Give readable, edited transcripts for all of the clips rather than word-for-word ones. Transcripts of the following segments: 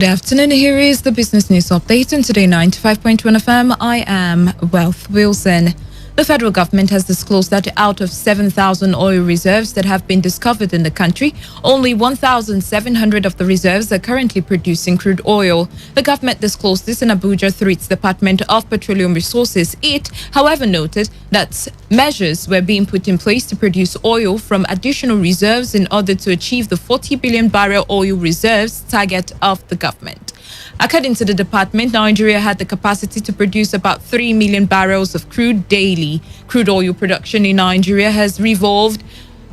Good afternoon. Here is the business news update on Today 95.1 FM. I am Wealth Wilson. The federal government has disclosed that out of 7,000 oil reserves that have been discovered in the country, only 1,700 of the reserves are currently producing crude oil. The government disclosed this in Abuja through its Department of Petroleum Resources. It, however, noted that measures were being put in place to produce oil from additional reserves in order to achieve the 40 billion barrel oil reserves target of the government. According to the department, Nigeria had the capacity to produce about 3 million barrels of crude daily. Crude oil production in Nigeria has revolved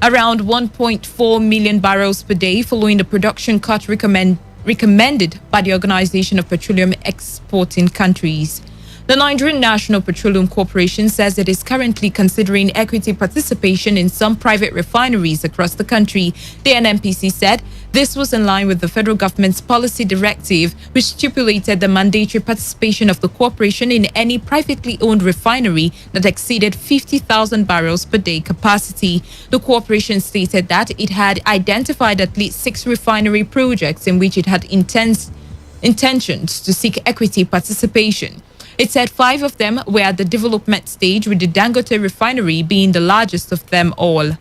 around 1.4 million barrels per day following the production cut recommended by the Organization of Petroleum Exporting Countries. The Nigerian National Petroleum Corporation says it is currently considering equity participation in some private refineries across the country. The NNPC said this was in line with the federal government's policy directive, which stipulated the mandatory participation of the corporation in any privately owned refinery that exceeded 50,000 barrels per day capacity. The corporation stated that it had identified at least 6 refinery projects in which it had intentions to seek equity participation. It said 5 of them were at the development stage, with the Dangote refinery being the largest of them all.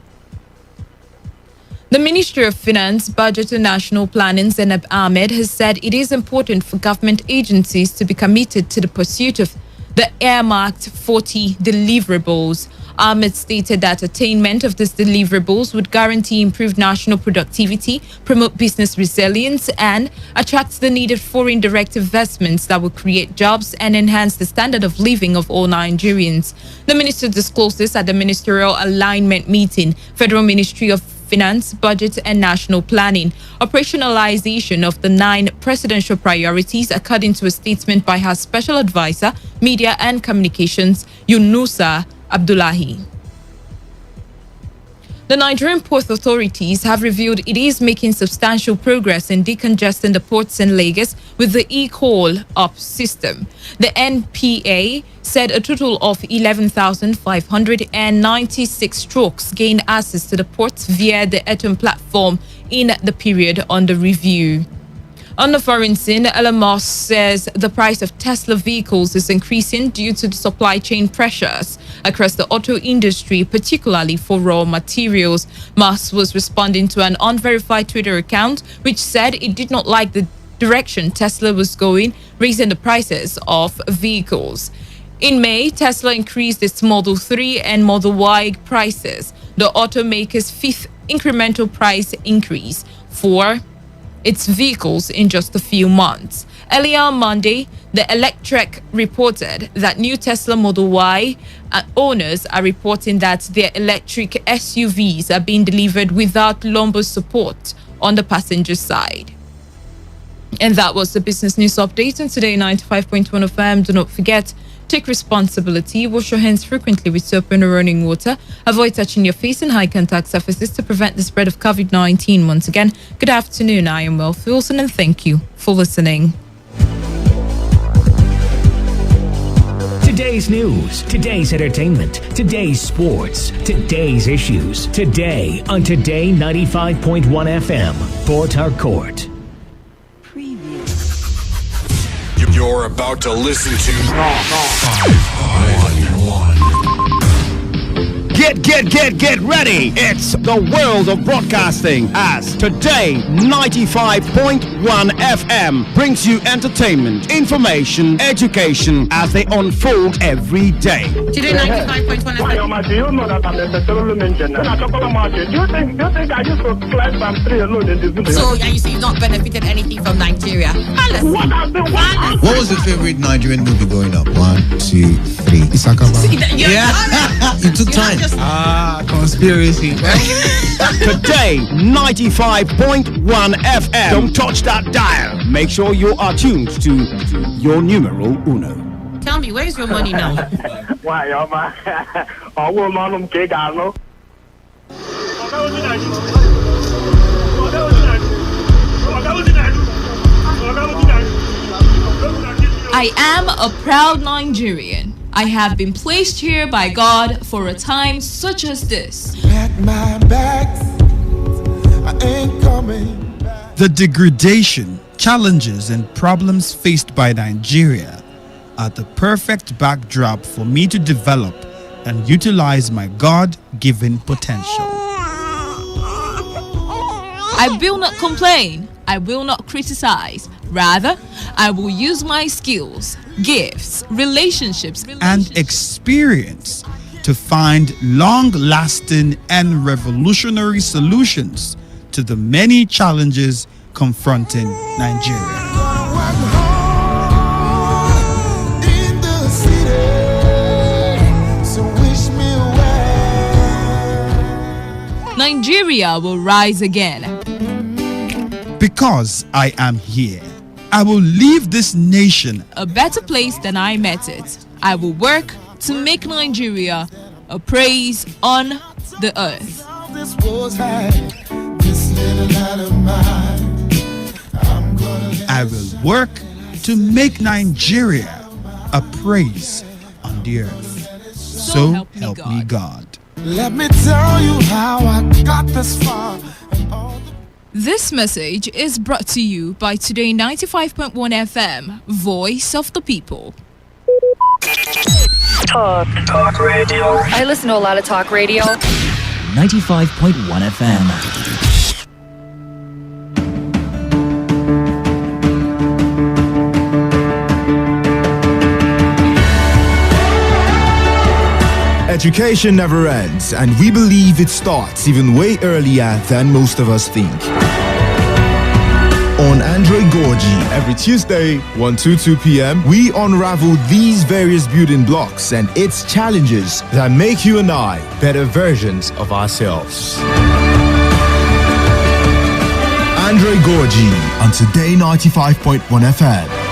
The Ministry of Finance, Budget and National Planning, Zainab Ahmed, has said it is important for government agencies to be committed to the pursuit of the earmarked 40 deliverables. Ahmed stated that attainment of these deliverables would guarantee improved national productivity, promote business resilience, and attract the needed foreign direct investments that will create jobs and enhance the standard of living of all Nigerians. The minister disclosed this at the Ministerial Alignment Meeting, Federal Ministry of Finance, Budget and National Planning. Operationalization of the 9 presidential priorities, according to a statement by her special advisor, Media and Communications, Yunusa Abdullahi. The Nigerian port authorities have revealed it is making substantial progress in decongesting the ports in Lagos with the e-call up system. The NPA said a total of 11,596 trucks gained access to the ports via the Eton platform in the period under review. On the foreign scene, Elon Musk says the price of Tesla vehicles is increasing due to the supply chain pressures across the auto industry, particularly for raw materials. Musk was responding to an unverified Twitter account which said it did not like the direction Tesla was going, raising the prices of vehicles. In May, Tesla increased its Model 3 and Model Y prices, the automaker's 5th incremental price increase for its vehicles in just a few months. Earlier on Monday, the Electrek reported that new Tesla Model Y owners are reporting that their electric SUVs are being delivered without lumbar support on the passenger side. And that was the business news update on Today 95.1 FM. Do not forget, take responsibility, wash your hands frequently with soap and running water, avoid touching your face and high contact surfaces to prevent the spread of COVID-19. Once again, good afternoon. I am Wealth Wilson and thank you for listening. Today's news, today's entertainment, today's sports, today's issues. Today on Today 95.1 FM, Port Harcourt. You're about to listen to 5.1. Get ready. It's the world of broadcasting as Today 95.1 FM brings you entertainment, information, education as they unfold every day. Today 95.1 FM. Do you know that I'm a petroleum engineer? Do you think I used to climb some tree alone in this building? So, you say you've not benefited anything from Nigeria? What was your favorite Nigerian movie growing up? 1, 2, 3. Isakaba. You took time. Conspiracy. Today 95.1 FM. Don't touch that dial. Make sure you are tuned to your numero uno. Tell me, where's your money now? Why, man? Oh, woman, I am a proud Nigerian. I have been placed here by God for a time such as this. At my back, I ain't coming back. The degradation challenges and problems faced by Nigeria are the perfect backdrop for me to develop and utilize my God-given potential. I will not complain. I will not criticize. Rather, I will use my skills, gifts, relationships, and experience to find long-lasting and revolutionary solutions to the many challenges confronting Nigeria. Nigeria will rise again. Because I am here, I will leave this nation A better place than I met it. I will work to make Nigeria a praise on the earth. I will work to make Nigeria a praise on the earth. So help me God. Let me tell you how I got this far. This message is brought to you by Today 95.1 FM, Voice of the People. Talk radio. I listen to a lot of talk radio. 95.1 FM. Education never ends, and we believe it starts even way earlier than most of us think. On Andre Gorgie, every Tuesday, 1 to 2 p.m., we unravel these various building blocks and its challenges that make you and I better versions of ourselves. Andre Gorgie on Today 95.1 FM.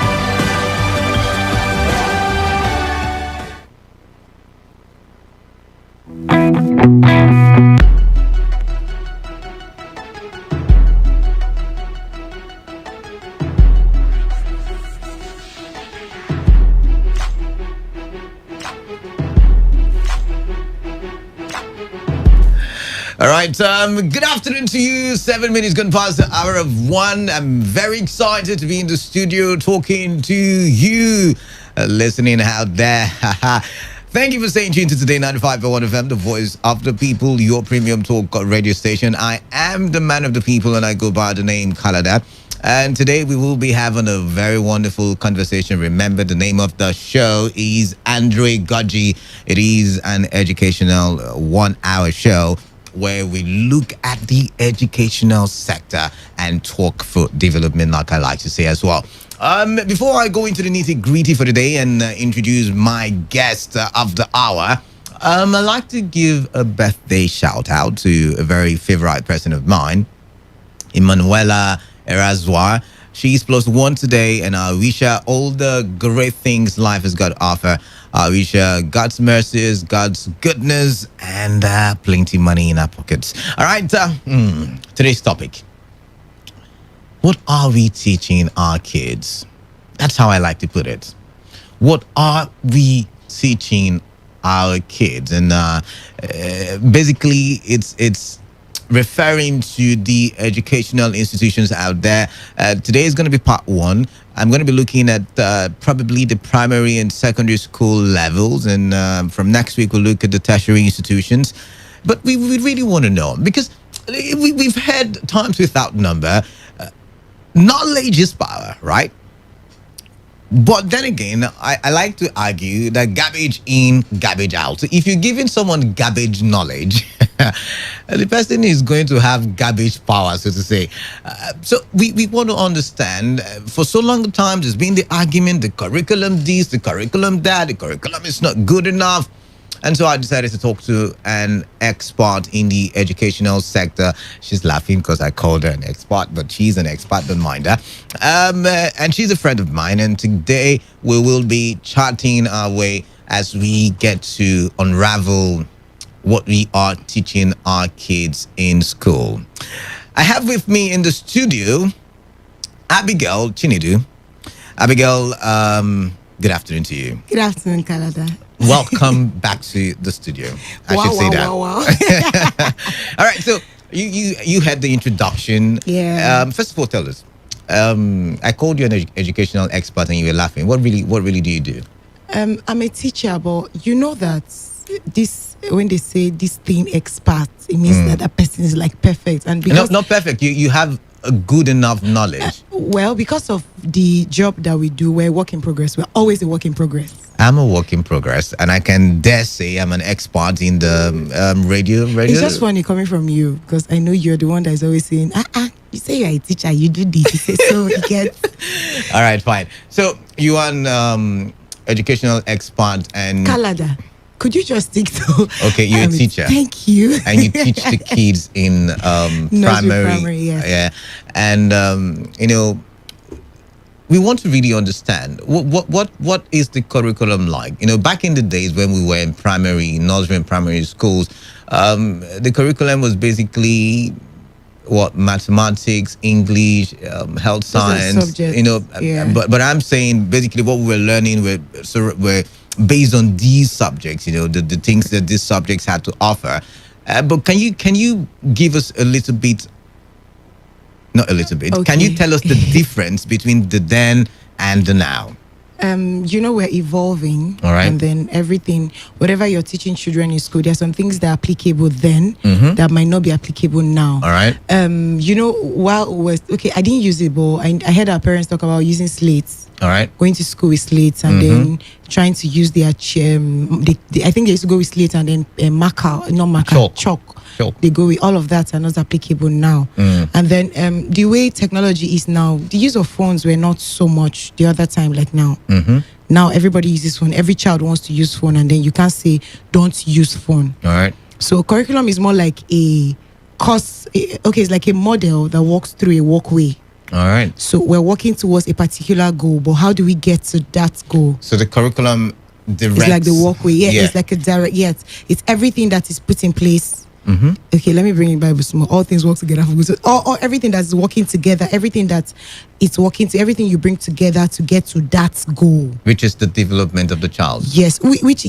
All right, good afternoon to you. 7 minutes gone past the hour of 1. I'm very excited to be in the studio talking to you, listening out there. Thank you for staying tuned to Today 95.1 FM, the voice of the people, your premium talk radio station. I am the man of the people and I go by the name Kalada. And today we will be having a very wonderful conversation. Remember, the name of the show is Andre Gorgie. It is an educational 1 hour show where we look at the educational sector and talk for development, like I like to say as well. Before I go into the nitty-gritty for today and introduce my guest of the hour, I'd like to give a birthday shout-out to a very favorite person of mine, Emanuela Eraswa. She's +1 today, and I wish her all the great things life has got to offer. I wish her God's mercies, God's goodness, and plenty money in our pockets. All right, today's topic. What are we teaching our kids? That's how I like to put it. What are we teaching our kids? And basically, it's referring to the educational institutions out there. Today is going to be part 1. I'm going to be looking at probably the primary and secondary school levels. And from next week, we'll look at the tertiary institutions. But we really want to know, because we've had times without number. Knowledge is power, right? But then again, I like to argue that garbage in, garbage out. So if you're giving someone garbage knowledge, the person is going to have garbage power, so to say. So we want to understand, for so long time, there's been the argument, the curriculum this, the curriculum that, the curriculum is not good enough. And so I decided to talk to an expert in the educational sector. She's laughing because I called her an expert, but she's an expert, don't mind her. And she's a friend of mine. And today we will be charting our way as we get to unravel what we are teaching our kids in school. I have with me in the studio Abigail Chinedu. Abigail, good afternoon to you. Good afternoon, Canada. Welcome back to the studio. I should say that. Wow. All right, so you had the introduction. Yeah. First of all, tell us, I called you an educational expert, and you were laughing. What really do you do? I'm a teacher, but you know that this, when they say this thing expert, it means that person is like perfect. And because not perfect. You have a good enough knowledge. Well, because of the job that we do, we're a work in progress. We're always a work in progress. I'm a work in progress, and I can dare say I'm an expert in the radio. It's just funny coming from you, because I know you're the one that is always saying, you say you're a teacher, you do this. You say, so you get. All right, fine. So you are an educational expert and Kalada. Could you just stick to? Okay, you're a teacher. Thank you. And you teach the kids in primary. Yes. Yeah, and we want to really understand what is the curriculum like. Back in the days when we were in primary, nursery and primary schools, the curriculum was basically mathematics, English, health science. Subjects, but I'm saying basically what we were learning were based on these subjects, the things that these subjects had to offer. But can you give us a little bit? Not a little bit. Okay. Can you tell us the difference between the then and the now? We're evolving. All right. And then everything, whatever you're teaching children in school, there are some things that are applicable then that might not be applicable now. All right. I didn't use it, but I heard our parents talk about using slates. All right. Going to school with slates and then trying to use their I think they used to go with slates and then chalk. They go with all of that are not applicable now. And then the way technology is now, the use of phones were not so much the other time like now. Now everybody uses phone. Every child wants to use phone, and then you can't say don't use phone. All right. So curriculum is more like a course. It's like a model that walks through a walkway. All right. So we're working towards a particular goal, but how do we get to that goal? So the curriculum directs. It's like the walkway. It's like a direct. It's everything that is put in place. Okay, let me bring it Bible small. All things work together for good. So all everything that's working together, everything that it's working to, everything you bring together to get to that goal, which is the development of the child. Yes, what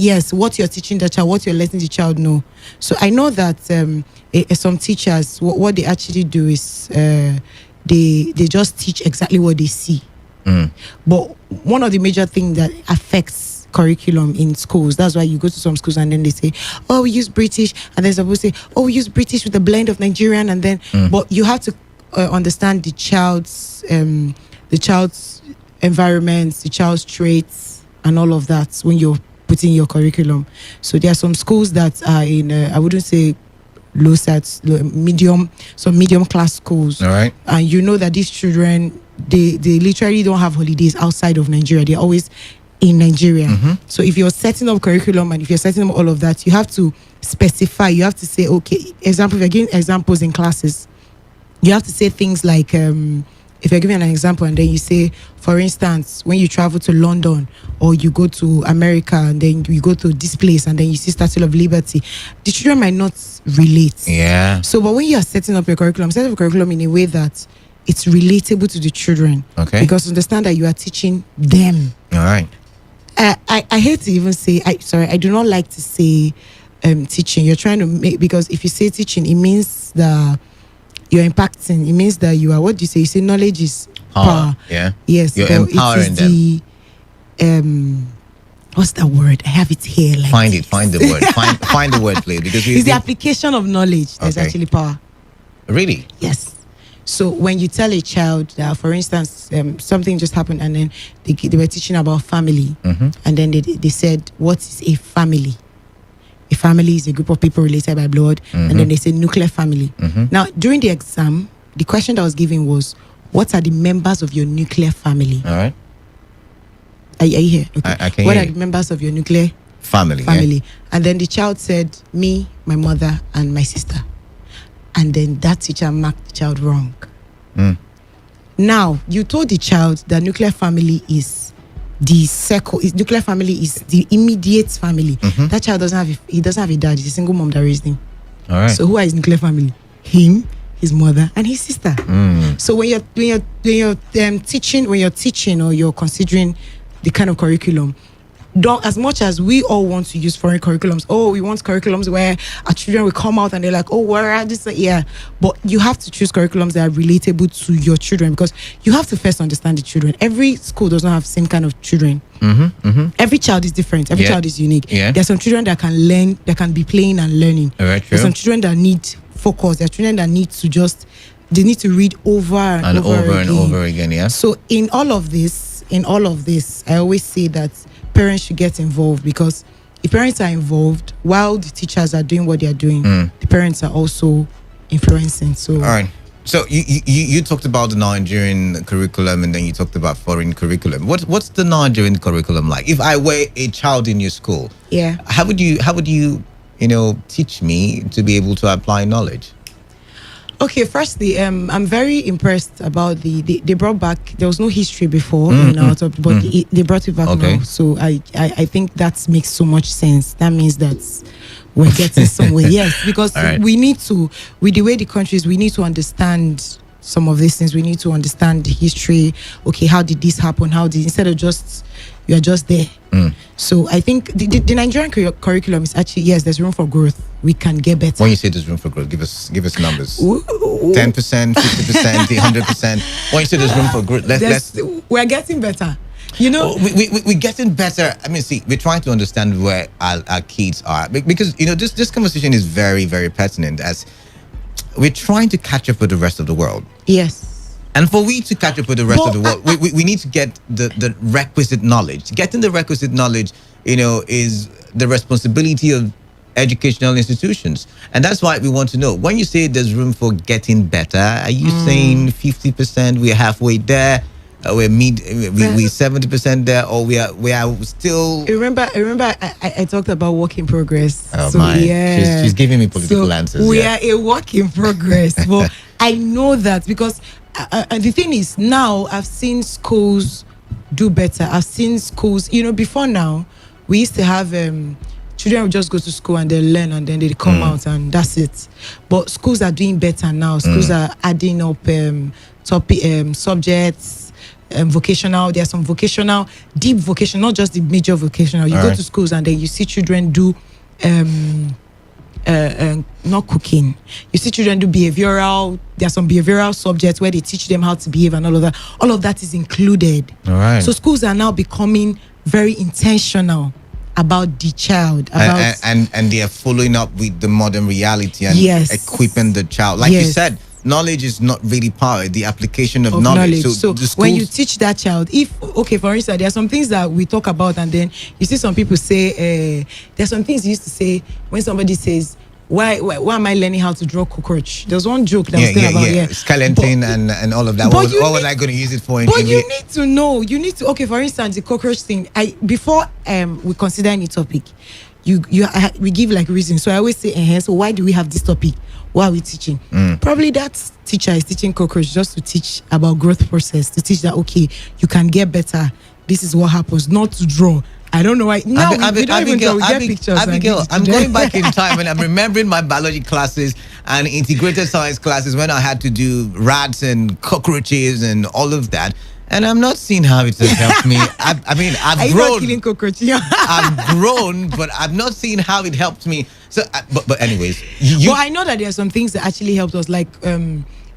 you're teaching the child, what you're letting the child know. So I know that some teachers, what they actually do is they just teach exactly what they see. But one of the major things that affects curriculum in schools, that's why you go to some schools and then they say, oh, we use British, and they're supposed to say, oh, we use British with a blend of Nigerian, and then but you have to understand the child's environment, the child's traits and all of that when you're putting your curriculum. So there are some schools that are in I wouldn't say low sats, medium class schools. All right. And you know that these children, they literally don't have holidays outside of Nigeria. They're always in Nigeria. So if you're setting up curriculum and if you're setting up all of that, you have to specify. You have to say, okay, if you're giving examples in classes, you have to say things like, if you're giving an example and then you say, for instance, when you travel to London or you go to America and then you go to this place and then you see Statue of Liberty, the children might not relate. Yeah. So, but when you are setting up your curriculum, set up a curriculum in a way that it's relatable to the children. Okay. Because understand that you are teaching them. All right. I hate to even say, I do not like to say teaching. You're trying to make, because if you say teaching, it means that you're impacting. It means that you are, what do you say? You say knowledge is power. Yeah. Yes. You're empowering them. What's that word? I have it here. Like find the word. Find the word, please. Because it's the application of knowledge. There's actually power. Really? Yes. So when you tell a child that, for instance, something just happened and then they were teaching about family, and then they said, what is a family? A family is a group of people related by blood, and then they say nuclear family. Now, during the exam, the question that was given was, what are the members of your nuclear family? All right. Are you here? Okay. I can what hear are the members of your nuclear family? Yeah. And then the child said, me, my mother, and my sister. And then that teacher marked the child wrong. Now, you told the child that nuclear family is the circle. Nuclear family is the immediate family. That child doesn't have a dad. He's a single mom that raised him. All right. So who are his nuclear family? Him, his mother, and his sister. So when you're teaching or you're considering the kind of curriculum, don't, as much as we all want to use foreign curriculums, we want curriculums where our children will come out and they're like, where are this? Yeah, but you have to choose curriculums that are relatable to your children, because you have to first understand the children. Every school does not have the same kind of children. Every child is different. Every child is unique. There's some children that can learn, that can be playing and learning. There's some children that need focus. There are children that need to they need to read over and over again. Yeah. So in all of this, I always say that parents should get involved, because if parents are involved while the teachers are doing what they are doing, the parents are also influencing. So all right. So you talked about the Nigerian curriculum, and then you talked about foreign curriculum. What's the Nigerian curriculum like? If I were a child in your school, how would you teach me to be able to apply knowledge? Okay, firstly, I'm very impressed about they brought back. There was no history before in our topic, but they brought it back now. So I think that makes so much sense. That means that we're getting somewhere. Yes, because we need to, with the way the country is, we need to understand some of these things. We need to understand the history. Okay, how did this happen? Instead of just you are just there. So I think the Nigerian curriculum is actually, yes, there's room for growth. We can get better. When you say there's room for growth, give us numbers. 10%, 50%, 100%. When you say there's room for growth, we're getting better. We're getting better. I mean, see, we're trying to understand where our kids are, because this conversation is very, very pertinent, as we're trying to catch up with the rest of the world. Yes. And for we to catch up with the rest of the world, we need to get the requisite knowledge. Getting the requisite knowledge, is the responsibility of educational institutions. And that's why we want to know, when you say there's room for getting better, are you saying 50%, we're halfway there, we're 70% there, or we are still... Remember I talked about work in progress. Oh, so my. Yeah. She's giving me political answers. We are a work in progress. But I know that because the thing is, now I've seen schools do better. I've seen schools, before now, we used to have children would just go to school and they learn, and then they come out and that's it. But schools are doing better now. Schools are adding up subjects, vocational. There's some vocational, deep vocational, not just the major vocational. You go to schools and then you see children do not cooking. You see children do behavioral. There are some behavioral subjects where they teach them how to behave and all of that. All of that is included. All right. So schools are now becoming very intentional about the child, and they are following up with the modern reality and equipping the child. Like you said, knowledge is not really power, the application of knowledge. So when you teach that child, for instance, there are some things that we talk about, and then you see some people say, there's some things you used to say when somebody says, why am I learning how to draw cockroach? There's one joke that was going about skeleton and all of that. What was I going to use it for? But you need to know. You need to. Okay, for instance, the cockroach thing. Before we consider any topic, we give like reasons. So I always say, so why do we have this topic? Why are we teaching? Probably that teacher is teaching cockroach just to teach about growth process, to teach that you can get better. This is what happens. Not to draw. I don't know why. Now we don't even draw. We get pictures. Abigail, I'm going back in time and I'm remembering my biology classes and integrated science classes when I had to do rats and cockroaches and all of that. And I'm not seeing how it has helped me. I've grown. Not killing cockroaches. I've grown, but I've not seen how it helped me. So, but anyways, well, I know that there are some things that actually helped us, like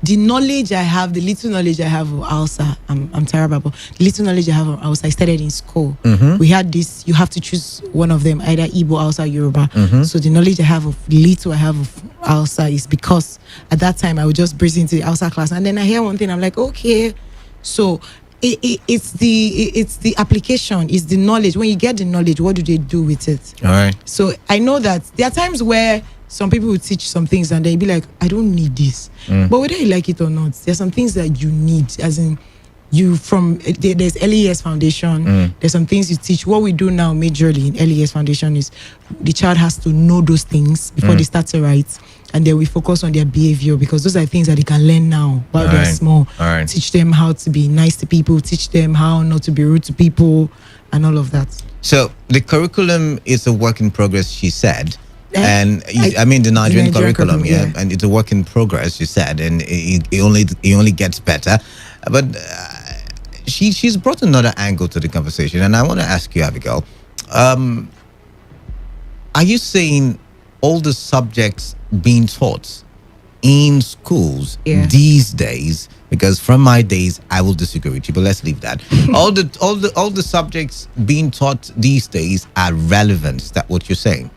the knowledge I have, the little knowledge I have of Hausa. I'm terrible, but the little knowledge I have of Hausa, I started in school. We had this. You have to choose one of them, either Igbo, Hausa, Yoruba. So the knowledge I have of Hausa is because at that time I would just breeze into the Hausa class, and then I hear one thing, I'm like, okay. So it's the application, it's the knowledge. When you get the knowledge, what do they do with it? All right. So I know that there are times where some people will teach some things and they'll be like, I don't need this. But whether you like it or not, there's some things that you need, as in there's LES Foundation. There's some things you teach. What we do now majorly in LES Foundation is the child has to know those things before they start to write, and then we focus on their behavior, because those are things that they can learn now while they're small. Teach them how to be nice to people, teach them how not to be rude to people, and all of that. So the curriculum is a work in progress, she said. And the Nigerian curriculum, and it's a work in progress, you said, and it only gets better. But she's brought another angle to the conversation, and I want to ask you, Abigail, Are you saying all the subjects being taught in schools these days? Because from my days, I will disagree with you, but let's leave that. all the subjects being taught these days are relevant. Is that what you're saying?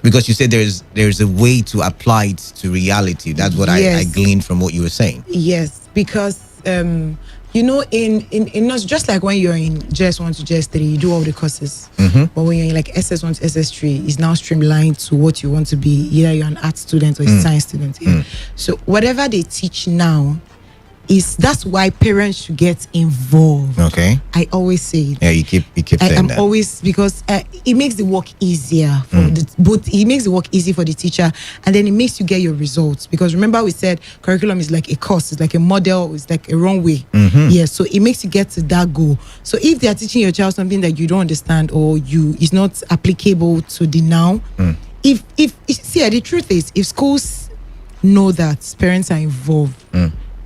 Because you said there's a way to apply it to reality. That's what I gleaned from what you were saying. Yes, because in us, just like when you're in JS1 to JS3, you do all the courses. But when you're in like SS1 to SS3, it's now streamlined to what you want to be. Either you're an art student or a science student. So whatever they teach now, that's why parents should get involved. Okay. I always say it. Yeah, you keep saying I'm that. always, because it makes the work easier for it makes the work easy for the teacher, and then it makes you get your results. Because remember, we said curriculum is like a course, it's like a model, it's like a runway. Yeah, so it makes you get to that goal. So if they are teaching your child something that you don't understand or is not applicable to the now, if the truth is, if schools know that parents are involved,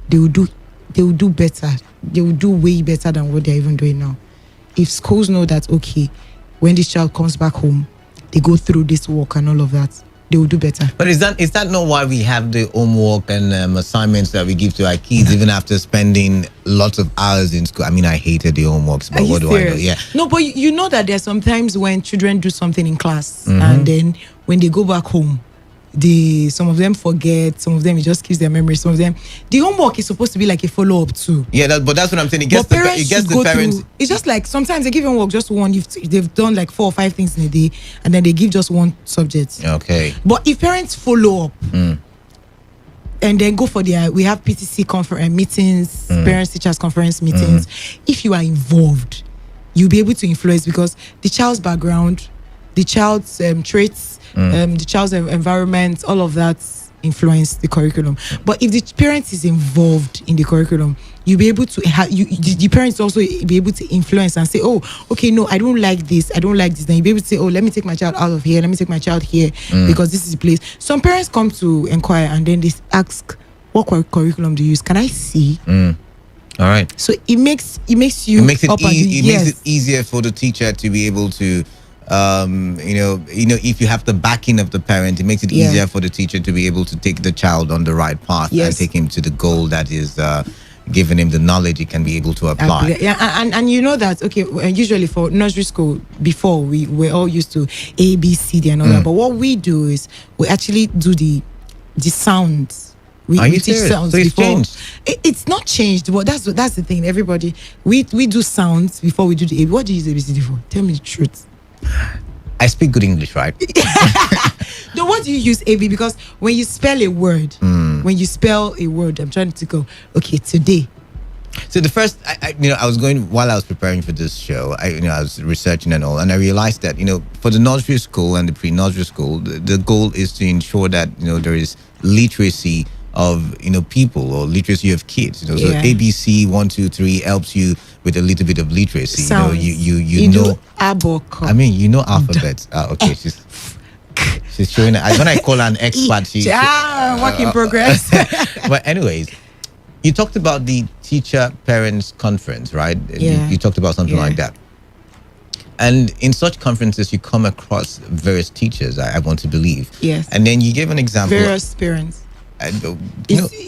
they will do better. They will do way better than what they're even doing now. If schools know that, okay, when this child comes back home, they go through this work and all of that, they will do better. But is that not why we have the homework and assignments that we give to our kids, even after spending lots of hours in school? I mean, I hated the homeworks, but what do I know? Yeah. No, but you know that there's sometimes when children do something in class and then when they go back home, some of them forget, some of them it just keeps their memory, some of them the homework is supposed to be like a follow-up too. Yeah, but that's what I'm saying. It gets the parents. It's just like sometimes they give homework just one. If they've done like 4 or 5 things in a day, and then they give just one subject. Okay. But if parents follow up and then go for we have PTC conference meetings, parents teachers conference meetings. If you are involved, you'll be able to influence, because the child's background, the child's traits, the child's environment, all of that influence the curriculum. But if the parent is involved in the curriculum, you'll be able to the parents also be able to influence and say, oh, okay, no, I don't like this. Then you'll be able to say, oh, let me take my child out of here. Let me take my child here because this is the place. Some parents come to inquire and then they ask, what curriculum do you use? Can I see? All right. So it makes it makes it easier for the teacher to be able to if you have the backing of the parent, it makes it easier for the teacher to be able to take the child on the right path and take him to the goal that is giving him the knowledge he can be able to apply. And you know that, okay, usually for nursery school, before we're all used to A, B, C, D and all that, but what we do is we actually do the sounds. We teach sounds so it's before. Changed. It's not changed, but that's the thing. Everybody, we do sounds before we do the A. What do you use ABCD for? Tell me the truth. I speak good English, right? No, what do you use AB? Because when you spell a word, I'm trying to go, okay, today. So the first, I was going, while I was preparing for this show, I was researching and all, and I realized that, for the nursery school and the pre-nursery school, the goal is to ensure that, there is literacy of, people, or literacy of kids. So ABC 1, 2, 3 helps you with a little bit of literacy. Sounds. You know abacus. I mean, alphabets. Okay, she's showing it. When I call her an expert, work in progress. But anyways, you talked about the teacher parents conference, right? Yeah. You talked about something like that. And in such conferences, you come across various teachers, I want to believe. Yes. And then you gave an example. Various parents.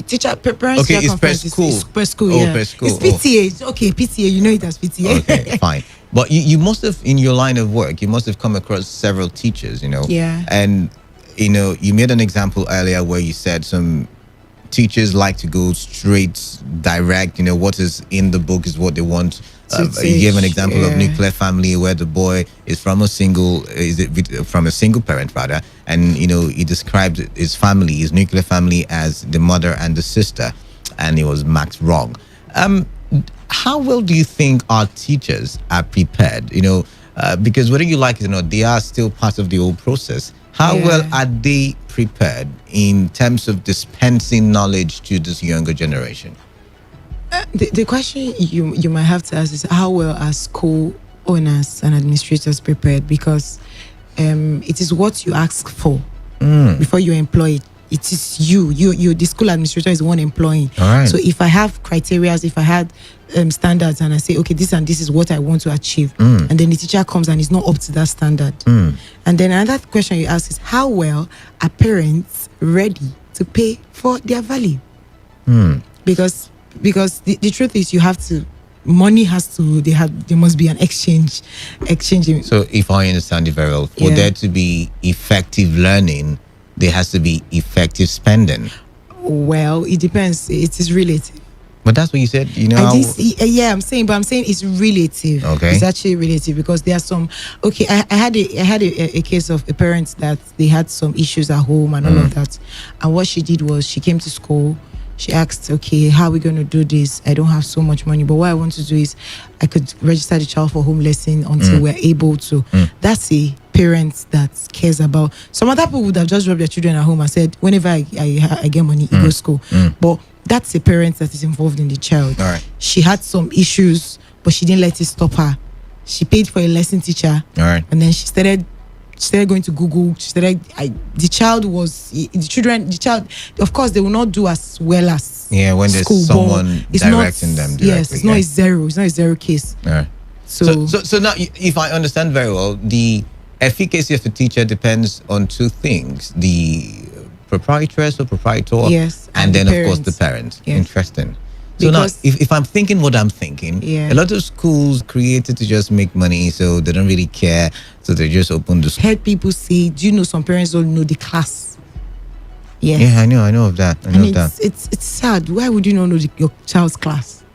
Teacher parents. Okay, it's per school. It's per school. Oh, per school. It's PTA. Okay, PTA. You know it as PTA. Okay, fine. But you must have, in your line of work, you must have come across several teachers. Yeah. And you made an example earlier where you said some teachers like to go straight, direct. What is in the book is what they want. You gave an example of nuclear family where the boy is from a single parent rather, and he described his family, his nuclear family, as the mother and the sister, and it was marked wrong. How well do you think our teachers are prepared? Because whether you like it or not, they are still part of the whole process. How well are they prepared in terms of dispensing knowledge to this younger generation? The question you might have to ask is, how well are school owners and administrators prepared? Because it is what you ask for before you employ it is you the school administrator is the one employing. All right. So if I have criteria, if I had standards, and I say, okay, this and this is what I want to achieve, and then the teacher comes and is not up to that standard, and then another question you ask is, how well are parents ready to pay for their value? Because the truth is, you have to, money has to, there must be an exchange. So if I understand it very well, for there to be effective learning, there has to be effective spending. Well, it depends. It is relative. But that's what you said, you know. I'm saying it's relative. Okay. It's actually relative, because there are some. Okay, I had a case of a parent that they had some issues at home and all of that, and what she did was she came to school. She asked, okay, how are we going to do this? I don't have so much money, but what I want to do is I could register the child for home lesson until we're able to. That's a parent that cares about. Some other people would have just dropped their children at home and said, whenever I get money, you go to school. But that's a parent that is involved in the child. All right. She had some issues, but she didn't let it stop her. She paid for a lesson teacher. All right. And then she started going to Google. The child, of course, they will not do as well as when there's school, someone directing them directly. Yes, it's not a zero. It's not a zero case. All right. So now, if I understand very well, the efficacy of a teacher depends on two things: the proprietress or proprietor, and then of course the parents. Yes. Interesting. So because now, if I'm thinking what I'm thinking, a lot of schools created to just make money, so they don't really care, so they just open the school. Heard people say, do you know some parents don't know the class? Yeah, I know of that. I know of that. It's sad. Why would you not know your child's class?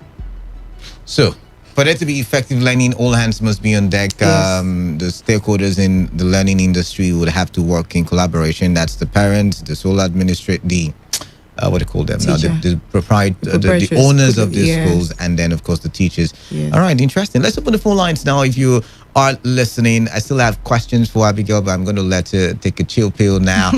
So, for there to be effective learning, all hands must be on deck. The stakeholders in the learning industry would have to work in collaboration. That's the parents, the school administrator, what do you call them now? The proprietor, the owners of the schools, and then of course the teachers. All right, interesting. Let's open the phone lines now. If you are listening, I still have questions for Abigail, but I'm going to let her take a chill pill now.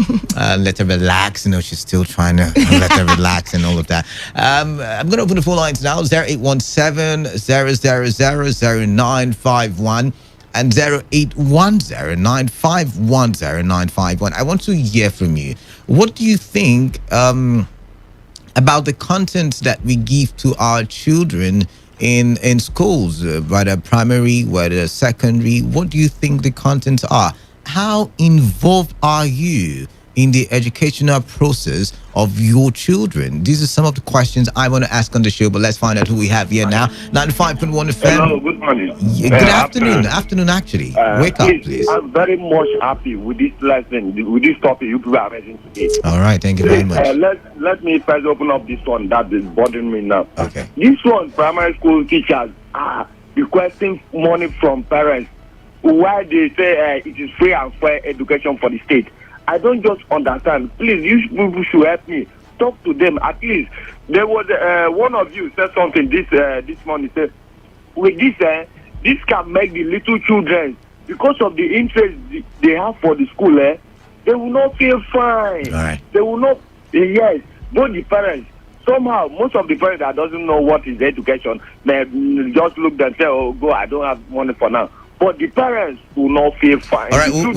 Let her relax. You know, she's still trying to let her relax and all of that. I'm going to open the phone lines now. 0817-000-0951 and 0810-951-0951. I want to hear from you. What do you think about the content that we give to our children in schools, whether primary, whether secondary? What do you think the contents are? How involved are you in the educational process of your children? These are some of the questions I want to ask on the show, but let's find out who we have here now. 95.1 FM. Hello, good morning. Good afternoon. Afternoon, actually. Wake up, please. I'm very much happy with this lesson, with this topic you people are raising today. All right, thank you very much. Let me first open up this one that is bothering me now. Okay. This one, primary school teachers are requesting money from parents. Why they say it is free and fair education for the state. I don't just understand. Please, you people should help me. Talk to them. At least there was one of you said something this morning. Said, with this, this can make the little children, because of the interest they have for the school, they will not feel fine. All right. They will not. Yes, both the parents. Somehow, most of the parents that doesn't know what is education, they just look and say, "Oh, go! I don't have money for now." But the parents will not feel fine. All right, we would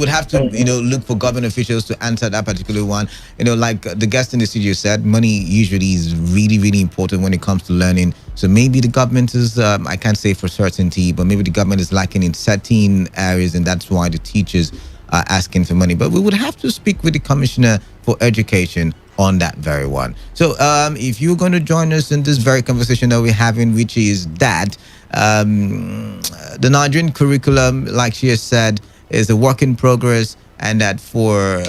have to, look for government officials to answer that particular one. Like the guest in the studio said, money usually is really, really important when it comes to learning. So maybe the government is, I can't say for certainty, but maybe the government is lacking in certain areas, and that's why the teachers are asking for money. But we would have to speak with the Commissioner for Education on that very one. So if you're going to join us in this very conversation that we're having, which is that the Nigerian curriculum, like she has said, is a work in progress, and that for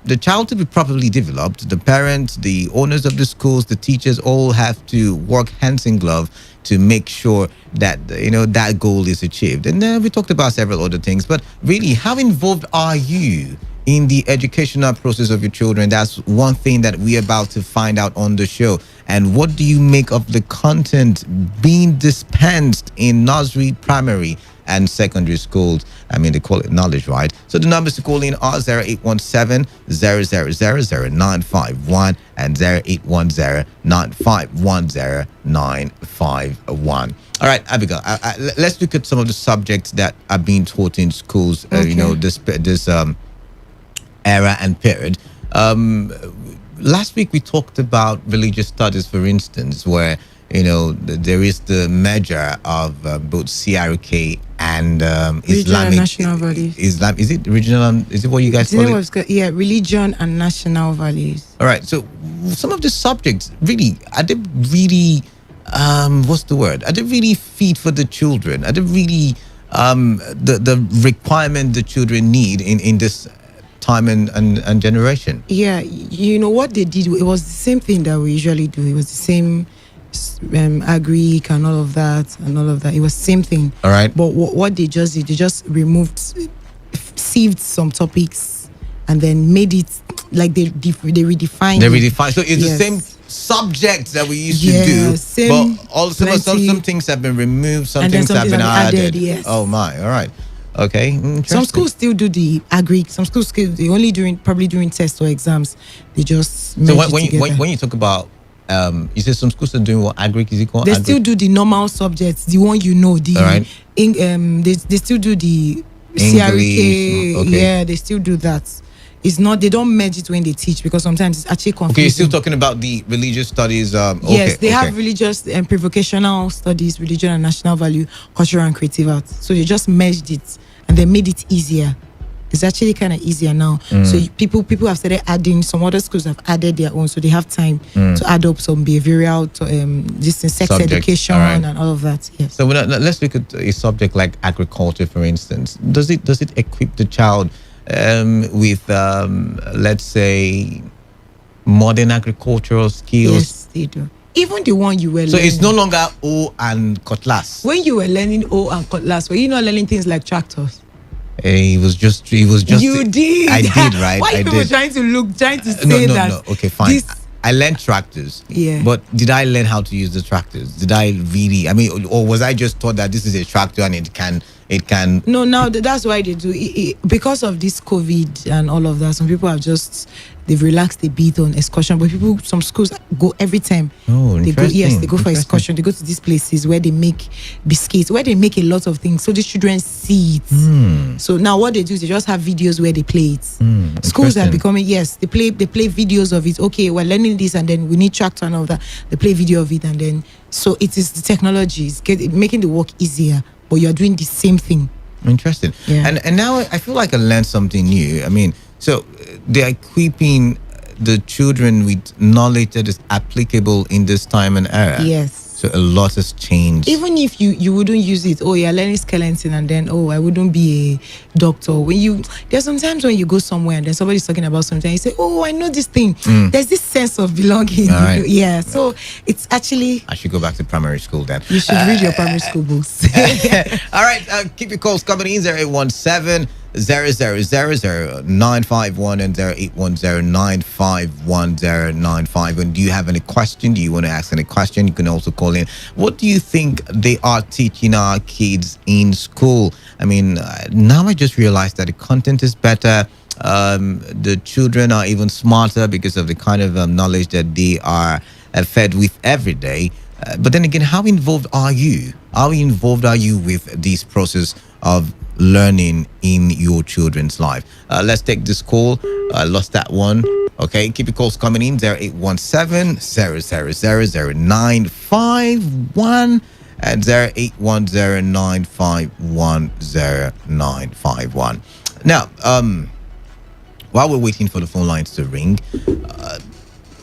the child to be properly developed, the parents, the owners of the schools, the teachers all have to work hands in glove to make sure that that goal is achieved. And then we talked about several other things, but really, how involved are you in the educational process of your children? That's one thing that we're about to find out on the show. And what do you make of the content being dispensed in nursery, primary, and secondary schools? I mean, they call it knowledge, right? So the numbers to call in are 0817-000-0951 and 0810-951-0951. All right, Abigail, let's look at some of the subjects that are being taught in schools. Okay. era and period. Last week we talked about religious studies, for instance, where there is the merger of both CRK and Islamic national values. Islam. Is it regional? Is it what you guys call it? Yeah, religion and national values. All right. So some of the subjects really are they really what's the word? Are they really fit for the children? Are they really the requirement the children need in this time and generation? Yeah, what they did, it was the same thing that we usually do. It was the same agric and all of that. It was the same thing. All right. But what they just did, they just removed, sieved some topics and then made it like they redefined. They redefined. So it's the same subjects that we used to do, but also some things have been removed, some things have been added. Yes. Oh my! All right. Okay. Some schools still do the agric. Some schools they only probably during tests or exams. They just so when you talk about you say some schools are doing what agric is it called? They still do the normal subjects, the one the all right. They still do the English, CRK. okay. Yeah, they still do that. It's not, they don't merge it when they teach because sometimes it's actually confusing. Okay, you're still talking about the religious studies. Yes, they have religious and provocational studies, religion and national value, cultural and creative arts. So they just merged it and they made it easier. It's actually kind of easier now. So people have started adding, some other schools have added their own, so they have time to add up some behavioral, sex subjects, education and all of that. Yes. So let's look at a subject like agriculture, for instance. Does it equip the child with let's say modern agricultural skills? Yes, they do. Even the one you were so learning. It's no longer O and cutlass. When you were learning O and cutlass, were you not learning things like tractors? It was just you did. I did, right? Why you were trying to say that? No, okay, fine. I learned tractors. Yeah. But did I learn how to use the tractors? Did I really, or was I just taught that this is a tractor and it can No, now that's why they do because of this COVID and all of that. Some people they've relaxed a bit on excursion, but some schools go every time. Oh, they go for excursion. They go to these places where they make biscuits, where they make a lot of things, so the children see it. So now what they do is they just have videos where they play it. Schools are becoming they play videos of it. Okay, we're learning this, and then we need tractor and all that. They play video of it, and then so it is the technology is making the work easier, but you're doing the same thing. Interesting. Yeah. And now I feel like I learned something new. So they're equipping the children with knowledge that is applicable in this time and era. Yes. So a lot has changed. Even if you wouldn't use it, you're learning skeleton, and then I wouldn't be a doctor. There's sometimes when you go somewhere and then somebody's talking about something, you say, I know this thing. There's this sense of belonging. All right. Yeah. So it's actually, I should go back to primary school then. You should read your primary school books. All right, keep your calls coming in 0817 0000951 and 0810951095. And do you have any question? Do you want to ask any question? You can also call in. What do you think they are teaching our kids in school? Now I just realized that the content is better. The children are even smarter because of the kind of knowledge that they are fed with every day. But then again, how involved are you? How involved are you with this process of learning in your children's life? Let's take this call. Lost that one. Okay, keep your calls coming in 0817 0000951 and 0810951091. Now, while we're waiting for the phone lines to ring,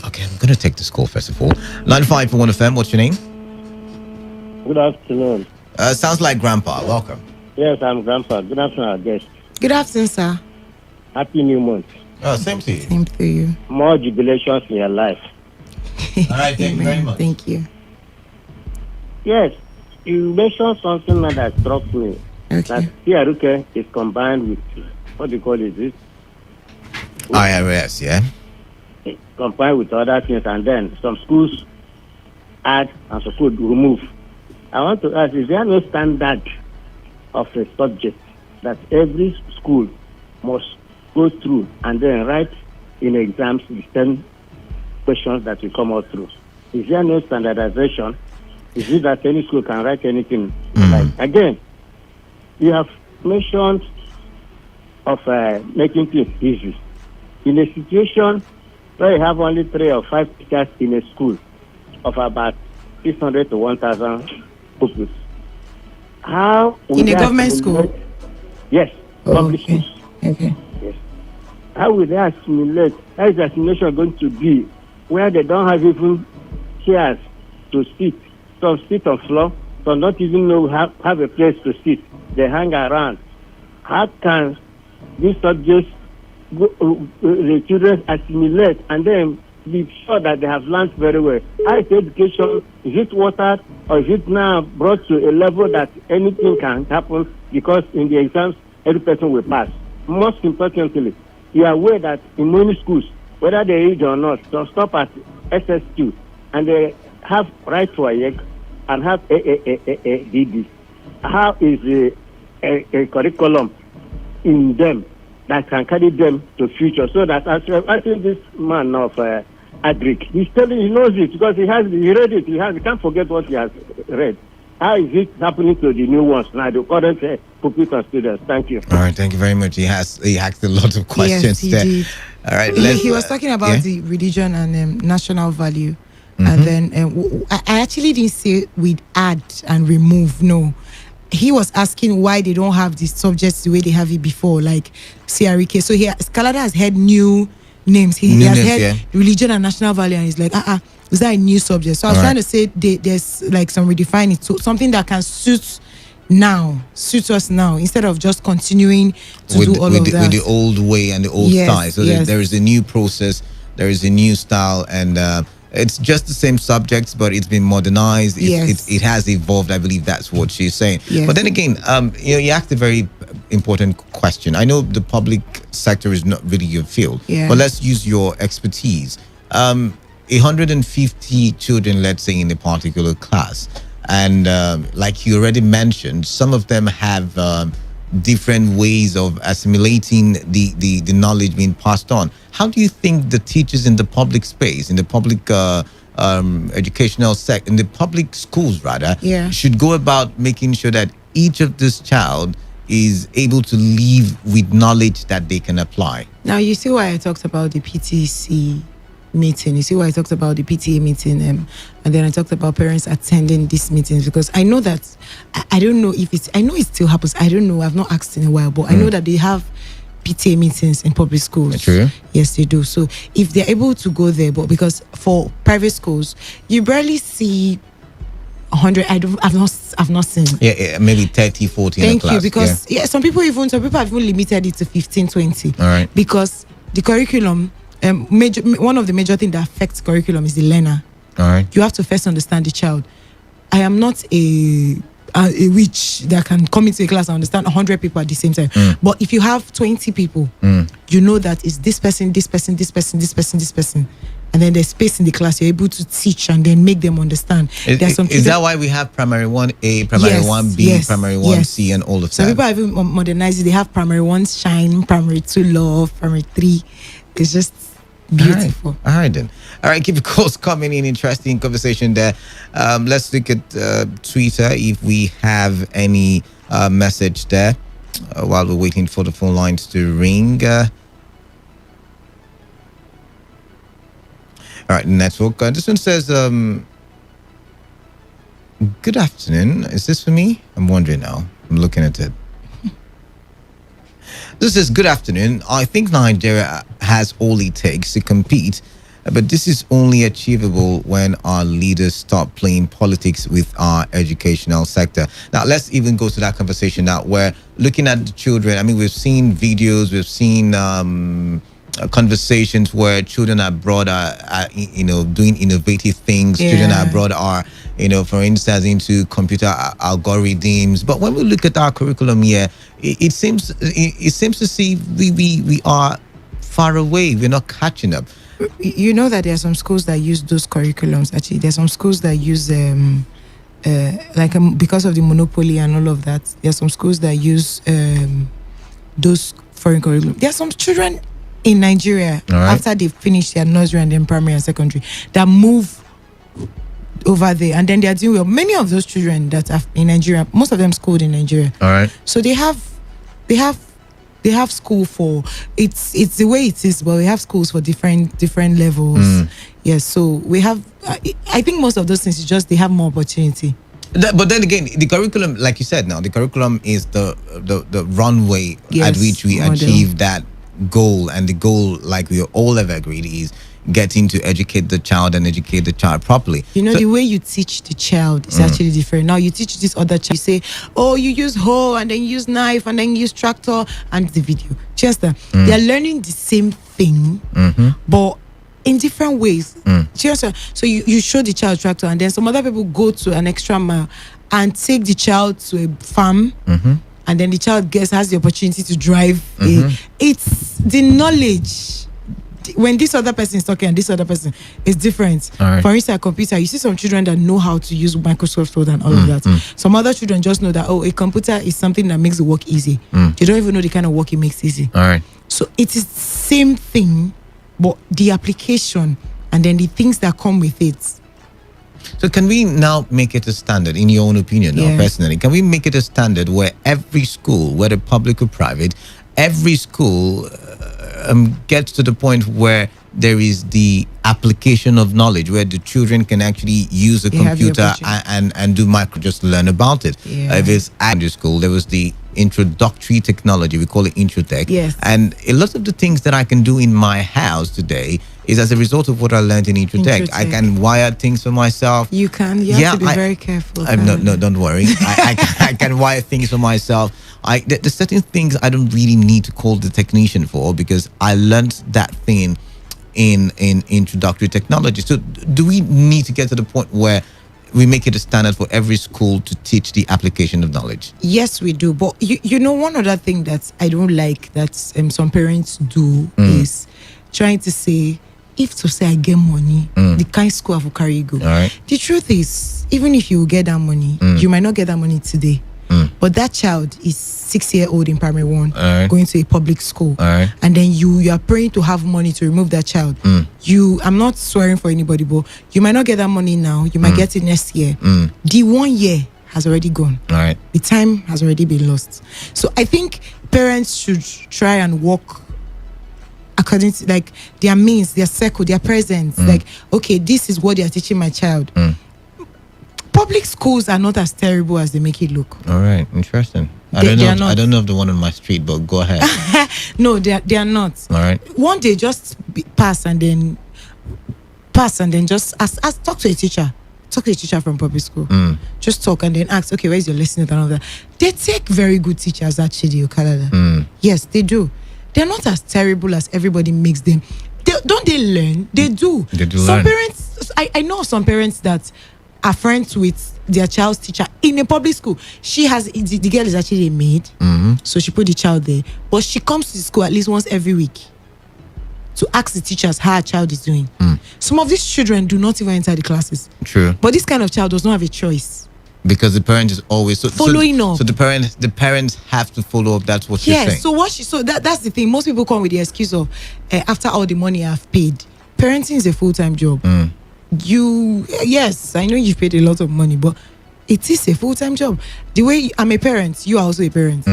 okay, I'm gonna take this call first of all. 95.1fm, what's your name? Good afternoon. Sounds like Grandpa. Welcome. Yes, I'm Grandpa. Good afternoon, our guest. Good afternoon, sir. Happy New Month. Same to you. Same to you. More jubilations in your life. All right, thank you very much. Thank you. Yes, you mentioned something that struck me. Okay. That CRK is combined with, what do you call it? IRS, yeah? Combined with other things, and then some schools add and some schools remove. I want to ask, is there no standard of a subject that every school must go through and then write in exams the 10 questions that will come out through? Is there no standardization? Is it that any school can write anything? Like, again, you have mentioned of making things easy. in a situation where you have only 3 or 5 teachers in a school of about 600 to 1,000 pupils. How in a government school? Yes, public schools. Okay. Yes. How will they assimilate? How is the assimilation going to be where they don't have even chairs to sit? Some sit on floor, some not even know have a place to sit. They hang around. How can these subjects the children assimilate and then be sure that they have learned very well? How is education? Is it watered, or is it now brought to a level that anything can happen because in the exams every person will pass? Most importantly, you are aware that in many schools, whether they read or not, they'll stop at SS2 and they have right to a and have AAAADD. How is a curriculum in them that can carry them to future, so that as this man of Adric, he's telling, he knows it because he read it, he can't forget what he has read. How is it happening to the new ones now, the current pupils and students? Thank you. All right, thank you very much. He asked a lot of questions yes, there. Did. All right, he was talking about the religion and national value. And then I actually didn't say we'd add and remove. No, he was asking why they don't have these subjects the way they have it before, like CRK. So Scalada has had new names. He has had religion and national value, and he's like, is that a new subject? So I was trying to say there's like some redefining, so something that can suit us now, instead of just continuing to do all of that with the old way and the old style. So there is a new process, there is a new style, and it's just the same subjects, but it's been modernized. It has evolved. I believe that's what she's saying. Yes. But then again, you asked a very important question. I know the public sector is not really your field, but let's use your expertise. 150 children, let's say, in a particular class, and like you already mentioned, some of them have different ways of assimilating the knowledge being passed on. How do you think the teachers in the public space, in the public educational sector, in the public schools rather, should go about making sure that each of this child is able to leave with knowledge that they can apply? Now, you see why I talked about the PTC meeting. You see why I talked about the PTA meeting, and then I talked about parents attending these meetings, because I know that I don't know if I know it still happens. I don't know. I've not asked in a while, but I know that they have PTA meetings in public schools. True. Yes, they do. So if they're able to go there, but because for private schools, you barely see 100. I've not seen. Yeah, maybe 30, 40 in a class. Thank you, because some people have even limited it to 15, 20. All right. Because the curriculum, one of the major things that affects curriculum is the learner. All right. You have to first understand the child. I am not a witch that can come into a class and understand 100 people at the same time. But if you have 20 people, you know that it's this person, this person, this person, this person, this person, and then there's space in the class. You're able to teach and then make them understand. Is that why we have primary 1A, primary 1B, primary 1C, and all of that? Some people have even modernized it. They have primary 1 shine, primary 2 love, primary 3. It's just beautiful. All right then. All right, keep your calls coming in. Interesting conversation there. Let's look at Twitter if we have any message there while we're waiting for the phone lines to ring. All right, network. This one says, good afternoon. Is this for me? I'm wondering now. I'm looking at it. This is good afternoon. I think Nigeria has all it takes to compete, but this is only achievable when our leaders stop playing politics with our educational sector. Now, let's even go to that conversation now. We're looking at the children. I mean, we've seen videos, we've seen conversations where children abroad are doing innovative things. Children abroad are, for instance, into computer algorithms. But when we look at our curriculum here, it seems to see we are far away. We're not catching up. You know that there are some schools that use those curriculums. Actually, there are some schools that use because of the monopoly and all of that. There are some schools that use those foreign curriculum. There are some children in Nigeria, after they finish their nursery and then primary and secondary, that move over there, and then they are doing well. Many of those children that are in Nigeria, most of them schooled in Nigeria. All right. So they have they have school for it's the way it is, but we have schools for different levels. Yes, so we have. I think most of those things is just they have more opportunity. But then again, the curriculum, like you said, now the curriculum is the runway at which we achieve that goal, and the goal, like we all have agreed, is getting to educate the child and educate the child properly. You know, the way you teach the child is actually different. Now you teach this other child, you say, oh, you use hoe and then you use knife and then you use tractor and the video. Just that they are learning the same thing, but in different ways. So you show the child tractor, and then some other people go to an extra mile and take the child to a farm, and then the child has the opportunity to drive. It's the knowledge. When this other person is talking and this other person is different. For instance, a computer, you see some children that know how to use Microsoft Word and all of that. Some other children just know that, oh, a computer is something that makes the work easy. They don't even know the kind of work it makes easy. So it is the same thing, but the application and then the things that come with it. So can we now make it a standard, in your own opinion, or personally, can we make it a standard where every school, whether public or private, every school gets to the point where there is the application of knowledge, where the children can actually use a computer and do just learn about it. If it's at the school, there was the introductory technology, we call it Introtech. And a lot of the things that I can do in my house today is as a result of what I learned in Introtech. I can wire things for myself. You can. You have to be very careful. No, don't worry. I can wire things for myself. There's certain things I don't really need to call the technician for, because I learned that thing in introductory technology. So do we need to get to the point where we make it a standard for every school to teach the application of knowledge? Yes, we do. But you know, one other thing that I don't like that some parents do is trying to say, if to say I get money, the kind school I will carry you go. The truth is, even if you get that money, you might not get that money today. But that child is 6-year-old in primary 1, going to a public school, and then you are praying to have money to remove that child. I'm not swearing for anybody, but you might not get that money now. You might get it next year. The 1 year has already gone. The time has already been lost. So I think parents should try and work according to like their means, their circle, their presence. Like, okay, this is what they are teaching my child. Public schools are not as terrible as they make it look. All right, interesting. I don't know of the one on my street, but go ahead. No, they are not. All right. One day, just pass and then just ask, talk to a teacher. Talk to a teacher from public school. Just talk and then ask, okay, where's your lesson and all that. They take very good teachers actually, Canada. Yes, they do. They're not as terrible as everybody makes them. Don't they learn? They do. They do some learn. Parents, I know some parents that are friends with their child's teacher in a public school. She has the girl is actually a maid, so she put the child there, but she comes to the school at least once every week to ask the teachers how her child is doing. Some of these children do not even enter the classes. True. But this kind of child does not have a choice, because the parent is always following up. So the parents have to follow up. That's what you're saying. So that's the thing. Most people come with the excuse of after all the money I've paid. Parenting is a full-time job. Yes, I know you've paid a lot of money, but it is a full-time job. The way I'm a parent, you are also a parent.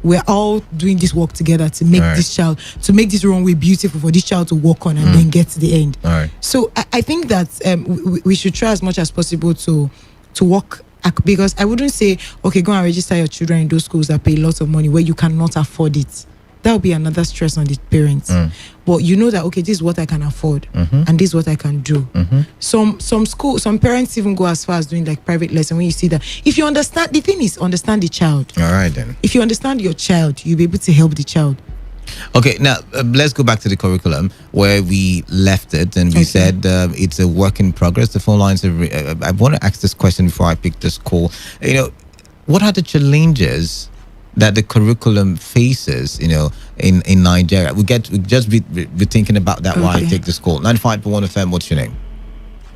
We're all doing this work together to make this child, to make this runway beautiful for this child to walk on and then get to the end. So I think that we should try as much as possible to work, because I wouldn't say, okay, go and register your children in those schools that pay lots of money where you cannot afford it. That would be another stress on the parents. But you know that, okay, this is what I can afford, and this is what I can do. Some parents even go as far as doing like private lesson. When you see that, if you understand, the thing is understand the child. All right then. If you understand your child, you'll be able to help the child. Okay, now let's go back to the curriculum where we left it, and we said it's a work in progress. The phone lines are. I want to ask this question before I pick this call. You know, what are the challenges that the curriculum faces, in Nigeria? We just be thinking about that while I take this call. 95.1 FM, what's your name?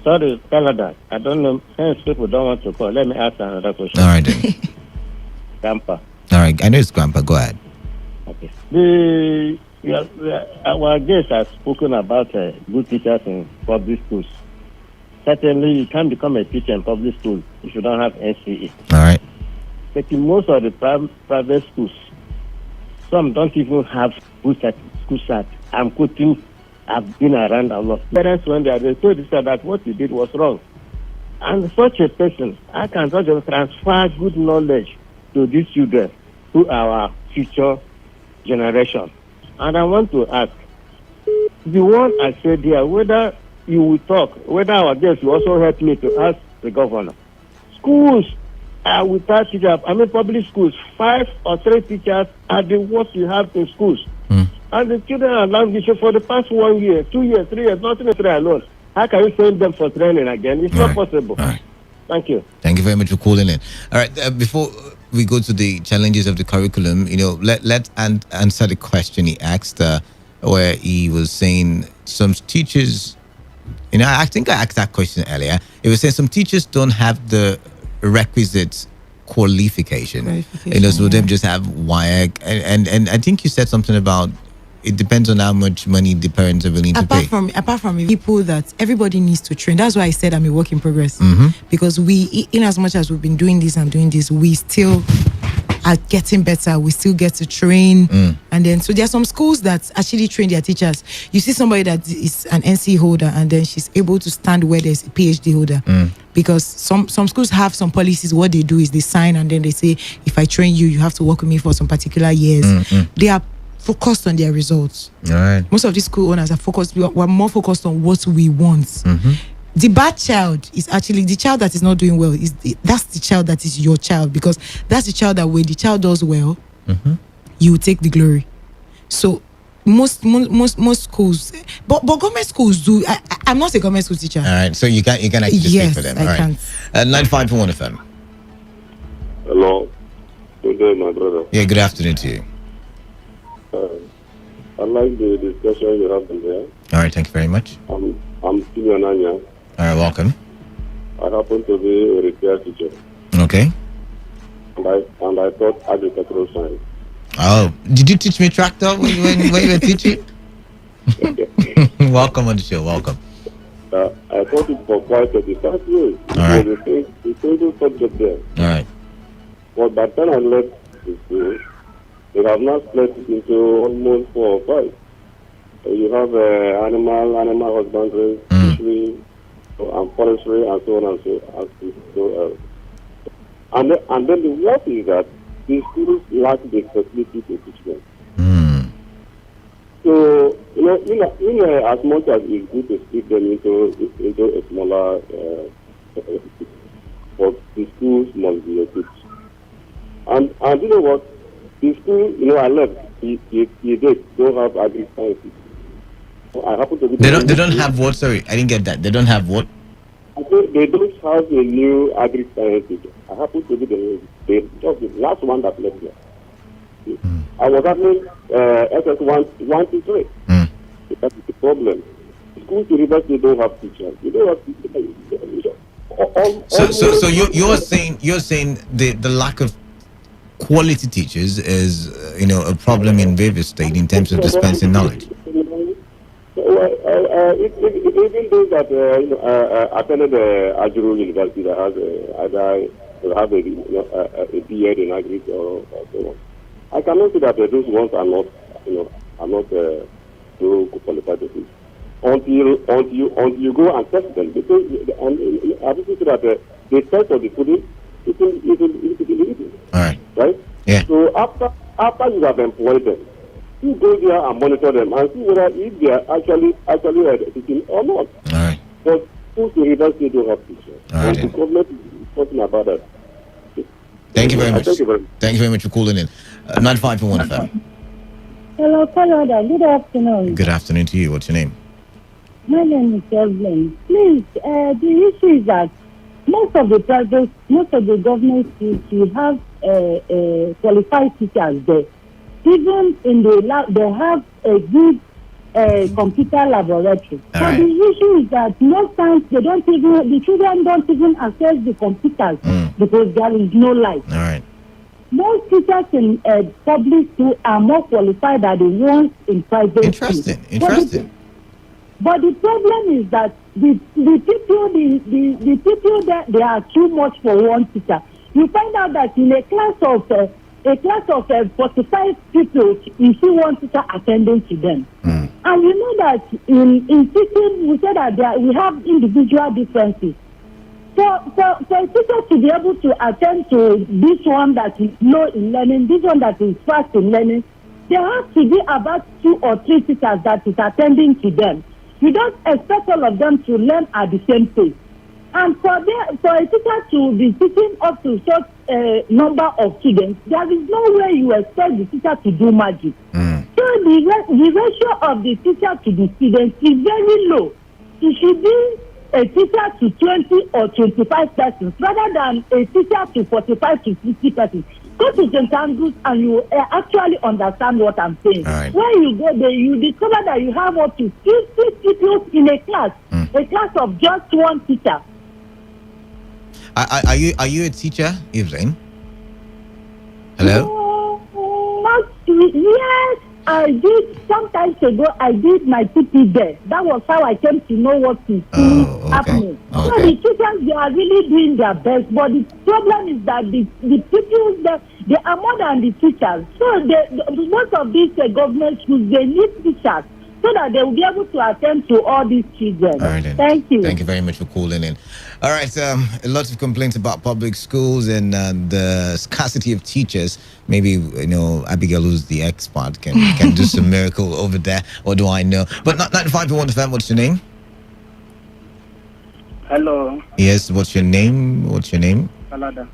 Sorry, Canada. I don't know. Since people don't want to call, let me ask another question. All right, then. Grandpa. All right, I know it's Grandpa. Go ahead. Okay. Our guest has spoken about good teachers in public schools. Certainly, you can't become a teacher in public school if you don't have NCE. All right. But in most of the private schools, Some don't even have school cert. I'm quoting, I've been around a lot. Parents, when they are told that what you did was wrong. And such a person, I can just transfer good knowledge to these children, to our future generation. And I want to ask, the one I said here, whether you will talk, whether our guests will also help me to ask the governor. Schools are without teachers. I mean, public schools, 5 or 3 teachers are the worst you have in schools. And the children are languishing for the past 1 year, 2 years, 3 years, not even 3 alone. How can you send them for training again? It's not possible. Thank you. Thank you very much for calling in. All right, before we go to the challenges of the curriculum, let's answer the question he asked, where he was saying some teachers, I think I asked that question earlier. He was saying some teachers don't have the requisite qualification. So them just have WIAC, and I think you said something about it depends on how much money the parents are willing to pay. Apart from people that everybody needs to train. That's why I said I'm a work in progress. Because we, in as much as we've been doing this, we still are getting better. We still get to train. And then, so there are some schools that actually train their teachers. You see somebody that is an NC holder and then she's able to stand where there's a PhD holder. Because some schools have some policies. What they do is they sign and then they say, if I train you, you have to work with me for some particular years. They are focused on their results. Most of these school owners are focused. We're more focused on what we want. The bad child is actually the child that is not doing well. That's the child that is your child, because that's the child that when the child does well, you take the glory. So most schools, but government schools do. I'm not a government school teacher. All right, so you can actually speak for them. I can. 95.1 FM. Hello, good day, my brother. Yeah, good afternoon to you. I like the discussion you have in there. All right, thank you very much. I'm Senior Nanya. All right, welcome. I happen to be a retired teacher. Okay. And I taught agricultural science. Oh, did you teach me tractor when you were teaching? Welcome on the show. Welcome. I taught it for quite 35 years. All right. The single subject there. All right. But by the time I left the school, they have now split it into almost 4 or 5. So you have animal husbandry, fishery, and forestry, and so on and so on. And then the worst is that the schools lack the facility to teach them. So, as much as it's good to split them into a smaller, but the schools must be equipped. And you know what? The school, I left, they don't have agri sciences. I happen to be they don't have what? Sorry, I didn't get that. They don't have what? They don't have a new agri sciences. I happen to be the last one that left there. I was having SS1 to 3. That is the problem. Schools to university don't have teachers. You don't have teachers. So you're saying the lack of quality teachers is a problem in various states in terms of dispensing knowledge. Even those that attended Ajuru University that has have a B.Ed in agri or so on, I cannot say that those ones are not so qualified to teach until you go and test them, because I think that the test of the student is right? Yeah. So after you have employed them, you go there and monitor them and see whether if they are actually teaching or not. All right. But schools to university don't have teachers. All right. And the government is talking about that. Thank you very much. Thank you very much for calling in. 95.1 FM. Hello, Canada. Good afternoon. Good afternoon to you. What's your name? My name is Evelyn. Please, the issue is that most of the government schools, you have qualified teachers there. Even in the lab, they have a good computer laboratory. All so right. the issue is that most times the children don't even access the computers because there is no light. All right. Most teachers in public school are more qualified than the ones in private schools. Interesting. But the problem is that the people that they are too much for one teacher. You find out that in a class of a class of 45 people, you see one teacher attending to them. And you know that in teaching, we say that we have individual differences. So a teacher to be able to attend to this one that is low in learning, this one that is fast in learning, there has to be about 2 or 3 teachers that is attending to them. You don't expect all of them to learn at the same pace. And for a teacher to be teaching up to such a number of students, there is no way you expect the teacher to do magic. So the ratio of the teacher to the students is very low. It should be a teacher to 20 or 25 persons rather than a teacher to 45 to 50 persons. Go to St. Andrews and you actually understand what I'm saying. Right. When you go there, you discover that you have up to 50 pupils in a class of just one teacher. Are you a teacher, Evelyn? Hello? Yes, I did. Some time ago, I did my TP there. That was how I came to know what is happening. So the teachers, they are really doing their best. But the problem is that the pupils, they are more than the teachers. So most of these government schools, they need teachers so that they will be able to attend to all these children. All right, then. Thank you. Thank you very much for calling in. All right, a lot of complaints about public schools and the scarcity of teachers. Maybe, Abigail, who's the expert, can do some miracle over there. What do I know? But not 95.1 FM, what's your name? Hello. Yes, what's your name? Salada.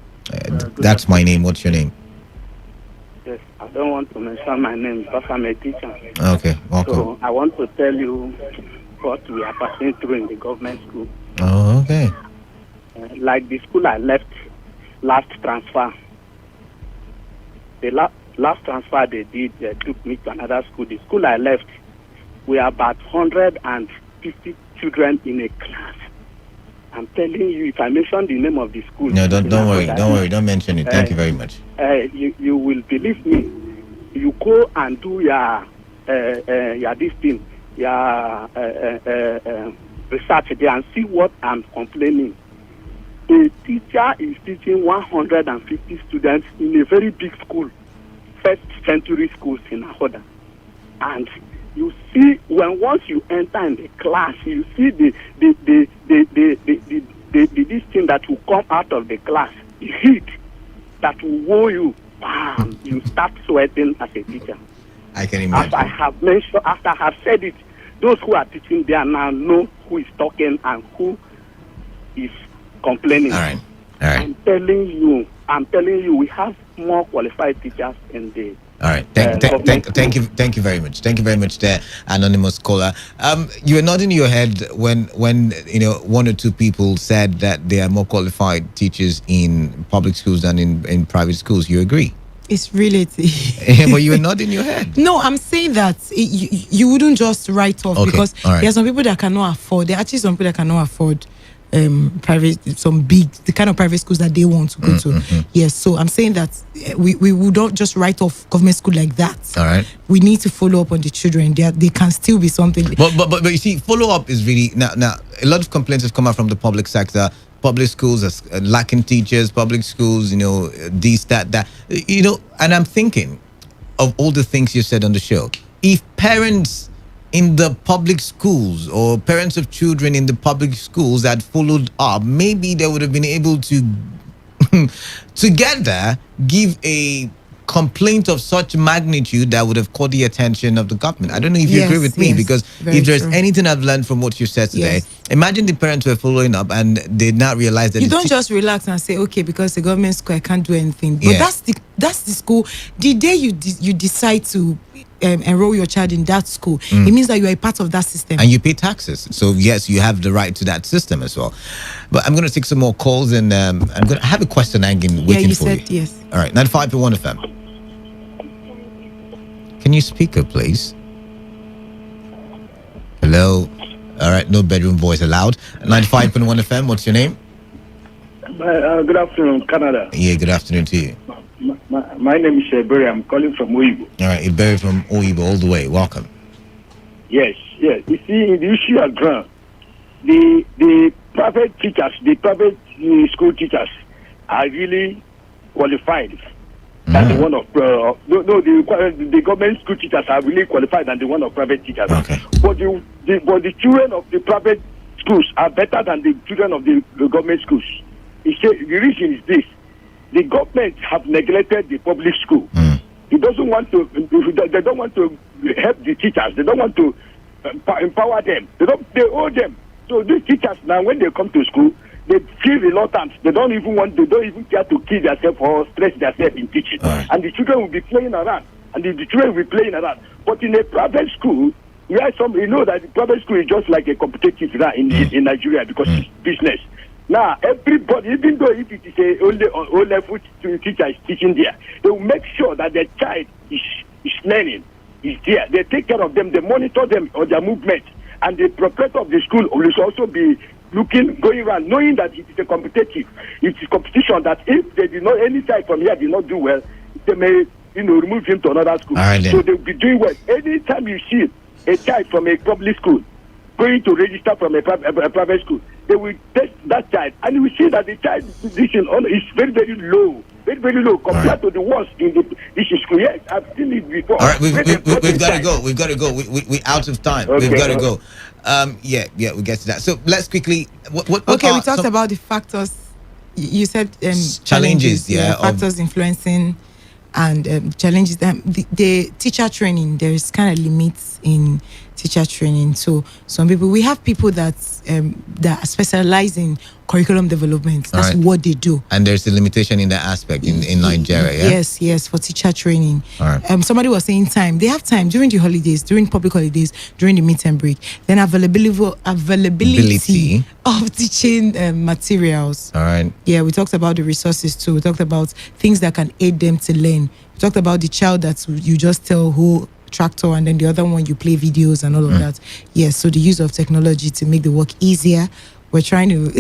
That's my name. What's your name? Yes, I don't want to mention my name because I'm a teacher. Okay, welcome. So I want to tell you what we are passing through in the government school. Oh, okay. Like the school I left last transfer. The last transfer they did, they took me to another school. The school I left, we are about 150 children in a class. I'm telling you, if I mention the name of the school... No, don't worry, don't mention it. Thank you very much. You will believe me. You go and do your this thing, your research there and see what I'm complaining. A teacher is teaching 150 students in a very big school, first century schools in Ahoda. And you see, once you enter in the class, you see this thing that will come out of the class, the heat that will wow you. Bam! You start sweating as a teacher. I can imagine. After I have said it, those who are teaching there now know who is talking and who is complaining. All right. I'm telling you, we have more qualified teachers in the. All right. Thank you very much. Thank you very much, there, anonymous caller. You were nodding your head when one or two people said that there are more qualified teachers in public schools than in private schools. You agree? It's relative. But you were nodding your head. No, I'm saying that you wouldn't just write off because there are some people that cannot afford. There are actually some people that cannot afford the kind of private schools that they want to go to. Yes, so I'm saying that we would not just write off government school like that. All right, we need to follow up on the children. They can still be something. But you see, follow up is really now a lot of complaints have come out from the public sector. Public schools are lacking teachers. Public schools, this, that, and I'm thinking of all the things you said on the show. If parents in the public schools or parents of children in the public schools had followed up, maybe they would have been able to together give a complaint of such magnitude that would have caught the attention of the government. I don't know if you agree with me, because if there's anything I've learned from what you said today, imagine the parents were following up and they not realize that you don't just relax and say, okay, because the government school I can't do anything. But that's the school. The day you decide to enroll your child in that school, it means that you are a part of that system and you pay taxes. So yes, you have the right to that system as well. But I'm going to take some more calls, and I'm going to have a question waiting for you. Yes. All right, 95.1 FM. Can you speak up, please? Hello. All right, no bedroom voice allowed. 95.1 FM. What's your name? Good afternoon, Canada. Yeah, good afternoon to you. My name is Iberi. I'm calling from Oyibo. All right, Iberi from Oyibo, all the way. Welcome. Yes. You see, in the issue at ground, the private teachers, the private school teachers are really qualified. than the one of the government school teachers are really qualified than the one of private teachers. Okay. But the children of the private schools are better than the children of the government schools. The reason is this: the government have neglected the public school. It doesn't want to. They don't want to help the teachers. They don't want to empower them. They owe them. So these teachers now, when they come to school, they feel reluctant. They don't even care to kill themselves or stress themselves in teaching. And the children will be playing around. But in a private school, that the private school is just like a competitive in Nigeria because it's business. Now, everybody, even though if it is a O-level teacher is teaching there, they will make sure that their child is learning, is there. They take care of them, they monitor them on their movement. And the proprietor of the school will also be going around, knowing that it is a competition, that if they did not, any child from here did not do well, they may, remove him to another school. So they will be doing well. Anytime you see a child from a public school going to register from a private school, they will test that child, and you will see that the child position is very, very low compared to the ones in the school. Yes, I've seen it before. All right, we've got to go. We've got to go. We're out of time. Okay. We've got to go. Yeah, we'll get to that. So let's quickly. What we talked about the factors. You said challenges. Factors influencing and challenges. The teacher training. There is kind of limits in teacher training. So some people, we have people that specialize in curriculum development. That's what they do. And there's a limitation in that aspect in Nigeria. Yeah? Yes, for teacher training. All right. Somebody was saying time. They have time during the holidays, during public holidays, during the midterm break. Then availability of teaching materials. All right. Yeah, we talked about the resources too. We talked about things that can aid them to learn. We talked about the child that you just tell who tractor, and then the other one you play videos and all of that. Yes, so the use of technology to make the work easier. We're trying to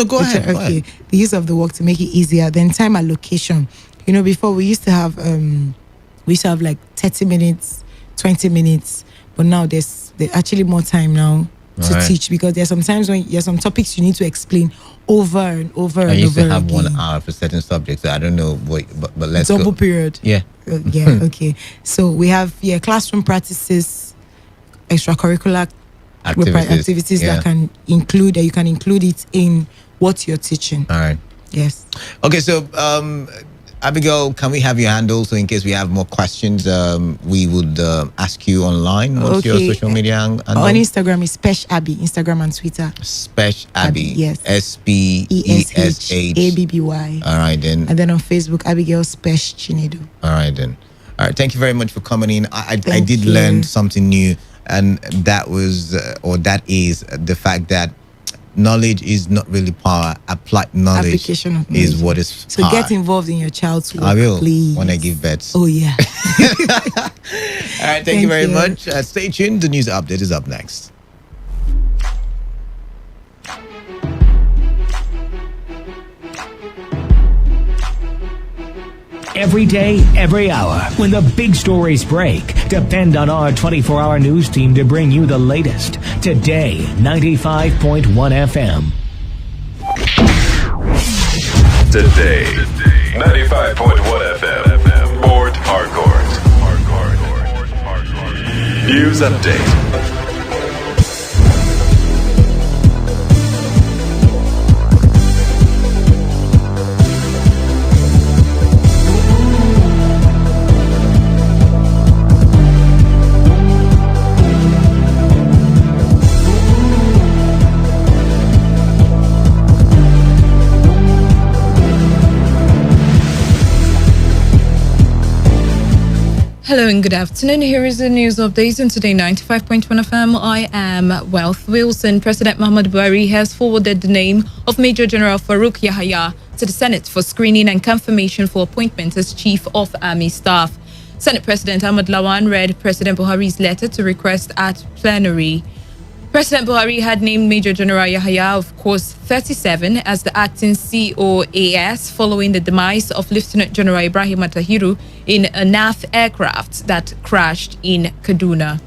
go ahead. Go ahead. The use of the work to make it easier. Then time allocation. Before we used to have like 30 minutes, 20 minutes, but now there's actually more time now to teach, because there's sometimes when there's some topics you need to explain over and over and over. I used to have again. 1 hour for certain subjects. So I don't know, but let's double go. period. Yeah. Okay. So we have classroom practices, extracurricular activities that can include you can include it in what you're teaching. All right. Yes. Okay. So Abigail, can we have your handle so in case we have more questions, we would ask you online? What's your social media handle? On Instagram is Spesh Abby, Instagram and Twitter. Spesh Abby. Yes. SPESHABBY. All right then. And then on Facebook, Abigail Spesh Chinedu. All right then. All right. Thank you very much for coming in. I did learn something new, and that was that is the fact that knowledge is not really power. Applied knowledge Application of is what is so power. Get involved in your child's work, I will, please. when I give birth. Oh, yeah. All right, thank you very much. Stay tuned. The news update is up next. Every day, every hour, when the big stories break, depend on our 24-hour news team to bring you the latest. Today, 95.1 FM. Today, 95.1 FM. Port Harcourt. News update. Hello and good afternoon. Here is the news update on Today 95.1 FM. I am Wealth Wilson. President Muhammadu Buhari has forwarded the name of Major General Farouk Yahaya to the Senate for screening and confirmation for appointment as Chief of Army Staff. Senate President Ahmad Lawan read President Buhari's letter to request at plenary. President Buhari had named Major General Yahaya of Course 37 as the acting COAS following the demise of Lieutenant General Ibrahim Atahiru in a NAF aircraft that crashed in Kaduna.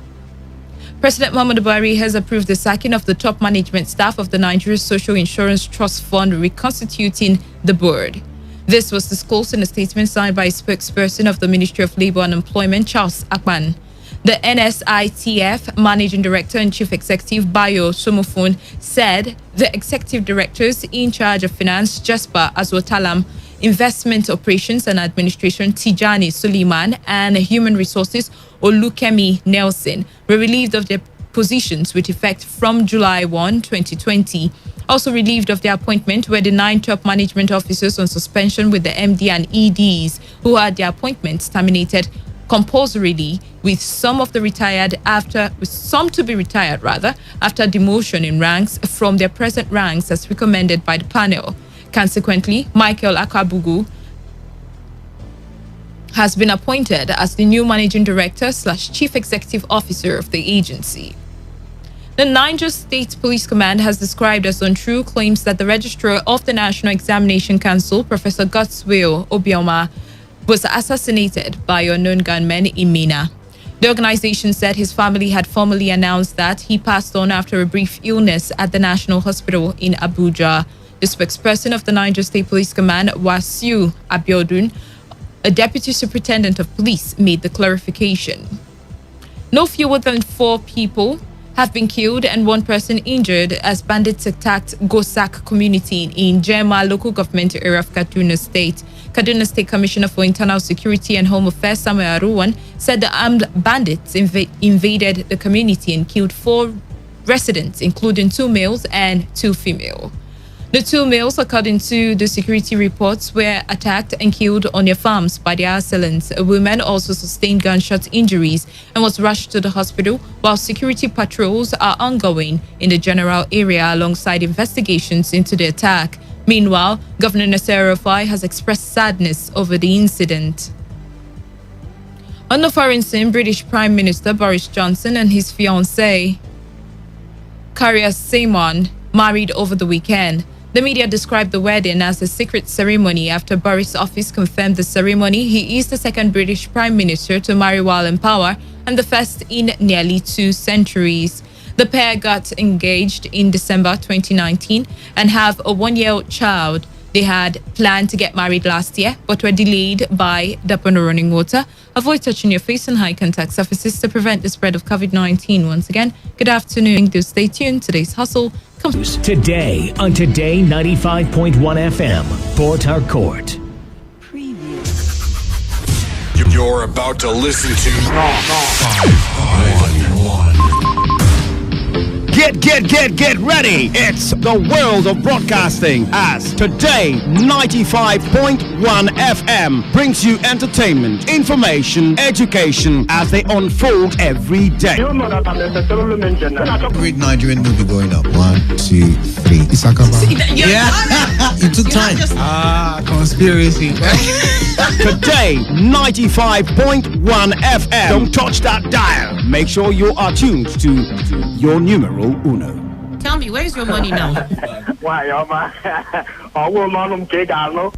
President Muhammadu Buhari has approved the sacking of the top management staff of the Nigeria Social Insurance Trust Fund, reconstituting the board. This was disclosed in a statement signed by a spokesperson of the Ministry of Labour and Employment, Charles Akpan. The NSITF Managing Director and Chief Executive Bayo Somofun said the executive directors in charge of finance, Jasper Azwotalam, investment operations and administration, Tijani Suleiman, and human resources, Olukemi Nelson, were relieved of their positions with effect from July 1, 2020. Also relieved of their appointment were the 9 top management officers on suspension with the MD and EDs who had their appointments terminated compulsorily, with some to be retired after demotion in ranks from their present ranks as recommended by the panel. Consequently, Michael Akabugu has been appointed as the new managing director / chief executive officer of the agency. The Niger State Police Command has described as untrue claims that the registrar of the National Examination Council, Professor Godswill Obioma, was assassinated by unknown gunmen in Mina. The organization said his family had formally announced that he passed on after a brief illness at the National Hospital in Abuja. The spokesperson of the Niger State Police Command, Wasiu Abiodun, a deputy superintendent of police, made the clarification. No fewer than 4 people have been killed and 1 person injured as bandits attacked Gosak community in Jema local government area of Kaduna State. Kaduna State Commissioner for Internal Security and Home Affairs, Samuel Aruwan, said the armed bandits invaded the community and killed 4 residents, including 2 males and 2 female. The 2 males, according to the security reports, were attacked and killed on their farms by their assailants. A woman also sustained gunshot injuries and was rushed to the hospital, while security patrols are ongoing in the general area alongside investigations into the attack. Meanwhile, Governor Nasser Rufai has expressed sadness over the incident. On the foreign scene, British Prime Minister Boris Johnson and his fiancée, Carrie Simon, married over the weekend. The media described the wedding as a secret ceremony after Boris' office confirmed the ceremony. He is the 2nd British Prime Minister to marry while in power and the first in nearly 2 centuries. The pair got engaged in December 2019 and have a 1-year-old child. They had planned to get married last year but were delayed by the running water. Avoid touching your face and high contact surfaces to prevent the spread of COVID-19. Once again, good afternoon. Do stay tuned. Today's hustle comes today on Today 95.1 FM, Port Harcourt. You're about to listen to Get ready. It's the world of broadcasting as Today 95.1 FM brings you entertainment, information, education as they unfold every day. Great Nigerian movie going up. 1, 2, 3. Isakaba. Yeah. It took time. Conspiracy. Today 95.1 FM. Don't touch that dial. Make sure you are tuned to your numeral uno. Tell me, where's your money now? Why, man? I will not get out.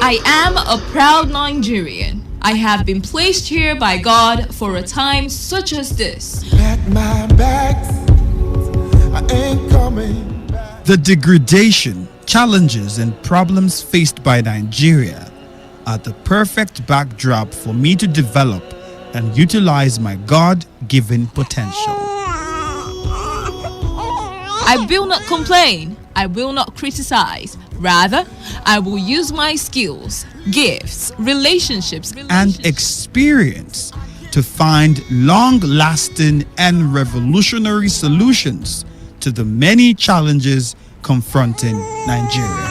I am a proud Nigerian. I have been placed here by God for a time such as this. Pack my bags, I ain't coming back. The degradation, challenges, and problems faced by Nigeria are the perfect backdrop for me to develop and utilize my God-given potential. I will not complain. I will not criticize. Rather, I will use my skills, gifts, relationships, and experience to find long-lasting and revolutionary solutions to the many challenges confronting Nigeria.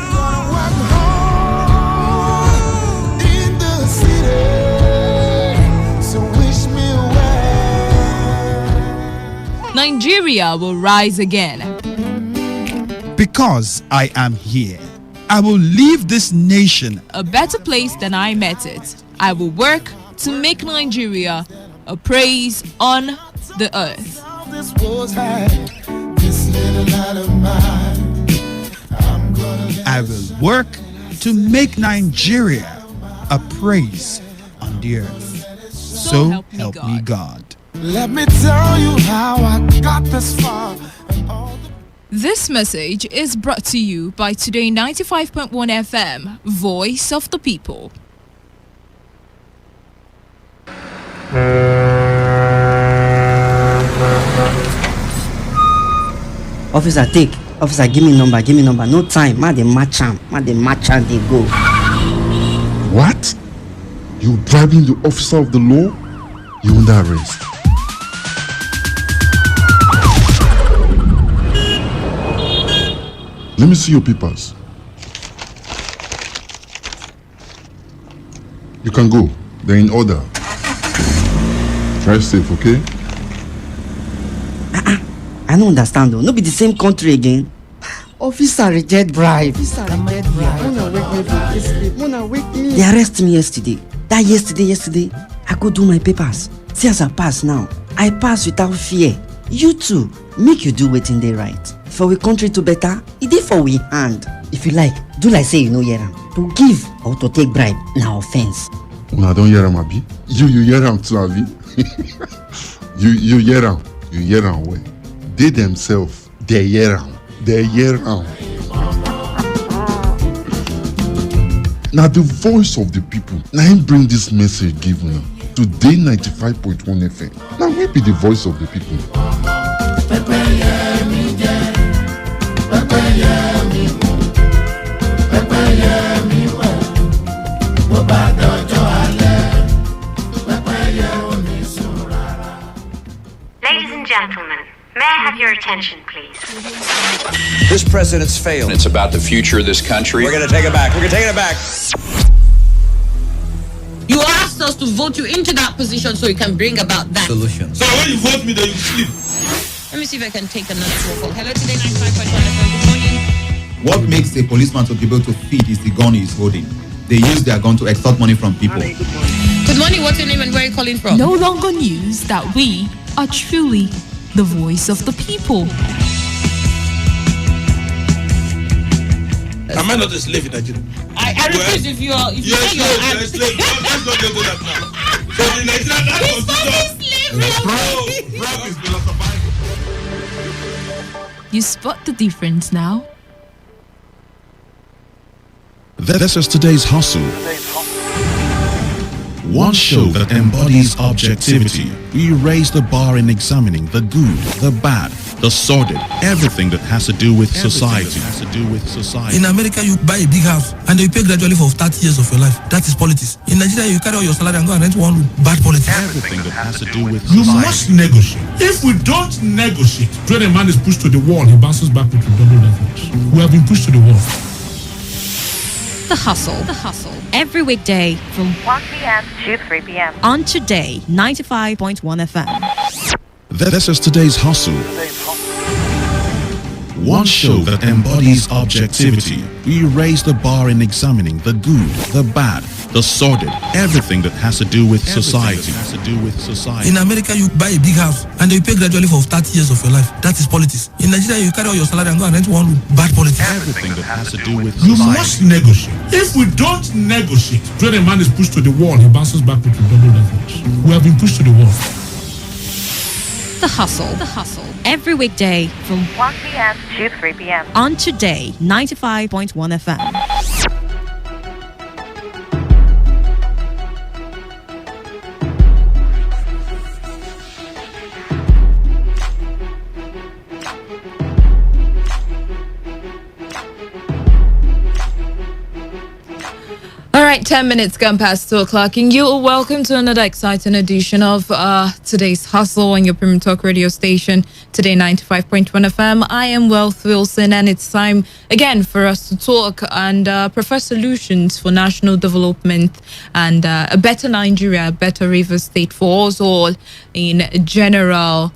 Nigeria will rise again. Because I am here, I will leave this nation a better place than I met it. I will work to make Nigeria a praise on the earth. I will work to make Nigeria a praise on the earth. So help me God. Let me tell you how I got this far. This message is brought to you by Today 95.1 FM, Voice of the People. Officer, take. Officer, give me number. No time. Ma dey match am. They go. What? You bribing the officer of the law? You under arrest. Let me see your papers. You can go. They're in order. Drive safe, okay? I don't understand though. No be the same country again. Officer reject bribe. They arrest me yesterday. That yesterday, I go do my papers. See as I pass now. I pass without fear. You too, make you do wetin dey right. For we country to better, it dey for we hand. If you like, do like say you no hear am. To give or to take bribe, na offense. Una don hear am, abi? You hear am too, abi? You hear am. You hear am well. They themselves, they hear am. Now the voice of the people. Now him bring this message give una. Today 95.1 FM. Now we be the voice of the people. Ladies and gentlemen, may I have your attention, please? This president's failed. It's about the future of this country. We're going to take it back. You asked us to vote you into that position so you can bring about that Solution. So when you vote me, then you sleep. Let me see if I can take another phone call. Hello, Today 95.1 FM. Good morning. What makes a policeman to be able to feed is the gun he's holding. They use their gun to extort money from people. Good morning. What's your name and where are you calling from? No longer news that we are truly the voice of the people. Am I not a slave in Nigeria? I refuse if you are. If you're a slave. Let's not get to that now. So the Nigerian constitution. Rob is philosophizing. You spot the difference now? This is today's hustle. One show that embodies objectivity. We raise the bar in examining the good, the bad, the sordid, everything that has to do with society. In America, you buy a big house and you pay gradually for 30 years of your life. That is politics. In Nigeria, you carry all your salary and go and rent one room. Bad politics. Everything that has to do with you society. must negotiate. If we don't negotiate, when a man is pushed to the wall, he bounces back with double efforts. We have been pushed to the wall. The Hustle. Every weekday from 1 p.m. to 3 p.m. on Today 95.1 FM. This is today's hustle. One show that embodies objectivity. We raise the bar in examining the good, the bad, the sordid, everything that has to do with society. In America, you buy a big house and you pay gradually for 30 years of your life. That is politics. In Nigeria, you carry all your salary and go and rent one room. Bad politics. Everything that has to do with You society. must negotiate. If we don't negotiate, when a man is pushed to the wall, he bounces back with double efforts. We have been pushed to the wall. The Hustle. Every weekday from 1 p.m. to 3 p.m. on Today 95.1 FM. All right, 10 minutes gone past 2 o'clock, and you are welcome to another exciting edition of today's Hustle on your Premium Talk radio station, Today 95.1 FM. I am Wealth Wilson, and it's time again for us to talk and prefer solutions for national development and a better Nigeria, a better River State for us all in general.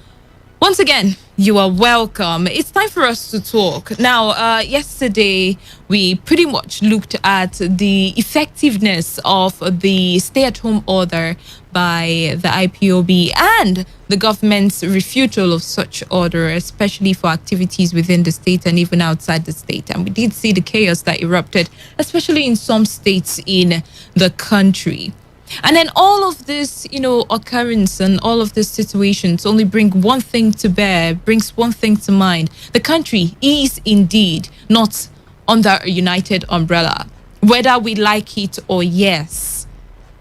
Once again, you are welcome. It's time for us to talk. Now, yesterday, we pretty much looked at the effectiveness of the stay-at-home order by the IPOB and the government's refusal of such order, especially for activities within the state and even outside the state. And we did see the chaos that erupted, especially in some states in the country. And then all of this, occurrence and all of these situations only bring one thing to bear, brings one thing to mind. The country is indeed not under a united umbrella, whether we like it or yes.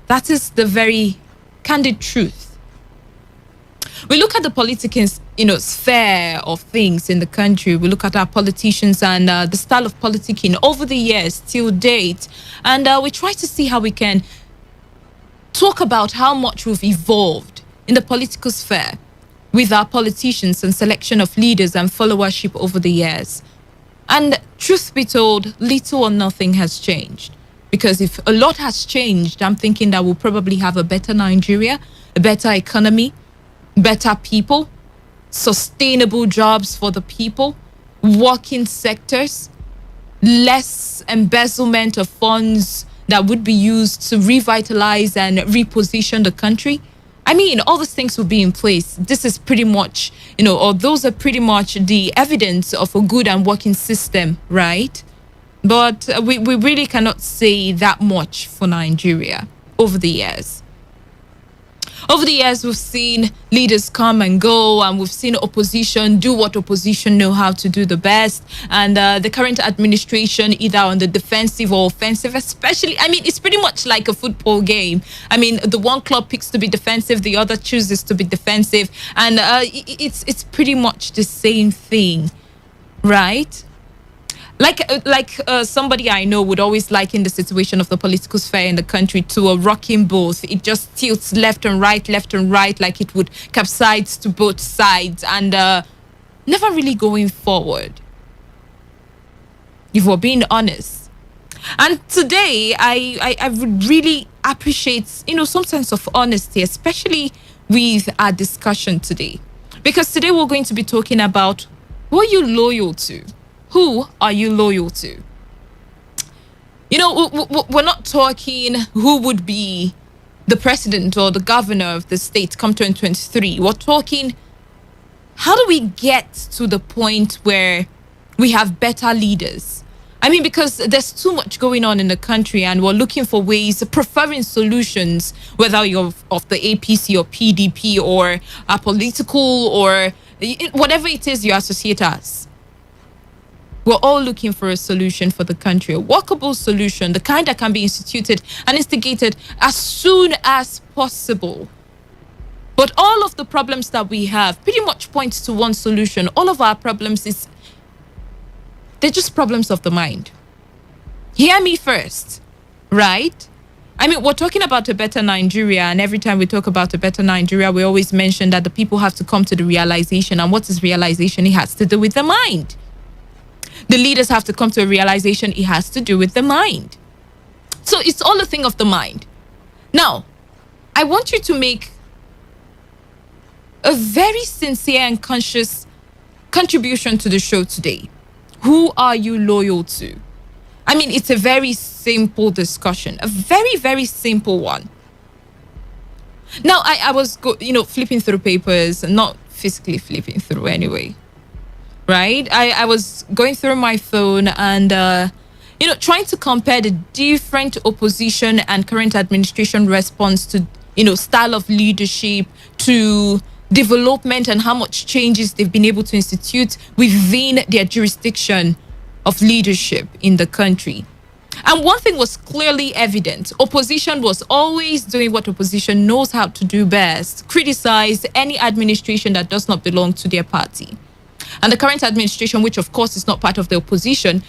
That is the very candid truth. We look at the political, sphere of things in the country. We look at our politicians and the style of politicking over the years till date. And we try to see how we can talk about how much we've evolved in the political sphere with our politicians and selection of leaders and followership over the years. And truth be told, little or nothing has changed. Because if a lot has changed, I'm thinking that we'll probably have a better Nigeria, a better economy, better people, sustainable jobs for the people, working sectors, less embezzlement of funds that would be used to revitalize and reposition the country. I mean, all these things will be in place. This is pretty much, or those are pretty much the evidence of a good and working system, right? But we really cannot say that much for Nigeria over the years. Over the years, we've seen leaders come and go, and we've seen opposition do what opposition know how to do the best. And the current administration, either on the defensive or offensive, especially, it's pretty much like a football game. The one club picks to be defensive, the other chooses to be defensive. And it's pretty much the same thing, right? Like somebody I know would always liken the situation of the political sphere in the country to a rocking boat. It just tilts left and right, like it would capsize to both sides and never really going forward, if we're being honest. And today, I would really appreciate, some sense of honesty, especially with our discussion today. Because today we're going to be talking about who are you loyal to? Who are you loyal to? We're not talking who would be the president or the governor of the state come 2023. We're talking how do we get to the point where we have better leaders? Because there's too much going on in the country and we're looking for ways, preferring solutions, whether you're of the APC or PDP or a political or whatever it is you associate us. We're all looking for a solution for the country, a workable solution, the kind that can be instituted and instigated as soon as possible. But all of the problems that we have pretty much point to one solution. All of our problems they're just problems of the mind. Hear me first, right? We're talking about a better Nigeria, and every time we talk about a better Nigeria, we always mention that the people have to come to the realization. And what is realization? It has to do with the mind. The leaders have to come to a realization it has to do with the mind. So it's all a thing of the mind. Now, I want you to make a very sincere and conscious contribution to the show today. Who are you loyal to? It's a very simple discussion, a very, very simple one. Now, I was, flipping through papers, not physically flipping through anyway. Right? I was going through my phone and, trying to compare the different opposition and current administration response to, style of leadership, to development and how much changes they've been able to institute within their jurisdiction of leadership in the country. And one thing was clearly evident. Opposition was always doing what opposition knows how to do best, criticize any administration that does not belong to their party. And the current administration, which of course is not part of the opposition,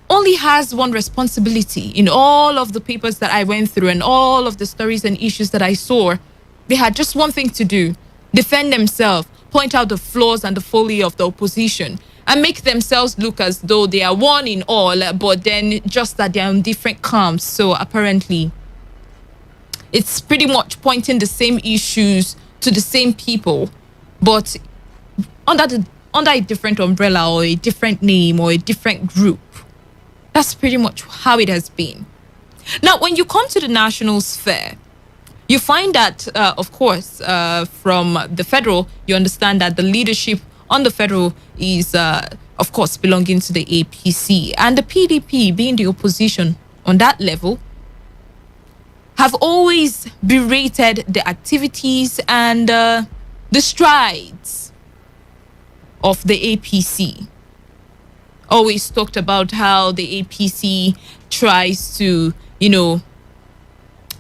only has one responsibility. In all of the papers that I went through and all of the stories and issues that I saw, they had just one thing to do: defend themselves, point out the flaws and the folly of the opposition, and make themselves look as though they are one in all, but then just that they are on different camps. So apparently, it's pretty much pointing the same issues to the same people, but under a different umbrella or a different name or a different group. That's pretty much how it has been. Now, when you come to the national sphere, you find that, of course, from the federal, you understand that the leadership on the federal is, of course, belonging to the APC. And the PDP, being the opposition on that level, have always berated the activities and the strides of the APC. Always talked about how the APC tries to,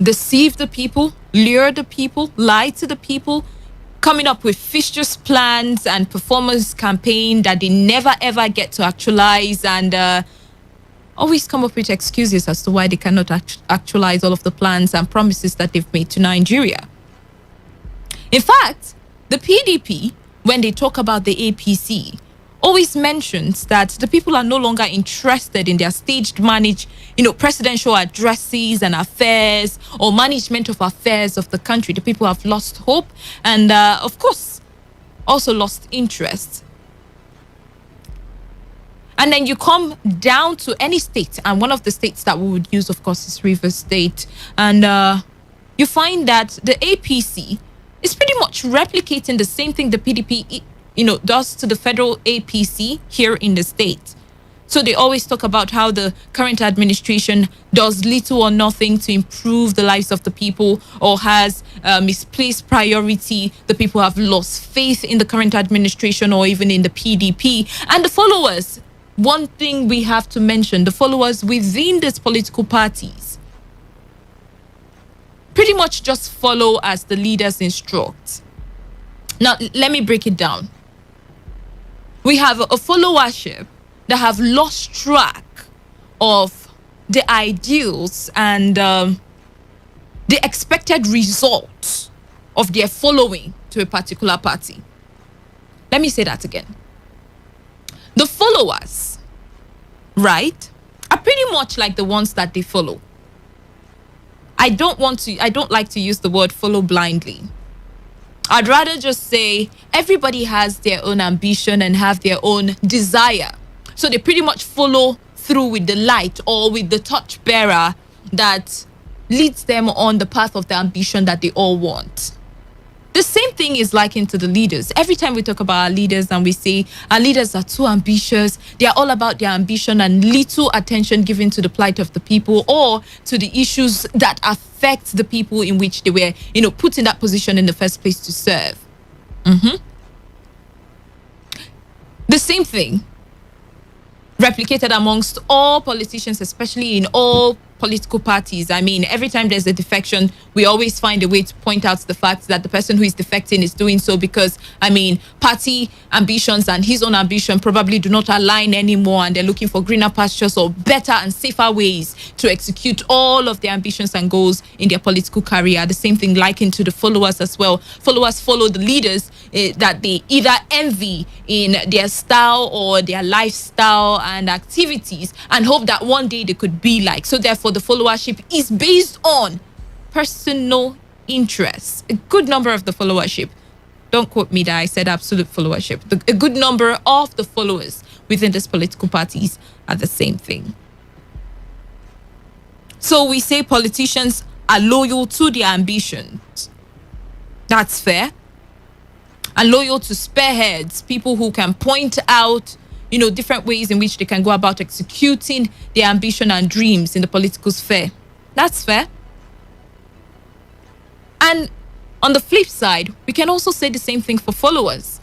deceive the people, lure the people, lie to the people, coming up with fictitious plans and performance campaign that they never ever get to actualize, and always come up with excuses as to why they cannot actualize all of the plans and promises that they've made to Nigeria. In fact, the PDP, when they talk about the APC, always mentions that the people are no longer interested in their staged presidential addresses and affairs or management of affairs of the country. The people have lost hope and, of course, also lost interest. And then you come down to any state, and one of the states that we would use, of course, is Rivers State. And you find that the APC is pretty much replicating the same thing the PDP does to the federal APC here in the state. So they always talk about how the current administration does little or nothing to improve the lives of the people, or has misplaced priority. The people have lost faith in the current administration or even in the PDP. And the followers, one thing we have to mention, the followers within these political parties pretty much just follow as the leaders instruct. Now, let me break it down. We have a followership that have lost track of the ideals and the expected results of their following to a particular party. Let me say that again. The followers, right, are pretty much like the ones that they follow. I don't like to use the word follow blindly. I'd rather just say everybody has their own ambition and have their own desire. So they pretty much follow through with the light or with the torch bearer that leads them on the path of the ambition that they all want. The same thing is likened to the leaders. Every time we talk about our leaders and we say our leaders are too ambitious, they are all about their ambition and little attention given to the plight of the people or to the issues that affect the people in which they were, put in that position in the first place to serve. The same thing replicated amongst all politicians, especially in all political parties. I mean, every time there's a defection, we always find a way to point out the fact that the person who is defecting is doing so because, party ambitions and his own ambition probably do not align anymore, and they're looking for greener pastures or better and safer ways to execute all of their ambitions and goals in their political career. The same thing likened to the followers as well. Followers follow the leaders that they either envy in their style or their lifestyle and activities and hope that one day they could be like. So therefore, the followership is based on personal interests. A good number of the followership, don't quote me that I said absolute followership, a good number of the followers within these political parties are the same thing. So we say politicians are loyal to their ambitions. That's fair. And loyal to spearheads, people who can point out different ways in which they can go about executing their ambition and dreams in the political sphere. That's fair. And on the flip side, we can also say the same thing for followers.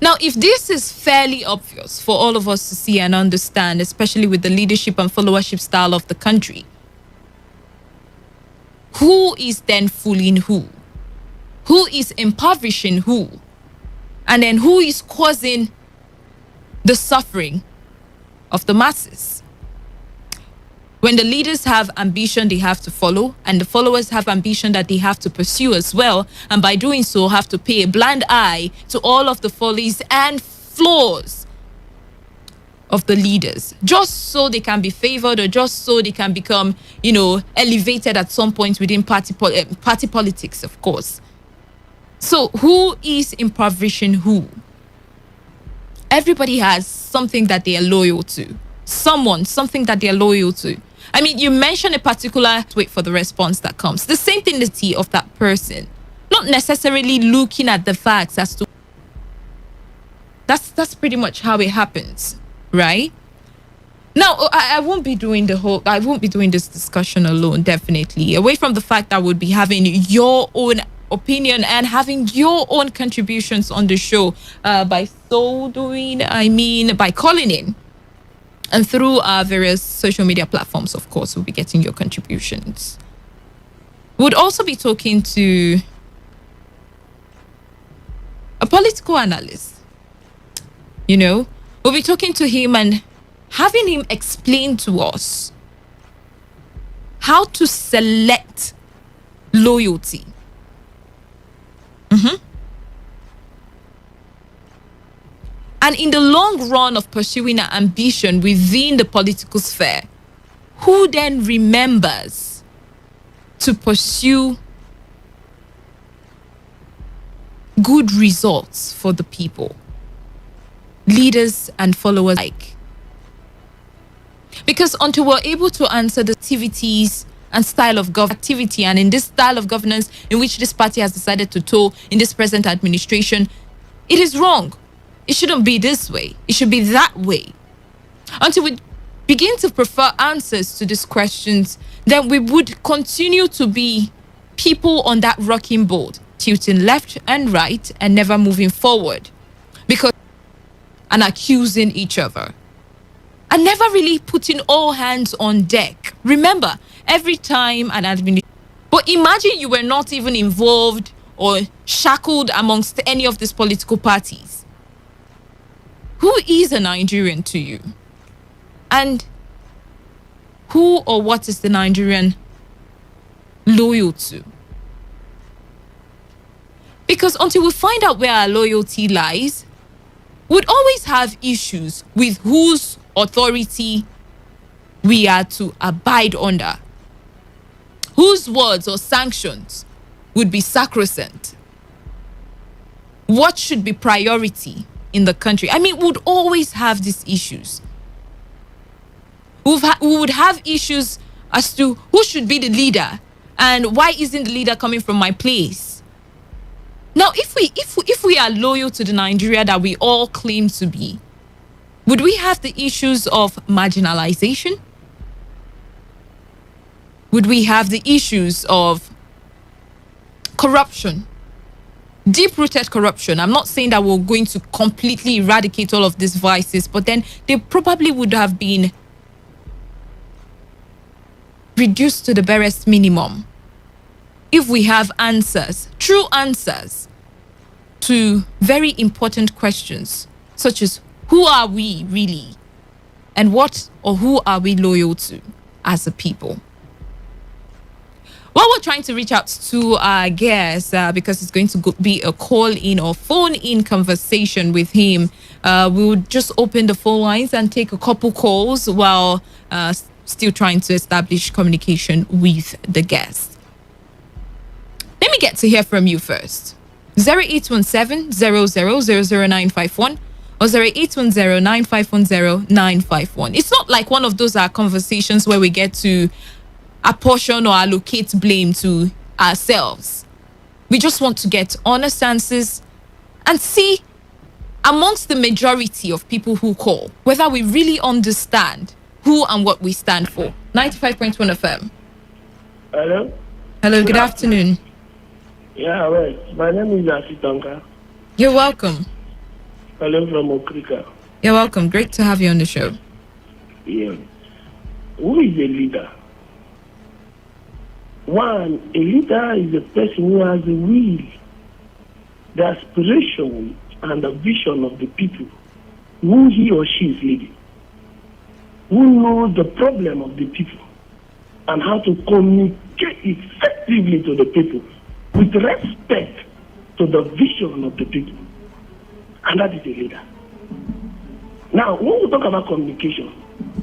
Now, if this is fairly obvious for all of us to see and understand, especially with the leadership and followership style of the country, who is then fooling who? Who is impoverishing who? And then who is causing the suffering of the masses? When the leaders have ambition they have to follow, and the followers have ambition that they have to pursue as well, and by doing so have to pay a blind eye to all of the follies and flaws of the leaders, just so they can be favored or just so they can become, elevated at some point within party politics, of course. So who is impoverishing who? Everybody has something that they are loyal to. Something that they are loyal to. I mean, you mention a particular, wait for the response that comes. The same thing of that person. Not necessarily looking at the facts as to... That's pretty much how it happens, right? Now, I won't be doing this discussion alone, definitely. Away from the fact that I would be having your own opinion and having your own contributions on the show. By so doing, by calling in. And through our various social media platforms, of course, we'll be getting your contributions. We'll also be talking to a political analyst. We'll be talking to him and having him explain to us how to select loyalty. And in the long run of pursuing our ambition within the political sphere, who then remembers to pursue good results for the people, leaders and followers alike? Because until we're able to answer the activities and style of activity, and in this style of governance in which this party has decided to toe in this present administration, it is wrong. It shouldn't be this way. It should be that way. Until we begin to prefer answers to these questions, then we would continue to be people on that rocking boat, tilting left and right and never moving forward, because and accusing each other and never really putting all hands on deck. Remember, every time an administration, but imagine you were not even involved or shackled amongst any of these political parties. Who is a Nigerian to you? And who or what is the Nigerian loyal to? Because until we find out where our loyalty lies, we'd always have issues with whose authority we are to abide under, whose words or sanctions would be sacrosanct, what should be priority in the country. We'd always have these issues. We would have issues as to who should be the leader and why isn't the leader coming from my place. Now, if we are loyal to the Nigeria that we all claim to be, would we have the issues of marginalization? Would we have the issues of corruption? Deep-rooted corruption. I'm not saying that we're going to completely eradicate all of these vices, but then they probably would have been reduced to the barest minimum if we have answers, true answers to very important questions, such as who are we really, and what or who are we loyal to as a people. Well, we're trying to reach out to our guest because it's going to be a call-in or phone-in conversation with him. We'll just open the phone lines and take a couple calls while still trying to establish communication with the guest. Let me get to hear from you first. 0817-00000951 or 0810-9510-951. It's not like one of those conversations where we get to apportion or allocate blame to ourselves. We just want to get honest answers and see amongst the majority of people who call whether we really understand who and what we stand for. 95.1 FM. Hello? Hello, good afternoon. Yeah, right. My name is Asitanka. You're welcome. Hello from Okrika. You're welcome. Great to have you on the show. Yeah. Who is a leader? One, a leader is a person who has the will, the aspiration, and the vision of the people who he or she is leading, who knows the problem of the people and how to communicate effectively to the people with respect to the vision of the people. And that is a leader. Now, when we talk about communication,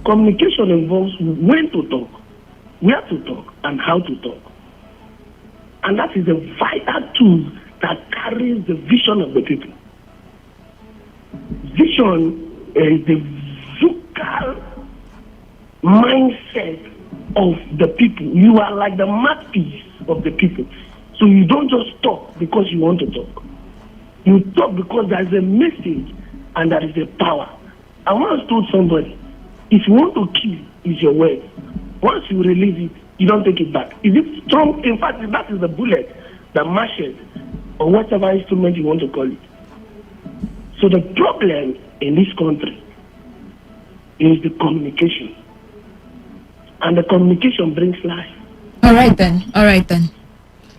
communication involves when to talk, where to talk, and how to talk. And that is a vital tool that carries the vision of the people. Vision is the vocal mindset of the people. You are like the mouthpiece of the people. So you don't just talk because you want to talk. You talk because there is a message and there is a power. I once told somebody If you want to kill, it's your word. Once you release it, you don't take it back. Is it strong? In fact, that is the bullet, the machete, or whatever instrument you want to call it. So the problem in this country is the communication. And the communication brings life. All right then.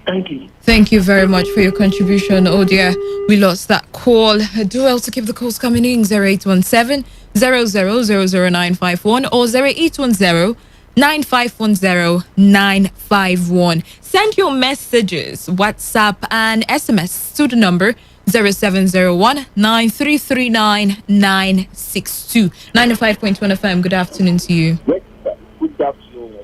Thank you. Thank you very much for your contribution. Oh dear, we lost that call. Do well to keep the calls coming in. 0817 0000951 or 0810 9510 951. Send your messages, WhatsApp and SMS to the number 0701 9339 962. 95.1 FM. Good afternoon to you. Good afternoon.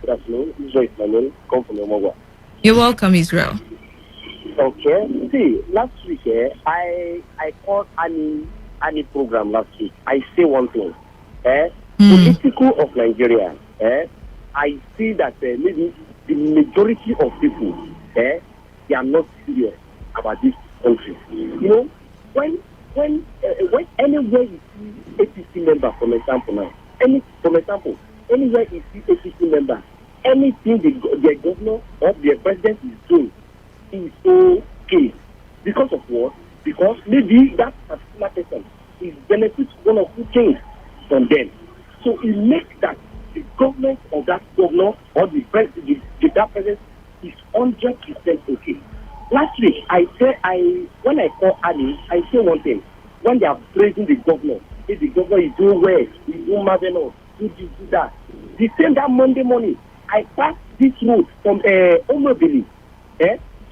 Good afternoon. Israel is my name. Come from Omawa. You're welcome, Israel. Okay. See, last week, I called any program last week. I say one thing. Political of Nigeria, I see that maybe the majority of people, they are not serious about this country. You know, when anywhere you see APC member, for example, now, anywhere you see APC member, anything the governor or the president is doing is okay. Because of what? Because maybe that particular person is benefits one or two things from them. So it makes that the government of that governor or the president is 100% okay. Last week, when I call Ali, I say one thing. When they are praising the governor, if the governor is doing well, he's doing marvelous, do this, do that. The same that Monday morning, I passed this road from Omobili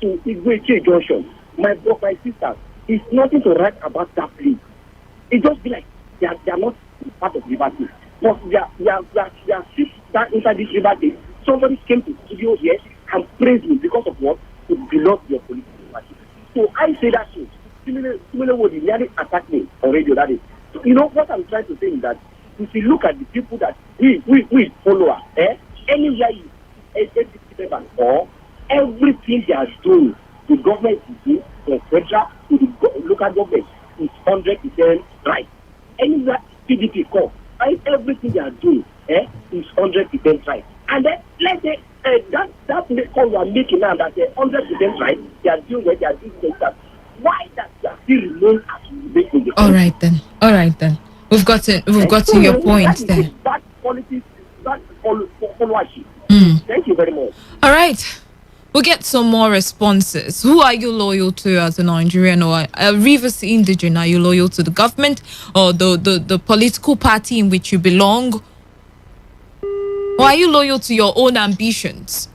to Igweche Junction. My sister, it's nothing to write about that place. It just be like they are not part of liberty. But they are that inside this liberty. Somebody came to the studio here and praised me because of what? To belong to your political party. So I say that too. Similar would nearly attack me on radio that day. So you know what I'm trying to say is that if you look at the people that we follow, anywhere you member or everything they are doing, the government is doing, from federal to the local government is 100% right. Anywhere PDP call, everything they are doing is 100% right. And then let's say that call you are making now that they're 100% right, they are doing what they are doing that. Why that they are still remain as making the All right then. We've gotten your point there. That politics, that followership. Thank you very much. All right. We'll get some more responses. Who are you loyal to as a Nigerian or a Rivers indigen? Are you loyal to the government or the political party in which you belong? Or are you loyal to your own ambitions?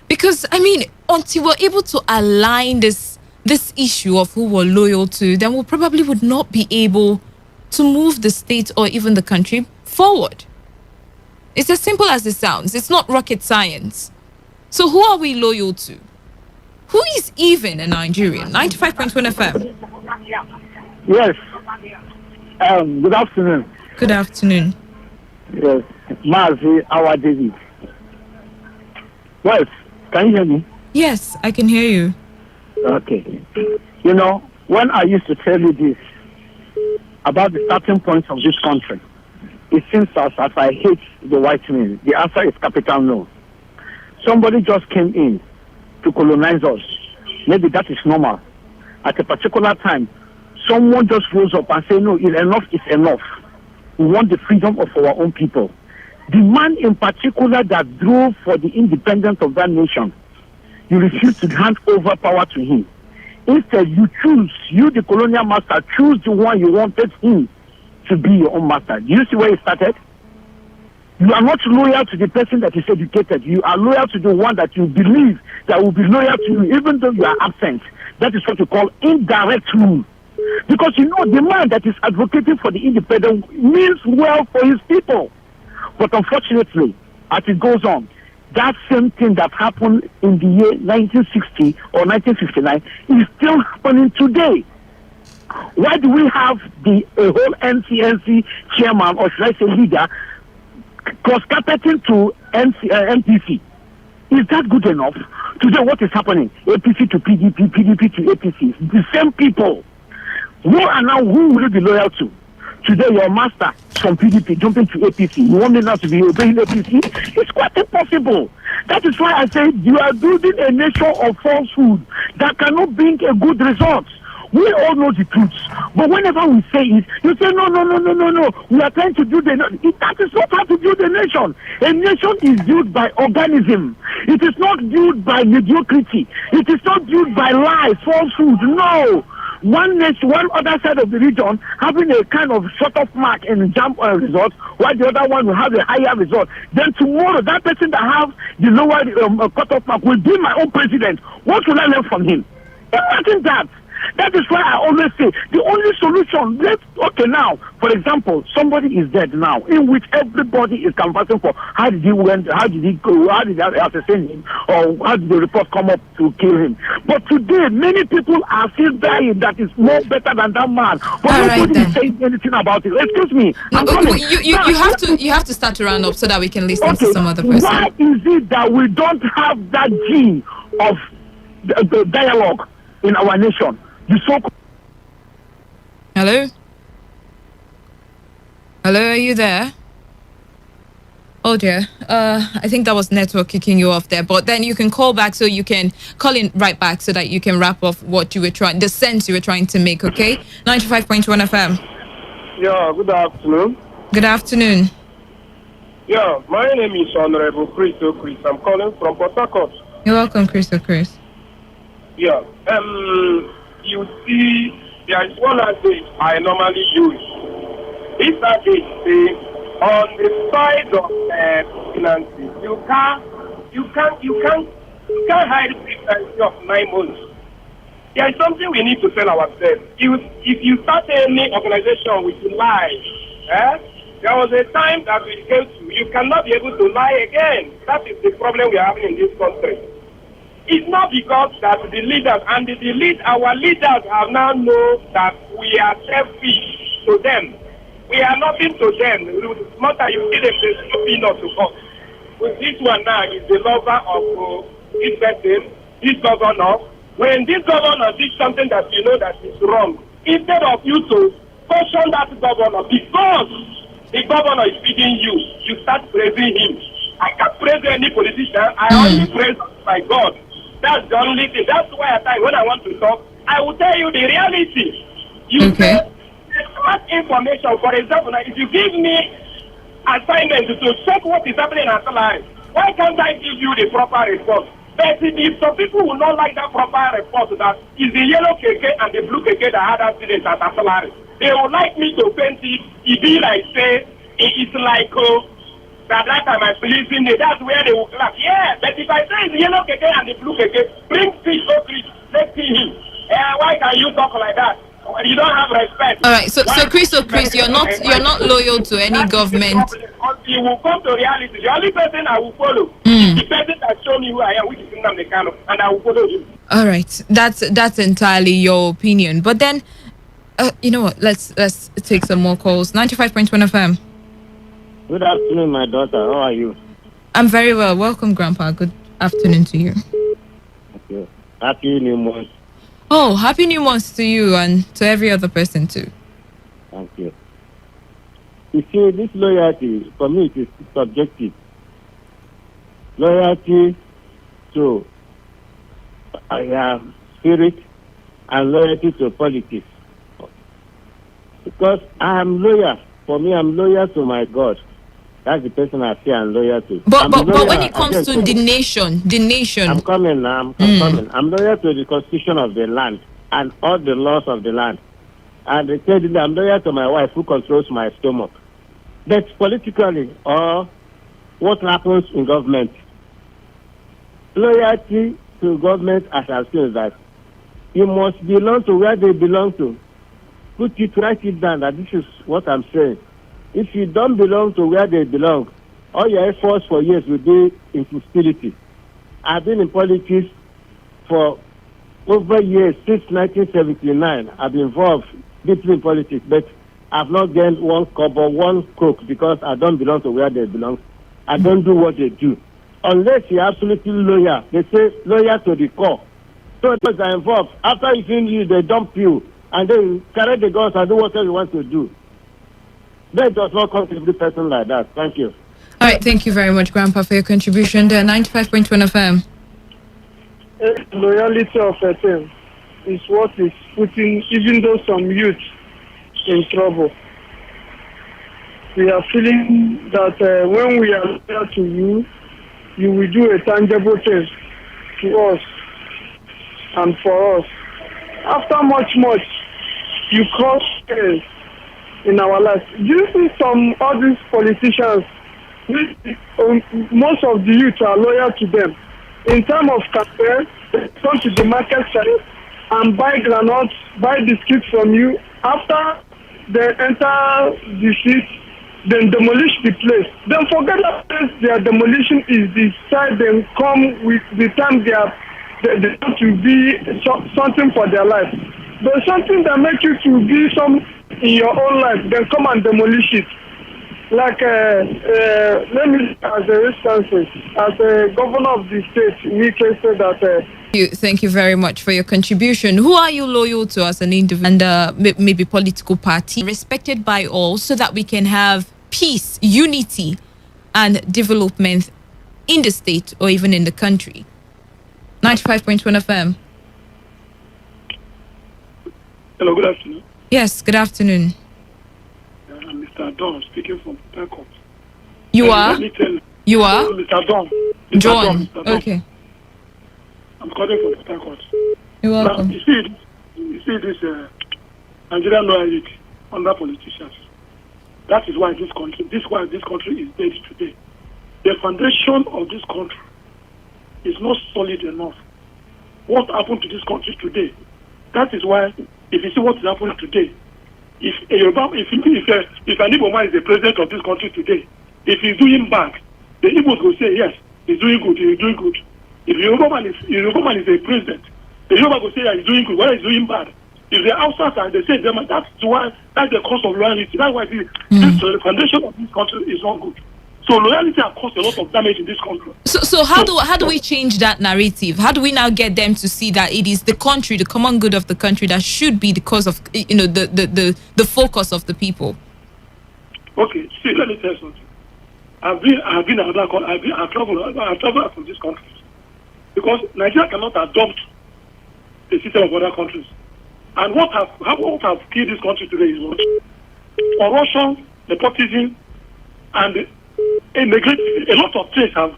Because, I mean, until we're able to align this issue of who we're loyal to, then we probably would not be able to move the state or even the country forward. It's as simple as it sounds. It's not rocket science. So who are we loyal to? Who is even a Nigerian? 95.1 FM. Yes. Good afternoon. Good afternoon. Yes. Mazi, our David. Well, can you hear me? Yes, I can hear you. Okay. You know, when I used to tell you this about the starting point of this country, it seems as I hate the white men. The answer is capital no. Somebody just came in to colonize us. Maybe that is normal. At a particular time, someone just rose up and said, no, enough is enough. We want the freedom of our own people. The man in particular that drove for the independence of that nation, you refuse to hand over power to him. Instead, you the colonial master, choose the one you wanted him to be your own master. Do you see where it started? You are not loyal to the person that is educated. You are loyal to the one that you believe that will be loyal to you, even though you are absent. That is what you call indirect rule. Because you know, the man that is advocating for the independent means well for his people. But unfortunately, as it goes on, that same thing that happened in the year 1960 or 1959 is still happening today. Why do we have the whole NCNC chairman, or should I say leader, cross-carpeting to NPC? Is that good enough? Today, what is happening? APC to PDP, PDP to APC. The same people. Who will you be loyal to? today your master from PDP jumping to APC. You want me now to be obeying APC? It's quite impossible. That is why I say you are building a nation of falsehood that cannot bring a good result. We all know the truth, but whenever we say it, you say no. We are trying to build that is not how to build a nation. A nation is built by organism. It is not built by mediocrity. It is not built by lies, falsehood. No. One nation, one other side of the region having a kind of short-off mark and jump result, while the other one will have a higher result. Then tomorrow, that person that has the lower cut-off mark will be my own president. What will I learn from him? Imagine that. That is why I always say the only solution. Now, for example, somebody is dead now, in which everybody is conversing for how did he went, how did he go, how did they assassinate him, or how did the report come up to kill him. But today, many people are still dying. That is more better than that man. But nobody is saying anything about it. Excuse me. You have to start to round up so that we can listen to some other person. Why is it that we don't have that gene of the dialogue in our nation? Hello, are you there? Oh dear, I think that was network kicking you off there, but then you can call back, so you can call in right back so that you can wrap up what you were trying, the sense you were trying to make, okay? 95.1 FM. Yeah, good afternoon. Good afternoon. Yeah, my name is Honorable Chris. I'm calling from Port Harcourt. You're welcome, Chris. Yeah, you see, there is one adage I normally use. This adage says, on the side of finances, you can't hide pregnancy of 9 months. There is something we need to tell ourselves. If you start any organization with lies, there was a time that we came to, you cannot be able to lie again. That is the problem we are having in this country. It's not because that the leaders and our leaders have now known that we are selfish to them. We are nothing to them. Not that you see them, they stupid not to us. With this one now is the lover of this person, this governor. When this governor did something that you know that is wrong, instead of you to caution that governor because the governor is feeding you, you start praising him. I can't praise any politician. I only praise my God. That's the only thing. That's why at times when I want to talk, I will tell you the reality. You say smart information. For example, now, if you give me assignment to check what is happening in our life, why can't I give you the proper report? But if some people will not like that proper report, that is the yellow keke and the blue keke that had accidents at Asalari, they would like me to paint it. It be like say it's like that time I believe in it. That's where they will clap. Yeah, but if I say it's the yellow keke and the blue keke, bring fish, let's see him. Why can you talk like that? You don't have respect. All right, so Chris, you're not loyal to any government. You will come to reality. The only person I will follow is the person that show me who I am, which is Nnamdi Kanu, and I will follow you. All right, that's entirely your opinion. But then, you know what? Let's take some more calls. 95.1 FM. Good afternoon, my daughter. How are you? I'm very well. Welcome, Grandpa. Good afternoon to you. Thank you. Happy New Month. Oh, happy New Month to you and to every other person too. Thank you. You see, this loyalty, for me, it is subjective. Loyalty to spirit and loyalty to politics. Because I am loyal. For me, I'm loyal to my God. That's the person I say I'm loyal to. But when it comes to the nation. I'm coming now. I'm coming. I'm loyal to the constitution of the land and all the laws of the land. And they tell you I'm loyal to my wife who controls my stomach. But politically, or what happens in government, loyalty to government, as I've seen, is that you must belong to where they belong to. Write it down that this is what I'm saying. If you don't belong to where they belong, all your efforts for years will be in futility. I've been in politics for over years, since 1979. I've been involved deeply in politics, but I've not gained one cup or one coke because I don't belong to where they belong. I don't do what they do. Unless you're absolutely loyal. They say loyal to the core. So those are involved. After you finish, they dump you, and then carry the guns and do whatever you want to do. That does not come to every person like that. Thank you. All right, thank you very much, Grandpa, for your contribution there. 95.1 FM. Loyalty of a thing is what is putting even though some youth in trouble. We are feeling that when we are loyal to you, you will do a tangible thing to us and for us. After much, you cross in our lives. Do you see all these politicians, most of the youth are loyal to them. In terms of campaign, they come to the market side and buy granules, buy biscuits from you. After they enter the seat, then demolish the place. Then forget that their demolition is the side they come with the time they want to be something for their life. There's something that makes you to be some in your own life, then come and demolish it. Like, let me, as a instance, as a governor of the state, we can say that. Thank you very much for your contribution. Who are you loyal to as an individual and maybe political party, respected by all, so that we can have peace, unity, and development in the state or even in the country? 95.1 FM. Hello, good afternoon. Yes, good afternoon. I'm Mr. Don speaking from Port Harcourt. You are? Let me tell you. You are? Mr. Don. John. Okay. I'm calling from Port Harcourt. You're welcome. Now, you see this Nigerian loyalty under politicians. That is why this country is dead today. The foundation of this country is not solid enough. What happened to this country today? That is why, if you see what is happening today, if an Igbo man is the president of this country today, if he's doing bad, the Igbos will say yes, he's doing good, he's doing good. If Yoruba man is a president, the Yoruba will say yeah, he's doing good, whether he's doing bad. If the outsiders they say them, that's the cause of loyalty. That's why the foundation of this country is not good. So loyalty has caused a lot of damage in this country. So how do we change that narrative? How do we now get them to see that it is the country, the common good of the country, that should be the cause of the focus of the people? Okay, see, let me tell you something. I've traveled from this country because Nigeria cannot adopt the system of other countries. And what have killed this country today is what? Corruption, nepotism, and a lot of things have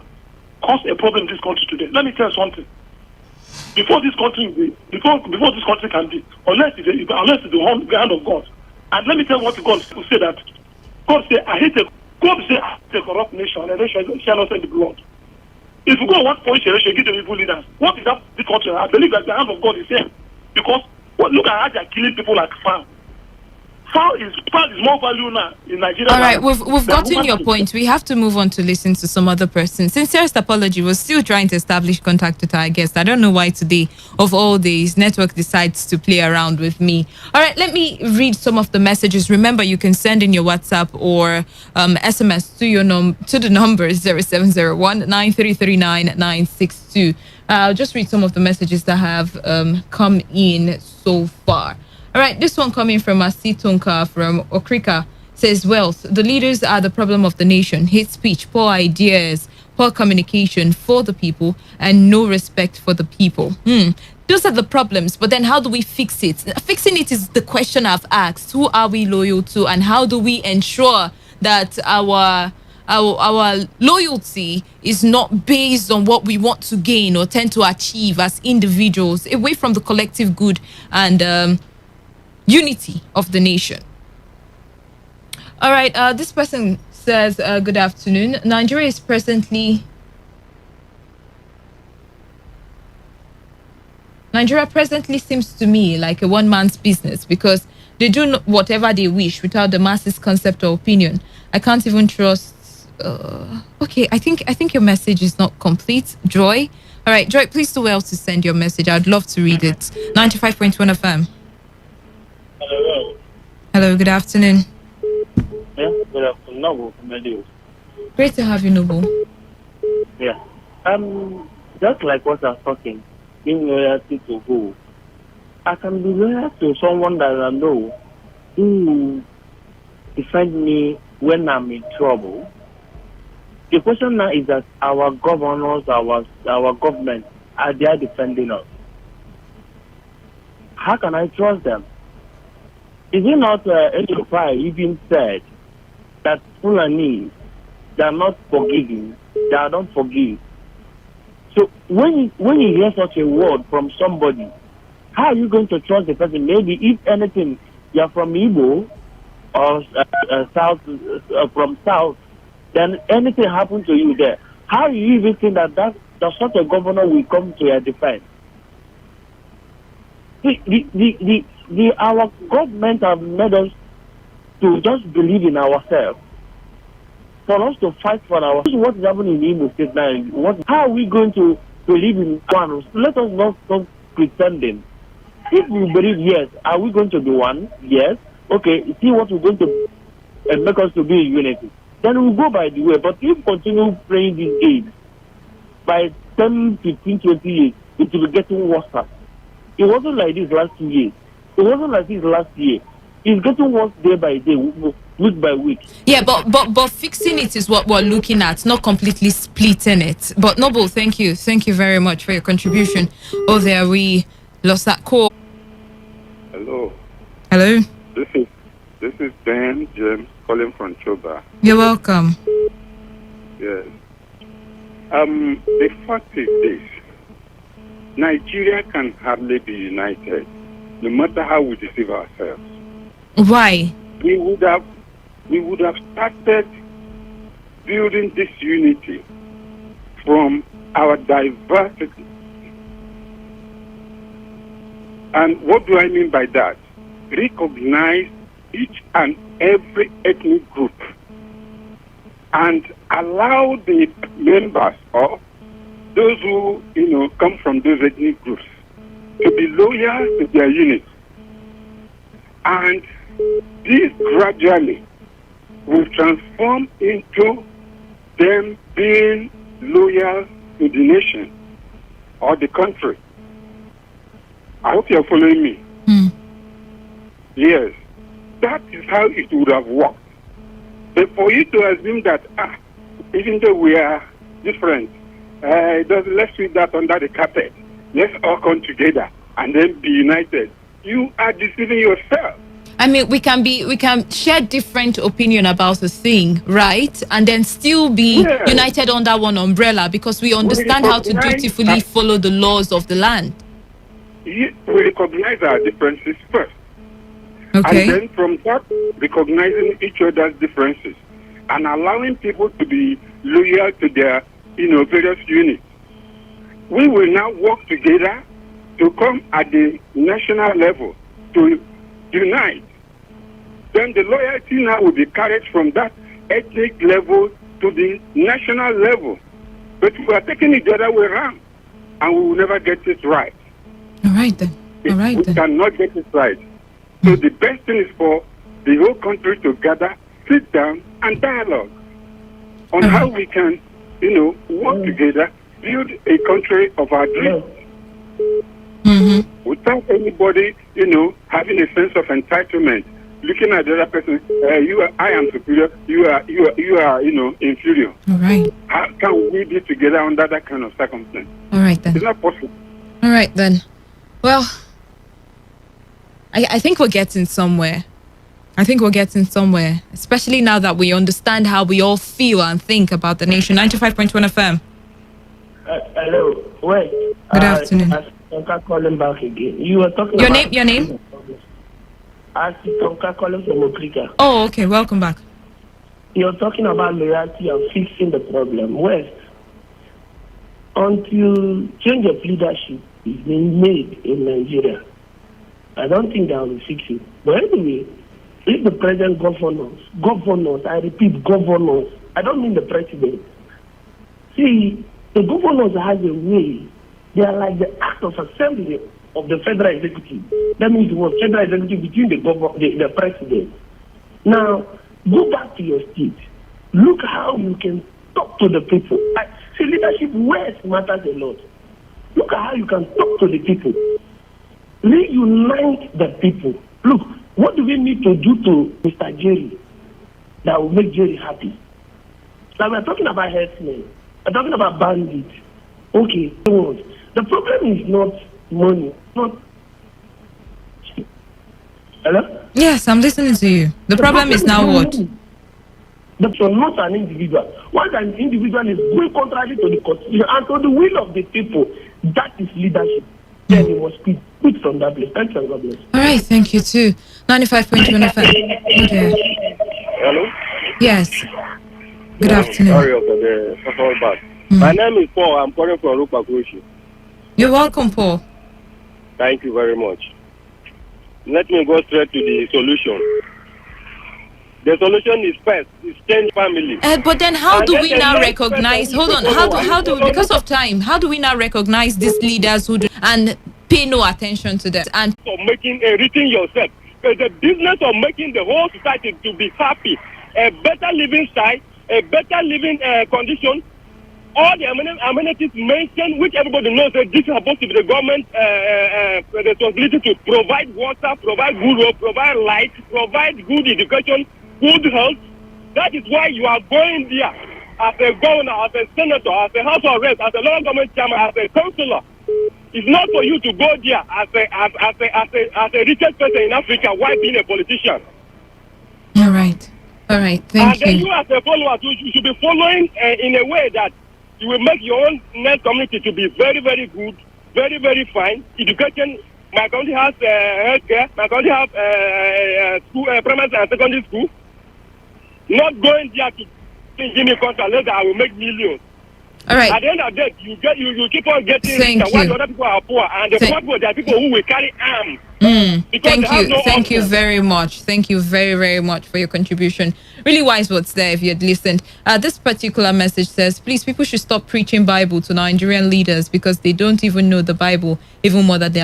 caused a problem in this country today. Let me tell you something. Before this country can be, unless it's the hand of God. And let me tell you what God will say that. God say, I hate a corrupt nation, and a nation shall not send the blood. If you go one point generation, give them evil leaders. What is that the country? I believe that the hand of God is here. Because look at how they are killing people like fowl. Fowl is more value now in Nigeria. All right, we've gotten your point. We have to move on to listen to some other person. Sincerest apology. We're still trying to establish contact with our guest. I don't know why today, of all days, network decides to play around with me. All right, let me read some of the messages. Remember, you can send in your WhatsApp or SMS to the number 0701 9339 962. I'll just read some of the messages that have come in so far. All right, this one coming from Asitonka from Okrika says, wealth, the leaders are the problem of the nation. Hate speech, poor ideas, poor communication for the people, and no respect for the people. Those are the problems, but then how do we fix it? Fixing it is the question I've asked. Who are we loyal to, and how do we ensure that our loyalty is not based on what we want to gain or tend to achieve as individuals, away from the collective good and unity of the nation? All right, this person says, good afternoon. Nigeria presently seems to me like a one-man's business because they do whatever they wish without the masses' concept or opinion. I can't even trust. Okay, I think your message is not complete, Joy. All right, Joy, please do well to send your message. I'd love to read it. 95.1 FM. Hello, good afternoon. Yeah, good afternoon. Noble from Edo. Great to have you, Noble. Yeah. Just like what I was talking, being loyalty to who? I can be loyal to someone that I know who defend me when I'm in trouble. The question now is that our governors, our government, are they defending us? How can I trust them? Is it not HFI even said that Fulani, they are not forgiving, they are not forgive? So when you hear such a word from somebody, how are you going to trust the person? Maybe if anything, you are from Igbo or South, from South, then anything happens to you there. How do you even think that such a governor will come to your defense? Our government have made us to just believe in ourselves. For us to fight for our, this is what is happening in Imo State now. How are we going to believe in one? Let us not stop pretending. If we believe, yes, are we going to be one? Yes. Okay, see what we're going to make us to be in unity. Then we'll go by the way. But if we continue playing this game, by 10, 15, 20 years, it will be getting worse. It wasn't like this last 2 years. It wasn't like this last year. It's getting worse day by day, week by week. Yeah, but fixing it is what we're looking at, not completely splitting it. But Noble, thank you very much for your contribution. Oh, there we lost that call. Hello. This is Dan James calling from Choba. You're welcome. Yes. The fact is this: Nigeria can hardly be united, no matter how we deceive ourselves. Why? We would have started building this unity from our diversity. And what do I mean by that? Recognize each and every ethnic group and allow the members or those who come from those ethnic groups to be loyal to their unit. And this gradually will transform into them being loyal to the nation or the country. I hope you're following me. Yes, that is how it would have worked. But for you to assume that, even though we are different, let's sweep that under the carpet. Let's all come together and then be united. You are deceiving yourself. I mean, we can share different opinion about a thing, right? And then still be united under one umbrella because we understand how to dutifully follow the laws of the land. We recognize our differences first. Okay. And then from that, recognizing each other's differences and allowing people to be loyal to their, various units. We will now work together to come at the national level to unite. Then the loyalty now will be carried from that ethnic level to the national level. But we are taking it the other way around, and we will never get it right. All right then. We cannot get it right. So the best thing is for the whole country to gather, sit down, and dialogue on how we can, work together, build a country of our dreams. Without anybody, having a sense of entitlement, looking at the other person, I am superior, you are, inferior. All right. How can we be together under that kind of circumstance? All right then. It's not possible. All right then. Well, I think we're getting somewhere. Especially now that we understand how we all feel and think about the nation. 95.1 FM. Hello. Wait. Good afternoon. I'm calling back again. You were talking your about... Your name? Tonka calling from Okrika. Oh, okay. Welcome back. You're talking about loyalty and fixing the problem. West, until change of leadership is being made in Nigeria, I don't think that will fix it. But anyway, if the present governors, I repeat, governors, I don't mean the president. See, the governors have a way. They are like the act of assembly of the federal executive. That means it was federal executive between the president. Now, go back to your state. Look how you can talk to the people. See, leadership West matters a lot. Look at how you can talk to the people. Reunite the people. Look, what do we need to do to Mr. Jerry? that will make Jerry happy. Like we're talking about herdsmen, we're talking about bandits. Okay, the problem is not money, not. Hello? Yes, I'm listening to you. The problem is now what? But you're not an individual. Once an individual is going contrary to the constitution and to the will of the people, that is leadership. Then you must quit from that place. Thanks and God bless. All right, thank you too. 95.1 FM. Okay. Hello? Yes. Good afternoon. Sorry for the call back. My name is Paul. I'm calling from Rupakushi. You're welcome, Paul. Thank you very much. Let me go straight to the solution. The solution is first, is change family. But then how do we now next recognize, person hold on, how do because of time, how do we now recognize these leaders who do and pay no attention to them? And for making everything yourself. The business of making the whole society to be happy, a better living style, a better living condition, all the amenities mentioned, which everybody knows that this is supposed to be the government responsibility to provide water, provide good road, provide light, provide good education, good health. That is why you are going there as a governor, as a senator, as a house of reps, as a local government chairman, as a councillor. It's not for you to go there as a richest person in Africa while being a politician. All right, thank you. And then you as a follower, you should be following in a way that you will make your own net community to be very, very good, very, very fine. Education, my country has healthcare, my country has school, primary and secondary school. Not going there to give me contract later, I will make millions. All right. At the end of the day, you keep on getting Thank rich, while you. the other people are poor, and the poor people, there are people who will carry arms. Thank you very much. Thank you very, very much for your contribution. Really wise words there if you had listened. This particular message says, please, people should stop preaching Bible to Nigerian leaders because they don't even know the Bible, even more than the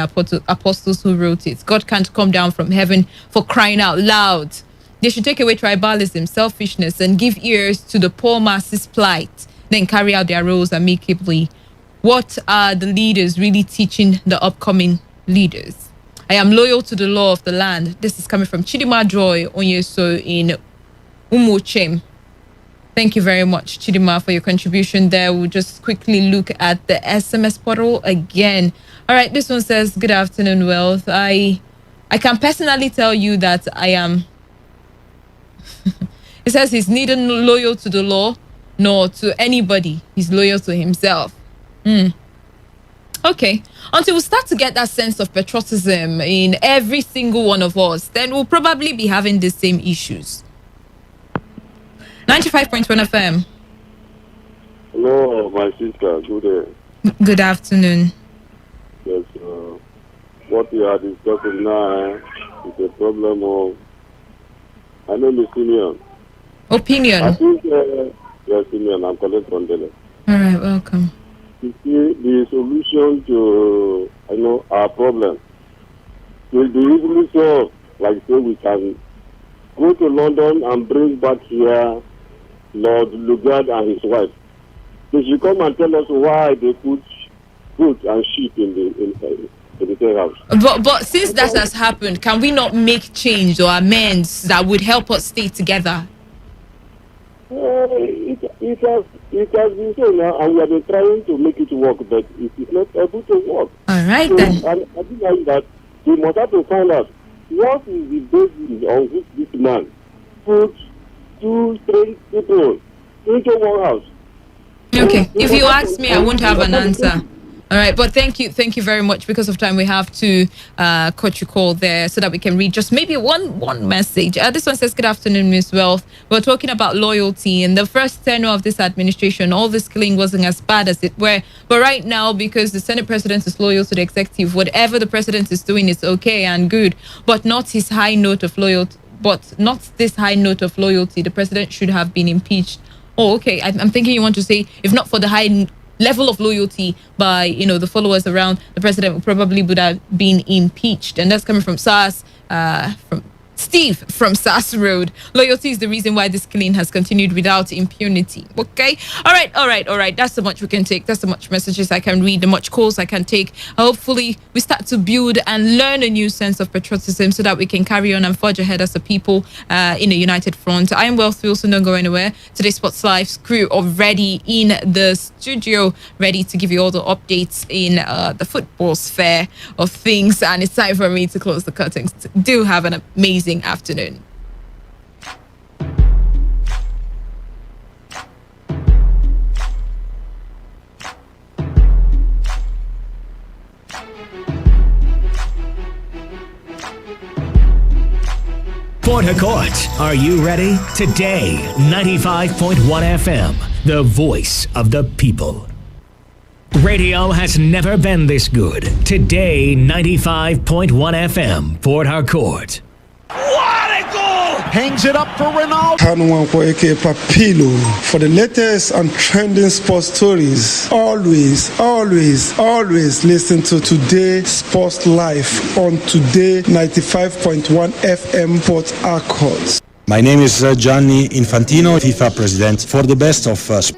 apostles who wrote it. God can't come down from heaven for crying out loud. They should take away tribalism, selfishness, and give ears to the poor masses' plight, then carry out their roles amicably. What are the leaders really teaching the upcoming leaders? I am loyal to the law of the land. This is coming from Chidima Joy Onyeso in Umochem. Thank you very much, Chidima, for your contribution there. We'll just quickly look at the SMS portal again. All right, this one says, good afternoon, Wealth. I can personally tell you that I am... It says he's neither loyal to the law nor to anybody. He's loyal to himself. Okay. Until we start to get that sense of patriotism in every single one of us, then we'll probably be having the same issues. 95.1 FM. Hello, my sister. Good afternoon. Yes, what we are discussing now is the problem of, I know the Simeon. Opinion. I think, yes, Simeon, I'm calling from Delhi. All right, welcome. You see, the solution to, our problem will be easily solved. Like, say, we can go to London and bring back here Lord Lugard and his wife. They should come and tell us why they put goat and sheep in the same house. But since that has happened, can we not make change or amends that would help us stay together? It has been so now, and we have been trying to make it work, but it is not able to work. All right, so, then. And I think that we must have to find out what is the basis on which this man put two strange people into one house. Okay, if you ask me, I won't have an answer. All right, but thank you very much. Because of time, we have to cut your call there so that we can read just maybe one message. This one says, good afternoon, Miss Wealth. We're talking about loyalty. In the first tenure of this administration, all this killing wasn't as bad as it were. But right now, because the Senate President is loyal to the executive, whatever the President is doing is okay and good, but not his high note of loyalty. But not this high note of loyalty. The President should have been impeached. Oh, okay. I'm thinking you want to say, if not for the high level of loyalty by the followers around the president, probably would have been impeached. And that's coming from SARS, from Steve from Sass Road. Loyalty is the reason why this killing has continued without impunity. Okay. All right. That's so much we can take. That's so much messages I can read, the much calls I can take. Hopefully, we start to build and learn a new sense of patriotism so that we can carry on and forge ahead as a people in a united front. I am Wealth Wilson. Don't go anywhere. Today's Sports Live's crew already in the studio, ready to give you all the updates in the football sphere of things. And it's time for me to close the curtains. Do have an amazing afternoon. Port Harcourt, are you ready? Today, 95.1 FM, the voice of the people. Radio has never been this good. Today, 95.1 FM, Port Harcourt. What a goal! Hangs it up for Ronaldo. Hanuanko aka Papilo. For the latest and trending sports stories, always listen to Today Sports Live on Today 95.1 FM Port Harcourt. My name is Gianni Infantino, FIFA president. For the best of us.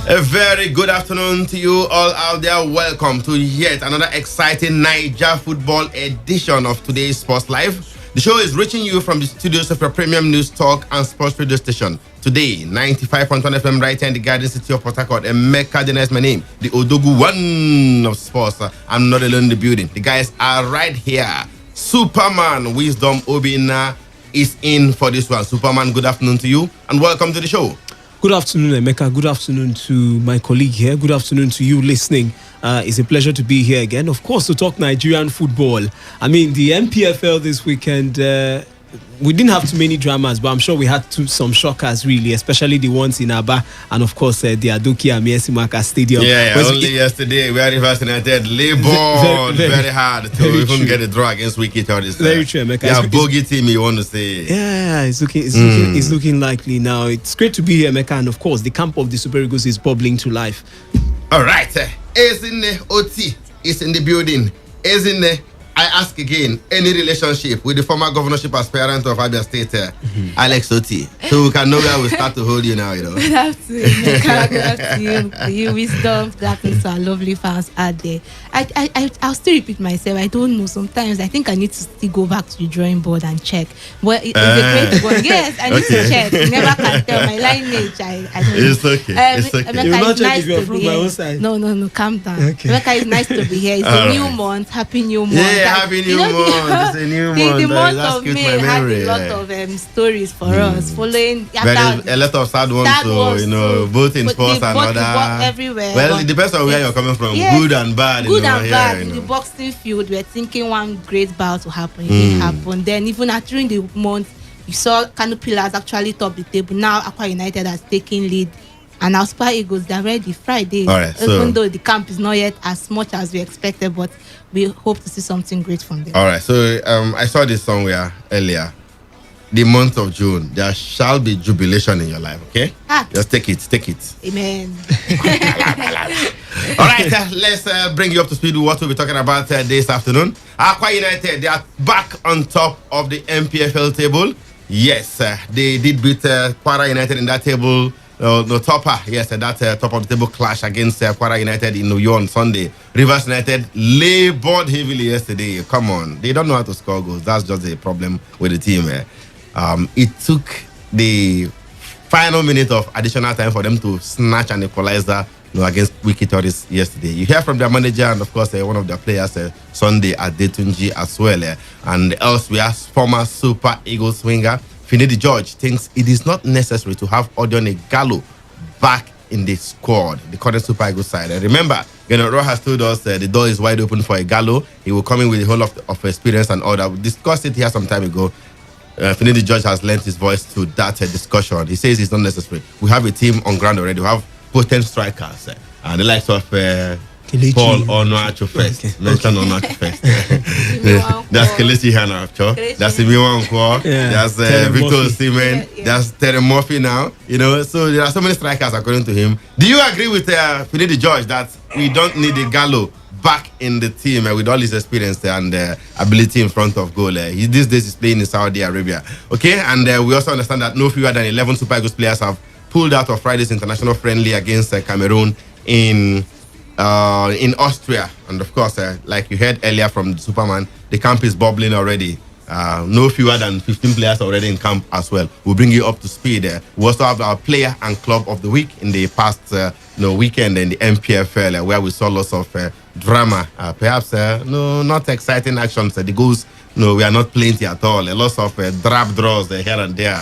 A very good afternoon to you all out there. Welcome to yet another exciting Niger football edition of today's Sports Live. The show is reaching you from the studios of your premium news talk and sports radio station. Today, 95.1 FM right here in the Garden City of Port Harcourt. Emeka Dennis, my name, the Odogu one of sports. I'm not alone in the building. The guys are right here. Superman Wisdom Obina is in for this one. Superman, good afternoon to you and welcome to the show. Good afternoon, Emeka. Good afternoon to my colleague here. Good afternoon to you listening. It's a pleasure to be here again. Of course, to talk Nigerian football. I mean, the MPFL this weekend, we didn't have too many dramas, but I'm sure we had some shockers, really, especially the ones in Aba and, of course, the Adoki Amiesimaka Stadium. Yeah, only yesterday, we are Rivers United labored very hard to even get a draw against Wiki Tourist. Very true, Emeka. Yeah, bogey team, you want to say. Yeah, it's looking likely now. It's great to be here, Emeka, and, of course, the camp of the Super Eagles is bubbling to life. All right. Is in the OT, is in the building. Is in the I ask again, any relationship with the former governorship aspirant of Abia State, Alex Oti, so we can know where we start to hold you now, you know. Good afternoon, to you, Wisdom. Good afternoon to our lovely fans out there. I'll still repeat myself. I don't know. Sometimes I think I need to still go back to the drawing board and check. Well, it's a great one. Yes, I need to check. You never can tell my lineage. I don't know. It's okay. It's okay. You will not check if you're from my own side. No, calm down. Okay. Emeka, it's nice to be here. It's a new month. Happy new month. Yeah, happy new month. It's a new month. The month of May had a lot of stories for us. Following a lot of sad ones. So, you know, both in sports and other. Everywhere. Well, it depends on where you're coming from. Yes. Good and bad. Good and bad. In the boxing field, we're thinking one great bout will happen. It didn't happen. Then even during the month, you saw Kano Pillars actually top the table. Now Aqua United has taken lead. And our Super Eagles, they're ready Friday. All right, even though the camp is not yet as much as we expected, but we hope to see something great from them. All right, so I saw this somewhere earlier. The month of June, there shall be jubilation in your life, okay? Just take it. Amen. All right, let's bring you up to speed with what we'll be talking about this afternoon. Aqua United, they are back on top of the MPFL table. Yes, they did beat Kwara United in that table. The topper, yes, that top of the table clash against Kwara United in Uyo on Sunday. Rivers United labored heavily yesterday. Come on, they don't know how to score goals. That's just a problem with the team. It took the final minute of additional time for them to snatch an equalizer against Wiki Tories yesterday. You hear from their manager and, of course, one of their players, Sunday Adetunji as well. And elsewhere, former Super Eagles winger Finidi George thinks it is not necessary to have Odion Ighalo back in the squad, the current Super Eagles side. Remember, General has told us the door is wide open for Ighalo. He will come in with a whole lot of experience and all that. We discussed it here some time ago. Finidi George has lent his voice to that discussion. He says it's not necessary. We have a team on ground already. We have potent strikers. And the likes of Paul Onuachu first. Mention Onuachu first. That's Kelechi Iheanacho. That's Simiwa Nkwo. That's Victor Osimhen. That's Terry Murphy now. So there are so many strikers according to him. Do you agree with Finidi George that we don't need Ighalo back in the team with all his experience and ability in front of goal? These days he's playing in Saudi Arabia. Okay, and we also understand that no fewer than 11 Super Eagles players have pulled out of Friday's international friendly against Cameroon in Austria. And of course, like you heard earlier from the Superman, the camp is bubbling already. No fewer than 15 players already in camp as well. We'll bring you up to speed. We also have our player and club of the week in the past weekend in the MPFL, where we saw lots of drama. Perhaps not exciting actions. The goals, we are not plenty at all. Lots of drab draws here and there.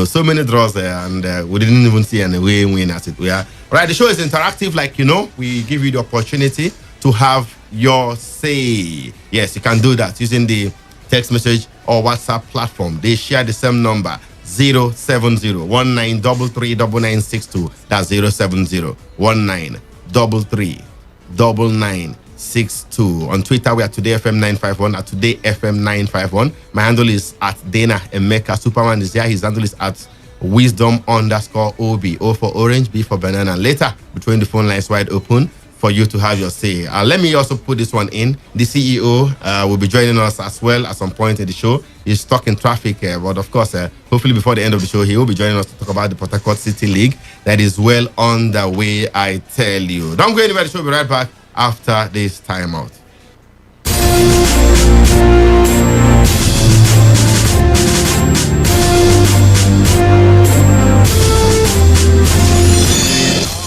So many draws there, and we didn't even see any win as it were. Right, the show is interactive, like we give you the opportunity to have your say. Yes, you can do that using the text message or WhatsApp platform. They share the same number, 070-1933-9962. That's 070-1933-9962. On Twitter, we are TodayFM951 at TodayFM951. My handle is at Dana Emeka. Superman is here. His handle is at Wisdom_OB. O for Orange, B for Banana. Later, between the phone lines wide open for you to have your say. Let me also put this one in. The CEO will be joining us as well at some point in the show. He's stuck in traffic, but of course, hopefully before the end of the show, he will be joining us to talk about the Port Harcourt City League that is well on the way, I tell you. Don't go anywhere. The show will be right back after this timeout.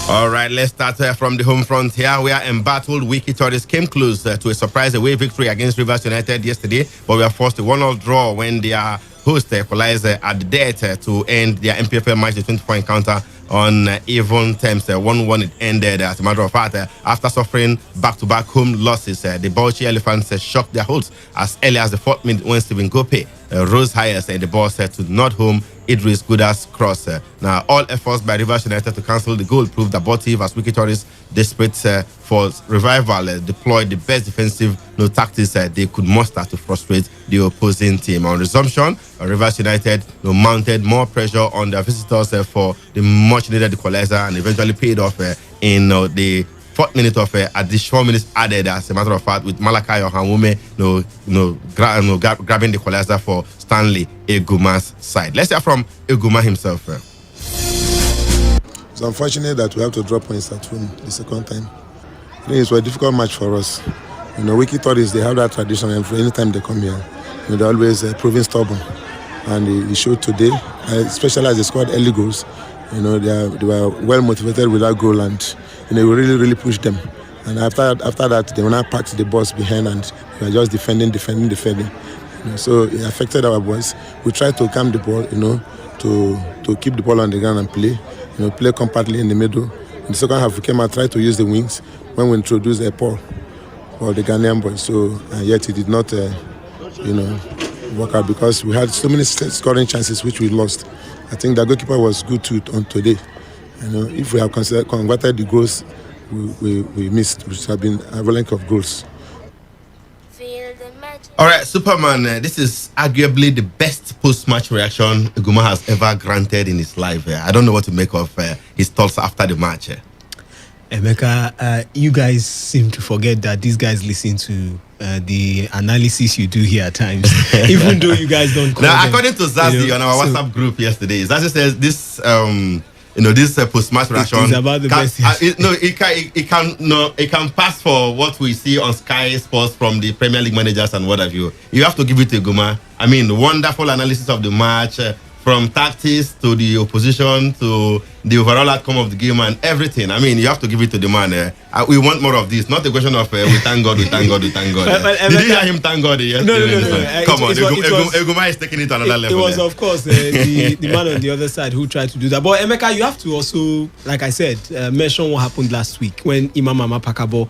All right, let's start from the home front here. We are embattled. Wiki Tories came close to a surprise away victory against Rivers United yesterday, but we are forced to 1-1 draw when their host equalized at the death to end their MPFL match, the 24 encounter on even terms. 1-1 it ended. As a matter of fact, after suffering back-to-back home losses, the Bauchi Elephants shocked their hosts as early as the 4th minute when Stephen Gope rose highest and the ball set to not home Idris Guda's cross. Now, all efforts by Rivers United to cancel the goal proved abortive as Wiki Tories, desperate for revival, deployed the best defensive tactics they could muster to frustrate the opposing team. On resumption, Rivers United mounted more pressure on their visitors for the much-needed equalizer and eventually paid off in the 4th minute of additional 4 minutes added, as a matter of fact, with Malachi Ohanwume grabbing the equalizer for Stanley Eguma's side. Let's hear from Eguma himself. It's unfortunate that we have to drop points at home the second time. I think it was a difficult match for us. Wiki Tories, they have that tradition, and for any time they come here, they're always proving stubborn. And it showed today, especially as they scored early goals. They were well motivated with that goal, and we really pushed them. And after that, they were now packed the box behind, and we were just defending. So it affected our boys. We tried to calm the ball, to keep the ball on the ground and play, play compactly in the middle. In the second half, we came out, tried to use the wings when we introduced Paul for the Ghanaian boys. So yet it did not, work out because we had so many scoring chances which we lost. I think the goalkeeper was good on today. If we have converted the goals we missed, which have been avalanche of goals. All right, Superman, this is arguably the best post-match reaction Eguma has ever granted in his life. I don't know what to make of his thoughts after the match. Emeka, you guys seem to forget that these guys listen to the analysis you do here at times, even though you guys don't call now, according to Zazi on our WhatsApp group yesterday, Zazi says this this post-match reaction is about the best. It can pass for what we see on Sky Sports from the Premier League managers and what have you. You have to give it to Eguma. Wonderful analysis of the match, from tactics to the opposition to the overall outcome of the game and everything. I mean, you have to give it to the man. We want more of this. Not a question of we thank God, we thank God, we thank God. Did you hear him thank God yesterday? No. Come on, Eguma is taking it to another level. It was, of course, the man on the other side who tried to do that. But Emeka, you have to also, like I said, mention what happened last week when Imam Pakabo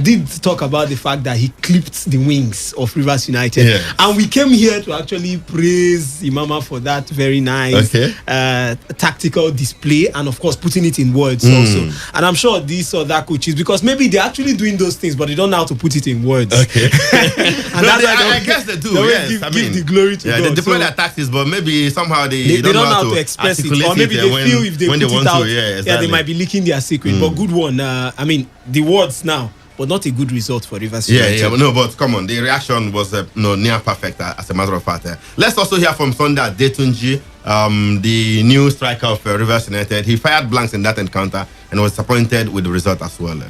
did talk about the fact that he clipped the wings of Rivers United. Yes. And we came here to actually praise Imama for that very nice tactical display and, of course, putting it in words also. And I'm sure these other coaches, because maybe they're actually doing those things, but they don't know how to put it in words. Okay. And I guess they do. Yes. Give the glory to God. They deploy their tactics, but maybe somehow they don't know how to express it. Or maybe they feel if they put it out, they might be leaking their secret. But good one. I mean, the words now. But not a good result for Rivers United. Yeah, no, but come on, the reaction was near perfect as a matter of fact. Let's also hear from Sunday Adetunji, the new striker of Rivers United. He fired blanks in that encounter and was disappointed with the result as well.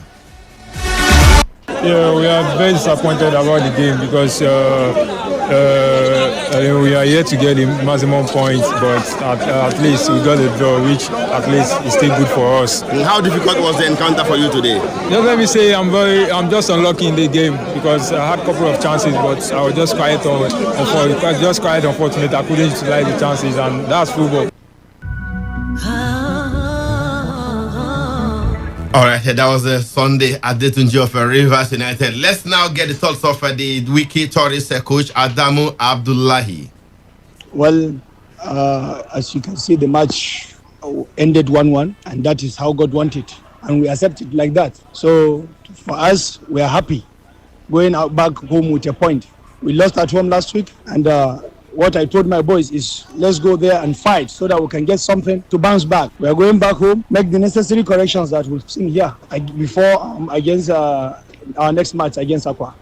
Yeah, we are very disappointed about the game because we are here to get the maximum points, but at least we got a draw, which at least is still good for us. How difficult was the encounter for you today? Just let me say I'm just unlucky in the game because I had a couple of chances, but I was just quite unfortunate. I couldn't utilize the chances, and that's football. All right, that was a Sunday Adetunji of Rivers United. Let's now get the thoughts of the Wiki Tourist coach Adamu Abdullahi. Well, as you can see, the match ended 1-1, and that is how God wanted, and we accept it like that. So for us, we are happy going out back home with a point. We lost at home last week, and what I told my boys is let's go there and fight so that we can get something to bounce back. We are going back home, make the necessary corrections that we've seen here before against our next match against Aqua.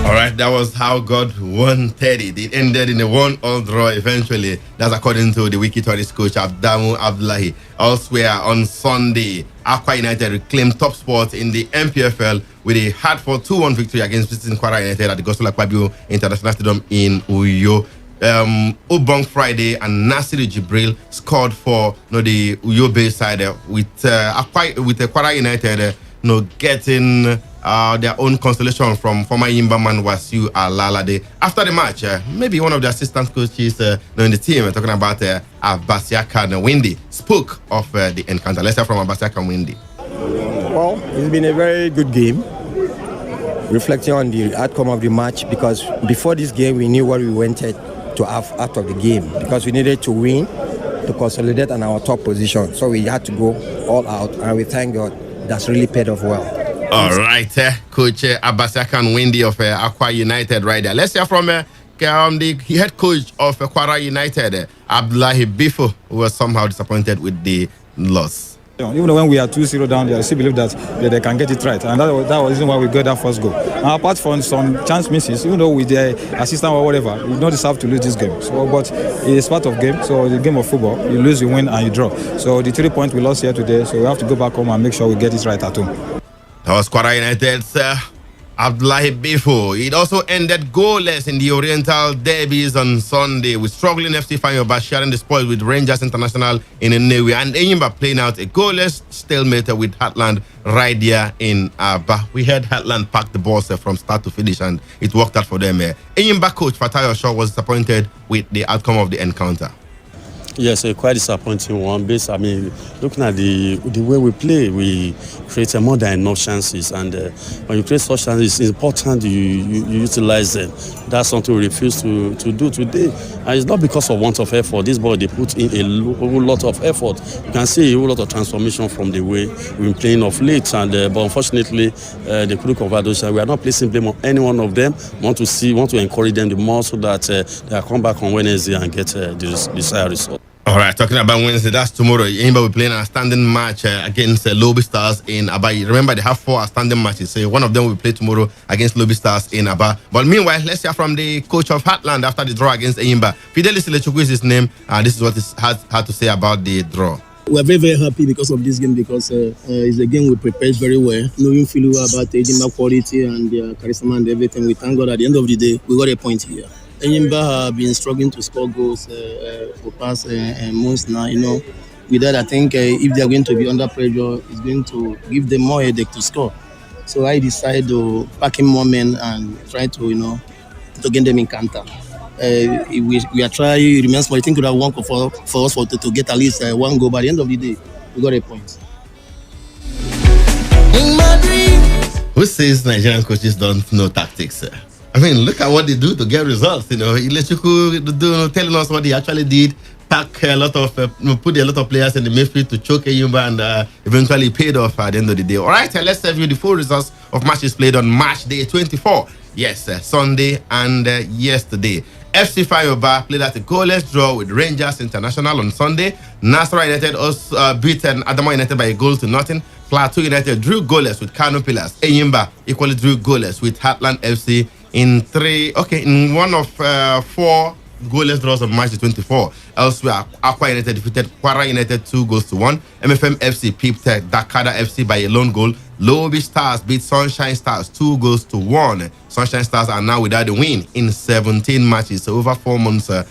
All right, that was how God wanted it. It ended in a 1-1 draw eventually. That's according to the Wiki Tourist coach Adamu Abdullahi. Elsewhere on Sunday, Aqua United reclaimed top spot in the MPFL with a hard-fought 2-1 victory against visiting Kwara United at the Gospel Akpabio International Stadium in Uyo. Obong Friday and Nasiru Jibril scored for the Uyo-based side with Kwara United getting their own consolation from former Yimba man Wasiu Alalade. After the match, maybe one of the assistant coaches in the team, talking about Abasiaka Windy, spoke of the encounter. Let's hear from Abasiaka Windy. Well, it's been a very good game, reflecting on the outcome of the match, because before this game we knew what we wanted to have out of the game, because we needed to win to consolidate on our top position. So we had to go all out, and we thank God that's really paid off well. All right, Coach Abasiaka Windy of Aqua United right there. Let's hear from the head coach of Kwara United, Abdullahi Bifo, who was somehow disappointed with the loss. Even when we are 2-0 down there, I still believe that they can get it right. And that was the reason why we got that first goal. And apart from some chance misses, even though with the assistant or whatever, we don't deserve to lose this game. So, but it's part of game. So the game of football, you lose, you win, and you draw. So the 3 points we lost here today, so we have to go back home and make sure we get it right at home. That was Kwara United's Abdullahi Bifo. It also ended goalless in the Oriental derbies on Sunday, with struggling FC Fanyoba sharing the spoils with Rangers International in Nnewi, and Enyimba playing out a goalless stalemate with Heartland right there in Aba. We heard Heartland pack the balls from start to finish, and it worked out for them. Enyimba coach Fatayo Shaw was disappointed with the outcome of the encounter. Yes, a quite disappointing one. Looking at the way we play, we create more than enough chances, and when you create such chances, it's important you utilize them. That's something we refuse to do today, and it's not because of want of effort. This boy, they put in a whole lot of effort. You can see a whole lot of transformation from the way we've been playing of late, and but unfortunately, they couldn't convert those. We are not placing blame on any one of them. We want to encourage them the more so that they come back on Wednesday and get the desired result. All right, talking about Wednesday, that's tomorrow. Enyimba will be playing a standing match against Lobby Stars in Aba. Remember, they have 4 standing matches, so one of them will play tomorrow against Lobby Stars in Aba. But meanwhile, let's hear from the coach of Heartland after the draw against Enyimba. Fidelis Lechukwu is his name. This is what he had to say about the draw. We're very, very happy because of this game, because it's a game we prepared very well, knowing fully well about Enyimba quality and their charisma and everything. We thank God at the end of the day, we got a point here. Enyimba have been struggling to score goals for past months now. With that, I think if they are going to be under pressure, it's going to give them more headache to score. So I decided to pack in more men and try to to get them in counter. We are trying. It remains small. I think we have one for us to get at least one goal. By the end of the day, we got a point. Who says Nigerian coaches don't know tactics? I mean, look at what they do to get results. Ilechuku telling us what he actually did. Put a lot of players in the midfield to choke Enyimba and eventually paid off at the end of the day. All right, let's review the full results of matches played on March day 24. Yes, Sunday and yesterday. FC Fayoba played at a goalless draw with Rangers International on Sunday. Nasarawa United also beaten Adamawa United by a goal to nothing. Plateau United drew goalless with Kano Pillars. Enyimba equally drew goalless with Heartland FC in one of 4 goalless draws on March 24. Elsewhere, Aqua United defeated Kwara United 2-1. MFM FC peeped Dakada FC by a lone goal. Lobi Stars beat Sunshine Stars 2-1. Sunshine Stars are now without a win in 17 matches. So over 4 months, the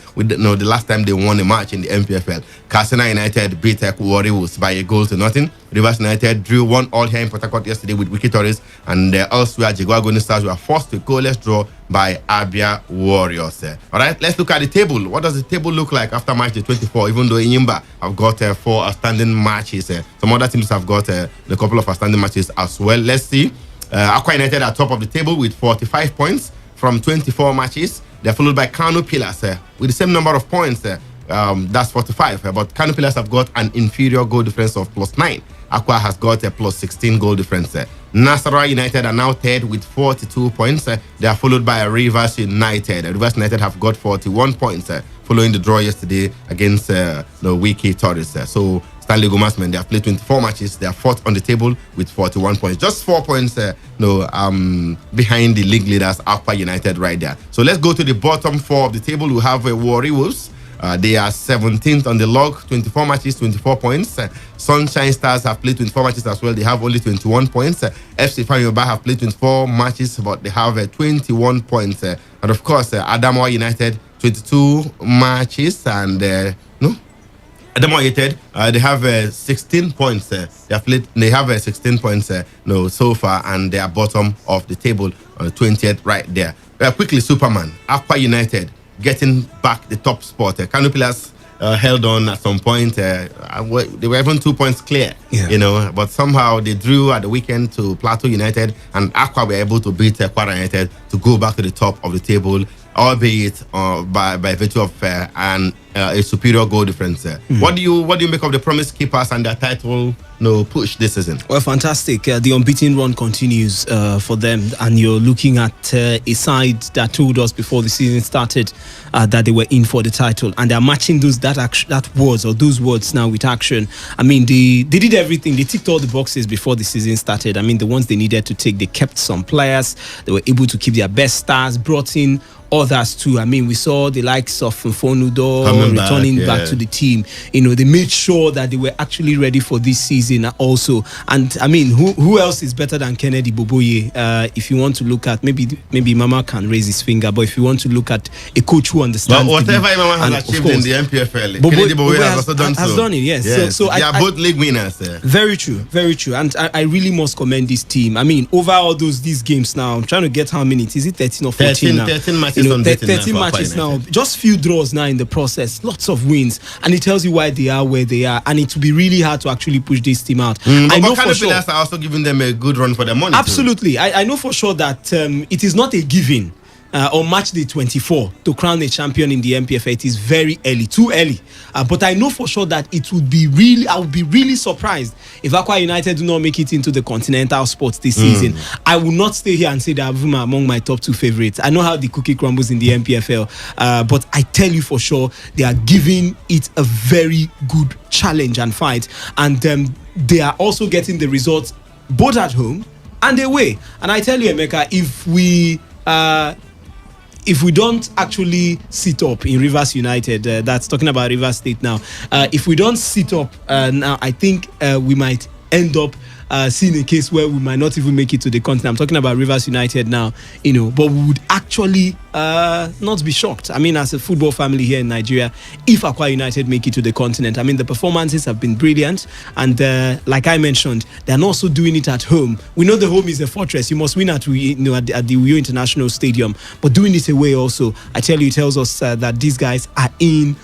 last time they won a match in the MPFL. Katsina United beat Warriors by a goal to nothing. Rivers United drew 1-1 here in Port Harcourt yesterday with Wiki Torres. And elsewhere, Jigwa Stars were forced to goalless draw by Abia Warriors. All right, let's look at the table. What does the table look like after match day 24? Even though Enyimba have got 4 outstanding matches, some other teams have got a couple of outstanding matches as well. Let's see. Aqua United are top of the table with 45 points from 24 matches. They're followed by Kano Pillars with the same number of points. That's 45. But Kano Pillars have got an inferior goal difference of +9. Aqua has got a +16 goal difference. Nasarawa United are now third with 42 points. They are followed by Rivers United. Rivers United have got 41 points following the draw yesterday against the Wiki Torres. So Stanley Gomasmen, they have played 24 matches. They are fourth on the table with 41 points. Just 4 points behind the league leaders, Aqua United right there. So let's go to the bottom 4 of the table. We have Warriors. They are 17th on the log, 24 matches, 24 points. Sunshine Stars have played 24 matches as well. They have only 21 points. FC Fayoba have played 24 matches, but they have 21 points. And of course, Adamawa United, 22 matches. And Adamawa United, they have 16 points. They have 16 points so far, and they are bottom of the table, 20th right there. Quickly, Superman, Aqua United, getting back the top spot. Kano Pillars held on at some point. They were even 2 points clear, but somehow they drew at the weekend to Plateau United, and Aqua were able to beat Kwara United to go back to the top of the table, albeit by virtue of a superior goal difference. What do you make of the Promise Keepers and their title push this season? Well, fantastic. The unbeaten run continues for them, and you're looking at a side that told us before the season started that they were in for the title, and they're matching those words now with action. I mean, they did everything. They ticked all the boxes before the season started. I mean, the ones they needed to take, they kept some players. They were able to keep their best stars, brought in others too. I mean, we saw the likes of Mfonudo returning back to the team. They made sure that they were actually ready for this season also. And I mean, who else is better than Kennedy Boboye? If you want to look at, maybe Mama can raise his finger, but if you want to look at a coach who understands, but whatever Mama has achieved in the MPFL, Kennedy Boboye has also done so. Has done it, yes. So they are both league winners. Very true. And I really must commend this team. I mean, over all these games now, I'm trying to get how many. Is it 13 or 14 now? 13 matches. 13 matches now, just few draws now in the process, lots of wins, and it tells you why they are where they are, and it will be really hard to actually push this team out. I know for sure are also giving them a good run for their money. Absolutely, I know for sure that it is not a given. On match day 24 to crown a champion in the MPFA. It is very early, too early. But I know for sure that I would be really surprised if Aqua United do not make it into the continental spots this season. I will not stay here and say that Avuma among my top 2 favorites. I know how the cookie crumbles in the MPFL, but I tell you for sure they are giving it a very good challenge and fight, and they are also getting the results both at home and away. And I tell you, Emeka, if we don't actually sit up in Rivers United, that's talking about Rivers State now, if we don't sit up now, I think we might end up seen a case where we might not even make it to the continent. I'm talking about Rivers United now, but we would actually not be shocked. I mean, as a football family here in Nigeria, if Akwa United make it to the continent, I mean, the performances have been brilliant. And like I mentioned, they're also doing it at home. We know the home is a fortress. You must win at the Uyo International Stadium. But doing it away also, I tell you, it tells us that these guys are in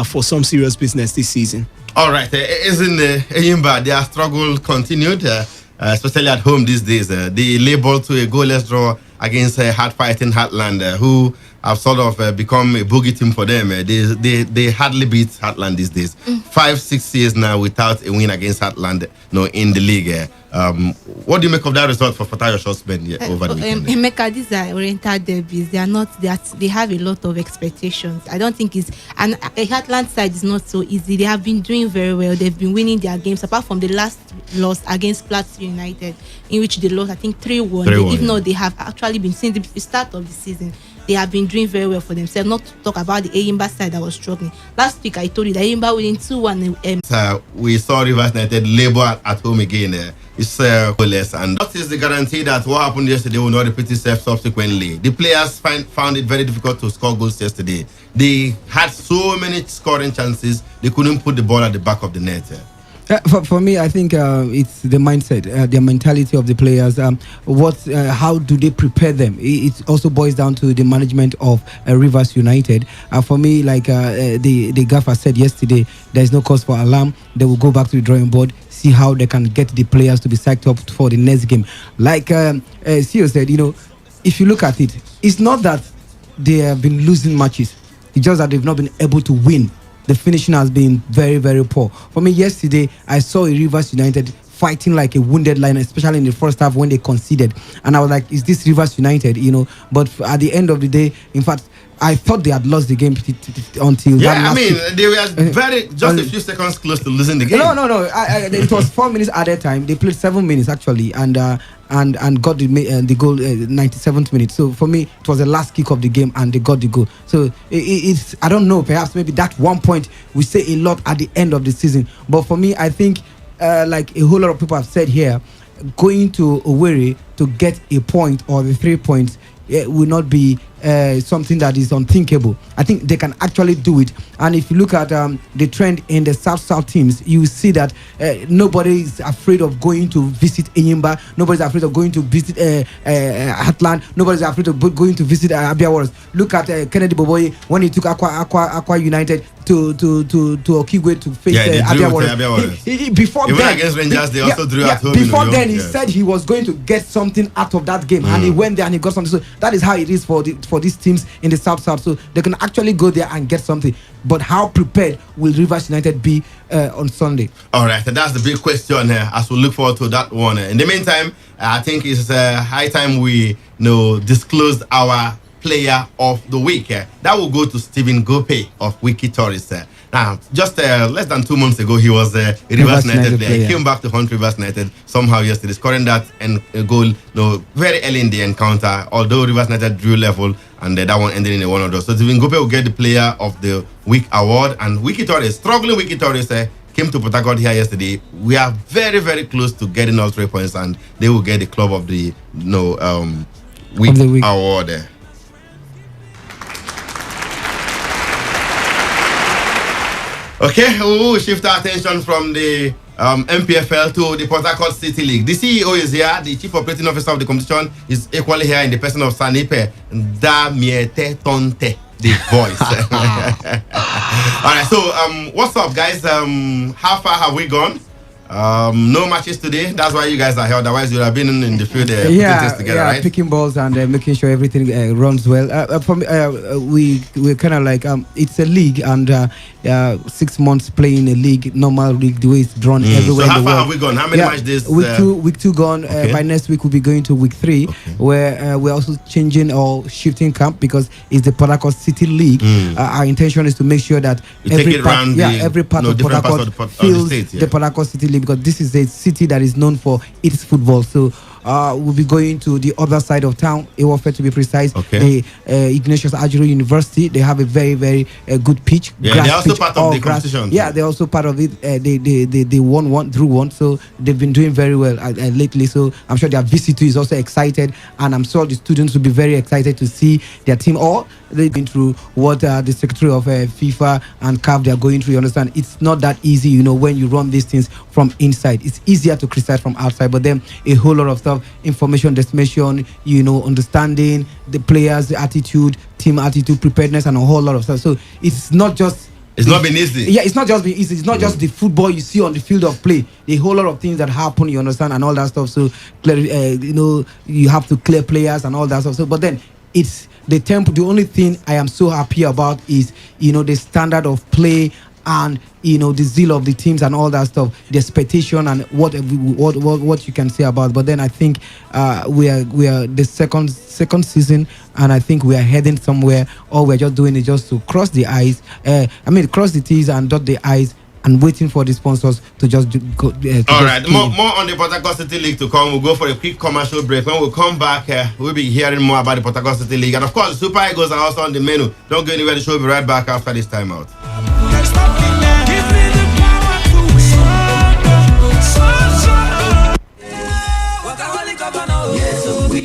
for some serious business this season. All right. Isn't Eyimba, their struggle continued, especially at home these days? They labeled to a goalless draw against hard-fighting Heartland, who have sort of become a boogie team for them. They hardly beat Heartland these days. 5-6 years now without a win against Heartland in the league. What do you make of that result for Fatayo Shortsmen over the weekend? Emeka, these are oriental derbies. They are not that. They have a lot of expectations. I don't think it's and a Heartland side is not so easy. They have been doing very well. They've been winning their games apart from the last loss against Plateau United, in which they lost, I think 3-1. If not, they have actually been since the start of the season. They have been doing very well for themselves. Not to talk about the Eyimba side that was struggling. Last week, I told you that Eyimba winning 2-1. We saw Rivers United labor at home again. It's goalless. And what is the guarantee that what happened yesterday will not repeat itself subsequently? The players found it very difficult to score goals yesterday. They had so many scoring chances, they couldn't put the ball at the back of the net. For me, I think it's the mindset, the mentality of the players. How do they prepare them? It also boils down to the management of Rivers United. For me, like the gaffer said yesterday, there is no cause for alarm. They will go back to the drawing board, see how they can get the players to be psyched up for the next game. Like CEO said, if you look at it, it's not that they have been losing matches. It's just that they've not been able to win. The finishing has been very, very poor. For me, yesterday, I saw a Rivers United fighting like a wounded lion, especially in the first half when they conceded. And I was like, is this Rivers United? But at the end of the day, in fact, I thought they had lost the game until that last week. They were just a few seconds close to losing the game. No. It was 4 minutes at a time. They played 7 minutes actually, and got the goal 97th minute. So for me, it was the last kick of the game, and they got the goal. So it's I don't know. Perhaps maybe that 1 point we say a lot at the end of the season. But for me, I think like a whole lot of people have said here, going to Owerri to get a point or the 3 points will not be something that is unthinkable. I think they can actually do it. And if you look at the trend in the South teams, you see that nobody is afraid of going to visit Eyimba. Nobody's afraid of going to visit Heartland. Nobody's afraid of going to visit Abia Warriors. Look at Kennedy Boboye when he took Aqua United to Okigwe to face Abia Warriors. Before even then, against Rangers, they also drew at home. Before then, he said he was going to get something out of that game, and he went there and he got something. So that is how it is for these teams in the South. So they can actually go there and get something. But how prepared will Rivers United be on Sunday? All right, that's the big question as we look forward to that one. In the meantime, I think it's high time we disclose our player of the week. That will go to Stephen Gope of Wiki Tourist. Now, just less than 2 months ago, he was a Rivers United player. He came back to hunt Rivers United somehow yesterday, scoring that goal very early in the encounter, although Rivers United drew level, and that one ended in a 1-0. So Stephen Gope will get the Player of the Week award. And Wiki Tourist, struggling Wiki Tourist, came to Port Harcourt here yesterday. We are very, very close to getting all 3 points, and they will get the Club of the Week award. Okay, we will shift our attention from the MPFL to the Port Harcourt City League. The CEO is here. The Chief Operating Officer of the competition is equally here in the person of Sanipe Damiete Tonte, the voice. All right, so what's up, guys? How far have we gone? No matches today. That's why you guys are here. Otherwise, you would have been in the field putting things together, right? Picking balls and making sure everything runs well. For me, we're kind of like it's a league, and 6 months playing a league, normal league, the way it's drawn everywhere. So how far have we gone? How many matches? Week two gone. Okay. By next week, we'll be going to week 3, where we're also changing or shifting camp because it's the Port Harcourt City League. Our intention is to make sure that every part of Port Harcourt feels the Port Harcourt City League, because this is a city that is known for its football. So will be going to the other side of town, Iwofe to be precise. Okay. Ignatius Ajuru University. They have a very, very good pitch. Yeah, they're also part of the competition. Yeah, they're also part of it. They won one through one, so they've been doing very well lately. So I'm sure their VC2 is also excited, and I'm sure the students will be very excited to see their team. Or they've been through what the Secretary of FIFA and CAF they are going through. You understand? It's not that easy, you know, when you run these things from inside. It's easier to criticize from outside, but then a whole lot of stuff, information, destination, you know, understanding the players' attitude, team attitude, preparedness, and a whole lot of stuff. So it's not just. It's not been easy. Yeah, it's not just been easy. It's not just the football you see on the field of play. A whole lot of things that happen, you understand, and all that stuff. So, you know, you have to clear players and all that stuff. So, but then it's the tempo. The only thing I am so happy about is, you know, the standard of play and, you know, the zeal of the teams and all that stuff, the expectation and what you can say about. But then I think we are the second season, and I think we are heading somewhere. All we're just doing is just to cross the I's. Cross the T's and dot the I's, and waiting for the sponsors to just go. All right, more on the Port Harcourt City League to come. We'll go for a quick commercial break. When we come back, we'll be hearing more about the Port Harcourt City League. And of course, the Super Eagles are also on the menu. Don't go anywhere. The show will be right back after this timeout.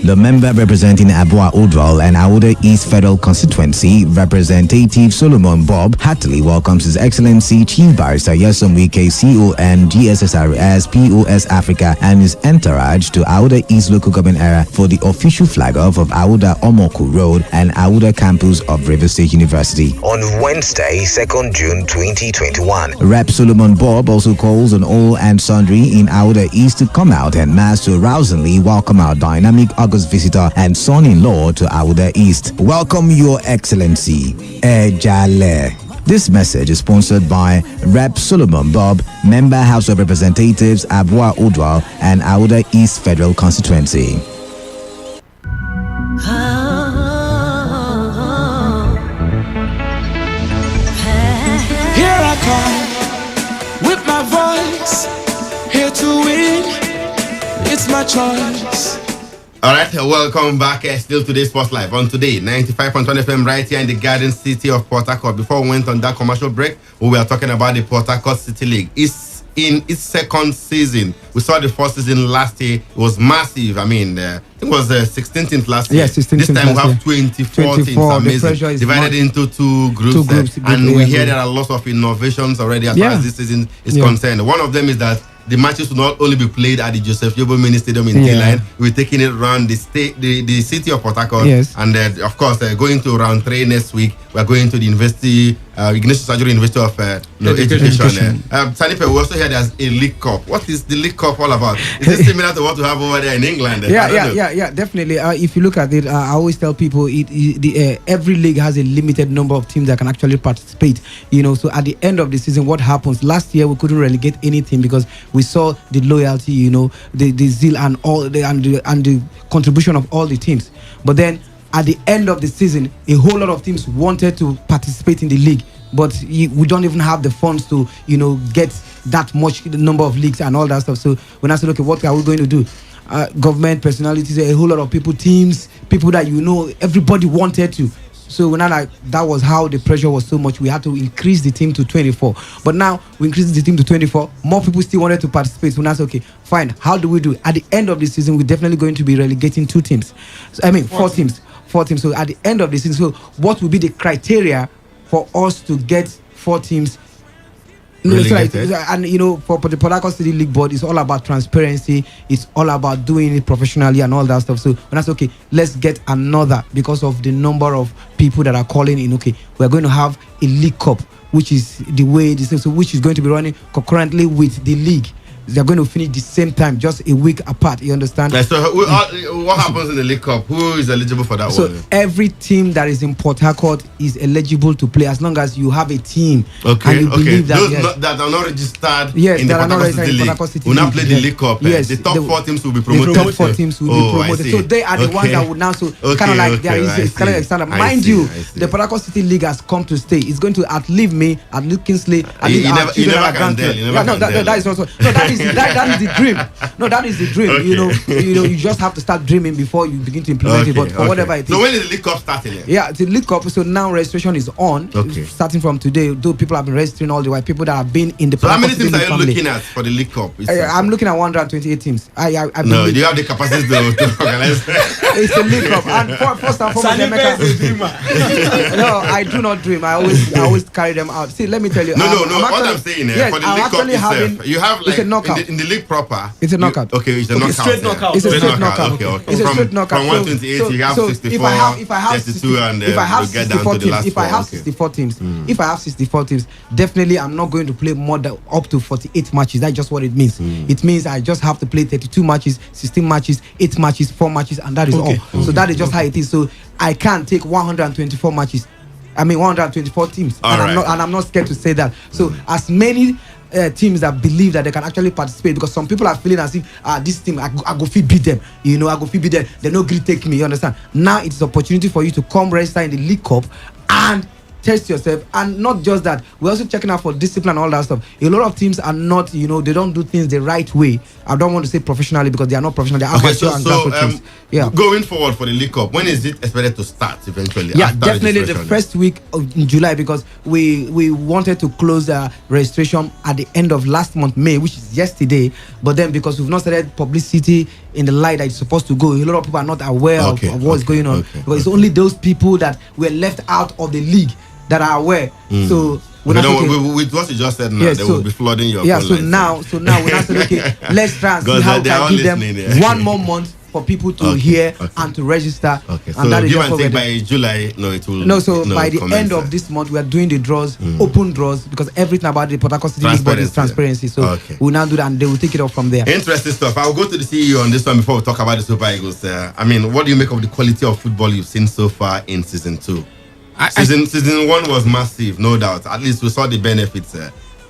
The member representing Abua Udval and Auda East Federal Constituency, Representative Solomon Bob, heartily welcomes His Excellency Chief Barrister Yasom Wike, CON, GSSRS, POS Africa, and his entourage to Auda East Local Government Area for the official flag off of Auda Omoku Road and Auda campus of River State University on Wednesday, 2nd June 2021. Rep Solomon Bob also calls on all and sundry in Auda East to come out and mass to rousingly welcome our dynamic August visitor and son-in-law to Auda East. Welcome, Your Excellency. Ejale. This message is sponsored by Rep Solomon Bob, Member House of Representatives, Abua Udwal and Auda East Federal Constituency. Here I come with my voice, here to win. It's my choice. All right, welcome back. Still today's Sports Live on Today 95.1 FM right here in the Garden City of Port Harcourt. Before we went on that commercial break, we were talking about the Port Harcourt City League. It's in its second season. We saw the first season last year. It was massive. I mean, I think it was 16 teams last year. Yeah, 16 this time we have year. 24 teams. Amazing. Divided into two groups. And we hear there are lots of innovations already as far as this season is concerned. One of them is that the matches will not only be played at the Joseph Yobo Mini Stadium in T-Line. We're taking it around the city of Port Harcourt. Yes. And of course, going to round 3 next week. We're going to the University, Ignatius Ajuru University of Education. Sanipe, we also hear there's a League Cup. What is the League Cup all about? Is it similar to what we have over there in England? Yeah, definitely. If you look at it, I always tell people every league has a limited number of teams that can actually participate. You know, so at the end of the season, what happens? Last year we couldn't relegate anything because we saw the loyalty, you know, the zeal and all the contribution of all the teams. But then at the end of the season, a whole lot of teams wanted to participate in the league, but we don't even have the funds to, you know, get that much number of leagues and all that stuff. So when I said, okay, what are we going to do? Government personalities, a whole lot of people, teams, people that you know, everybody wanted to. So when that was how the pressure was so much. We had to increase the team to 24. But now we increased the team to 24. More people still wanted to participate. So when I said, okay, fine, how do we do it? At the end of the season, we're definitely going to be relegating 2 teams. Four teams. 4 teams. So at the end of the season, so what will be the criteria for us to get 4 teams? And you know, for the Port Harcourt City League Board, it's all about transparency. It's all about doing it professionally and all that stuff. So when I say, okay, let's get another, because of the number of people that are calling in, okay, we're going to have a League Cup, which is the way this is, so which is going to be running concurrently with the league. They're going to finish the same time, just a week apart. You understand? So what happens in the League Cup? Who is eligible for that one? So every team that is in Port Harcourt is eligible to play as long as you have a team. Okay, and you believe that, those that are not registered in the Port Harcourt City League will now play the League Cup. Yes, the top 4 teams will be promoted. The top 4 teams will be promoted. So they are the ones that would now. So kind of like there is it's kind of like standard. Mind you, the Port Harcourt City League has come to stay. It's going to outlive me, outlive Kingsley, you never can tell. That is also that is that is the dream. No, that is the dream. Okay. You just have to start dreaming before you begin to implement it. But for whatever it is. So when is the League Cup starting? Yeah, the League Cup. So now registration is on. Okay. Starting from today, though people have been registering all the while. People that have been in the. So how many teams are you looking at for the League Cup? I'm looking at 128 teams. No, do you have the capacity to organize? It's a League Cup. And first and foremost, no, I do not dream. I always carry them out. See, let me tell you. No. What I'm saying yes, for the League Cup itself, you have like it's a knockout. In the league proper. It's a knockout. Okay, it's a knockout. Straight knockout. It's a straight knockout. Okay. It's a straight knockout. From 128, you have 64, 32, and if I have 64 teams, if I have 64 teams, definitely I'm not going to play more than up to 48 matches. That's just what it means. It means I just have to play 32 matches, 16 matches, 8 matches, 4 matches, and that is all. So that is just how it is. So I can't take 124 matches. 124 teams, I'm not scared to say that. So as many teams that believe that they can actually participate, because some people are feeling as if this team I go fit beat them. I go fit beat them. They no great take me. You understand? Now it's an opportunity for you to come register in the League Cup and test yourself. And not just that, we're also checking out for discipline and all that stuff. A lot of teams are not, they don't do things the right way. I don't want to say professionally because they are not professional. They are amateur and grassroots teams. Yeah. Going forward for the League Cup, when is it expected to start eventually? Yeah, definitely the first week of July, because we wanted to close registration at the end of last month, May, which is yesterday. But then because we've not started publicity in the light that it's supposed to go, a lot of people are not aware of what's going on. Because it's only those people that were left out of the league that are aware. So with what you just said now, they will be flooding your phone lines. So now we're not saying, okay, let's try and see how we can give them 1 more month for people to hear and to register. Okay, so and that is give and take by July, it will. By the end of this month, we are doing the draws, open draws, because everything about the Port Harcourt City League Board is transparency. So we'll now do that, and they will take it up from there. Interesting stuff. I'll go to the CEO on this one before we talk about the Super Eagles. What do you make of the quality of football you've seen so far in season 2? Season 1 was massive, no doubt. At least we saw the benefits.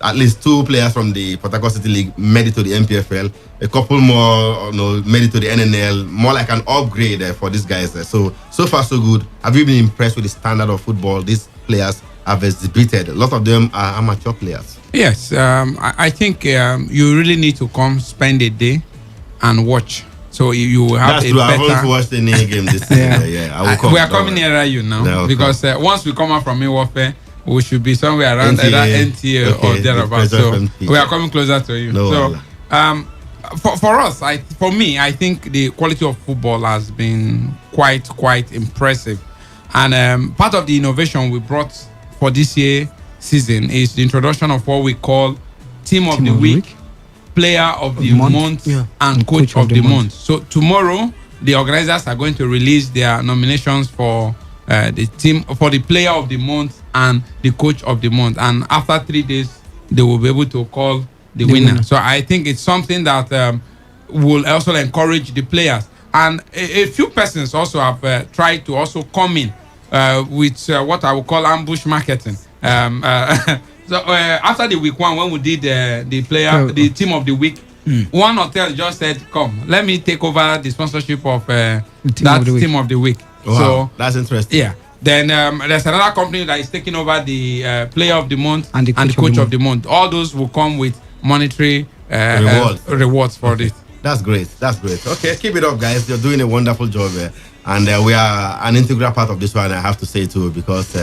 At least 2 players from the Port Harcourt City League made it to the MPFL. A couple more, made it to the NNL. More like an upgrade for these guys. So far so good. Have you been impressed with the standard of football these players have exhibited? A lot of them are amateur players. Yes, I think you really need to come spend a day and watch. So you will have a better. I haven't watched any game this season. We are coming near you now because once we come out from warfare, we should be somewhere around NTA or thereabouts. So we are coming closer to you. For us, for me, I think the quality of football has been quite impressive, and part of the innovation we brought for this year season is the introduction of what we call Team of the Week, Player of the Month, and Coach of the month. So tomorrow, the organizers are going to release their nominations for the team, for the Player of the Month and the Coach of the Month. And after 3 days, they will be able to call the winner. So I think it's something that will also encourage the players. And a few persons also have tried to also come in with what I would call ambush marketing. So after the week 1, when we did the Team of the Week, one hotel just said, "Come, let me take over the sponsorship of Team of the Week." Wow, so that's interesting. Yeah. Then there's another company that is taking over the Player of the Month and the Coach of the Month. All those will come with monetary rewards for this. That's great. Okay, keep it up, guys. You're doing a wonderful job there. And we are an integral part of this one, I have to say too, because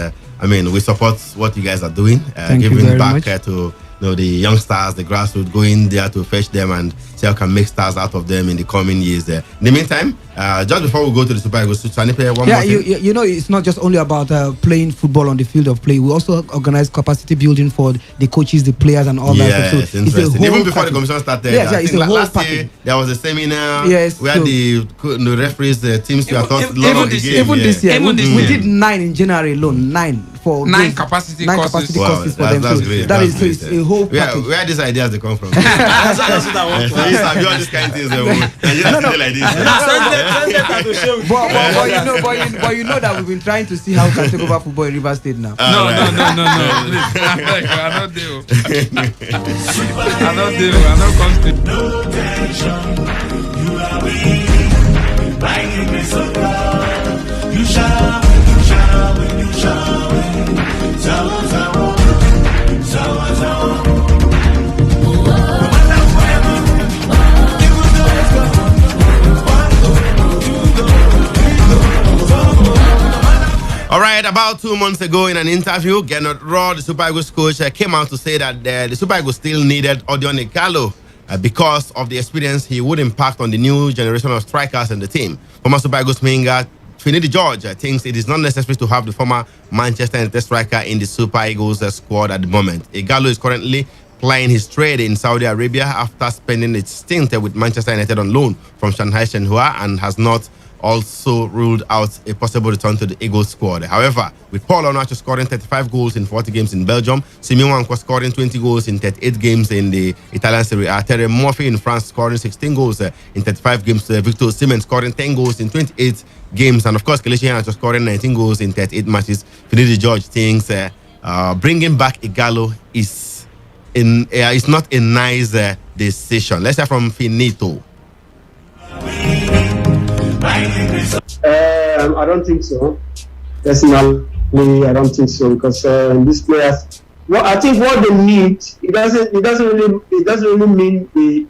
we support what you guys are doing, giving back to the youngsters, the grassroots, going there to fetch them and see how we can make stars out of them in the coming years. In the meantime, just before we go to the Super Eagles, it's not just only about playing football on the field of play. We also organize capacity building for the coaches, the players, and all that. So it's interesting. Even before the commission started, it's a whole last year there was a seminar where the referees, the teams were taught a lot of the game. Even this year, we did 9 in January alone. 9 capacity courses for them. That's great. That is it's a whole package. Where these ideas they come from? That's what I want to ask. You all these kind of things. Like this. But you know that we've been trying to see how we can take over football in Rivers State now. No. I don't deal. I don't constant. No tension. You are winning. By the grace of God, you shall win. Zawa. No matter where about 2 months ago in an interview, Gernot Rohr, the Super Eagles coach, came out to say that the Super Eagles still needed Odion Ighalo because of the experience he would impact on the new generation of strikers in the team. Former Super Eagles winger Finidi George thinks it is not necessary to have the former Manchester United striker in the Super Eagles squad at the moment. Ighalo is currently plying his trade in Saudi Arabia after spending its stint with Manchester United on loan from Shanghai Shenhua and has not also ruled out a possible return to the Eagles squad. However, with Paul Onuachu scoring 35 goals in 40 games in Belgium, Simeon Wankwa scoring 20 goals in 38 games in the Italian Serie A, Terry Murphy in France scoring 16 goals in 35 games, Victor Osimhen scoring 10 goals in 28 games, and of course, Kelechi Iheanacho scoring 19 goals in 38 matches. Finidi George thinks bringing back Ighalo is not a nice decision. Let's hear from Finito. I don't think so. Personally, I don't think so because these players. Well, I think what they need it doesn't really mean they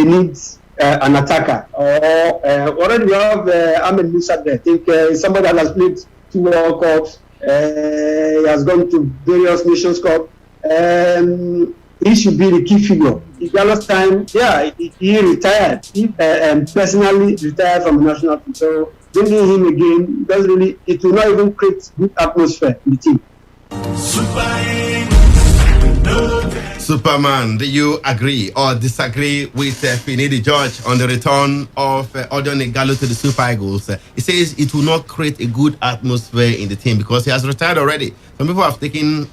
need an attacker. Already we have Ahmed Musa there. I think somebody that has played 2 World Cups. He has gone to various Nations Cup. He should be the key figure. Ighalo's time, he retired. He personally retired from the national team. So bringing him again it will not even create good atmosphere in the team. Superman, do you agree or disagree with Finidi George on the return of Odion Ighalo to the Super Eagles? He says it will not create a good atmosphere in the team because he has retired already. Some people have taken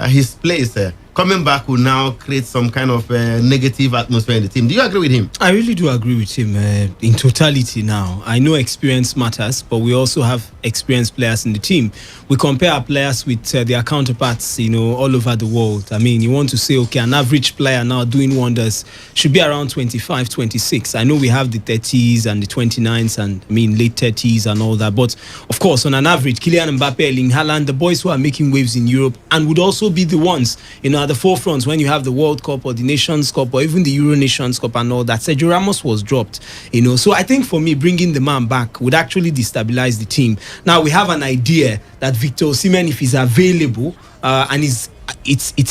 his place. Coming back will now create some kind of negative atmosphere in the team. Do you agree with him? I really do agree with him in totality now. I know experience matters, but we also have experienced players in the team. We compare our players with their counterparts, all over the world. I mean, you want to say, okay, an average player now doing wonders should be around 25, 26. I know we have the 30s and the 29s and, late 30s and all that. But, of course, on an average, Kylian Mbappe, Erling Haaland, the boys who are making waves in Europe and would also be the ones, at the forefront when you have the World Cup or the Nations Cup or even the Euro Nations Cup and all that. Sergio Ramos was dropped, So I think for me, bringing the man back would actually destabilize the team. Now, we have an idea that Victor Osimhen, if he's available and it's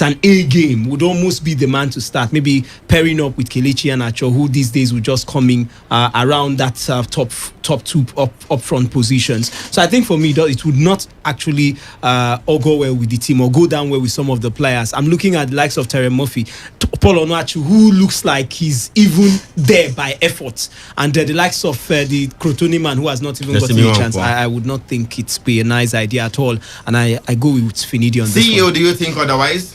an A game, would almost be the man to start. Maybe pairing up with Kelechi Iheanacho, who these days would just coming around that top two up front positions. So I think for me, it would not actually all go well with the team or go down well with some of the players. I'm looking at the likes of Terry Murphy, Paul Onuachu, who looks like he's even there by effort, and the likes of the Crotone man who has not even gotten a chance. I would not think it's be a nice idea at all, and I go with Finidi on this CEO, one. do you think otherwise?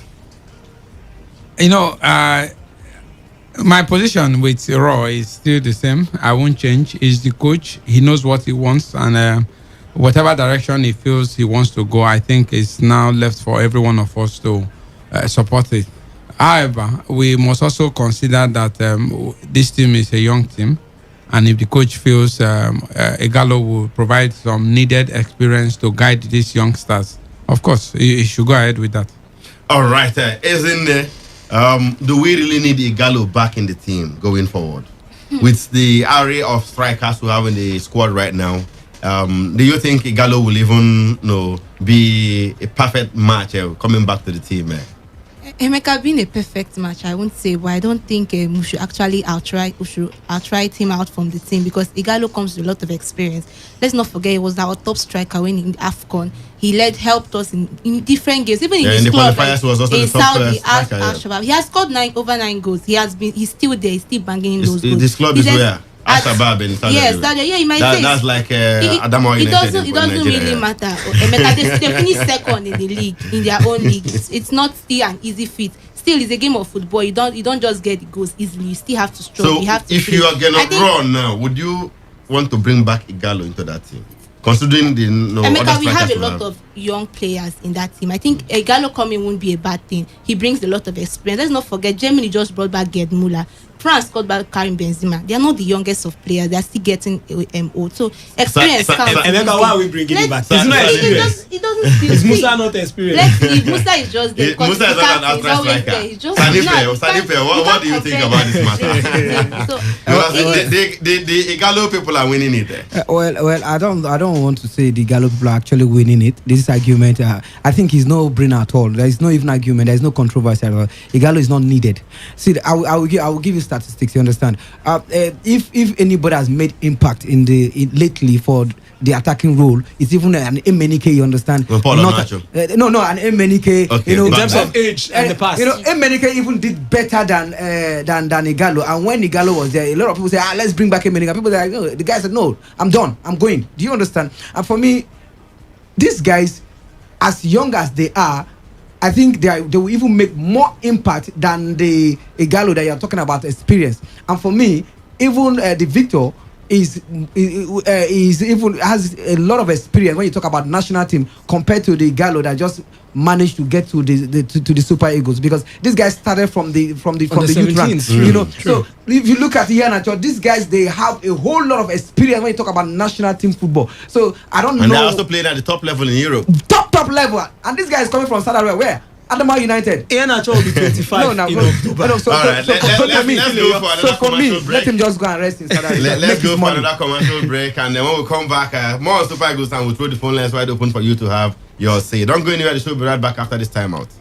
My position with Rohr is still the same. I won't change. He's the coach. He knows what he wants, and whatever direction he feels he wants to go, I think it's now left for every one of us to support it. However, we must also consider that this team is a young team, and if the coach feels Ighalo will provide some needed experience to guide these youngsters, of course, he should go ahead with that. All right, do we really need Ighalo back in the team going forward? With the array of strikers we have in the squad right now, do you think Ighalo will even be a perfect match coming back to the team? Emeka, being a perfect match, I won't say, but I don't think we should actually outright him out from the team because Ighalo comes with a lot of experience. Let's not forget he was our top striker when in AFCON. He helped us in different games, even in his club, in Saudi. He has scored over 9 goals. He's still there. He's still banging in those goals. This club is where? Al-Shabaab in Saudi Arabia. Yeah, you might say that's like Adamawa United. It doesn't really matter. Emeka, they finished second in the league, in their own league. It's not still an easy feat. Still, it's a game of football. You don't just get the goals easily. You still have to struggle. So, you have to if you are going to run now, would you want to bring back Ighalo into that team? Considering the Emeka, we have a lot of young players in that team. I think Ighalo coming won't be a bad thing. He brings a lot of experience. Let's not forget, Germany just brought back Gerd Müller. France got back Karim Benzema. They are not the youngest of players. They are still getting old. So experience counts. Emeka, why are we bringing him back? He's not experienced. It doesn't feel. Is Musa not experienced? Let's see. Musa is just there. Musa is not an outright striker. Sadipe, what do you think about this matter? So, the Igalo people are winning it. Well, I don't want to say the Igalo people are actually winning it. This argument, I think, is no brainer at all. There is no even argument. There is no controversy at all. Igalo is not needed. See, I will give you statistics. You understand? If anybody has made impact lately for the attacking role, it's even an Emenike. You understand? An Emenike. Okay, in terms of age and the past, Emenike even did better than Igalo. And when Igalo was there, a lot of people say, let's bring back Emenike. People say, no. The guy said, no, I'm done. I'm going. Do you understand? And for me, these guys, as young as they are, I think they will even make more impact than the Igalo that you're talking about experience. And for me, even the Victor is even has a lot of experience when you talk about national team compared to the Igalo that just managed to get to the Super Eagles, because these guys started from the youth ranks. So if you look at Iheanacho, these guys, they have a whole lot of experience when you talk about national team football. So I don't know. And they also played at the top level in Europe. Top level, and this guy is coming from Saudi Arabia. Where? Adama United. Iheanacho will be 25 in October. Let's go for another commercial break. Let him just go and rest in Saudi Arabia. Let's go for another commercial break, and then when we come back, more Super Eagles, and we'll throw the phone lines wide open for you to have your say. Don't go anywhere. The show will be right back after this timeout.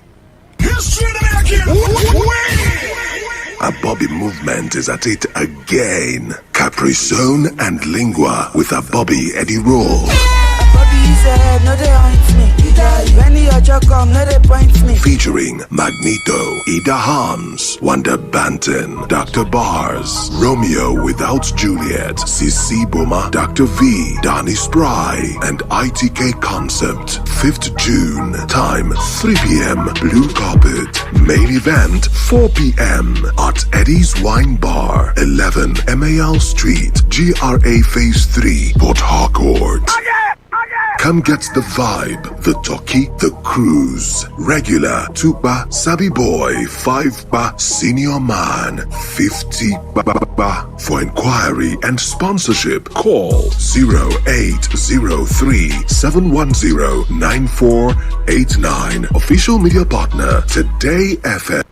A Bobby movement is at it again. Capri Zone and Lingua with a Bobby Eddie roll. Featuring Magneto, Ida Harms, Wanda Banton, Dr. Bars, Romeo Without Juliet, Sisi Boma, Dr. V, Danny Spry, and ITK Concept. 5th June, time 3 p.m. Blue Carpet. Main event 4 p.m. at Eddie's Wine Bar, 11 MAL Street, GRA Phase 3, Port Harcourt. Come get the vibe, the talkie, the cruise. Regular 2 Sabi Boy, 5 Senior Man, 50 For inquiry and sponsorship, call 0803 710 9489. Official media partner, Today FM.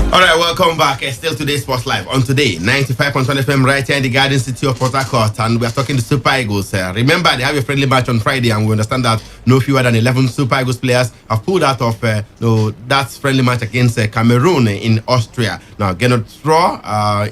All right, welcome back. Still Today Sports Live on Today 95.1 FM right here in the Garden City of Port Harcourt, and we are talking to Super Eagles. Remember, they have a friendly match on Friday, and we understand that no fewer than 11 Super Eagles players have pulled out of that friendly match against Cameroon in Austria. Now, Gernot Rohr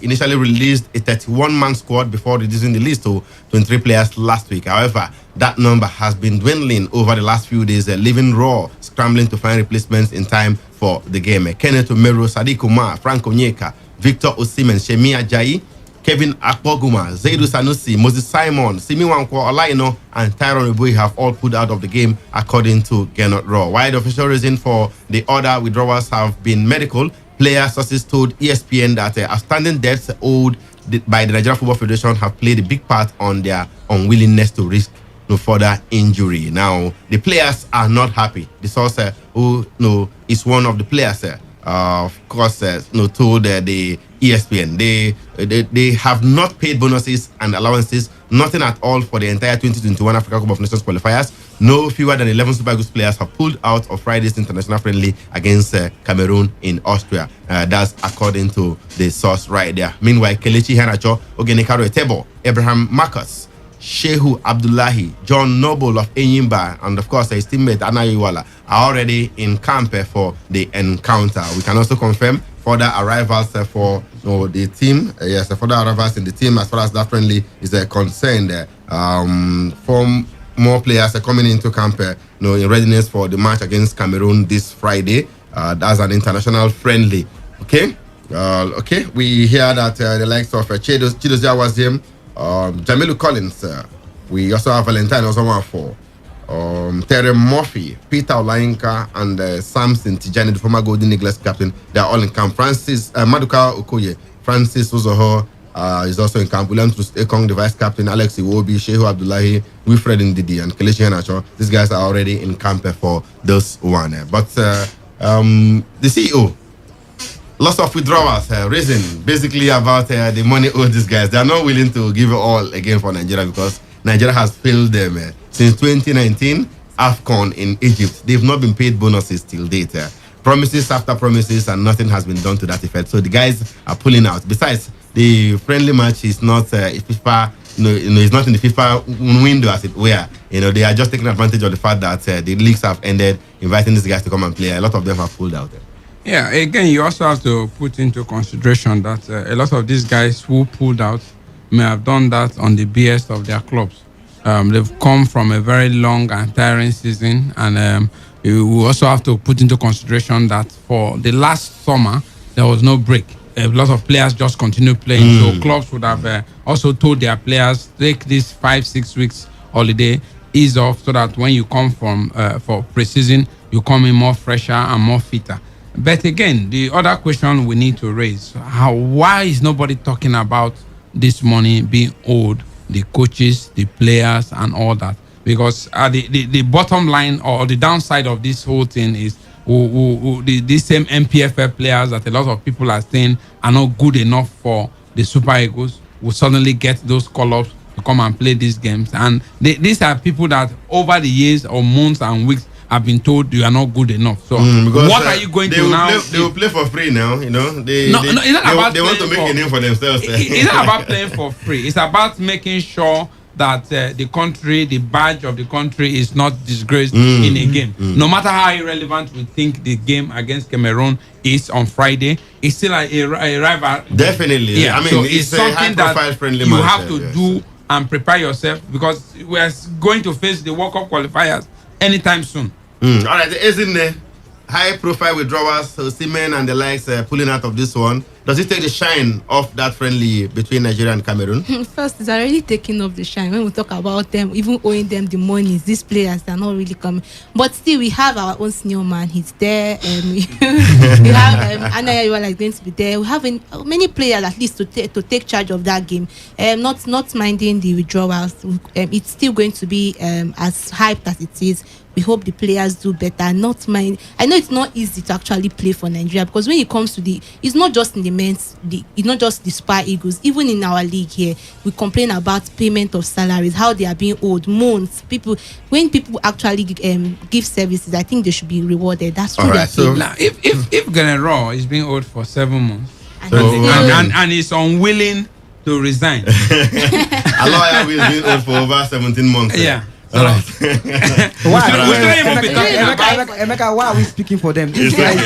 initially released a 31-man squad before reducing the list to 23 players last week. However, that number has been dwindling over the last few days, leaving Rohr scrambling to find replacements in time for the game. Kenneth Omero, Sadiq Umar, Frank Onyeka, Victor Osimhen, Shemi Ajayi, Kevin Akpoguma, Zaidu Sanusi, Moses Simon, Simi Wankwo Olaino, and Tyrone Ebui have all pulled out of the game, according to Gernot Rohr. While the official reason for the other withdrawals have been medical, player sources told ESPN that outstanding debts owed by the Nigeria Football Federation have played a big part on their unwillingness to risk no further injury. Now, the players are not happy. The source who is one of the players, of course, told the ESPN they have not paid bonuses and allowances, nothing at all for the entire 2021 Africa Cup of Nations qualifiers. No fewer than 11 Super Eagles players have pulled out of Friday's international friendly against Cameroon in Austria. That's according to the source right there. Meanwhile, Kelechi Iheanacho, Ogenekaro Etebo, Abraham Marcus, Shehu Abdullahi, John Noble of Enyimba, and of course his teammate Anayiwala are already in camp for the encounter. We can also confirm further arrivals for the team. Yes, further arrivals in the team as far as that friendly is concerned. From more players are coming into camp in readiness for the match against Cameroon this Friday. That's an international friendly. Okay. We hear that the likes of Chidozie Awaziem, Jamilu Collins, we also have Valentine Osawa-For, Terry Murphy, Peter Olainka, and Samson Tijani, the former Golden Eagles captain. They are all in camp. Maduka Okoye, Francis Uzoho is also in camp. William Ekong, the vice captain, Alex Iwobi, Shehu Abdullahi, Wilfred Ndidi, and Kelechi Iheanacho. These guys are already in camp for this one. But The CEO, lots of withdrawals, reason basically about the money owed these guys. They are not willing to give it all again for Nigeria because Nigeria has failed them since 2019 AFCON in Egypt. They've not been paid bonuses till date. Promises after promises, and nothing has been done to that effect. So the guys are pulling out. Besides, the friendly match is not FIFA. It's not in the FIFA window, as it were. They are just taking advantage of the fact that the leagues have ended, inviting these guys to come and play. A lot of them have pulled out. Yeah, again, you also have to put into consideration that a lot of these guys who pulled out may have done that on the BS of their clubs. They've come from a very long and tiring season, and you also have to put into consideration that for the last summer, there was no break. A lot of players just continued playing. So clubs would have also told their players, take this 5-6 weeks holiday, ease off, so that when you come from for pre-season, you come in more fresher and more fitter. But again, the other question we need to raise, why is nobody talking about this money being owed the coaches, the players, and all that? Because the bottom line or the downside of this whole thing is these same MPFL players that a lot of people are saying are not good enough for the Super Eagles will suddenly get those call-ups to come and play these games. And these are people that over the years or months and weeks have been told you are not good enough. So what are you going to now? They will play for free now, They want to make a name for themselves. It's not about playing for free. It's about making sure that the country, the badge of the country is not disgraced in a game. No matter how irrelevant we think the game against Cameroon is on Friday, it's still a rival. Definitely. Yeah. I mean, it's something that friendly you have to do and prepare yourself, because we are going to face the World Cup qualifiers anytime soon. All right, isn't there high profile withdrawals, so Seamen and the likes pulling out of this one? Does it take the shine off that friendly between Nigeria and Cameroon? First, it's already taking off the shine when we talk about them, even owing them the money. These players are not really coming, but still we have our own senior man. He's there. We have Anaya is going to be there. We have many players at least to take charge of that game. Not minding the withdrawals. It's still going to be as hyped as it is. We hope the players do better. Not mind. I know it's not easy to actually play for Nigeria, because when it comes to it's not just in the men's league, it's not just the Super Eagles. Even in our league here, we complain about payment of salaries, how they are being owed months. When people actually give services, I think they should be rewarded. That's true. Right, so now, if General is being owed for 7 months, and is unwilling to resign, a lawyer who is being owed for over 17 months. Yeah. Emeka, why are we speaking for them? These guys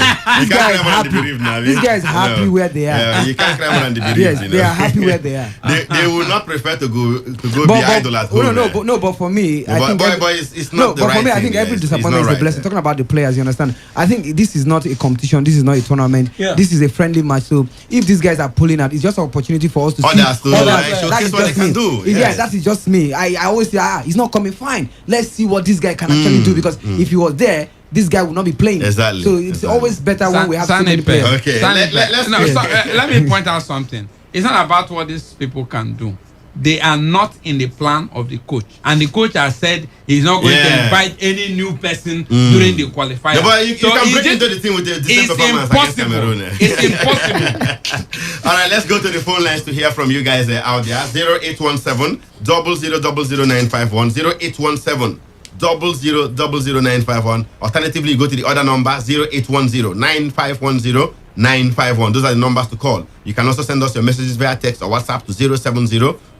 happy where they are. You can't climb on the belief. Yes, they are happy where they are. They would not prefer to go be idle at home. But for me, I think it's not the right thing. For me, I think every disappointment is a blessing. Talking about the players, you understand? I think this is not a competition. This is not a tournament. This is a friendly match. So if these guys are pulling out, it's just an opportunity for us to see showcase what they can do. Yeah, that is just me. I always say, he's not coming. Fine. Let's see what this guy can actually do, because if he was there, this guy would not be playing. Exactly. So it's always better when we have so many players. Okay. Let me point out something. It's not about what these people can do. They are not in the plan of the coach, and the coach has said he's not going to invite any new person during the qualifier. Yeah, but you can break into the team with the decent performance against Cameroon. It's impossible. All right, let's go to the phone lines to hear from you guys out there. 0817 0000951 0817 0000951. Alternatively, you go to the other number 0810 9510 951. Those are the numbers to call. You can also send us your messages via text or WhatsApp to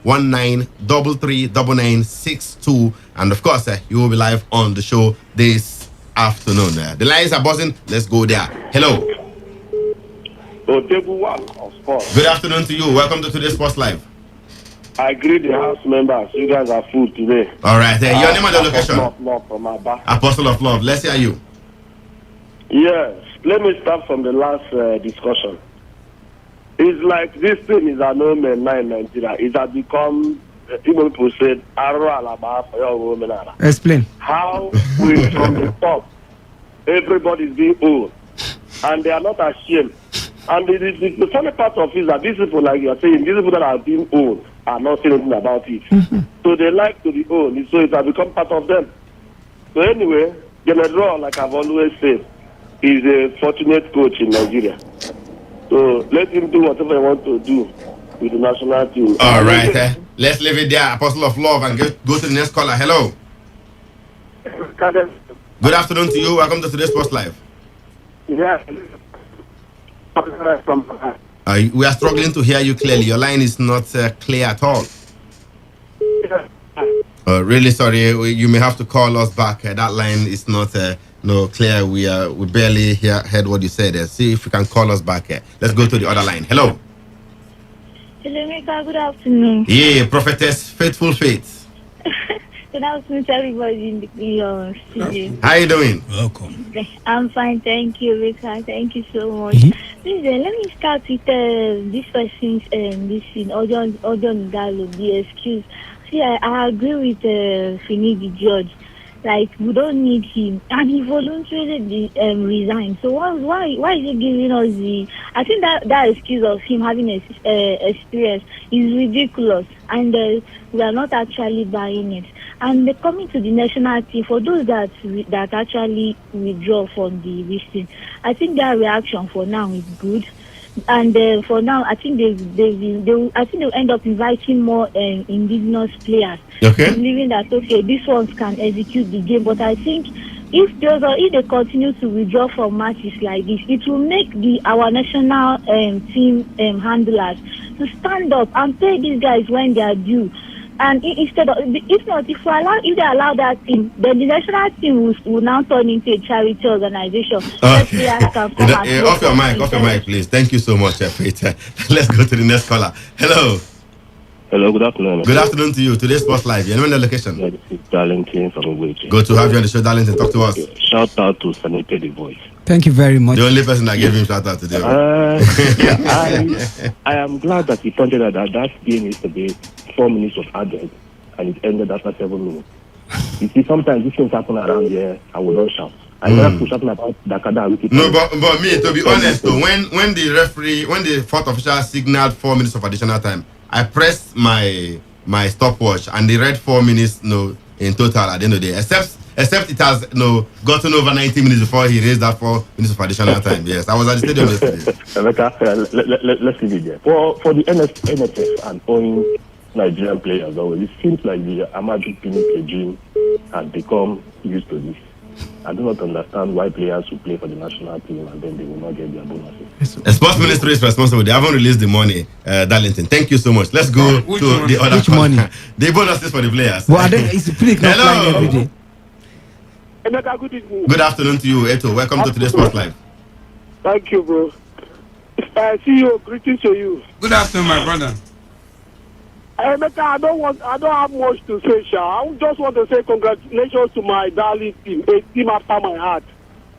070-1933-9962. And of course, you will be live on the show this afternoon. The lines are buzzing. Let's go there. Hello. Good afternoon to you. Welcome to Today's Sports Live. I greet the house members. You guys are full today. All right. Your name and the location. Apostle of Love. Let's hear you. Yes. Let me start from the last discussion. It's like this thing is a no man in Nigeria. It has become, people said, explain. How we from the top, everybody's being old, and they are not ashamed. And the funny part of it is that these people, like you are saying, these people that are being old are not saying anything about it. So they like to be old, so it has become part of them. So anyway, General, like I've always said, He's a fortunate coach in Nigeria. So let him do whatever he wants to do with the national team. All right. Let's leave it there. Apostle of Love, and go to the next caller. Hello. Good afternoon to you. Welcome to Today's Sports Live. Yeah. We are struggling to hear you clearly. Your line is not clear at all. Really sorry. You may have to call us back. That line is not clear. We barely heard what you said. See if you can call us back. Let's go to the other line. Hello. Hello, Mika. Good afternoon. Yeah, prophetess, faithful faith. Good afternoon to everybody in your studio. How are you doing? Welcome. I'm fine, thank you, Mika. Thank you so much. Listen, let me start with this person's audio dialogue, the excuse. See, I agree with Finidi George. Like, we don't need him, and he voluntarily resigned. So why is he giving us the? I think that excuse of him having experience is ridiculous, and we are not actually buying it. And coming to the national team, for those that actually withdraw from the listing, I think their reaction for now is good. And for now, I think they'll end up inviting more indigenous players, believing that these ones can execute the game. But I think if they continue to withdraw from matches like this, it will make our national team handlers to stand up and pay these guys when they are due. And instead of, if they allow that team, then the national team will now turn into a charity organization. Off your mic, please. Thank you so much, Faith. Let's go to the next caller. Hello. Hello, good afternoon. Good afternoon to you. Today's Sports Live. You know the location? Yeah, this is Darlington from Uwechi. Good to have you on the show, Darlington. Talk to us. Okay. Shout out to Sanite the Voice. Thank you very much. The only person that gave him shout out today. I am glad that he pointed out that game is to be 4 minutes of added and it ended after 7 minutes. You see, sometimes these things happen around here, I will not shout. I never push up about Dakada. No, but me, to be honest, though, when the fourth official signaled 4 minutes of additional time, I pressed my stopwatch and they read 4 minutes in total at the end of the day. Except it has gotten over 90 minutes before he raised that 4 minutes of additional time. Yes, I was at the stadium yesterday. Let's leave it there. For the NFF and owing Nigerian players, it seems like the Amaju Pinnick regime has become used to this. I do not understand why players who play for the national team and then they will not get their bonuses. The sports ministry is responsible. They haven't released the money, Darlington. Thank you so much. Let's go to the other. Which money? The bonuses for the players. Well, it's a pretty Hello. every day. Good evening. Good afternoon to you, Eto. Welcome to Today's Sports Live. Thank you, bro. CEO, greetings to you. Good afternoon, my brother. Emeka, I don't have much to say, Sha. I just want to say congratulations to my darling team, a team after my heart,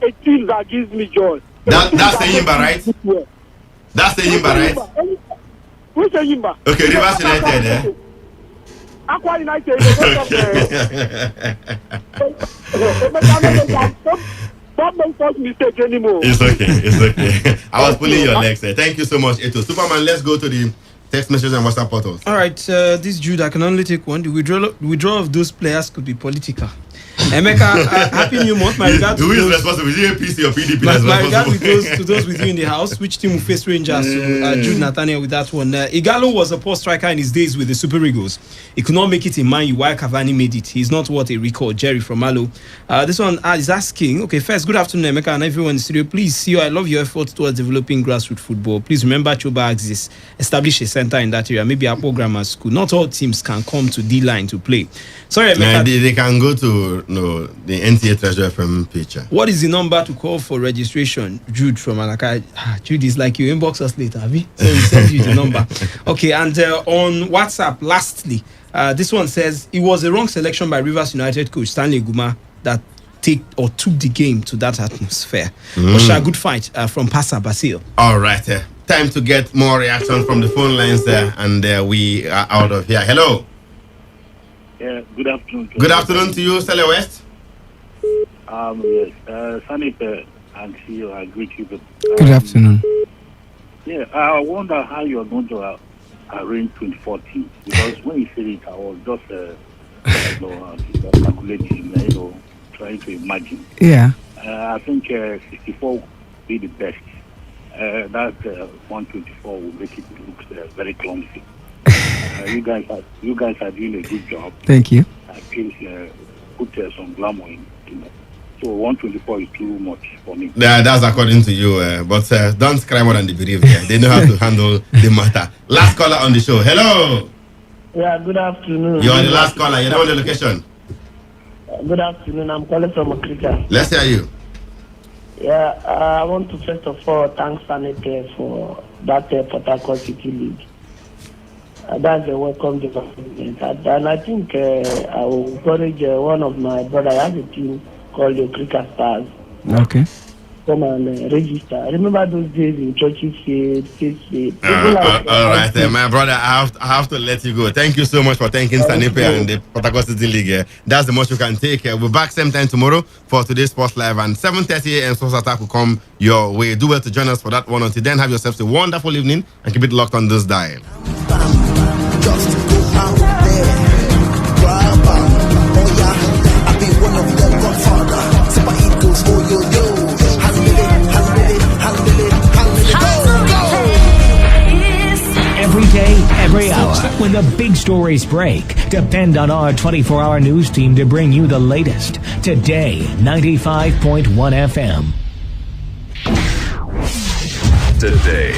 a team that gives me joy. That's the Yimba, right? That's the Yimba, right? Who's the Yimba? Okay, Rivers United, eh? Aqua United. Don't make such mistake anymore. It's okay. I was pulling your legs there. Thank you so much, Eto. Superman, let's go to the text messages and WhatsApp portals. All right, this Jude, I can only take one. The withdrawal of those players could be political. Emeka, happy new month. My regard to who is those, responsible? Is it APC or PDP? My regard to those with you in the house. Which team will face Rangers? Jude Nathaniel with that one. Igalo was a poor striker in his days with the Super Eagles. He could not make it in Man U while Cavani made it. He's not what a record. Jerry from Malo. This one is asking. Okay, first, good afternoon, Emeka, and everyone in the studio. Please, see you. I love your efforts towards developing grassroots football. Please remember Choba exists. Establish a center in that area. Maybe a grammar school. Not all teams can come to D-line to play. Sorry, Emeka. They can go to the NTA Treasure FM picture. What is the number to call for registration? Jude from Anaka. Jude is like you inbox us later, have you? So we send you the number. Okay, and on WhatsApp, lastly, this one says it was a wrong selection by Rivers United coach Stanley Guma that took the game to that atmosphere. Osha, good fight from Pasa Basil. All right, time to get more reaction from the phone lines there, and we are out of here. Hello. Yeah, good afternoon. Good afternoon to you, Stella West. Yes, Sanite and CEO, I greet you. Good afternoon. Yeah, I wonder how you are going to arrange 2014, because when you said it, I was just calculating, trying to imagine. Yeah. I think 64 will be the best. That 124 will make it look very clumsy. You guys are doing a good job. Thank you. Please put some glamour in. So 124 is too much for me. Yeah, that's according to you. But don't cry more than the bereaved. They know how to handle the matter. Last caller on the show. Hello. Yeah, good afternoon. You're the last caller. You know the location. Good afternoon. I'm calling from Africa. Let's hear you. Yeah, I want to first of all thank Sanite for that Port Harcourt City League. That's a welcome development. And I think I will encourage one of my brothers. I have a team called the Cricket Stars. Okay. Come and register. Remember those days in Churches Field, State Field. All right, my brother, I have to let you go. Thank you so much for thanking Sanipe and the Port Harcourt City League. That's the most you can take. We'll be back same time tomorrow for today's Sports Live, and 7:30 a.m. Sports Attack will come your way. Do well to join us for that one. Until then, have yourselves a wonderful evening and keep it locked on this dial. Just go out there, grab on. Oh yeah, I've been one of the godfather. Super Eagles, oh yo yo. Handle it, go. Every day, every hour, when the big stories break, depend on our 24-hour news team to bring you the latest. Today, 95.1 FM. Today,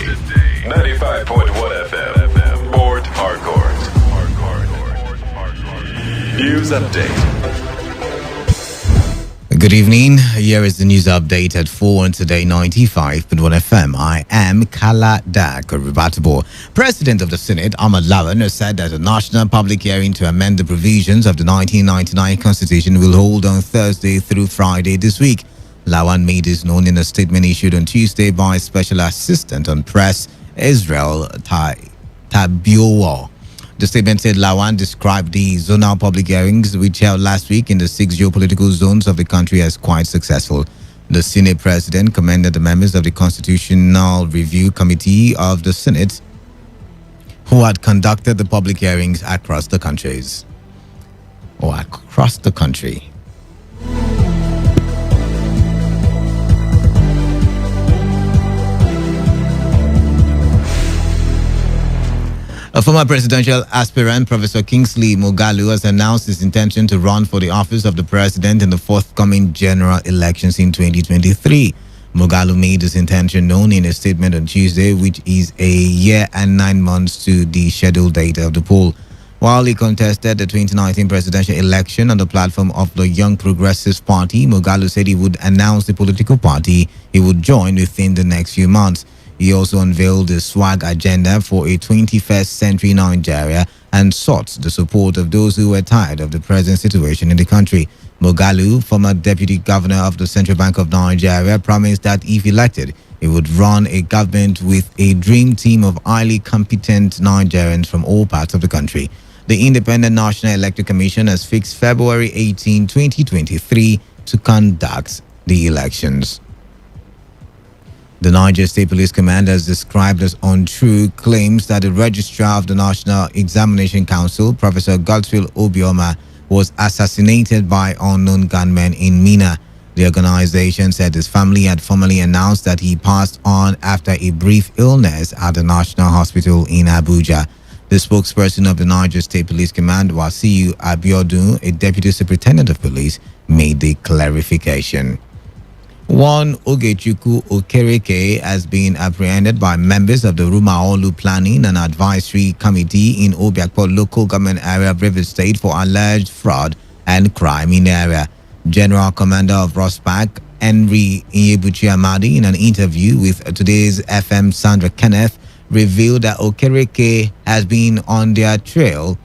95.1 FM. Port Harcourt. News update. Good evening. Here is the news update at 4 on Today 95.1 FM. I am Kala Kuribatibo. President of the Senate, Ahmad Lawan, has said that a national public hearing to amend the provisions of the 1999 Constitution will hold on Thursday through Friday this week. Lawan made this known in a statement issued on Tuesday by Special Assistant on Press Israel Tabiowo. The statement said Lawan described the zonal public hearings which held last week in the 6 geopolitical zones of the country as quite successful. The Senate President commended the members of the Constitutional Review Committee of the Senate who had conducted the public hearings across the country. A former presidential aspirant, Professor Kingsley Moghalu, has announced his intention to run for the office of the president in the forthcoming general elections in 2023. Moghalu made his intention known in a statement on Tuesday, which is a year and 9 months to the scheduled date of the poll. While he contested the 2019 presidential election on the platform of the Young Progressives Party, Moghalu said he would announce the political party he would join within the next few months. He also unveiled the swag agenda for a 21st century Nigeria and sought the support of those who were tired of the present situation in the country. Moghalu, former deputy governor of the Central Bank of Nigeria, promised that if elected, he would run a government with a dream team of highly competent Nigerians from all parts of the country. The Independent National Electoral Commission has fixed February 18, 2023 to conduct the elections. The Niger State Police Command has described as untrue claims that the registrar of the National Examination Council, Professor Godswill Obioma, was assassinated by unknown gunmen in Mina. The organization said his family had formally announced that he passed on after a brief illness at the National Hospital in Abuja. The spokesperson of the Niger State Police Command, Wasiu Abiodun, a deputy superintendent of police, made the clarification. One Ogechukwu Okereke has been apprehended by members of the Rumaolu Planning and Advisory Committee in Obiakpor local government area of Rivers State for alleged fraud and crime in the area. General Commander of ROSPAC, Henry Inyebuchi Amadi, in an interview with today's FM Sandra Kenneth, revealed that Okereke has been on their trail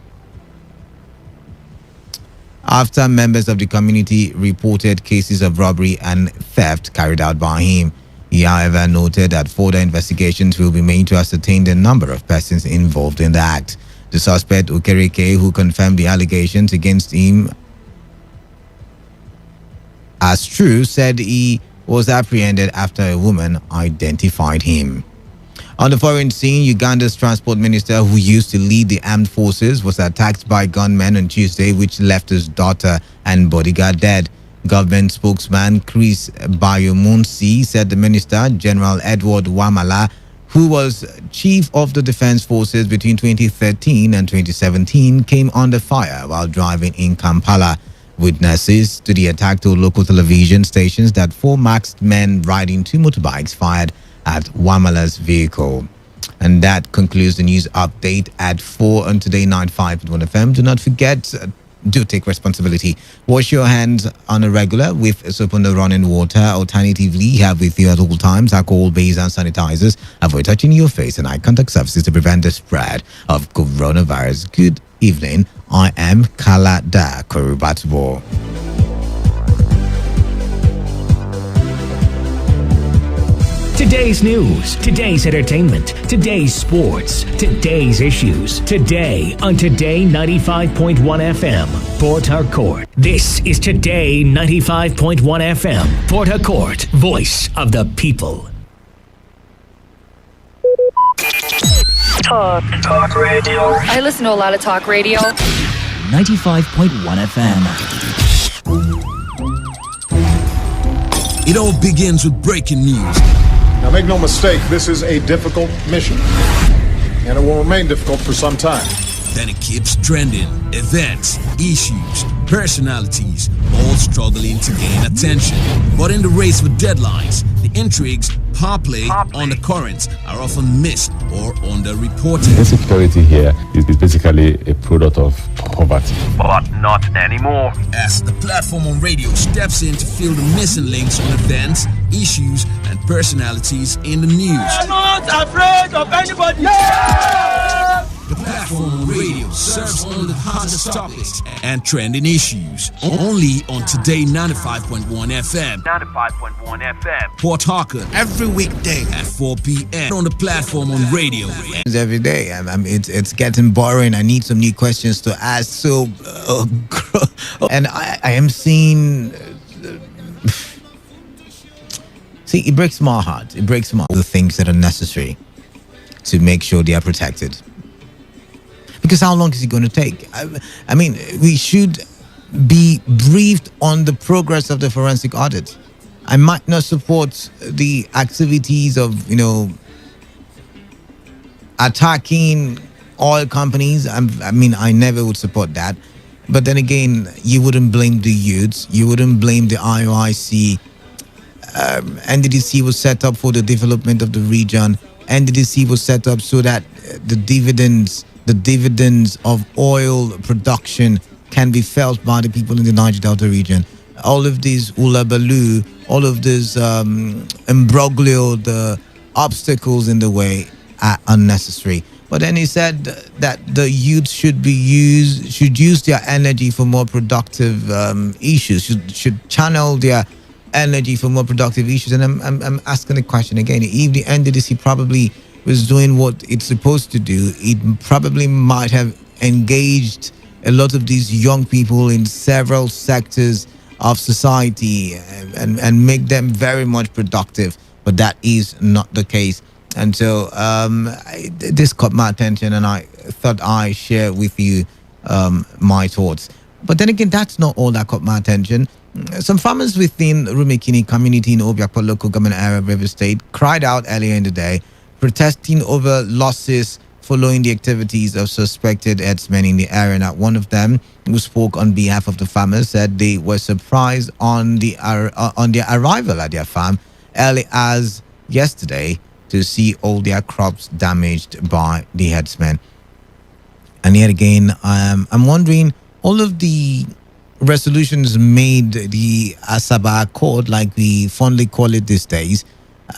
after members of the community reported cases of robbery and theft carried out by him. He, however, noted that further investigations will be made to ascertain the number of persons involved in the act. The suspect, Okereke, who confirmed the allegations against him as true, said he was apprehended after a woman identified him. On the foreign scene, Uganda's transport minister, who used to lead the armed forces, was attacked by gunmen on Tuesday, which left his daughter and bodyguard dead. Government spokesman Chris Bayomunsi said the Minister General Edward Wamala, who was chief of the defense forces between 2013 and 2017, came under fire while driving in Kampala. Witnesses to the attack told local television stations that 4 masked men riding 2 motorbikes fired at Wamala's vehicle. And that concludes the news update at 4 on Today95.1 FM. Do not forget, do take responsibility. Wash your hands on a regular with soap and running water. Alternatively, have with you at all times alcohol-based and sanitizers. Avoid touching your face and eye contact surfaces to prevent the spread of coronavirus. Good evening. I am Kalada Korubatbo. Today's news, today's entertainment, today's sports, today's issues. Today on Today 95.1 FM, Port Harcourt. This is Today 95.1 FM, Port Harcourt, voice of the people. Talk radio. I listen to a lot of talk radio. 95.1 FM. It all begins with breaking news. Now, make no mistake, this is a difficult mission, and it will remain difficult for some time. Then it keeps trending. Events, issues, personalities, all struggling to gain attention. But in the race for deadlines, the intrigues, power play, undercurrents are often missed or underreported. Insecurity here is basically a product of poverty. But not anymore. As the platform on radio steps in to fill the missing links on events, issues, and personalities in the news. We are not afraid of anybody. The platform on radio serves all the hottest topics and trending issues. Only on Today 95.1 FM. 95.1 FM. Port Harcourt. Every weekday at 4 p.m. on the platform on radio. Every day. I mean, it's getting boring. I need some new questions to ask. So, and I am seeing. See, it breaks my heart. It breaks my heart. The things that are necessary to make sure they are protected. Because how long is it going to take? I mean, we should be briefed on the progress of the forensic audit. I might not support the activities of, attacking oil companies. I mean, I never would support that. But then again, you wouldn't blame the youths. You wouldn't blame the IOIC. NDDC was set up for the development of the region. NDDC was set up so that the dividends of oil production can be felt by the people in the Niger Delta region. All of these ulabaloo, all of this imbroglio, the obstacles in the way are unnecessary. But then he said that the youth should use their energy for more productive issues, should channel their energy for more productive issues. And I'm asking the question again, if the NDDC probably was doing what it's supposed to do, it probably might have engaged a lot of these young people in several sectors of society and make them very much productive. But that is not the case. And so this caught my attention, and I thought I share with you my thoughts. But then again, that's not all that caught my attention. Some farmers within Rumikini community in Obiakpo local government area of River State cried out earlier in the day, protesting over losses following the activities of suspected herdsmen in the area. Now, one of them, who spoke on behalf of the farmers, said they were surprised on their arrival at their farm early as yesterday to see all their crops damaged by the herdsmen. And yet again, I'm wondering, all of the resolutions made, the Asaba Accord, like we fondly call it these days,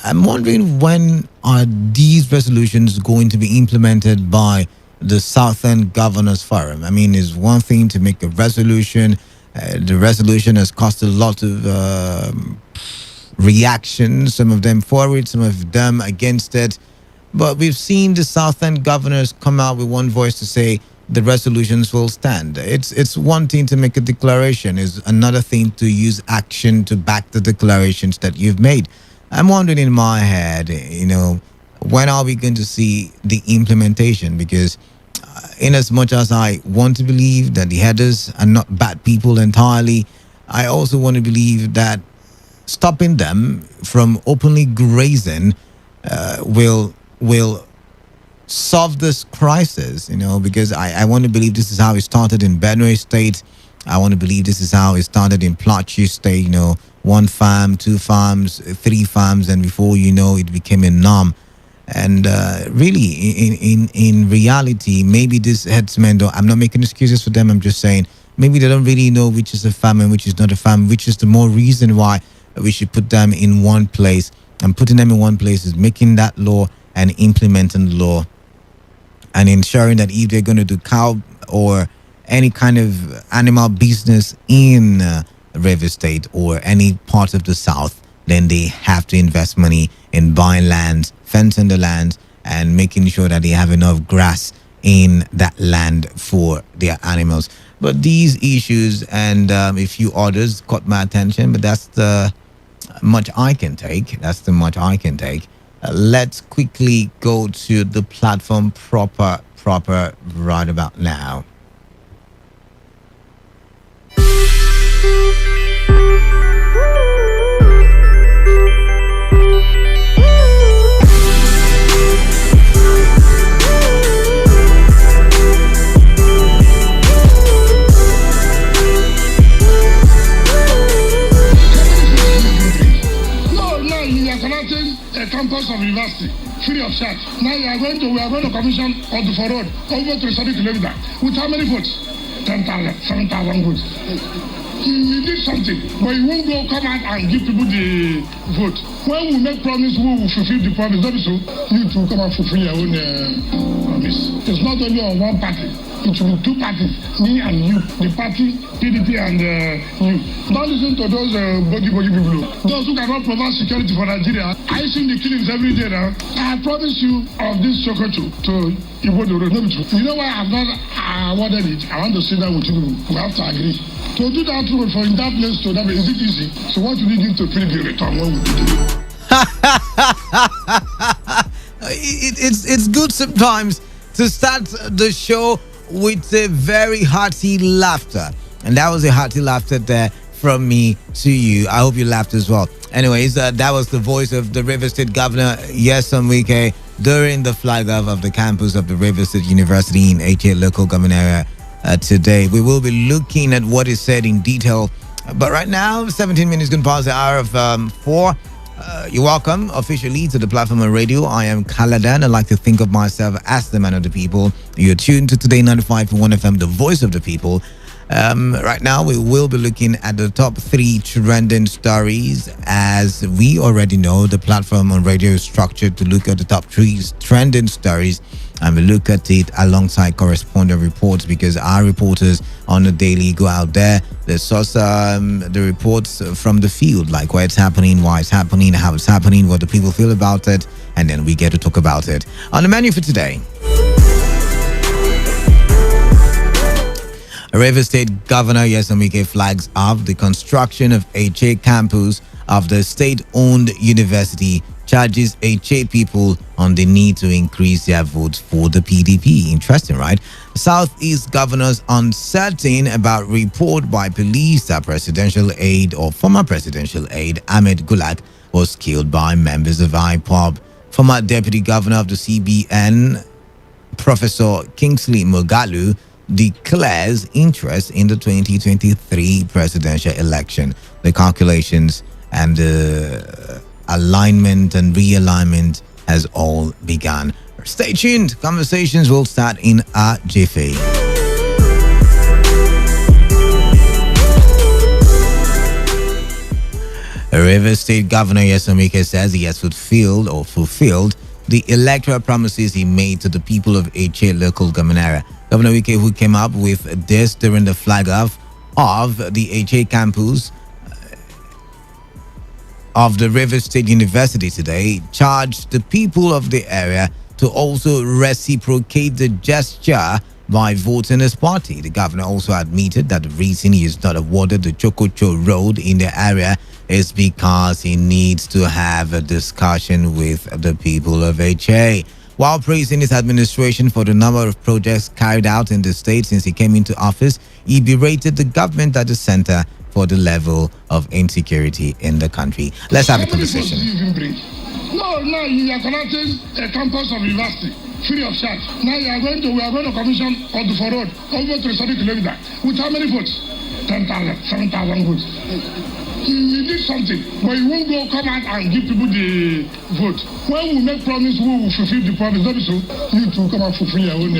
I'm wondering, when are these resolutions going to be implemented by the Southern Governors Forum? I mean, it's one thing to make a resolution. The resolution has caused a lot of reactions, some of them for it, some of them against it. But we've seen the Southern Governors come out with one voice to say the resolutions will stand. It's one thing to make a declaration, it's another thing to use action to back the declarations that you've made. I'm wondering in my head, when are we going to see the implementation? Because in as much as I want to believe that the headers are not bad people entirely, I also want to believe that stopping them from openly grazing will solve this crisis, because I want to believe this is how it started in Benue State. I want to believe this is how it started in Plateau State, 1 farm, 2 farms, 3 farms, and before you know it became a norm. And really, in reality, maybe these headsmen, I'm not making excuses for them, I'm just saying, maybe they don't really know which is a farm and which is not a farm, which is the more reason why we should put them in one place. And putting them in one place is making that law and implementing the law and ensuring that if they're going to do cow or any kind of animal business in River State or any part of the South, then they have to invest money in buying land, fencing the land, and making sure that they have enough grass in that land for their animals. But these issues and a few others caught my attention, but that's the much I can take. Let's quickly go to the platform proper right about now. Campus of university free of charge. Now we are going to commission for road over 300 kilometers. With how many votes? 10,000, 7,000 votes. We did something, but you won't come out and give people the vote. When we make promise, we will fulfill the promise. That is so. You to come and fulfill your own promise. It's not only on one party. It will be 2 parties, me and you, the party, PDP and you. Don't listen to those body people. Those who cannot provide security for Nigeria. I see the killings every day now. I promise you of this chocolate to Igbo the road. You know why I have not awarded it? I want to sit down with you. We have to agree. To do that road from that place to that place, is it easy? So what will you give to PDP return? What will you do? It's good sometimes to start the show with a very hearty laughter. And that was a hearty laughter there from me to you. I hope you laughed as well. Anyways, that was the voice of the River State Governor, Nyesom Wike, during the flag off of the campus of the River State University in HA local government area today. We will be looking at what is said in detail. But right now, 17 minutes going past the hour of 4. You're welcome officially to the platform on radio. I am Kaladan. I like to think of myself as the man of the people. You're tuned to Today 95.1 FM, the voice of the people. Right now, we will be looking at the top 3 trending stories. As we already know, the platform on radio is structured to look at the top 3 trending stories. And we look at it alongside correspondent reports because our reporters on the daily go out there. They source the reports from the field, like where it's happening, why it's happening, how it's happening, what the people feel about it, and then we get to talk about it. On the menu for today, River State Governor Nyesom Wike flags off the construction of HA campus of the state-owned university, charges HA people on the need to increase their votes for the PDP. Interesting, right? Southeast governors uncertain about report by police that presidential aide or former presidential aide Ahmed Gulak was killed by members of IPOB. Former deputy governor of the CBN, Professor Kingsley Moghalu, declares interest in the 2023 presidential election. The calculations and the alignment and realignment has all begun. Stay tuned. Conversations will start in a jiffy. River State Governor Nyesom Wike says he has fulfilled the electoral promises he made to the people of HA local government area. Governor Wike, who came up with this during the flag off of the HA campus of the River State University today, charged the people of the area to also reciprocate the gesture by voting his party. The governor also admitted that the reason he is not awarded the Chokocho Road in the area is because he needs to have a discussion with the people of HA. While praising his administration for the number of projects carried out in the state since he came into office, he berated the government at the center for the level of insecurity in the country. Let's have a conversation. No, you are connecting a campus of university free of charge. Now we are going to commission on the road over to the study kilometer. With how many votes? 10,000, 7,000 votes. You did something, but you won't go come out and give people the vote. When we make promise, we will fulfill the promise. Not so you to come and fulfill your own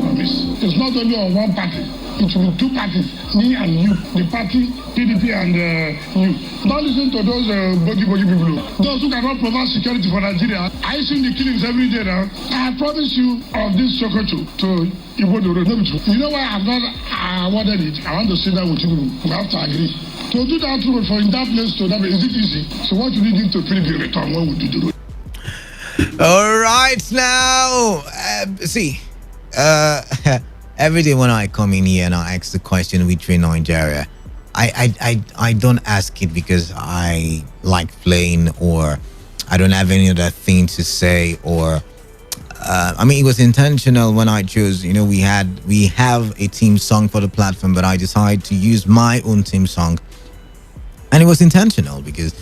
promise. It's not only on one party. It will be two parties, me and you, the party, PDP and you. Don't listen to those body people. Those who cannot provide security for Nigeria. I see the killings every day now. I promise you of this chocolate to Igbo Road. You know why I've not awarded it? I want to sit down with you. We have to agree. To do that road from that place to that place, is it easy? So what do you need to pay the return when we do the road? All right, now, every day when I come in here and I ask the question, which way Nigeria, I don't ask it because I like playing or I don't have any other thing to say or it was intentional when I chose, we have a team song for the platform, but I decided to use my own team song. And it was intentional because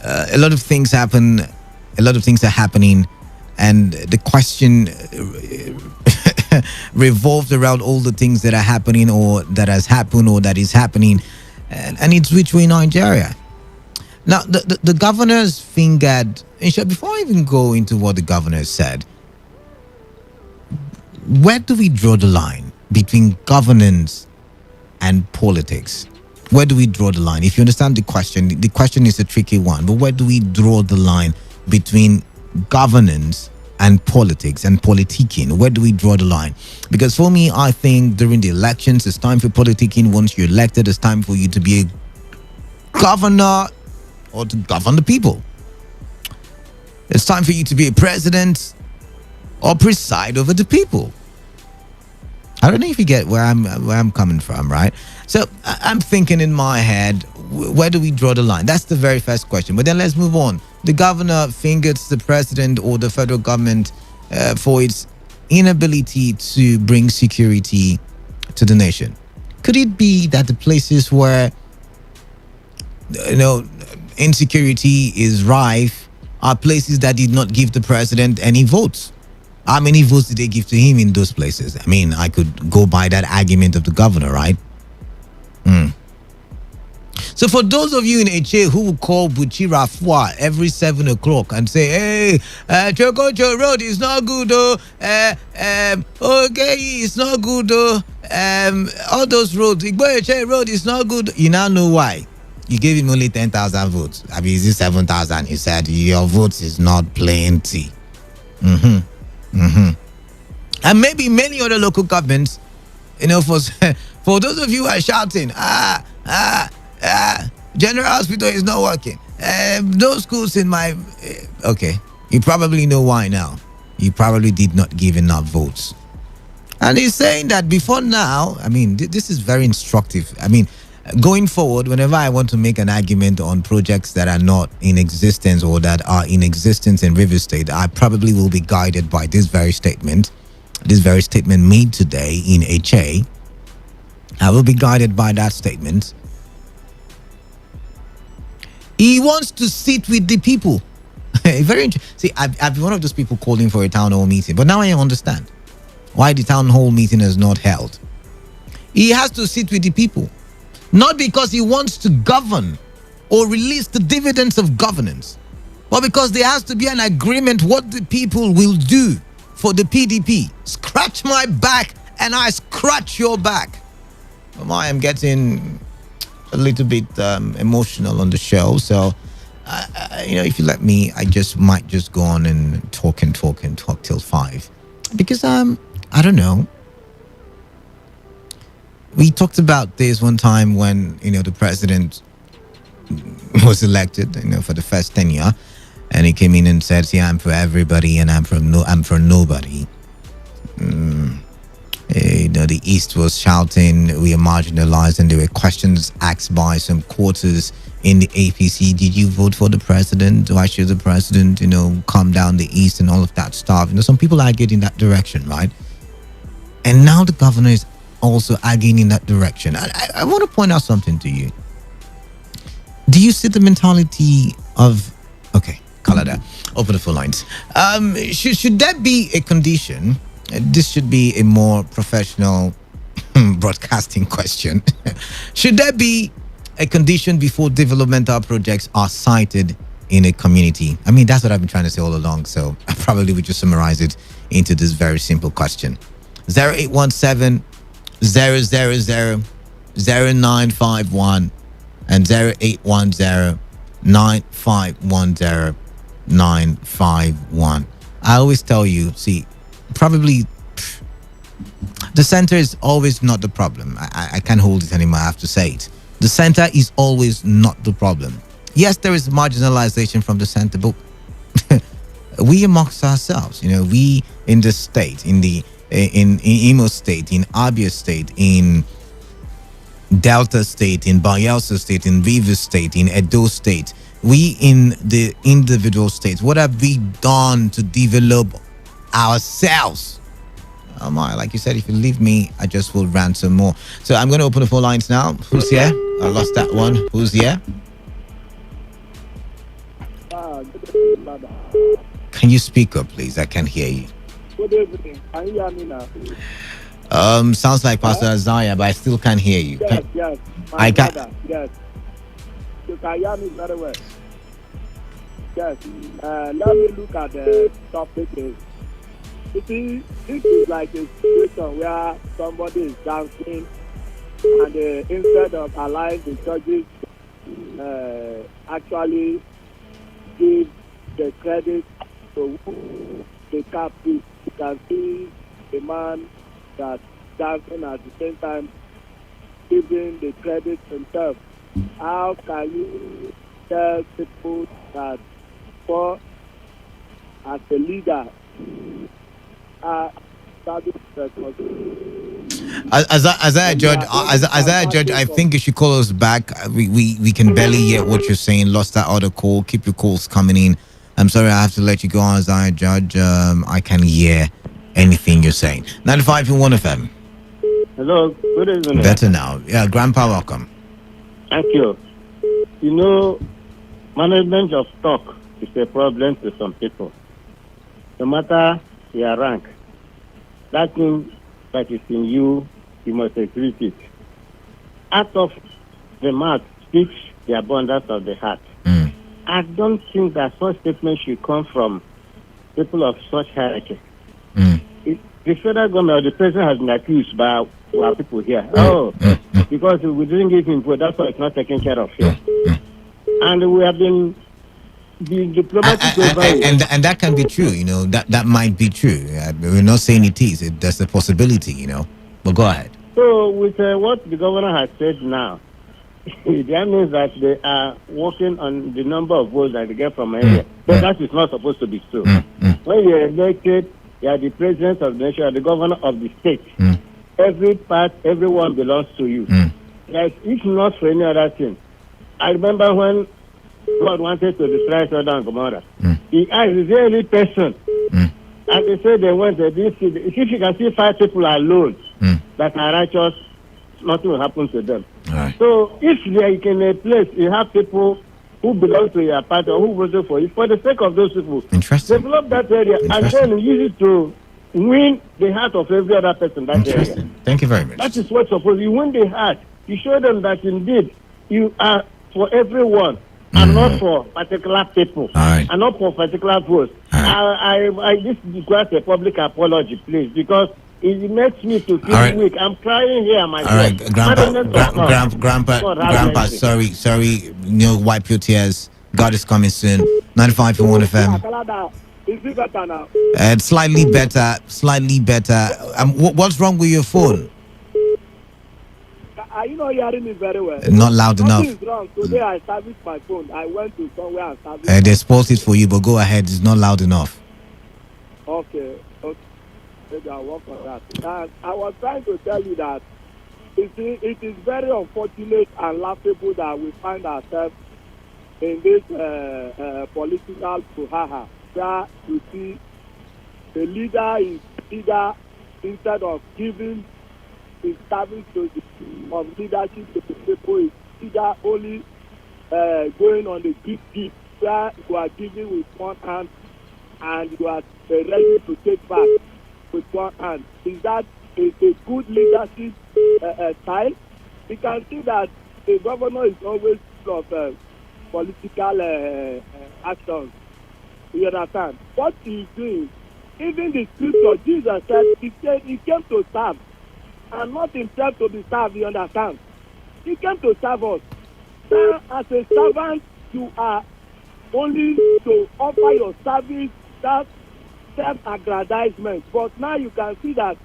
a lot of things happen, a lot of things are happening, and the question revolves around all the things that are happening or that has happened or that is happening, and it's which way Nigeria. Now, the governors fingered, before I even go into what the governor said, where do we draw the line between governance and politics? Where do we draw the line? If you understand the question is a tricky one, but where do we draw the line between governance and politics and politicking? Where do we draw the line? Because for me, I think during the elections, it's time for politicking. Once you're elected, it's time for you to be a governor or to govern the people. It's time for you to be a president or preside over the people. I don't know if you get where I'm coming from, right? So I'm thinking in my head, where do we draw the line? That's the very first question. But then let's move on. The governor fingers the president or the federal government for its inability to bring security to the nation. Could it be that the places where insecurity is rife are places that did not give the president any votes? How many votes did they give to him in those places? I mean, I could go by that argument of the governor, right? So for those of you in HA who will call Buchi Rafua every 7 o'clock and say, hey, Chokocho Road is not good, though. Okay, it's not good, though. All those roads, Igbo HA Road is not good. You now know why. You gave him only 10,000 votes. I mean, is it 7,000? He said, your votes is not plenty. And maybe many other local governments, for those of you who are shouting, General Hospital is not working. Those schools in my... okay, you probably know why now. You probably did not give enough votes. And he's saying that before now, I mean, this is very instructive. I mean, going forward, whenever I want to make an argument on projects that are not in existence or that are in existence in River State, I probably will be guided by this very statement made today in HA. I will be guided by that statement. He wants to sit with the people. Very interesting. See, I've been one of those people calling for a town hall meeting, but now I understand why the town hall meeting is not held. He has to sit with the people. Not because he wants to govern or release the dividends of governance, but because there has to be an agreement what the people will do for the PDP. Scratch my back and I scratch your back. I am getting a little bit emotional on the show, so if you let me, I might just go on and talk till 5, because I don't know. We talked about this one time when the president was elected, for the first tenure, and he came in and said, "See, I'm for everybody, and I'm for nobody." The East was shouting, "We are marginalized," and there were questions asked by some quarters in the APC. Did you vote for the president? Why should the president, come down the East and all of that stuff? Some people argued in that direction, right? And now the governor is also arguing in that direction. I want to point out something to you. Do you see the mentality of... Okay, Kalada, open the phone lines. Should that be a condition? This should be a more professional broadcasting question. Should that be a condition before developmental projects are cited in a community? I mean, that's what I've been trying to say all along, so I probably would just summarize it into this very simple question. 0817 000 0951 and 0810 9510 951. I always tell you, see, probably the center is always not the problem. I can't hold it anymore. I have to say it. The center is always not the problem. Yes, there is marginalization from the center, but we amongst ourselves, we in the state, in Imo State, in Abia State, in Delta State, in Bayelsa State, in Rivers State, in Edo State, we in the individual states, what have we done to develop ourselves? Oh my, like you said, if you leave me, I just will rant some more. So I'm going to open the phone lines now. Who's here? I lost that one. Who's here? Can you speak up, please? I can't hear you. Good evening. Can you hear me now? Sounds like Pastor Isaiah, but I still can't hear you. Yes. I can't. Yes. You can hear me very well. Yes. Let me look at the topic. You see, this is like a situation where somebody is dancing and instead of allowing the judges actually give the credit to the captive, you can see the man that dancing at the same time giving the credit himself. How can you tell people that for as a leader as I judge, I think you should call us back. We can barely hear what you're saying. Lost that other call. Keep your calls coming in. I'm sorry, I have to let you go on, Isaiah Judge. I can hear anything you're saying. 95.1 FM. Hello, good evening. Better now. Yeah, Grandpa, welcome. Thank you. Management of stock is a problem to some people. No matter your rank, that thing that is in you, you must execute it. Out of the mouth speaks the abundance of the heart. I don't think that such statements should come from people of such hierarchy. The federal government or the president has been accused by our people here. Because we didn't give him vote, that's why it's not taken care of here. And we have been diplomatic and that can be true, that might be true. We're not saying it is. There's a possibility, But go ahead. So with what the governor has said now, that means that they are working on the number of votes that they get from area. But that is not supposed to be so. When you're elected, you are the president of the nation, you are the governor of the state. Everyone belongs to you. Like, if not for any other thing. I remember when God wanted to destroy Sodom and Gomorrah. He asked, is there any person? And they said they went to this city. If you can see 5 people alone that are righteous, nothing will happen to them. Right. So if they are in a place, you have people who belong to your party or who voted for you, for the sake of those people, develop that area and then use it to win the heart of every other person that area. Thank you very much. That is what suppose you win the heart. You show them that indeed you are for everyone and not for particular people and not for particular votes. This requires a public apology, please, because it makes me to feel weak. I'm crying here myself. All right, Grandpa, sorry, wipe your tears. God is coming soon. 95.1 FM. Is it better now? Slightly better. What's wrong with your phone? Are you not hearing me very well? Not loud enough. Nothing is wrong. Today I serviced my phone. I went to somewhere and serviced they spoiled it for you, but go ahead. It's not loud enough. Okay. Maybe I'll work on that. And I was trying to tell you that it is very unfortunate and laughable that we find ourselves in this political brouhaha where you see the leader is either, instead of giving his service to of leadership to the people, is either only going on the big where you are giving with one hand and you are ready to take back with one hand. Is that a good leadership style? You can see that the governor is always full of political actions. You understand? What he is doing, even the scripture, Jesus said, he came to serve and not himself to be served, you understand? He came to serve us. Now, as a servant, you are only to offer your service, that self-aggrandizement. But now you can see that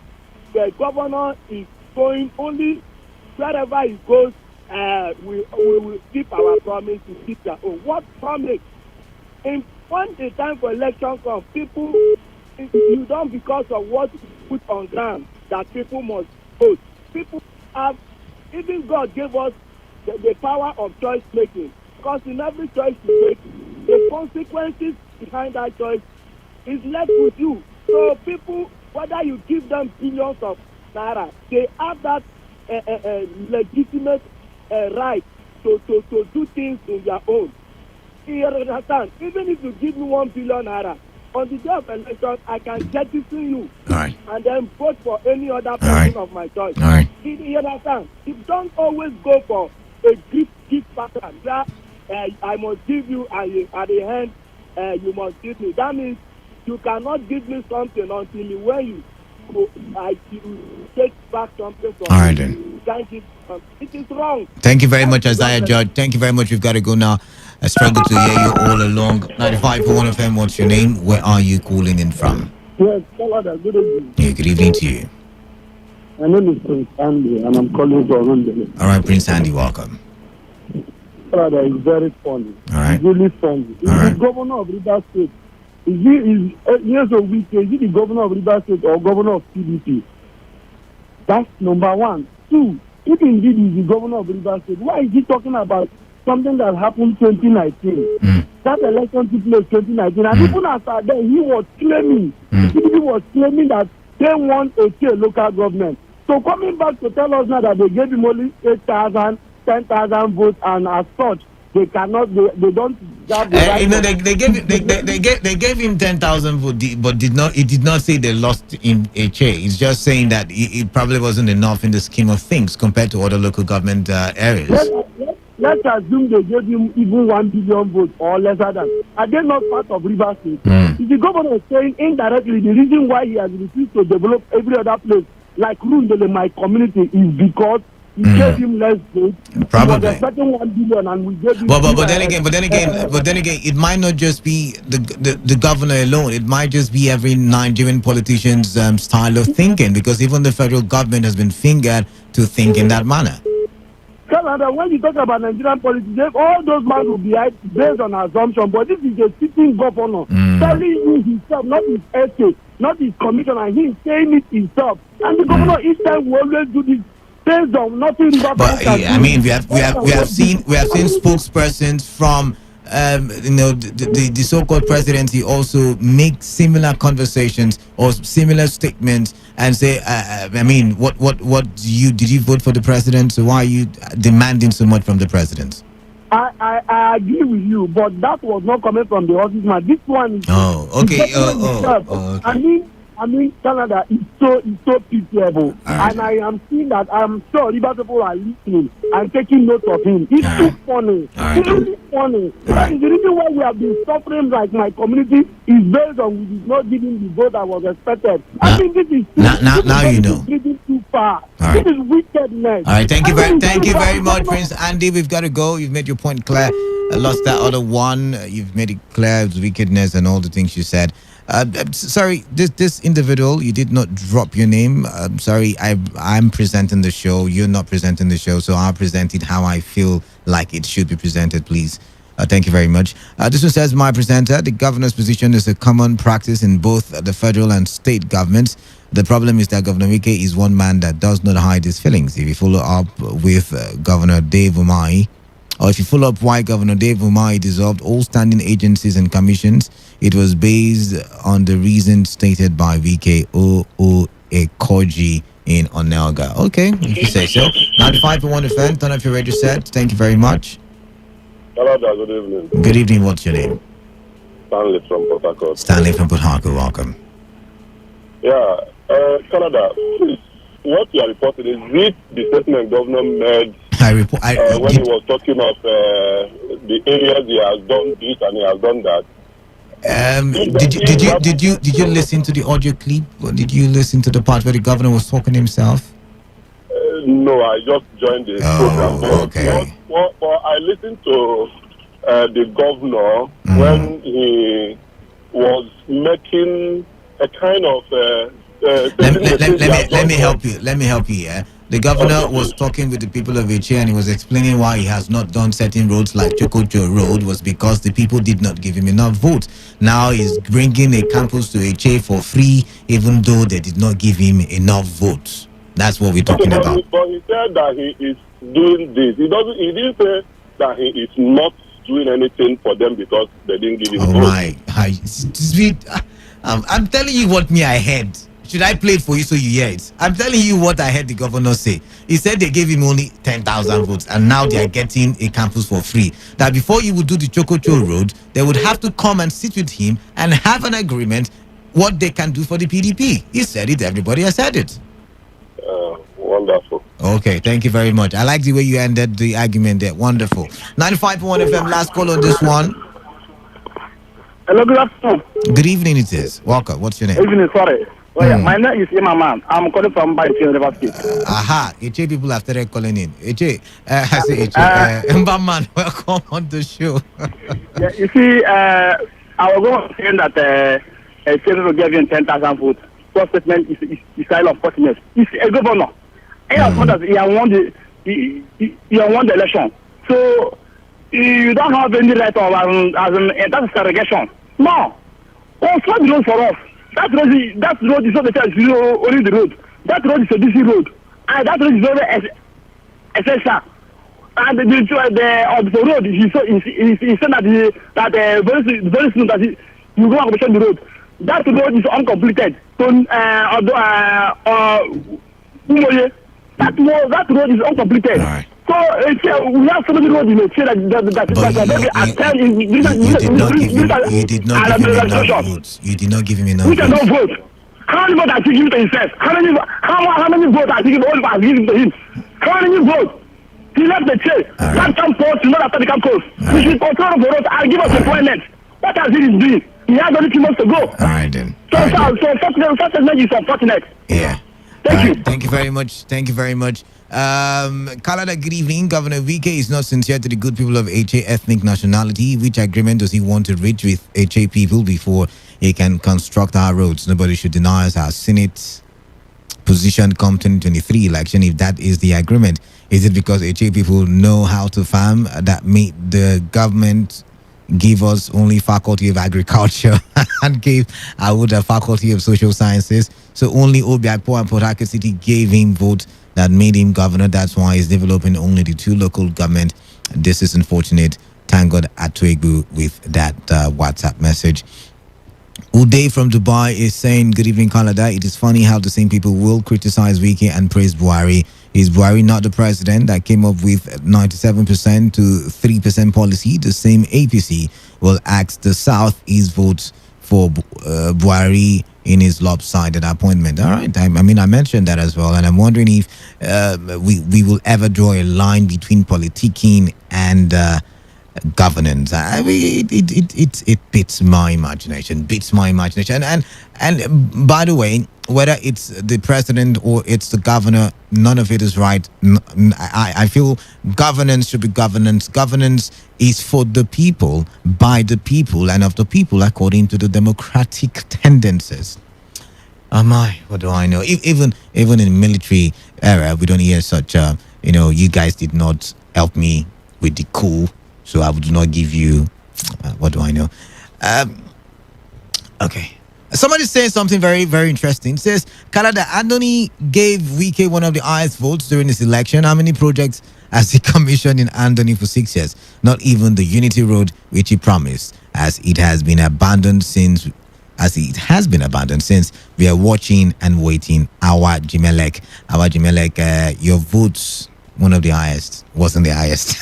the governor is going only wherever he goes, we will keep our promise to keep their own. What promise? And when the time for election comes, people, you don't because of what you put on ground that people must vote. People have, even God gave us the power of choice making. Because in every choice you make, the consequences behind that choice is left with you. So people, whether you give them billions of naira, they have that legitimate right to do things in their own. You understand? Even if you give me 1 billion naira, on the day of election, I can jettison you and then vote for any other person of my choice. You understand? You don't always go for a gift pattern where I must give you and at the end you must give me. That means you cannot give me something until when you take back something from All right, me. then. You can't give something. It is wrong. Thank you very much, Isaiah Judge. Thank you very much. We've got to go now. I struggle to hear you all along. 95.1 FM, what's your name? Where are you calling in from? Yes, Father, good evening. Yeah, good evening to you. My name is Prince Andy, and I'm calling from London. All right, Prince Andy, welcome. Father, it's very funny. All right. It's really funny. Is the governor of Rivers State, years a week, is he the governor of Rivers State or governor of PDP? That's number one. Two, if indeed he's the governor of Rivers State, why is he talking about something that happened 2019? That election took place 2019, and even after that, he was claiming, PDP was claiming that they won a local government. So coming back to tell us now that they gave him only 8,000, 10,000 votes, and as such, they cannot, they don't have the right. They gave him 10,000 votes, but it did not say they lost in a chair. It's just saying that it probably wasn't enough in the scheme of things compared to other local government areas. Let's assume they gave him even 1 billion votes or lesser than. Are they not part of Rivers State? If the governor is saying indirectly the reason why he has refused to develop every other place like Rundle in my community is because he gave him less votes. Probably. He was expecting 1 billion and we gave him. But then again, it might not just be the governor alone. It might just be every Nigerian politician's style of thinking, because even the federal government has been fingered to think in that manner. Canada, when you talk about Nigerian politics, all those men will be based on assumption, but this is a sitting governor telling you himself, not his essay, not his commissioner, he is saying it himself. And the governor each time will always do this based on nothing. But I mean, we have seen spokespersons from the so-called presidency also make similar conversations or similar statements and say, I mean, did you vote for the president? So why are you demanding so much from the president? I agree with you, but that was not coming from the office man. This one is okay. I mean, Canada is so pitiable, and I am seeing that. I'm sure River people are listening and taking note of him. It's too funny. It's really funny. That is the reason why we have been suffering. Like my community is based on we did not give him the vote that was expected. I think this is now you know. Too far. Right. This is wickedness. All right, thank you very much, Prince Andy. We've got to go. You've made your point clear. I lost that other one. You've made it clear. It was wickedness and all the things you said. Sorry, this individual, you did not drop your name. Sorry, I'm presenting the show. You're not presenting the show, so I'll present it how I feel like it should be presented, please. Thank you very much. This one says, my presenter, the governor's position is a common practice in both the federal and state governments. The problem is that Governor Wike is one man that does not hide his feelings. If you follow up with Governor Dave Umahi, or if you follow up why Governor Dave Umahi dissolved all standing agencies and commissions, it was based on the reason stated by VK Ekoji in Onelga. Okay, if you say so. 95.1 FM, turn off your radio set. Thank you very much. Canada, good evening. Good evening. What's your name? Stanley from Port Harcourt. Stanley from Port Harcourt. Welcome. Yeah, Canada, please, what you are reporting, is it the statement governor made when he was talking of the areas he has done this and he has done that? Did you listen to the audio clip, or did you listen to the part where the governor was talking himself? No, I just joined the program. Okay. But I listened to the governor when he was making a kind of. Let me help you. Let me help you. Yeah, the governor was talking with the people of Eche, and he was explaining why he has not done certain roads like Chokocho Road was because the people did not give him enough votes. Now he's bringing a campus to Eche for free, even though they did not give him enough votes. That's what we're talking about. But he said that he is doing this. He didn't say that he is not doing anything for them because they didn't give him votes. I'm telling you what I heard. Should I play it for you so you hear it? I'm telling you what I heard the governor say. He said they gave him only 10,000 votes and now they are getting a campus for free. That before he would do the Chokocho Road, they would have to come and sit with him and have an agreement what they can do for the PDP. He said it. Everybody has said it. Wonderful. Okay, thank you very much. I like the way you ended the argument there. Wonderful. 95.1 FM, last call on this one. Hello, good afternoon. Good evening, it is. Welcome. What's your name? Evening, sorry. Well, my name is Imaman. I'm calling from Baiti University. Eche people have started calling in. Eche, I say Eche. Mbaman, welcome on the show. Yeah, you see, I was going to say that Senator gave him 10,000 votes. First statement is kind of unfortunate. He's a governor. He has won the election. So you don't have any right of that's segregation. No. Oh, what the road for us? That road is not only the road. That road is a DC road. And that road is very essential. And the road he said that very soon that you go and commission the road. That road is uncompleted. That road is uncompleted. Right. So we have so many roads in the that you did not give him enough votes. You did not give him enough votes. We cannot vote. How many votes has he given to himself? How many votes has he given to him? How many votes? He left the chair. That campus, not after the campus. We should control the road and give us employment. What has he been doing? He has only 2 months to go. All right then. So such is unfortunate. Yeah. Thank you. Thank you very much. Thank you very much. Kalada, good evening. Governor VK is not sincere to the good people of HA ethnic nationality. Which agreement does he want to reach with HA people before he can construct our roads? Nobody should deny us our Senate position come 2023 election if that is the agreement. Is it because HA people know how to farm that made the government give us only faculty of agriculture and gave Awuda a faculty of social sciences? So only Obiakpo and Port Harcourt City gave him votes that made him governor. That's why he's developing only the 2 local government. This is unfortunate. Thank God Atuegu with that WhatsApp message. Uday from Dubai is saying, good evening, Canada. It is funny how the same people will criticize Wike and praise Buhari. Is Buhari not the president that came up with 97% to 3% policy? The same APC will ask the Southeast votes for Buhari in his lopsided appointment. All right. I mean, I mentioned that as well. And I'm wondering if we will ever draw a line between politicking and governance. I mean, it beats my imagination. And by the way, whether it's the president or it's the governor, none of it is right. I feel governance should be governance. Governance is for the people, by the people, and of the people according to the democratic tendencies. What do I know? Even in military era, we don't hear such, you guys did not help me with the coup, so I would not give you, what do I know? Okay. Somebody saying something very, very interesting. It says, Canada, Anthony gave Wike one of the highest votes during this election. How many projects has he commissioned in Anthony for 6 years? Not even the Unity Road, which he promised, as it has been abandoned since we are watching and waiting. Our Jimelek, your votes one of the highest. Wasn't the highest.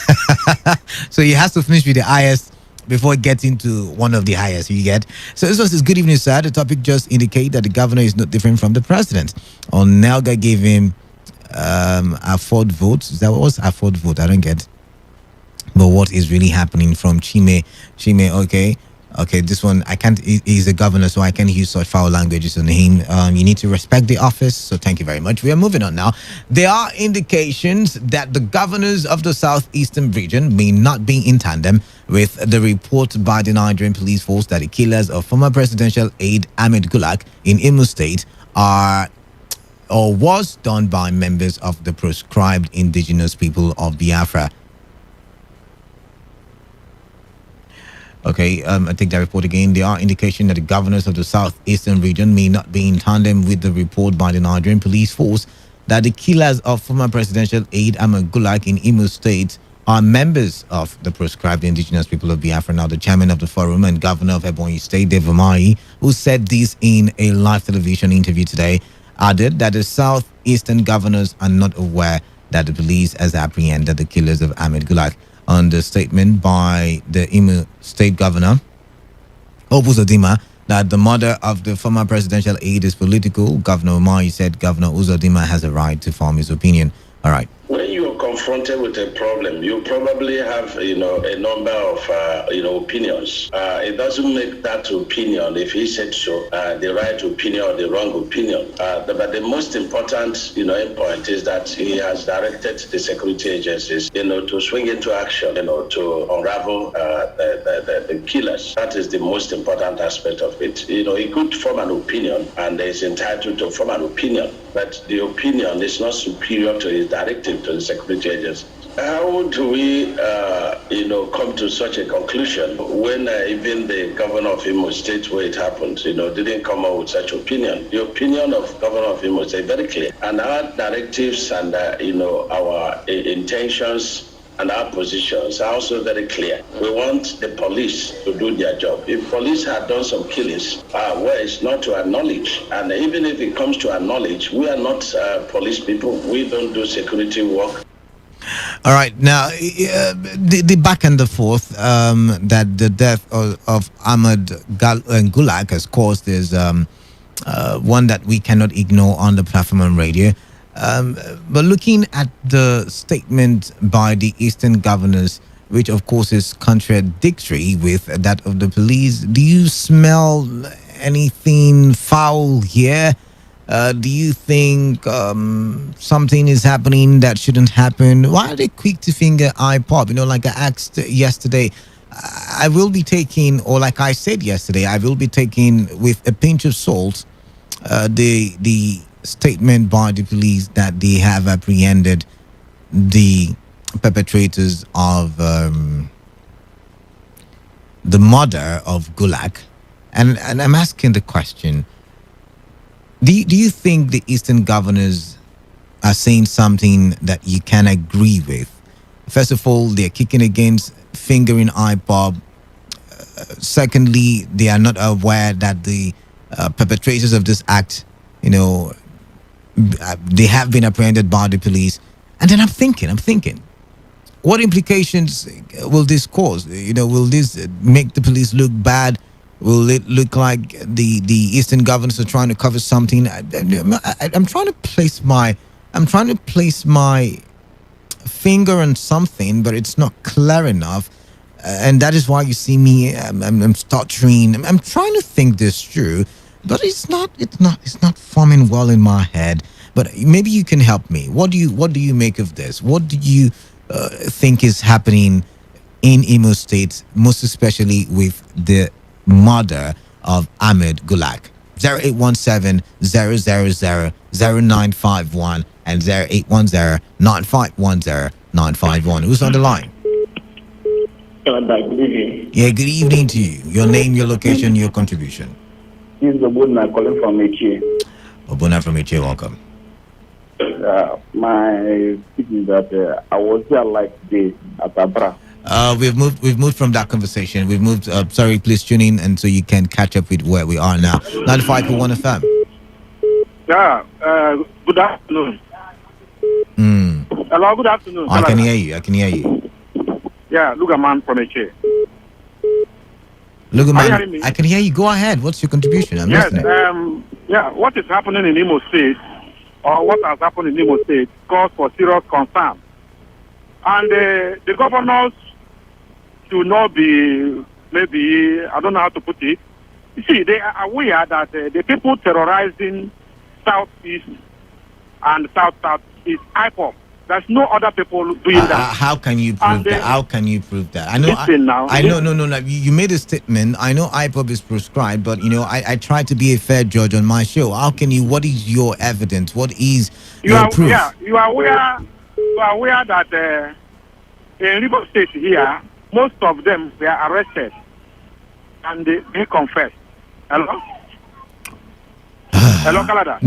So he has to finish with the highest before getting to one of the highest. You get. So this was his good evening, sir. The topic just indicate that the governor is not different from the president. Onelga gave him a fourth vote. That was a fourth vote. I don't get. But what is really happening from Chime? Okay, this one, I can't, he's a governor, so I can't use such foul languages on him. You need to respect the office, so thank you very much. We are moving on now. There are indications that the governors of the southeastern region may not be in tandem with the report by the Nigerian police force that the killers of former presidential aide Ahmed Gulak in Imo State are or was done by members of the proscribed indigenous people of Biafra. Okay, I take that report again. There are indications that the governors of the southeastern region may not be in tandem with the report by the Nigerian police force that the killers of former presidential aide Ahmed Gulak in Imo State are members of the proscribed indigenous people of Biafra. Now, the chairman of the forum and governor of Ebonyi State, Dave Umahi, who said this in a live television interview today, added that the southeastern governors are not aware that the police has apprehended the killers of Ahmed Gulak. On the statement by the Imo State Governor, Uzodimma, that the murder of the former presidential aide is political, Governor Umahi said Governor Uzodimma has a right to form his opinion. All right. When you are confronted with a problem, you probably have, a number of, opinions. It doesn't make that opinion, if he said so, the right opinion or the wrong opinion. But the most important, point is that he has directed the security agencies, to swing into action, to unravel the killers. That is the most important aspect of it. He could form an opinion, and is entitled to form an opinion, but the opinion is not superior to his directive to the security agency. How do we, come to such a conclusion when even the governor of Imo State, where it happened, didn't come out with such opinion? The opinion of governor of Imo State is very clear, and our directives and our intentions and our positions are also very clear. We want the police to do their job. If police had done some killings, it's not to acknowledge. And even if it comes to acknowledge, we are not police people. We don't do security work. All right. Now, the back and the forth that the death of Ahmed Gulak has caused is one that we cannot ignore on the platform on radio. But looking at the statement by the Eastern governors, which of course is contradictory with that of the police, do you smell anything foul here? Do you think something is happening that shouldn't happen? Why are they quick to finger IPOP? Like I asked yesterday, I will be taking, or like I said yesterday, I will be taking with a pinch of salt the statement by the police that they have apprehended the perpetrators of the murder of Gulak. And I'm asking the question, do you think the Eastern governors are saying something that you can agree with? First of all, they're kicking against fingering IPOB. Secondly, they are not aware that the perpetrators of this act, they have been apprehended by the police. And then I'm thinking, what implications will this cause? Will this make the police look bad? Will it look like the Eastern governors are trying to cover something? I'm trying to place my finger on something, but it's not clear enough, and that is why you see me. I'm stuttering. I'm trying to think this through, but it's not forming well in my head. But maybe you can help me. What do you make of this? What do you think is happening in Imo State, most especially with the murder of Ahmed Gulak? 0817-000-0951 and 0810-9510-951. Who's on the line? Good evening. Yeah, good evening to you. Your name, your location, your contribution. This is Obuna calling from Echi. Obuna from Echi, welcome. My speech is that I was there like this at Abra. We've moved from that conversation. We've moved. Sorry, please tune in, and so you can catch up with where we are now. 95.1 FM. Yeah. Good afternoon. Hello, good afternoon. I can hear you. I can hear you. Yeah, look a man from a chair. Look, Are you man, hearing me? I can hear you. Go ahead. What's your contribution? I'm Yes, listening. what is happening in Imo State, or what has happened in Imo State, cause for serious concern. And the governors should not be, maybe, I don't know how to put it. You see, they are aware that the people terrorizing Southeast and South is IPOP. There's no other people doing that. How can you prove that? How can you prove that? I know. No. You made a statement. I know IPOB is prescribed, but I try to be a fair judge on my show. How can you? What is your evidence? What is your proof? Yeah, you are aware that in River State here, most of them were arrested and they confessed. Hello. Hello, Canada.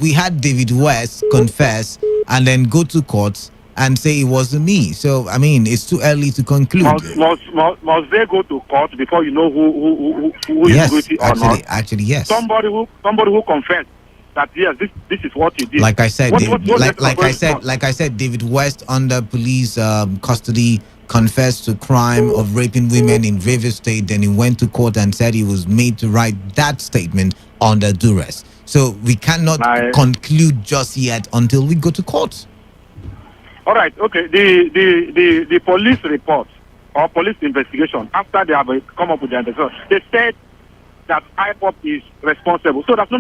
We had David West confess and then go to court and say it wasn't me. So I mean, it's too early to conclude. Must they go to court before you know who yes, is guilty or not? Actually, yes. Somebody who confessed that yes, this is what you did. Like I said, like I said, David West under police custody confessed to crime of raping women in Rivers State. Then he went to court and said he was made to write that statement under duress. So we cannot conclude just yet until we go to court. All right. Okay. The police report or police investigation after they have come up with the investigation, they said that IPOP is responsible. So that's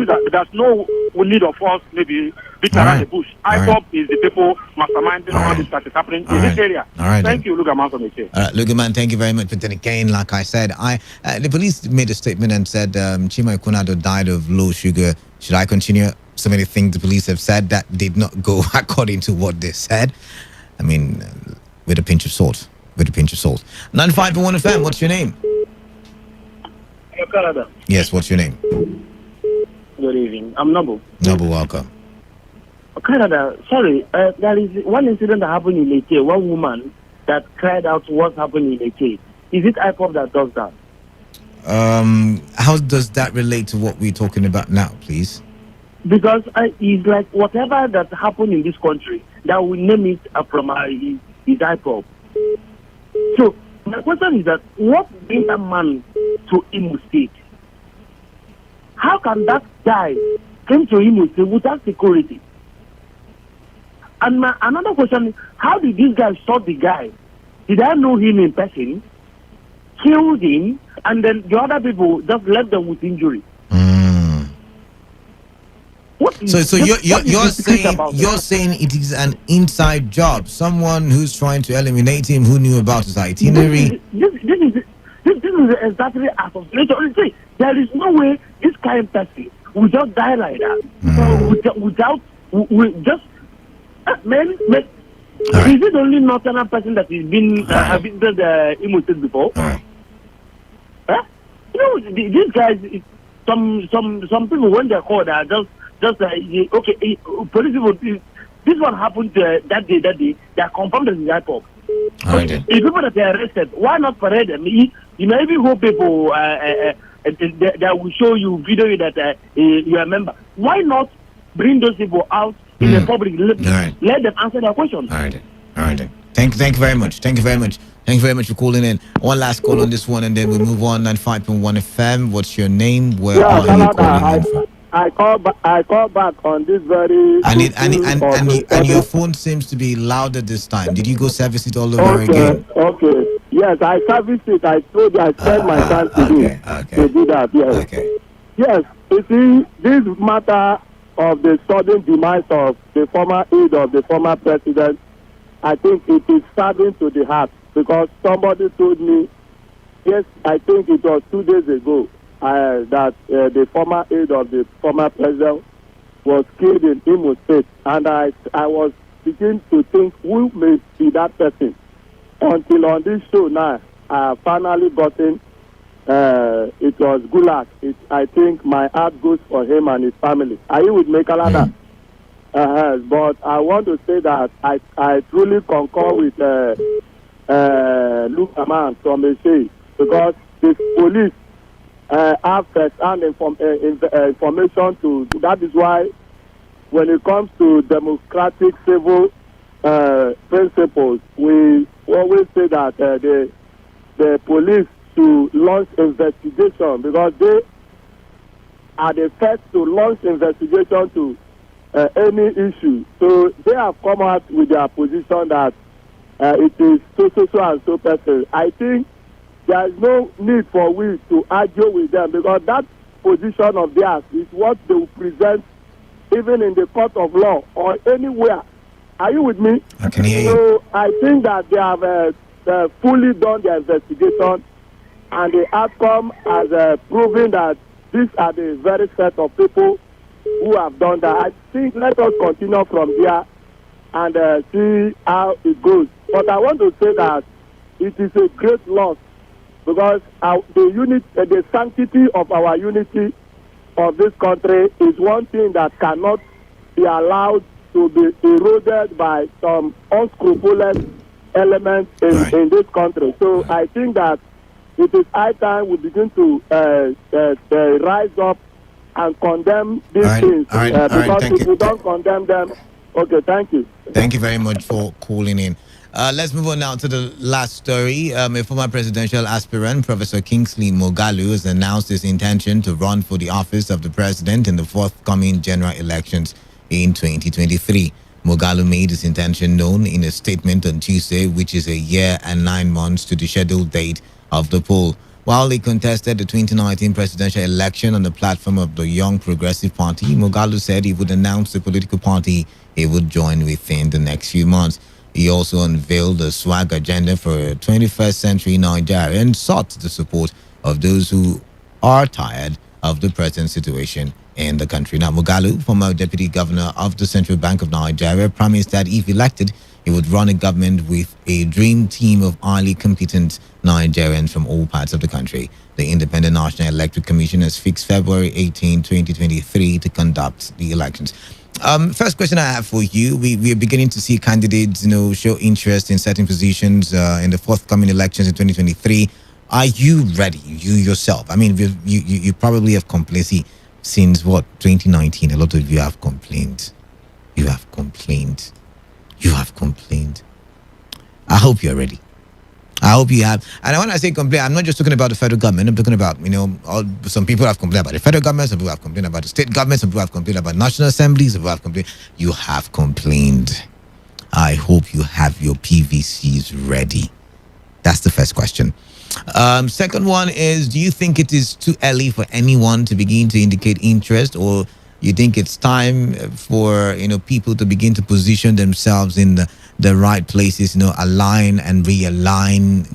no need of us maybe beat around the bush. IPOP is the people masterminding all this that is happening in this area. Thank you, Lugaman from the chair. All right, Lugaman, thank you very much. But then again, like I said, the police made a statement and said Chima Ekunado died of low sugar. Should I continue? So many things the police have said that did not go according to what they said. I mean, with a pinch of salt. 95.1 FM, what's your name? Canada. Yes, what's your name? Good evening. I'm Noble. Noble, welcome. Canada, sorry, there is one incident that happened in Leyte. One woman that cried out what's happening in Leyte. Is it IPOP that does that? How does that relate to what we're talking about now, please? Because it's like whatever that happened in this country, that we name it from is IPOP. So, my question is that what brings that man to Imo State? How can that guy come to Imo State without security? And another question is, how did this guy shot the guy? Did I know him in person, killed him, and then the other people just left them with injury? So you're saying it is an inside job. Someone who's trying to eliminate him, who knew about his itinerary. This is exactly assassination. See, there is no way this kind of person will just die like that without man. Is it only northern person that has been visited the Imo State before? These guys, some people when they're called are just okay. Police people, this one happened that day. They are confirmed as IPOP. The people that are arrested, why not parade them? You may even hope people that will show you video that you are a member. Why not bring those people out in the public? Let them answer their questions. All right. Thank you very much. Thank you very much for calling in. One last call on this one, and then we move on. 95.1 FM. What's your name? Where are you calling in from? I call back on this very. And your phone seems to be louder this time. Did you go service it all over again? Okay. Yes, I serviced it. I told you I spent my time to do that. Yes. Okay. Yes. You see, this matter of the sudden demise of the former aide of the former president, I think it is stabbing to the heart, because somebody told me, yes, I think it was 2 days ago, that the former aide of the former president was killed in Imo State, and I was beginning to think who may be that person. Until on this show now, I finally gotten it was Gulag. I think my heart goes for him and his family. Are you with me, Kalada? But I want to say that I truly concur with Luke Aman from Eshe, because the police have first-hand information to. That is why when it comes to democratic civil principles, we always say that the police should launch investigation because they are the first to launch investigation to any issue. So they have come out with their position that it is so and so person. I think there is no need for we to argue with them because that position of theirs is what they will present even in the court of law or anywhere. Are you with me? I can hear you. So I think that they have fully done their investigation and the outcome has proven that these are the very set of people who have done that. I think let us continue from there and see how it goes. But I want to say that it is a great loss because the sanctity of our unity of this country is one thing that cannot be allowed to be eroded by some unscrupulous elements in this country. So I think that it is high time we begin to rise up and condemn these things. Because if we don't condemn them, okay, thank you. Thank you very much for calling in. Let's move on now to the last story. A former presidential aspirant, Professor Kingsley Moghalu, has announced his intention to run for the office of the president in the forthcoming general elections in 2023. Moghalu made his intention known in a statement on Tuesday, which is a year and 9 months to the scheduled date of the poll. While he contested the 2019 presidential election on the platform of the Young Progressive Party, Moghalu said he would announce the political party he would join within the next few months. He also unveiled a swag agenda for a 21st century Nigeria and sought the support of those who are tired of the present situation in the country. Now, Moghalu, former deputy governor of the Central Bank of Nigeria, promised that if elected, he would run a government with a dream team of highly competent Nigerians from all parts of the country. The Independent National Electoral Commission has fixed February 18, 2023 to conduct the elections. First question I have for you, we are beginning to see candidates, show interest in certain positions in the forthcoming elections in 2023. Are you ready, you yourself? I mean, you probably have complained since, 2019? A lot of you have complained. You have complained. I hope you're ready. I hope you have. And when I say complain, I'm not just talking about the federal government. I'm talking about, some people have complained about the federal government, some people have complained about the state government, some people have complained about national assemblies, some people have complained. You have complained. I hope you have your PVCs ready. That's the first question. Second one is, do you think it is too early for anyone to begin to indicate interest, or you think it's time for people to begin to position themselves in the right places, align and realign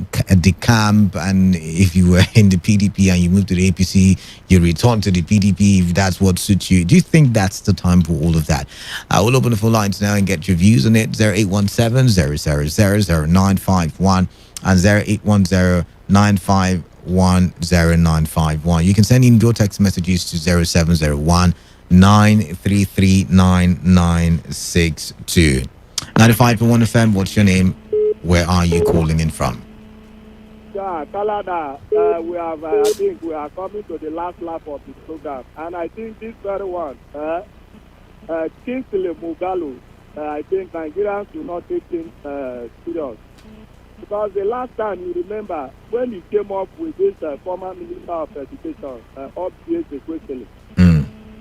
the camp? And if you were in the PDP and you moved to the APC, you return to the PDP if that's what suits you. Do you think that's the time for all of that? I will open the phone lines now and get your views on it. 0817-000-0951 and 0810-951-0951. You can send in your text messages to 0701 9339962. 95.1 FM, what's your name? Where are you calling in from? Yeah, Canada. I think we are coming to the last lap of this program. And I think this very one, Kingsley Moghalu, I think Nigerians will not take him serious. Because the last time, you remember, when he came up with this former Minister of Education, Obvious Equationally,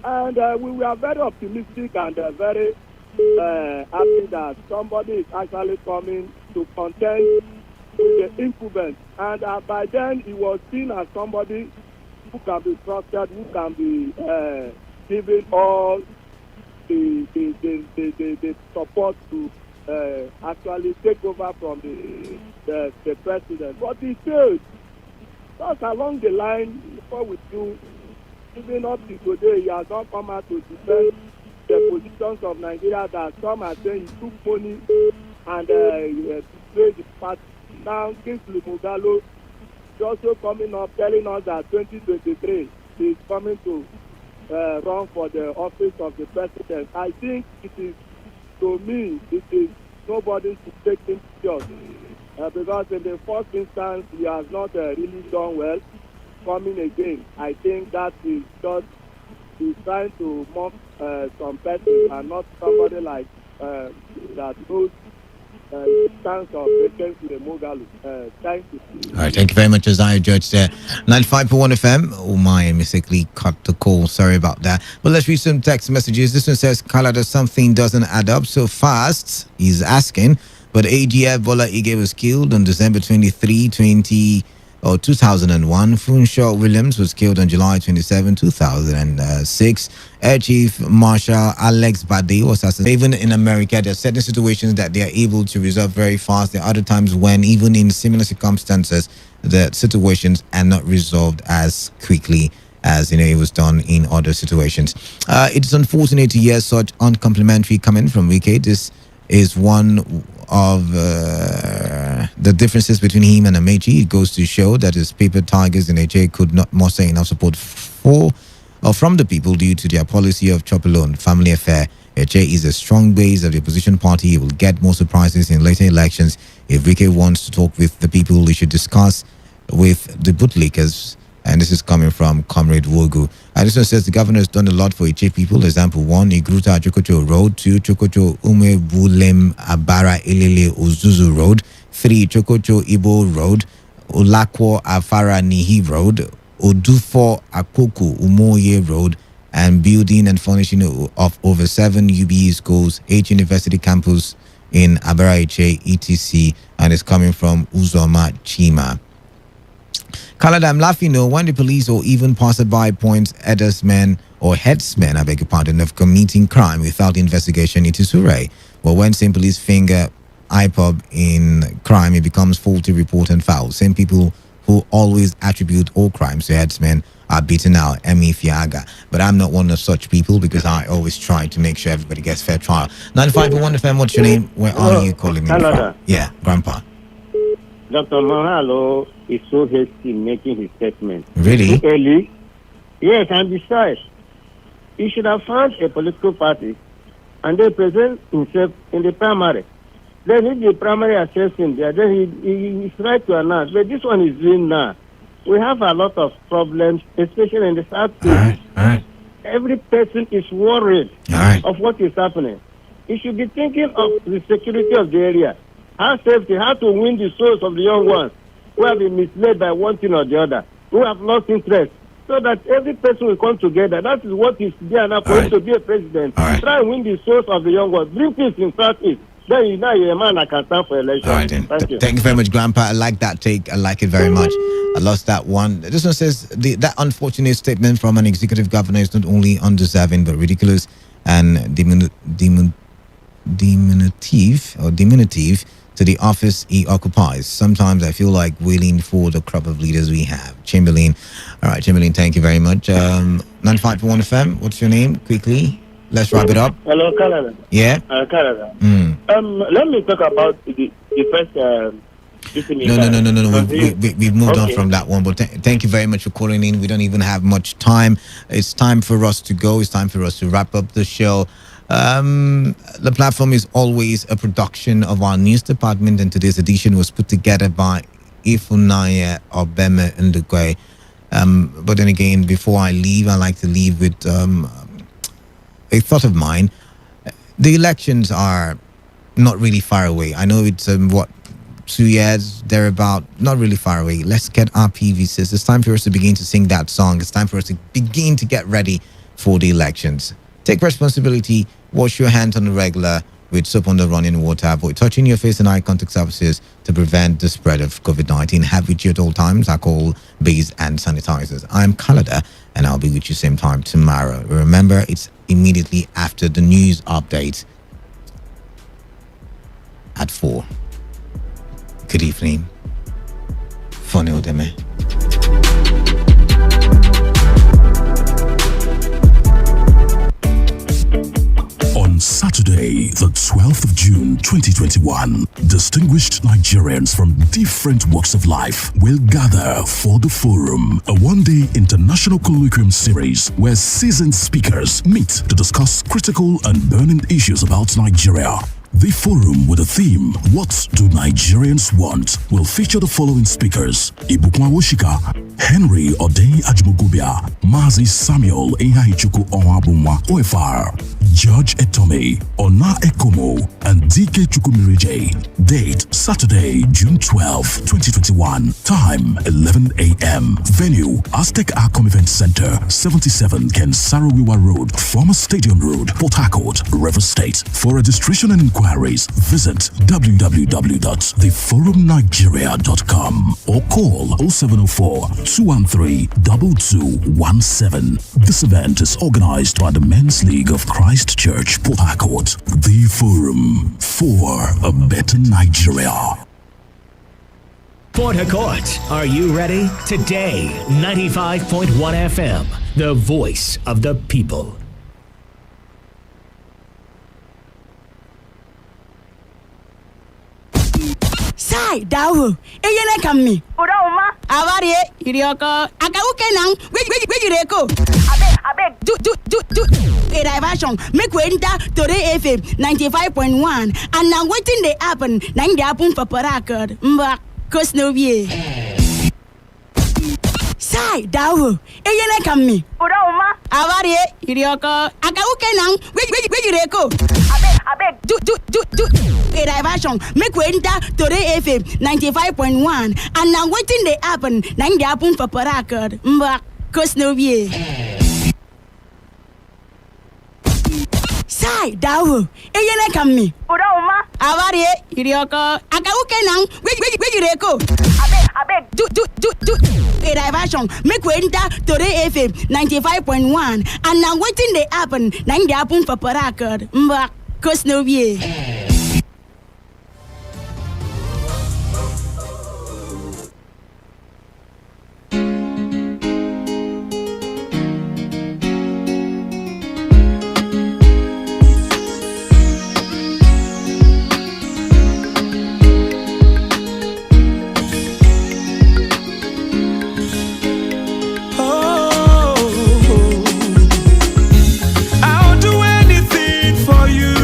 and we were very optimistic and very happy that somebody is actually coming to contest with the incumbent. And by then, he was seen as somebody who can be trusted, who can be given all the support to actually take over from the president. But he failed. Just along the line, before we do, even up to today, he has not come out to defend the positions of Nigeria that some are saying he took money and betrayed the party. Now, Kingsley Moghalu is also coming up telling us that 2023 he is coming to run for the office of the president. I think it is, to me, it is nobody to take him serious because in the first instance he has not really done well. Coming again, I think that is just is trying to mock some persons and not somebody like that knows chance of vacancy in Mogalu. Thank you. All right, thank you very much, Isaiah Judge there. 95.1 FM. Oh my, I mistakenly cut the call. Sorry about that. But let's read some text messages. This one says, Kalada, something doesn't add up so fast. He's asking. But AGF Bola Ige was killed on December 23, 2001. Funshaw Williams was killed on July 27, 2006. Air Chief Marshal Alex Bade was assassinated. Even in America, there are certain situations that they are able to resolve very fast. There are other times when, even in similar circumstances, the situations are not resolved as quickly as it was done in other situations. It's unfortunate to hear such uncomplimentary comment from Wike. This is one of the differences between him and Amechi. It goes to show that his paper tigers in AJ could not muster enough support for or from the people due to their policy of chop alone, family affair. AJ is a strong base of the opposition party. He will get more surprises in later elections. If Wike wants to talk with the people, he should discuss with the bootlickers. And this is coming from Comrade Wogu. This one says the governor has done a lot for Iche people. Example 1, Igruta Chokocho Road. 2, Chokocho Ume Bulem Abara Ilele Uzuzu Road. 3, Chokocho Ibo Road. Olakwo Afara Nihi Road. Odufo Akoku Umoye Road. And building and furnishing of over 7 UBE schools, 8 university campus in Abara Iche, etc. And it's coming from Uzoma Chima. Khaled, I'm laughing when the police or even passerby points at us men or headsmen, I beg your pardon, of committing crime without investigation, it is hooray. But when same police finger IPOB in crime, it becomes faulty report and foul. Same people who always attribute all crimes to headsmen are beaten out, Emi Fiaga. But I'm not one of such people because I always try to make sure everybody gets fair trial. 95.1 FM, what's your name? Where are you calling me from? Yeah, Grandpa. Dr. Mahalo is so hasty in making his statement. Really? Too early? Yes, and besides, he should have found a political party and then present himself in the primary. Then if the primary accepts him there, then he is right to announce. But this one is doing now. We have a lot of problems, especially in the South. All right. Every person is worried of what is happening. He should be thinking of the security of the area. How safety, how to win the souls of the young ones who have been misled by one thing or the other, who have lost interest, so that every person will come together. That is what is there now for him to be a president. Try and win the souls of the young ones. Bring peace in Southeast. Then you're a man that can stand for election. All right, then. Thank you very much, Grandpa. I like that take. I like it very much. I lost that one. This one says that unfortunate statement from an executive governor is not only undeserving but ridiculous and diminutive to the office he occupies. Sometimes I feel like wailing for the crop of leaders we have. Chamberlain. All right, Chamberlain, thank you very much. 95.1 FM, what's your name? Quickly, let's wrap it up. Hello, Canada. Yeah? Canada. Let me talk about the first... No. We've moved on from that one. But thank you very much for calling in. We don't even have much time. It's time for us to go. It's time for us to wrap up the show. The platform is always a production of our news department, and today's edition was put together by Ifunaya Obeme Ndukwe. But then again, before I leave, I like to leave with a thought of mine. The elections are not really far away. I know it's 2 years, they're about not really far away. Let's get our PVCs. It's time for us to begin to sing that song. It's time for us to begin to get ready for the elections. Take responsibility. Wash your hands on the regular with soap on the running water. Avoid touching your face and eye contact surfaces to prevent the spread of COVID-19. Have with you at all times alcohol, base, and sanitizers. I'm Kalada, and I'll be with you same time tomorrow. Remember, it's immediately after the news update at 4. Good evening. Funny Odeme. On Saturday, the 12th of June 2021, distinguished Nigerians from different walks of life will gather for the Forum, a one-day international colloquium series where seasoned speakers meet to discuss critical and burning issues about Nigeria. The forum with the theme, What Do Nigerians Want? Will feature the following speakers: Ibukwa Woshika, Henry Odei Ajmogubia, Mazi Samuel Ehaichuku Onwabumwa OFR, Judge Etome, Ona Ekomo, and DK Chukumirije. Date, Saturday, June 12, 2021. Time, 11 a.m. Venue, Aztec Arcom Event Center, 77 Ken Sarawiwa Road, Former Stadium Road, Port Harcourt, River State. For registration and inquiries, visit www.theforumnigeria.com or call 0704-213-2217. This event is organized by the Men's League of Christ Church, Port Harcourt. The Forum, for a better Nigeria. Port Harcourt, are you ready? Today, 95.1 FM, the voice of the people. Sai, Dawu, Eyene Kami. Urauma, Avare, Irioko, Akauke Nang, Wejireko. Abeg, do a diversion. Make we enter Today FM 95.1. And now waiting they happen, nang they happen for Parakard. Mba, Kosnovie. Sai, Dawu, Eyene Kami. Urauma, Avare, Irioko, Akauke Nang, Wejireko. Abeg, do a diversion. Make we enter Today FM 95.1. And now waiting they happen, nang they happen for Parakard. Mba, Kosnovie. Sai, Dawu, Eyene Kami. Urauma, Avare, Irioko, Akauke Nang, Wejireko. Abeg, do a diversion. Make we enter Today FM 95.1. And now waiting they happen, nang they happen for Parakard. Mba, Kosnovie. I'll do anything for you.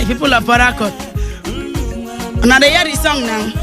people of Port Harcourt. Now they hear the song now.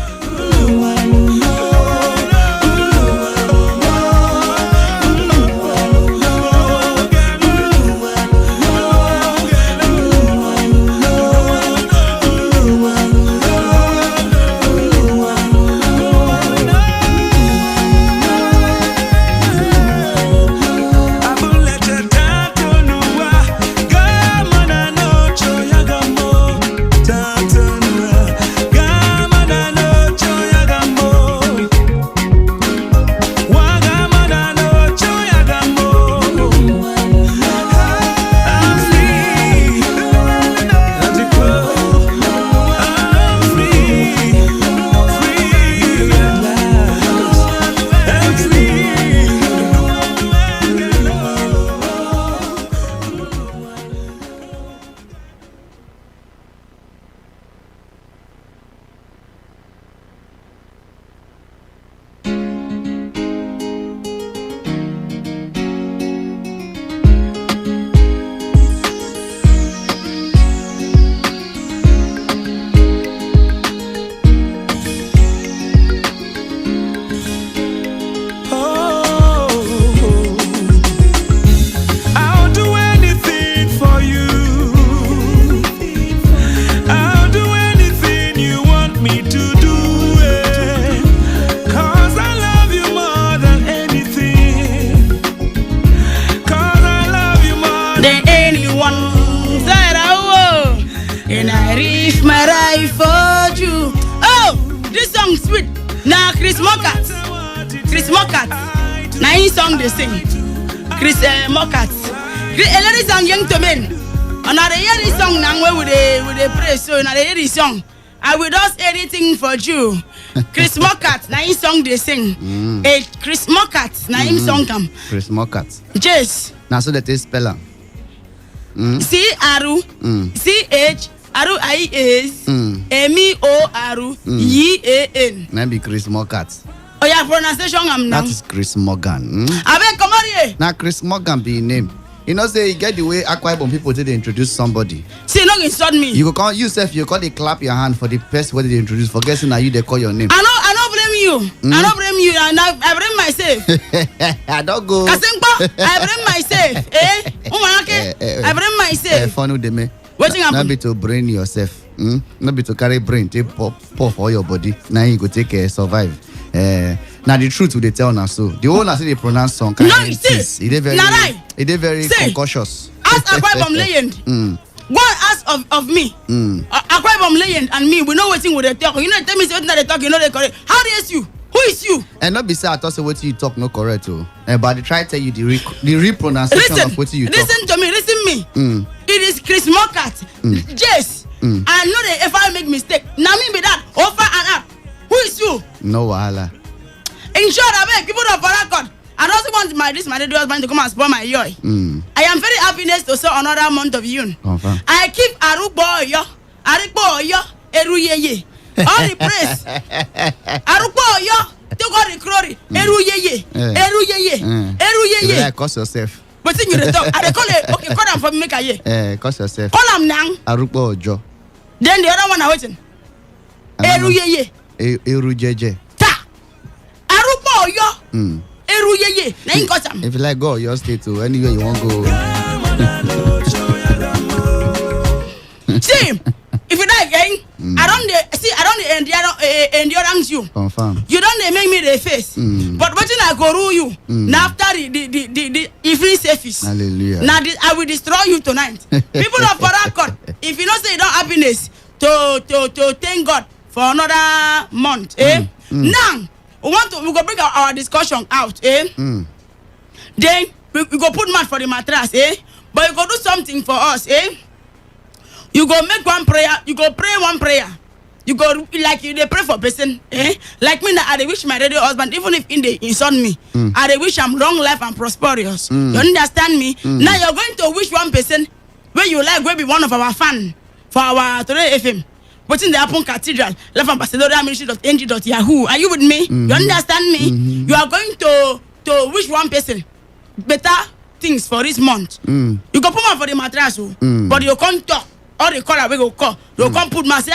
Song. I will do anything for you. Chris Mockart, na him song they sing. Chris Mockart, na him song come. Chris Mockart. Yes. Now so that is speller. C-R-U C-H-R-I-S M-E-O-R-E-A-N. Maybe Chris Mockart. Oh yeah, pronunciation am now. That is Chris Morgan. Abe, come on here. Now Chris Morgan be name. You know, say you get the way Akwa Ibom people say they introduce somebody. See, no insult me. You go call yourself. You call they clap your hand for the person where they introduce. For guessing that you they call your name. I don't blame you. I don't blame you. And I blame myself. I don't go. I blame myself. I blame myself. Fun de me. What thing happen? Not be to brain yourself. Not be to carry brain. Take pop for your body. Now you go take survive. Now the truth will they tell now so. The whole I say they pronounce song. No, see. It is very concautious. Ask Akwa Ibom legend. Go and ask of me. Akwa Ibom legend and me. We know what thing with they talk. You know, tell me something that they talk. You know they correct. How do you? Who is you? And not be say I thought say what you talk no correct oh. But they try to tell you the repronunciation of what you talk. Listen to me. It is Chris Mockart. Yes. I know they ever make mistake. Now me be that over and up. Who is you? No wahala. In short, I beg people of Port Harcourt. I don't want my radio husband to come and spoil my joy. I am very happiness to see another month of June. I keep Arukbo Oyo, Eruyeye. All the praise. Arukbo Oyo, take all the glory. Eruyeye. You like cost yourself. But think you the talk. I call it okay. Call them for me make a year. Cost yourself. Call them now. Arukbo Ojo. Then the other one are waiting. Eruyeye. Erujeje. Oyo. Eruyeye. Na in Kotam. If you like go your state to anywhere you want go. See, if you like again, I don't endurance you. Confirm. You don't make me the face. But what I go rule you now after the evening service. Hallelujah. Now I will destroy you tonight. People of Port Harcourt, if you don't say you don't happiness to thank God for another month, now. We go bring our discussion out, Then we go put mat for the mattress, But you go do something for us, You go make one prayer, you go pray one prayer. You go like you they pray for person, Like me, I wish my radio husband, even if they insult me, I wish I'm long life and prosperous. You understand me? Now you're going to wish one person where you like will be one of our fan for our Today FM. But in the Apple Cathedral, left ambassadorial ministry.ng.yahoo. Are you with me? You understand me? You are going to wish one person better things for this month. You go put one for the mattress, but you can't talk. all the caller we go call, they'll come put my say,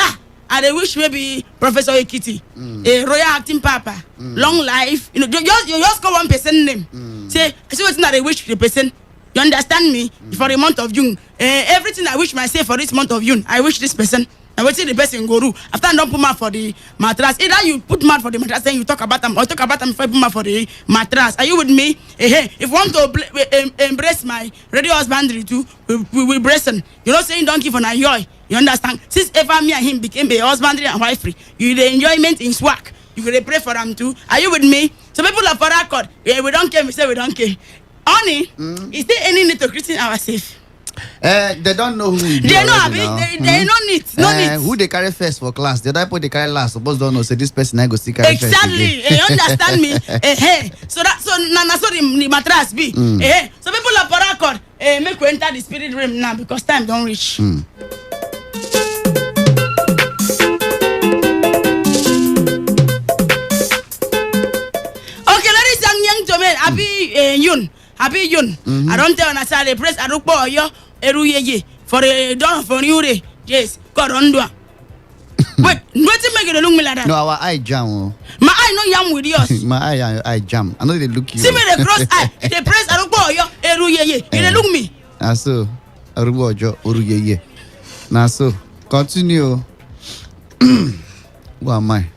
and they wish maybe Professor Ekiti, a royal acting papa, long life. You just call one person name. Say, see what's not they wish the person. You understand me? For the month of June, everything I wish myself for this month of June, I wish this person. I will see the person go through. After I don't put mat for the mattress, either you put mat for the mattress, then you talk about them, or talk about them if I put mat for the mattress. Are you with me? If you want to embrace my radio husbandry too, we embrace him. You know, saying don't give an joy. You understand? Since ever me and him became a husbandry and wifey, you the enjoyment in swag. You will pray for them too. Are you with me? So people are for record. Yeah, we don't care. We say we don't care. Honey, is there any need to christen ourselves? They don't know who we do. They know, they no need. Who they carry first for class? The other people they carry last. Suppose don't know. Say this person I go see carry first. Exactly. You understand me? So the mattress be. So people are for record. Make we enter the spirit realm now because time don't reach. Okay, ladies and young gentlemen, Happy Yun. I don't tell you, I press a rope or yo, Eruyeye, for a dawn for you. Yes, God on do. Wait, what to make it look me like that? No, our eye jam. My eye no yam with yours. My eye jam. I know they look you. See me the cross eye. They press a rope or yo, Eruyeye. They look me. Na so, Arubo jo, Eruyeye. Na so, continue. Who am I?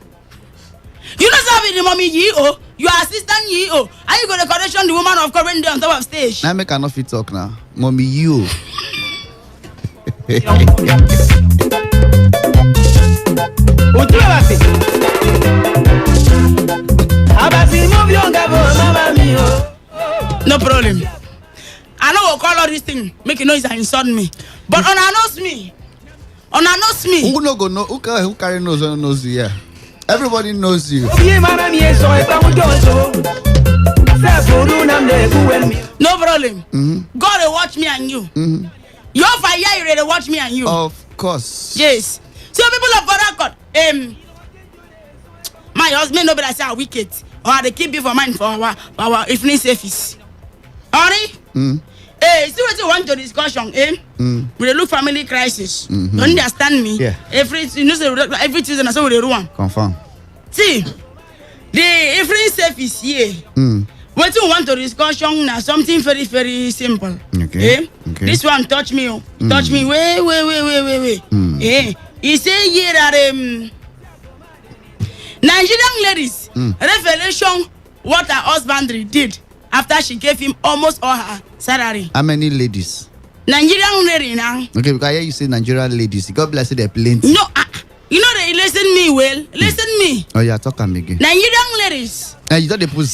You know something, the mommy Yi-O, your assistant Yi-O. Are you going to correction the woman of current day on top of stage? I make cannot fit talk now. Mommy you. No problem. I know we'll call all this thing, make you know it's insult me. But unannounce me. Who no go know? Who carry knows you? Yeah. Everybody knows you. No problem. God will watch me and you. Your fire, you ready to watch me and you. Of course. Yes. So people of record, my husband nobody say are wicked or they keep for mine for our evening service. Honey? See what you want to discussion, we look family crisis. You understand me? Yeah. Every Tuesday I say we do one. Confirm. See, the evening service here. What you want to discussion now? Something very, very simple. Okay. This one touch me, touch me. Wait. He say here that Nigerian ladies revelation what her husband did after she gave him almost all her salary. How many ladies? Nigerian lady now. Okay, because I hear you say Nigerian ladies. God bless you, they're plenty. No, you know they listen me well. Listen me. Oh yeah, talk again. Nigerian ladies. You thought they put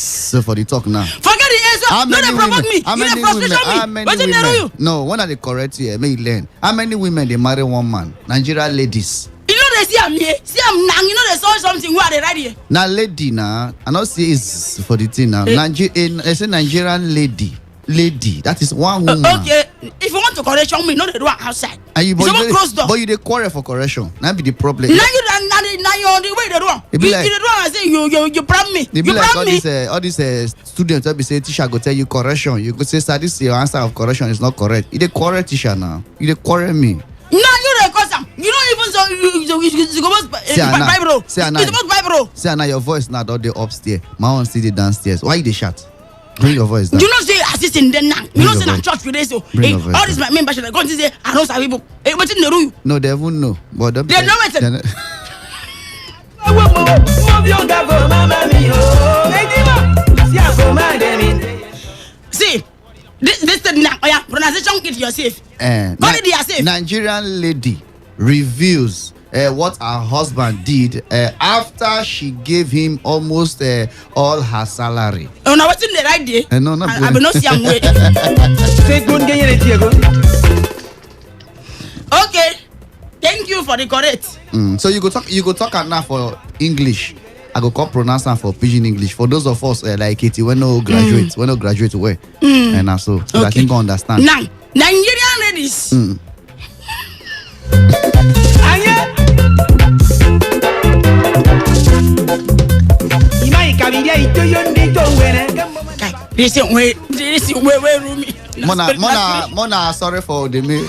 for the talk now. Forget the answer. No, they provoke me. How many women? How many women? No, when are they correct here? May you learn. How many women they marry one man? Nigerian ladies. You know they see I'm here. See I'm now. You know they saw something where they right here. Now lady now. I not say it's for the thing now. I say Nigerian lady. That is one woman. Okay, if you want to correction me, no, they do it outside. And you, but you dey quarrel for correction. That be the problem. Now you on the way they do. You the wrong. I say you prank me. They be like all these students that be say teacher go tell you correction. You go say sir, this your answer of correction is not correct. You dey quarrel teacher now. You dey quarrel me. No, you dey cause am. You don't even so you go Bible. See now your voice now don't dey upstairs. My own still dey downstairs. Why you dey shout? Bring your voice down. You know say assistant then now. You know say na church we dey so. All this my membership I go say I don't sabi people. Wetin dey do you? No, they won't know. But they know it. See, this thing now. Oh yeah, pronunciation it yourself. Call it yourself. Nigerian lady reveals what her husband did after she gave him almost all her salary. Oh, now what's in the right day? No, not I will not see him wait. Okay, thank you for the correct. So you go talk now for English. I go call pronounce for pidgin English. For those of us like it, when no graduate where, and also okay. I think go understand. Now, Nigerian ladies. Listen, wait, Rumi. Mona, sorry for the me.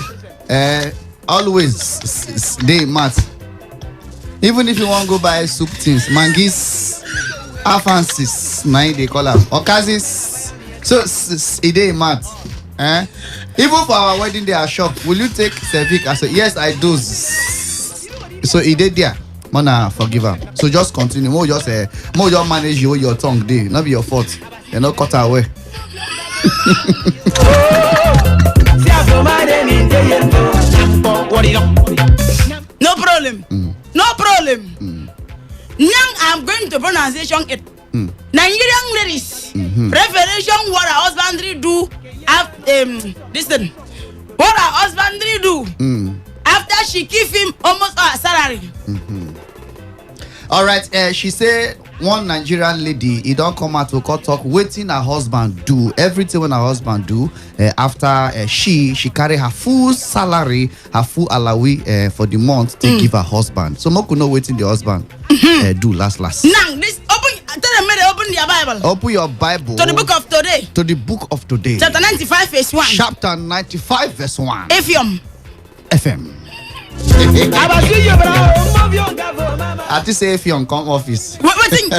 always they mat. Even if you want to go buy soup things, manggis, afansis, they call them okazis. So it dey mat. Even for our wedding day at shop, will you take cervic? I said yes, I do. So it dey there. Mana forgive her. So just continue. More just manage your tongue day. Not be your fault. You're not cut away. No problem. No problem. Now I'm going to pronunciation it. Nigerian ladies, preparation what a husbandry do after listen. What a husbandry do after she give him almost her salary. All right, she say one Nigerian lady, he don't come out to talk waiting her husband do everything when her husband do after she carry her full salary, her full alawi for the month to give her husband. So Moku know waiting the husband do last. Now this open your Bible. Open your Bible to the book of today. To the book of today. Chapter 95 verse 1. Chapter 95 verse 1. FM. I just say Efion come office. What thing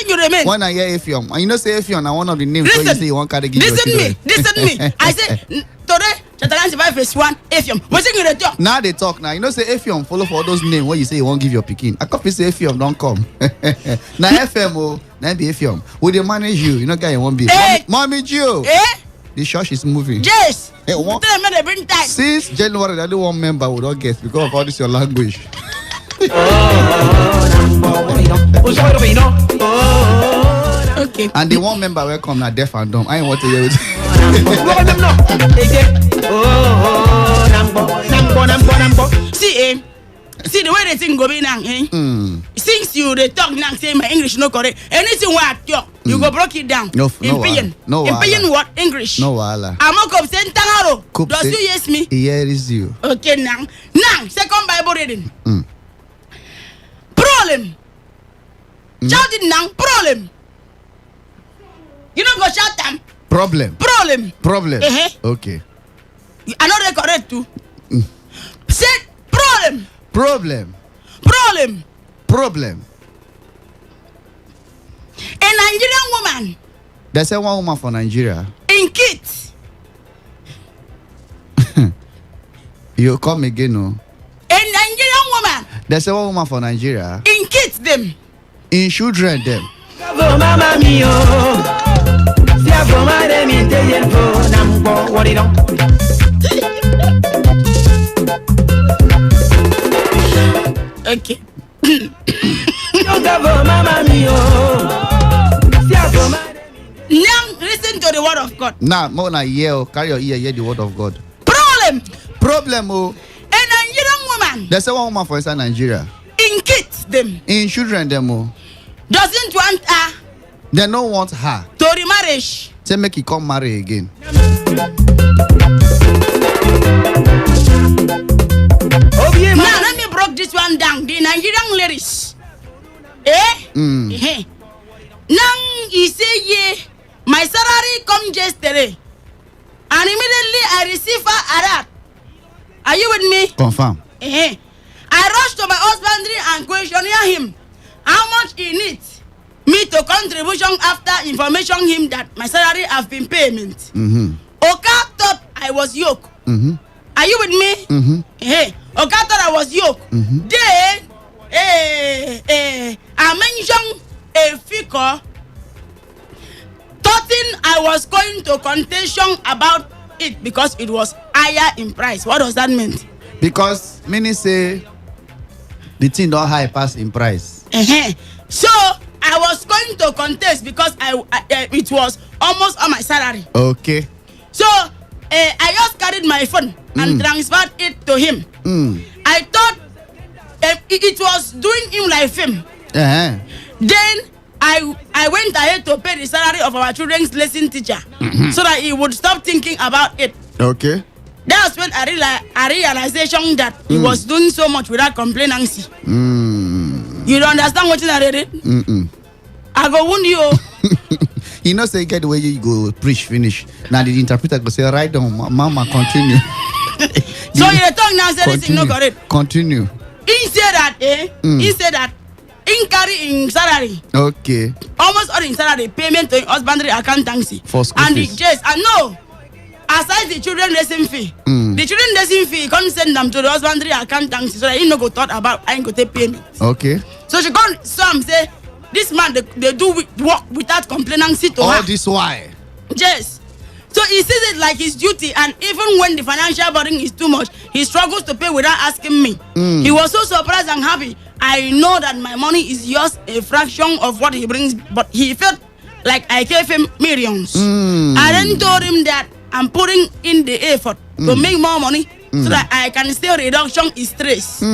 you remain? When I hear Efion, and you know say Efion are one of the names where you say you want to give listen me. I say today chapter 95 verse 1 Efion. What thing you talk? Now they talk now. You know say Efion follow for all those names where you say you won't give your picking. I copy say Efion don't come. Now FM now be Efion. Will they manage you? You know guy you won't be. Mommy Joe. The church is moving. Yes. Since January, the only one member would not get because of all this your language. Okay. And the one member will come now deaf and dumb. I ain't want to hear it. See the way they think go be now, Since you they talk now, say my English no correct. Anything what you go break it down. No in Piyan what English? No wala. I'm a cop saying tangaro. Does you yes me? Here is you. Okay now. Second Bible reading. Problem. Shout it now. Problem. You don't go shout them. Problem. Okay. I know they correct too. Say problem. A Nigerian woman. They say one woman for Nigeria. In kids. You come again, no? A Nigerian woman. They say one woman for Nigeria. In kids them. In children them. Okay. Now listen to the word of God. Now, more than hear, carry your ear, hear the word of God. Problem. A Nigerian woman. There's a one woman for inside Nigeria. In kids them. In children them. Doesn't want her. They don't want her. To remarriage. Say make he come marry again. Now let me break this one down. The Nigerian ladies. Now he say yeah, my salary come yesterday. And immediately I receive her alert. Are you with me? Confirm. I rush to my husbandry and questioning him how much he needs me to contribution after information him that my salary have been payment. Oka thought I was yoke. Are you with me? Oka thought I was yoke. Then I mentioned a figure thoughting I was going to contention about it because it was higher in price. What does that mean? Because many say the thing don't high pass in price. So I was going to contest because it was almost on my salary. Okay. So I just carried my phone and transferred it to him. I thought it was doing him like film. Then I went ahead to pay the salary of our children's lesson teacher so that he would stop thinking about it. Okay. That's when I realization that he was doing so much without complaining. You don't understand what I read? I go wound you. You know, say get the way you go preach finish. Now the interpreter go say, right down, mama, continue. So you talk now, say this thing no correct. Continue. He said that, he said that in carry in salary. Okay. Almost all in salary, payment to husbandry accountancy. For school and fees. the yes, and no. Aside the children lesson fee, the children lesson fee can't send them to the husbandry accountancy so that he no go thought about I ain't go take payment. Okay. So she can't some say this man they do work without complaining to all her. This why? Yes. So he sees it like his duty, and even when the financial burden is too much, he struggles to pay without asking me. He was so surprised and happy. I know that my money is just a fraction of what he brings, but he felt like I gave him millions. I then told him that I'm putting in the effort to make more money so that I can still reduction his stress. He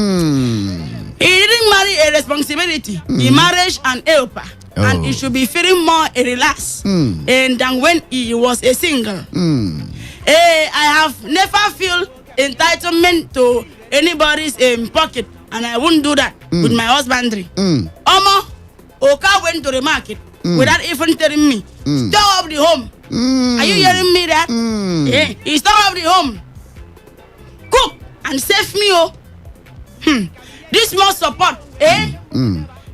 didn't marry a responsibility. He married an helper. And he should be feeling more relaxed than when he was a single. I have never felt entitlement to anybody's pocket, and I wouldn't do that with my husbandry. Omo, Oka went to the market without even telling me. Store up the home. Are you hearing me that? Yeah, he store up the home. Cook and save me. This more support,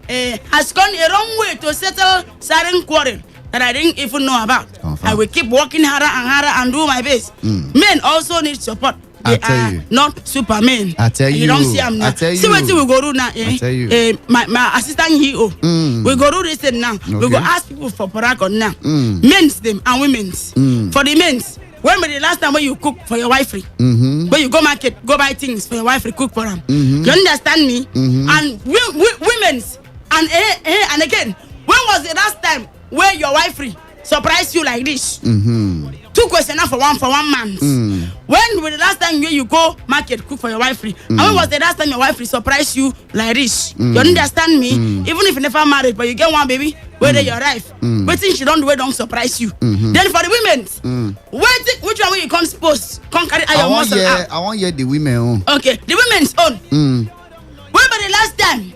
has gone a wrong way to settle certain quarrel that I didn't even know about. I will keep working harder and harder and do my best. Men also need support. They are not supermen. I tell you. You don't see them now. See what we go do now. I tell you. My assistant here. We go do this thing now. Okay. We go ask people for parakon now. Men's them and women's. For the men's. When was the last time when you cook for your wife? When you go market, go buy things for your wife, cook for them. You understand me? And women's. And again, when was the last time where your wife surprised you like this? Two questions for one man. When was the last time you go market cook for your wife? And when was the last time your wife surprised you like this? You understand me? Even if you never married, but you get one baby, whether your wife, waiting she don't do it, don't surprise you. Then for the women, which one will you come post? Come carry your muscle out. I want to hear the women own. Okay, the women's own. When was the last time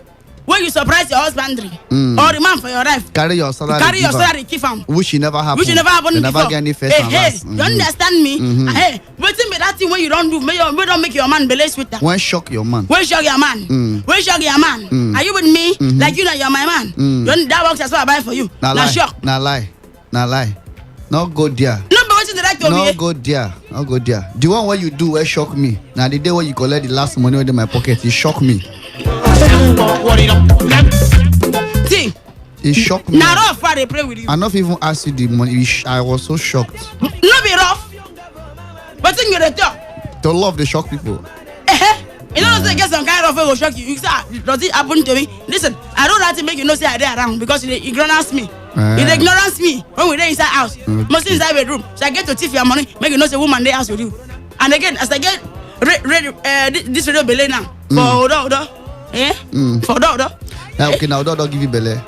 when you surprise your husband or the man for your wife? Carry your salary, keep him. Which never happened. They never get any first and last. You understand me? Hey, waiting me that thing when you don't do, we don't make your man belay with that. When shock your man. When shock your man. When shock your man. Are you with me? Like you know you're my man. That works as well I buy for you. Now shock. Now lie. Not go there. No, but what's the right to Not go there. Not go there. The one what you do will shock me. Now the day when you collect the last money in my pocket, it shock me. See, it shocked me. Now rough they play with you. I not even ask you the money. I was so shocked. Not be rough. But think you the talk. To love the shock people. You know, say get some kind of will shock you. You say, does it happen to me? Listen, I don't have to make you know say I there around because you ignorance me. You ignorance me when we there inside house. Mostly inside bedroom. So I get to thief your money, make you know say woman there house with you. And again, as I get this radio belay now for Odo. For Odo. Okay, now Odo give you belay.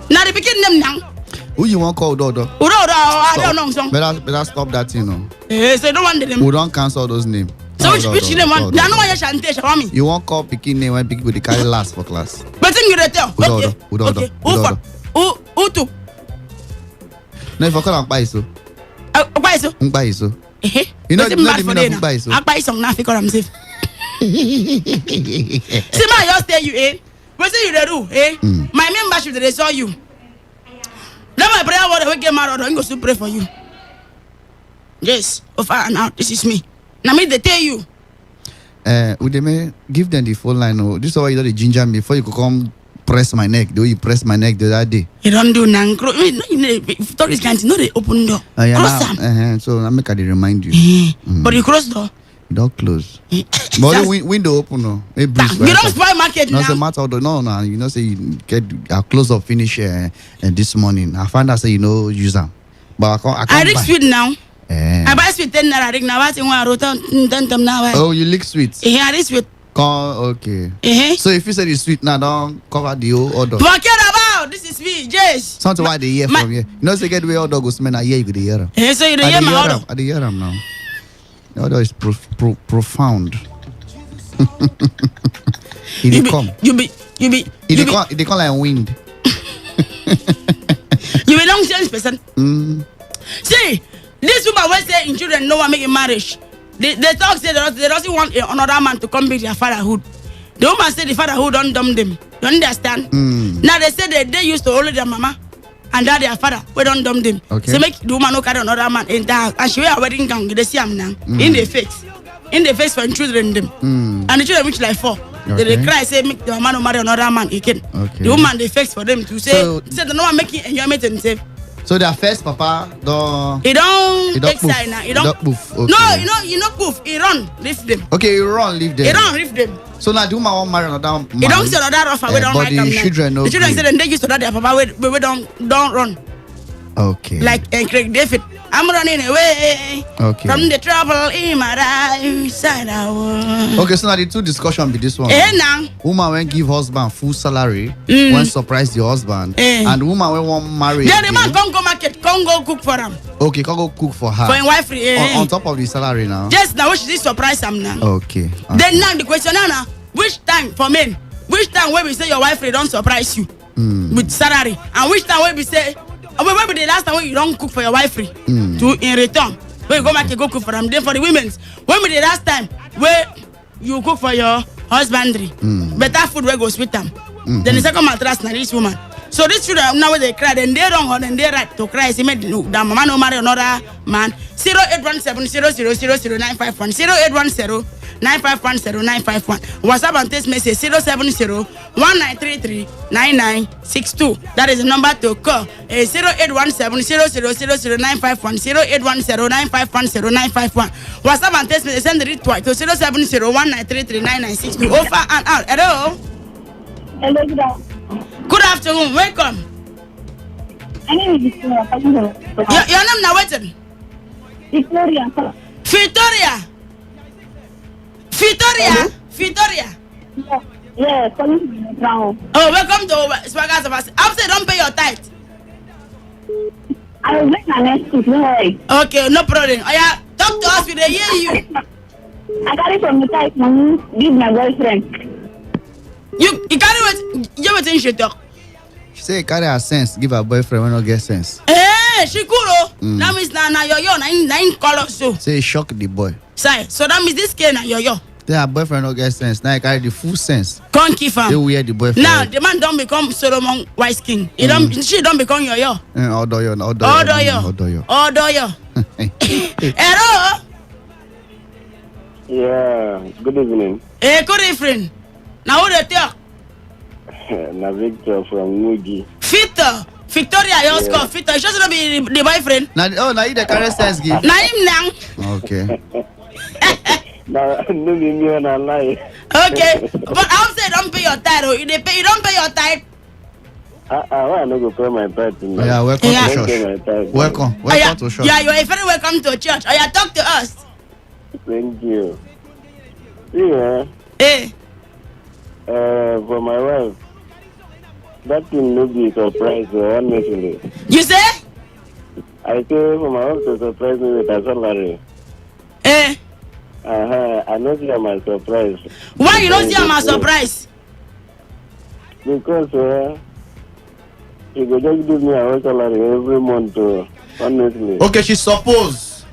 Now they begin them now. Who you want call Odo? I don't know song. Better stop that, you know. So don't want them. We don't cancel those names. So which name want? They know why you shan't tell me. You want call picking name when people they carry last for class. But think you tell. Okay. Who to? No, if I call Paiso. Paiso. You know the meaning of Paiso. I buy some now because I'm safe. See my just tell you, what say you they do, My membership they saw you. Now my prayer word we get married, I'm going to pray for you. Yes, over and out. This is me. Now me they tell you. Udeme, give them the phone line. Oh, this is why you don't ginger me before you could come press my neck. Do you press my neck the other day? You don't do nang. Tourist can't know they open door. Cross them. So I make I remind you. But you cross door. You don't close. But the window open. No. You don't spoil market now. No, the matter. No. You know say you get a close up finish this morning. I find out say you know use them. But I can't I reach sweet now. I buy sweet 10 naira. Now I think I wrote 10 them now. Oh, you lick sweet. Yeah, this sweet. Okay. So if you say it's sweet now, don't cover the whole order. Forget about this is me, Jace. Something why they hear from here. You know, say get the way order goes, man. I hear you could hear them. So you hear my order. I hear them now. The order is profound. They come. You be. They come like wind. You belong to this person. See, this woman will say in children no one making marriage. They talk say they doesn't want another man to come be their fatherhood. The woman said the fatherhood don't dumb them. You understand? Now they say they used to hold their mama and that their father. We don't dumb them. Okay. So make the woman no carry another man in the house. And she wear a wedding gown. They see him now. In the face. In the face for children them. And the children reach like 4. Okay. They cry, say make the woman no marry another man again. Okay. The woman they fix for them to say the no one making enjoyment themselves. So their first papa don't. He don't take poof. side now. He don't poof. Okay. No, you know poof. He run, leave them. Okay, he run, leave them. He run, leave them. So now the woman won't marry another man. He don't see another offer. We don't but like them. the children no. The children say that they used to that their papa. We don't run. Okay. Like Craig David. I'm running away from the trouble in my life. Side Okay, so now the two discussion be this one. Now. Woman when give husband full salary, when surprise the husband, and woman when want marry. Yeah, the man come go market, come go cook for him. Okay, can go cook for her. For his wife, on top of the salary now. Just now, which is surprise him now. Okay. Then now the question now, which time for men? Which time when we say your wife don't surprise you with salary, and which time when we say, when be the last time when you don't cook for your wife to in return? When you go market go cook for them. Then for the women's, when be the last time where you cook for your husbandry? Better food where goes with them. Then the second mattress now this woman. So these children now when they cry, then they wrong or then they right to cry. Say make the mama no marry another man. 0817-0000951 0810-9510951. WhatsApp and text message 070-1933-9962. That is the number to call. 0817-0000951 0810-9510951. WhatsApp and text message send it twice to 070-1933-9962. Over and out. Hello. Hello, good afternoon. Good afternoon. Welcome. My name is Victoria. Your name now waiting? Victoria. Victoria. Yeah, calling now. Oh, welcome to Swaggers of us. I'm saying don't pay your tithe. I will make my next week, no worry. Okay, no problem. Oh yeah, talk to us, we dey hear you. I got it from the tithe money, give my boyfriend. You carry what? You what thing she talk? She say carry her sense, give her boyfriend when no get sense. She cool oh. That means na yo na in color so. Say shock the boy. Say, so that means this kid na yo. Then her boyfriend no get sense. Now he carry the full sense. Can't keep him. They wear the boyfriend. Now the man don't become Solomon Wise King. She don't become yo. Odoyo. Hello. Yeah, good evening. Good evening. Now who they talk? Na Victor from Mugi. Victoria, your score. Victor, you should not be the boyfriend. Now you the carry sense give. Now him now. Okay. No me on a lie. Okay, but I'm saying don't pay your tithe. You don't pay your tithe. Why not go pay my tithe? Yeah, welcome to church. Welcome to church. Yeah, you are very welcome to church. Yeah, talk to us. Thank you. Yeah. For my wife, that thing no be surprise, honestly. You say? I say for my wife to surprise me with a salary. I know see my surprise. Why you don't see my surprise? Because she go just give me a salary every month, honestly. Okay, she suppose.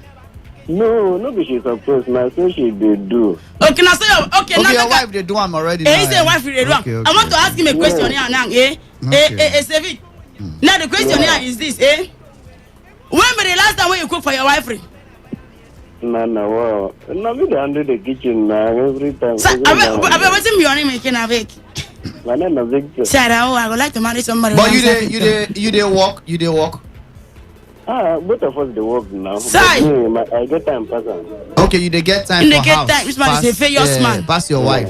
No, be she suppose. Now say she did do. Okay, now say now your wife they do am already. He say wife they do am. I want to ask him a question here now. Sevi. Now the question here is this. When was the last time when you cook for your wife? Wow. Now me dey handle the kitchen now every time. What's your name again, Avik? My name is Victor. Sarah, I would like to marry somebody. But you dey walk. Both of us they work now. I get time pass. Okay, you dey get time for house. Time. This man is a famous man. Pass your wife.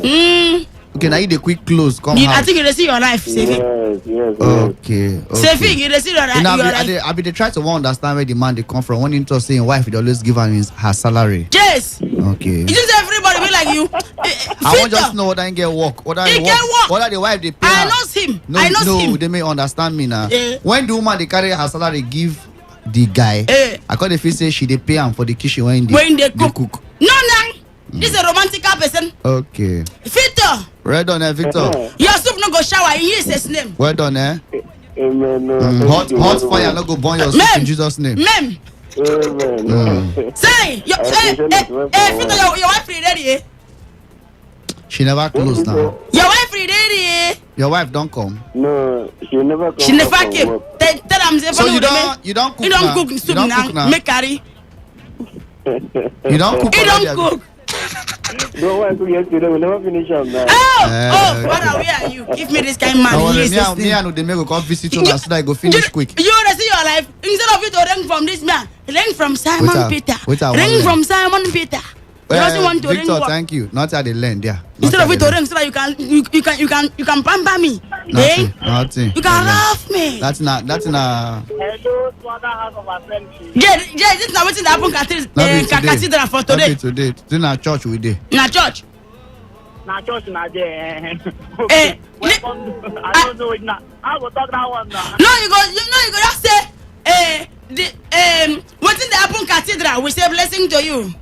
Okay, now you dey quick close. Come house. I think you dey see your life, Sefi. Yes. Okay. Sefi, you dey see your life. I be dey try to understand where the man dey come from. When you talk saying wife, they always give her her salary. Yes. Okay. You just everybody be like you. I want just know whether he get work. Whether the wife they pay. I know him. No, they may understand me now. When the woman they carry her salary give the guy, I got the feel say she they pay him for the kitchen when they cook. No. This is a romantic person. Okay. Victor. Well done, Victor. Your soup no go shower. He use his name. Well done, Amen. Hot fire no go burn your soup in Jesus' name. Mem. Amen. Say, your wife free daddy. She never closed now. Your wife free daddy. Your wife don't come. No, she never come. She never came. Tell them say so you don't cook soup now. Make curry. You don't cook. You don't cook. Don't want to yesterday. We never finish up now. Father, where are you? Give me this kind of man. Me and Udeme go come visit you now so that I go finish quick. You want to see your life? Instead of you to ring from this man, ring from Simon Peter. Ring from Simon Peter. You doesn't want to Victor, ring. thank you. Not at the land, yeah. Instead of you to ring, so that you can pamper me. Nothing. You can laugh me. That's not. Hello, Swagger House of Assembly. Yeah, this is not what happened cathedral for today. Not today. Today na church we dey. Na church. Na church na there. Okay. Welcome. I don't know it now. I will talk that one now. No, you go just say what's in the happen cathedral? We say blessing to you.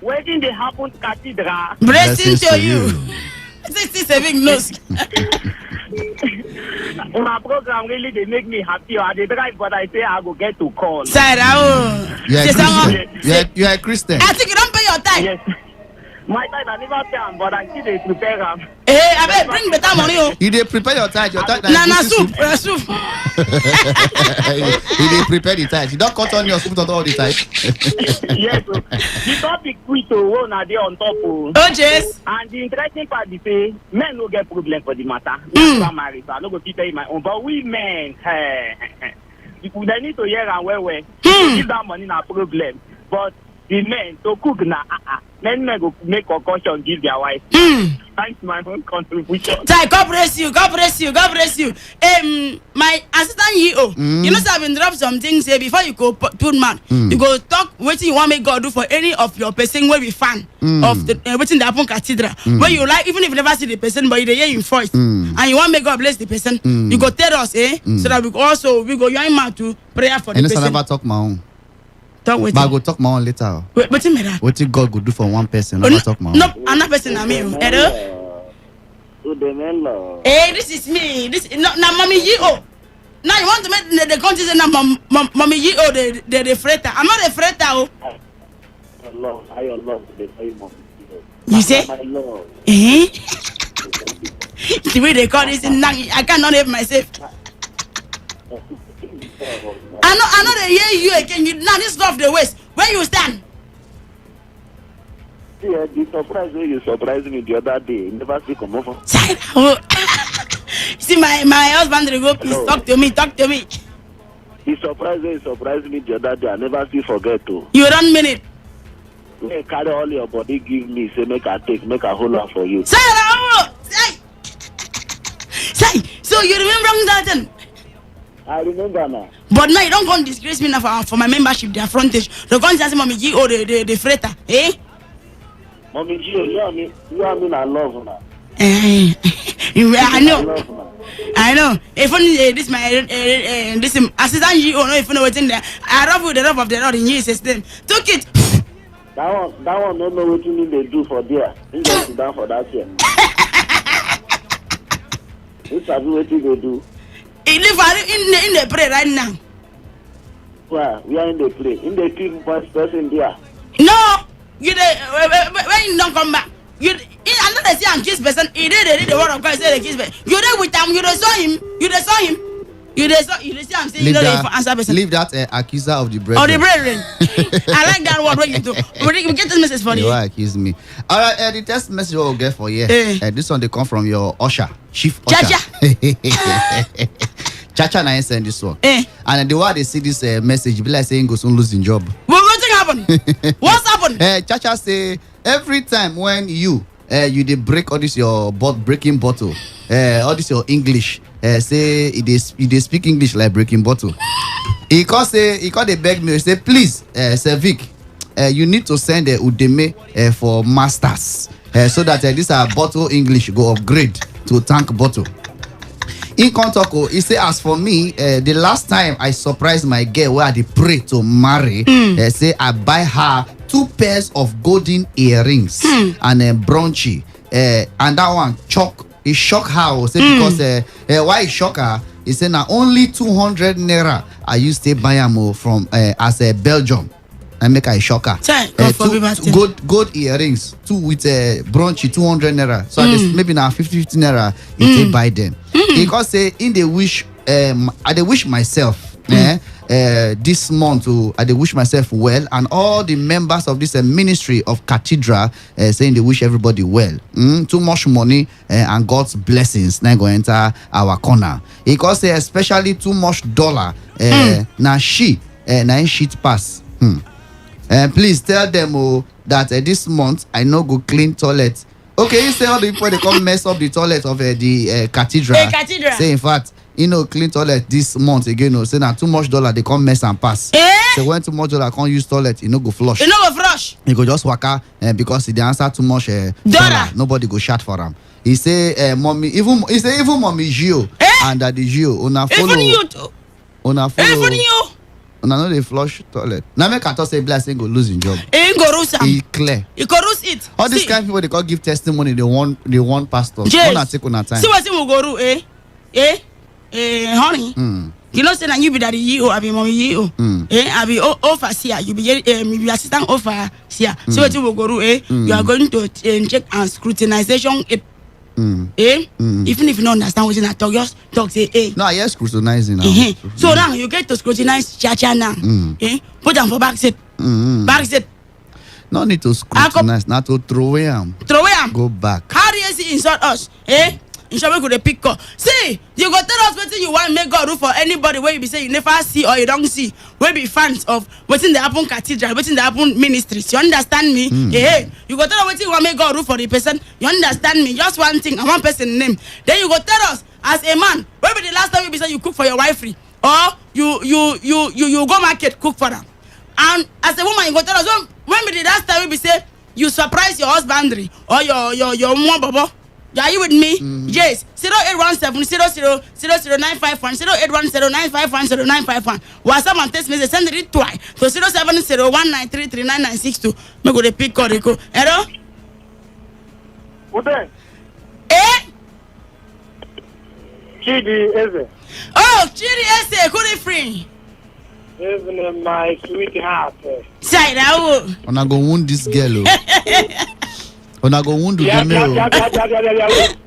Waiting the happen cathedral. Blessing to you. 67 nose. My program really they make me happy. I dey drive, but I say I go get to call. Sarah, you are a Christian. I think you don't pay your time. Yes. My time I never pay am, but I still dey prepare am. Hey, I better bring better money. You dey prepare your tithe. Your tithe na soup. You dey prepare the tithe. You don't cut on your soup on all the tithe. Yes, the topic we to na dey on top. Oh, yes. And the interesting part is say men no get problem for the matter. Married, so I no go fit tell you my own. But we men, they need to hear and well. Give that money na problem. But the men to cook na men go make concussion give their wife. Thanks my own contribution. God bless you. My assistant EO, you know, I've been drop some things here before you go put man. You go talk what you want make God do for any of your person where we fan of the waiting the Apple Cathedral. Where you like, even if you never see the person, but you hear your voice and you want make God bless the person, you go tell us, so that we go young man to prayer for the person. I never talk my own. Talk with but I go talk my own later. Wait, what did God go do for one person? I talk my own. No, another person. I mean, hey, this is me. This now, mommy Yo. Now you want to make the country say now, mommy Yo, the freighter. I'm not a freighter. Oh. You say? The way they call this, I cannot help myself. I know they hear you again. Now this off the waist. Where you stand? Yeah, the surprise way you surprised me the other day. Never see come over. See my husband will go, please talk to me. The surprise way you surprised me the other day. I never see forget to. You don't mean it. Hey, carry all your body, give me, say make I hold on for you. Say, so you remember that then? I remember now. But now you don't go and disgrace me now for my membership, their frontage. The guns say Mommy G or the freighter, eh? Mommy G, you and me I love now. I know. If only this my this assistant G or no, if you know what's in there, I love with the love of the Lord in Jesus' name. Took it. That one don't know what you need to do for there. You just sit down for that here. This is what you do. In the prayer right now. Where? We are in the play. In the team person there. No! You when you don't come back. You another say and kiss person. He did the word of God say the kiss person. You there with him, you saw him. You see I'm saying you don't answer person. Leave that accuser of the brethren. Of the brethren. I like that word what you do. We get this message for you. You accuse me. Alright, the text message we'll get for you. This one they come from your usher, chief usher. Chacha na send this one. And the way they see this message, be like saying go soon losing job. What's happened? What's happened? Chacha say every time when you they break all this your breaking bottle, all this your English, say they speak English like breaking bottle. He they beg me, say please, Sir Vic, you need to send Udeme for masters, so that this bottle English go upgrade to tank bottle. In Kontoko, he say as for me, the last time I surprised my girl where I pray to marry, say I buy her 2 pairs of golden earrings and a brunchy, and that one shock her, say because why it shock her He say na only 200 naira I use to buy am from as a Belgium. I make a shocker. Gold earrings, 2 with brunchy 200 naira. So maybe now 50 naira you take buy them. Because say in the wish I dey wish myself this month I dey wish myself well, and all the members of this ministry of cathedral saying they wish everybody well. Too much money and God's blessings now go enter our corner. Because say especially too much dollar na shit pass. Please tell them that this month I no go clean toilet. Okay, you say all the people they come mess up the toilet of the cathedral. Say in fact, clean toilet this month again. Say now too much dollar they come mess and pass. So when too much dollar can't use toilet, no go flush. You go just waka because they answer too much dollar. Nobody go shout for them. He say mommy, even mommy Gio and daddy Gio una follow. Even you. Una no dey flush toilet. Now make I talk say blessing go lose him job. He clear. He go lose it. All these kind of people they can't give testimony. They want pastors. Wanna take on time. See what we go do, honey. You know, say that you be daddy you, I be mommy you. I be overseer. You be assistant overseer. See what you go do, You are going to check and scrutinization. Even if you don't understand what I talk, just talk say No, I yes scrutinizing now. So now you get to scrutinize Chacha now. Put them for back seat. Back seat. No need to scrutinize, not to throw him. Go back. How do you see insult us? Inshallah could pick call. See, you go tell us what you want make God do for anybody where you be say you never see or you don't see. We be fans of what's in the Apple Cathedral, what's in the Apple ministries. You understand me? You go tell us what you want make God do for the person. You understand me? Just one thing and one person name. Then you go tell us as a man, when be the last time you be say you cook for your wife free, or you go market cook for them. And as a woman, you go tell us when be the last time you be say you surprise your husband or your mom baba. Are you with me? Yes. 0817 00951 0810 WhatsApp and text message send it twice to 07019339962. Me go the pick call. Hello? What then? Chidi Eze. Oh, Chidi Eze, good free. Even my sweetheart. Say that. Una go wound this girl. Una go wound the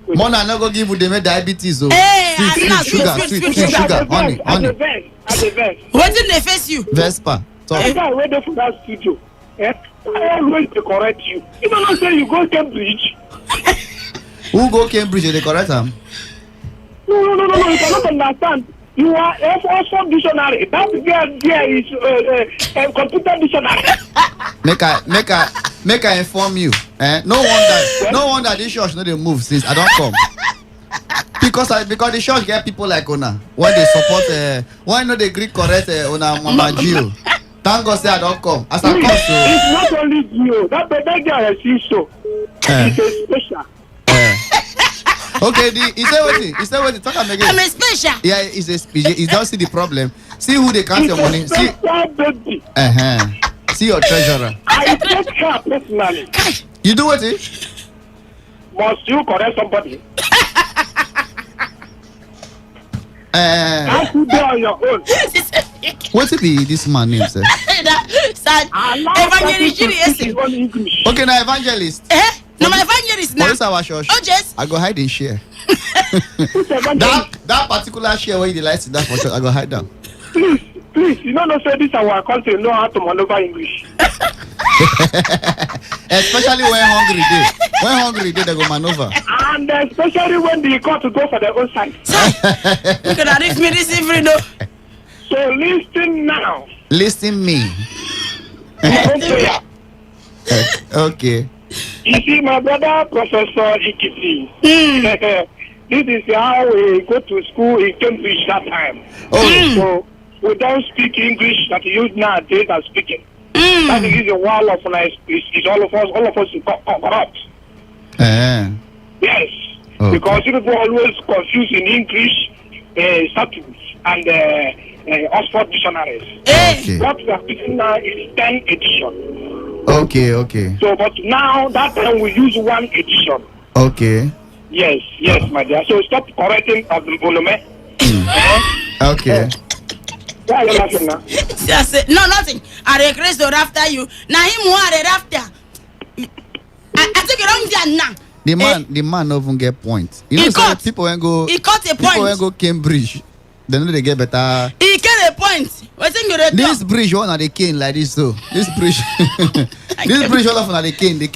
Mona no go give you the diabetes. Sweet sugar, honey. What did they face you? Vespa. I went there for that studio. I always to correct you. You don't say you go Cambridge. Who go Cambridge? They correct him. No. You cannot understand. You are Oxford dictionary. That girl there is a computer dictionary. Make I inform you. No wonder this church no dey move since I don't come. Because the church get people like Ona. When they support why not the Greek correct Ona Mama Gio. Thank God say I don't come. As I come so. It's not only Gio. That girl I see so. It's a special. Okay, he said what? Talk again. I'm a special. Yeah, it's a special. You don't see the problem. See who they count your money. See. See your treasurer. I take her personally. You do what? Must you correct somebody? How could do on your own? What be this man name, sir? Evangelist. Okay, now evangelist. No, my evangelist now. What's our church? Oh, yes. I go hide in share. that particular share where you like to that for church, I go hide down. Please, you don't know say this our country know how to maneuver English. Especially when hungry day. When hungry day, they go maneuver. And especially when they got to go for their own side. You can reach me this evening, though. So listen now. Listen me. Okay. You see, my brother, Professor Ikiti. This is how we go to school in Cambridge that time. So we don't speak English that you use nowadays are speaking. That is the wall of life. It's all of us is corrupt. Yes. Because people always confuse in English statutes and Oxford dictionaries. What we are speaking now is 10 edition. Okay. So, but now that time we use 1 edition. Okay. Yes, my dear. So stop correcting of the volume. Okay. Why are you laughing now? No, nothing. I regress to after you. Now him who are after. I take it wrong there now. The man don't even get points. You know, so people when go. He got a point. People when go Cambridge, they know they get better. He get a point. This bridge one are the cane like this so. This bridge, this bridge all of them are the cane. The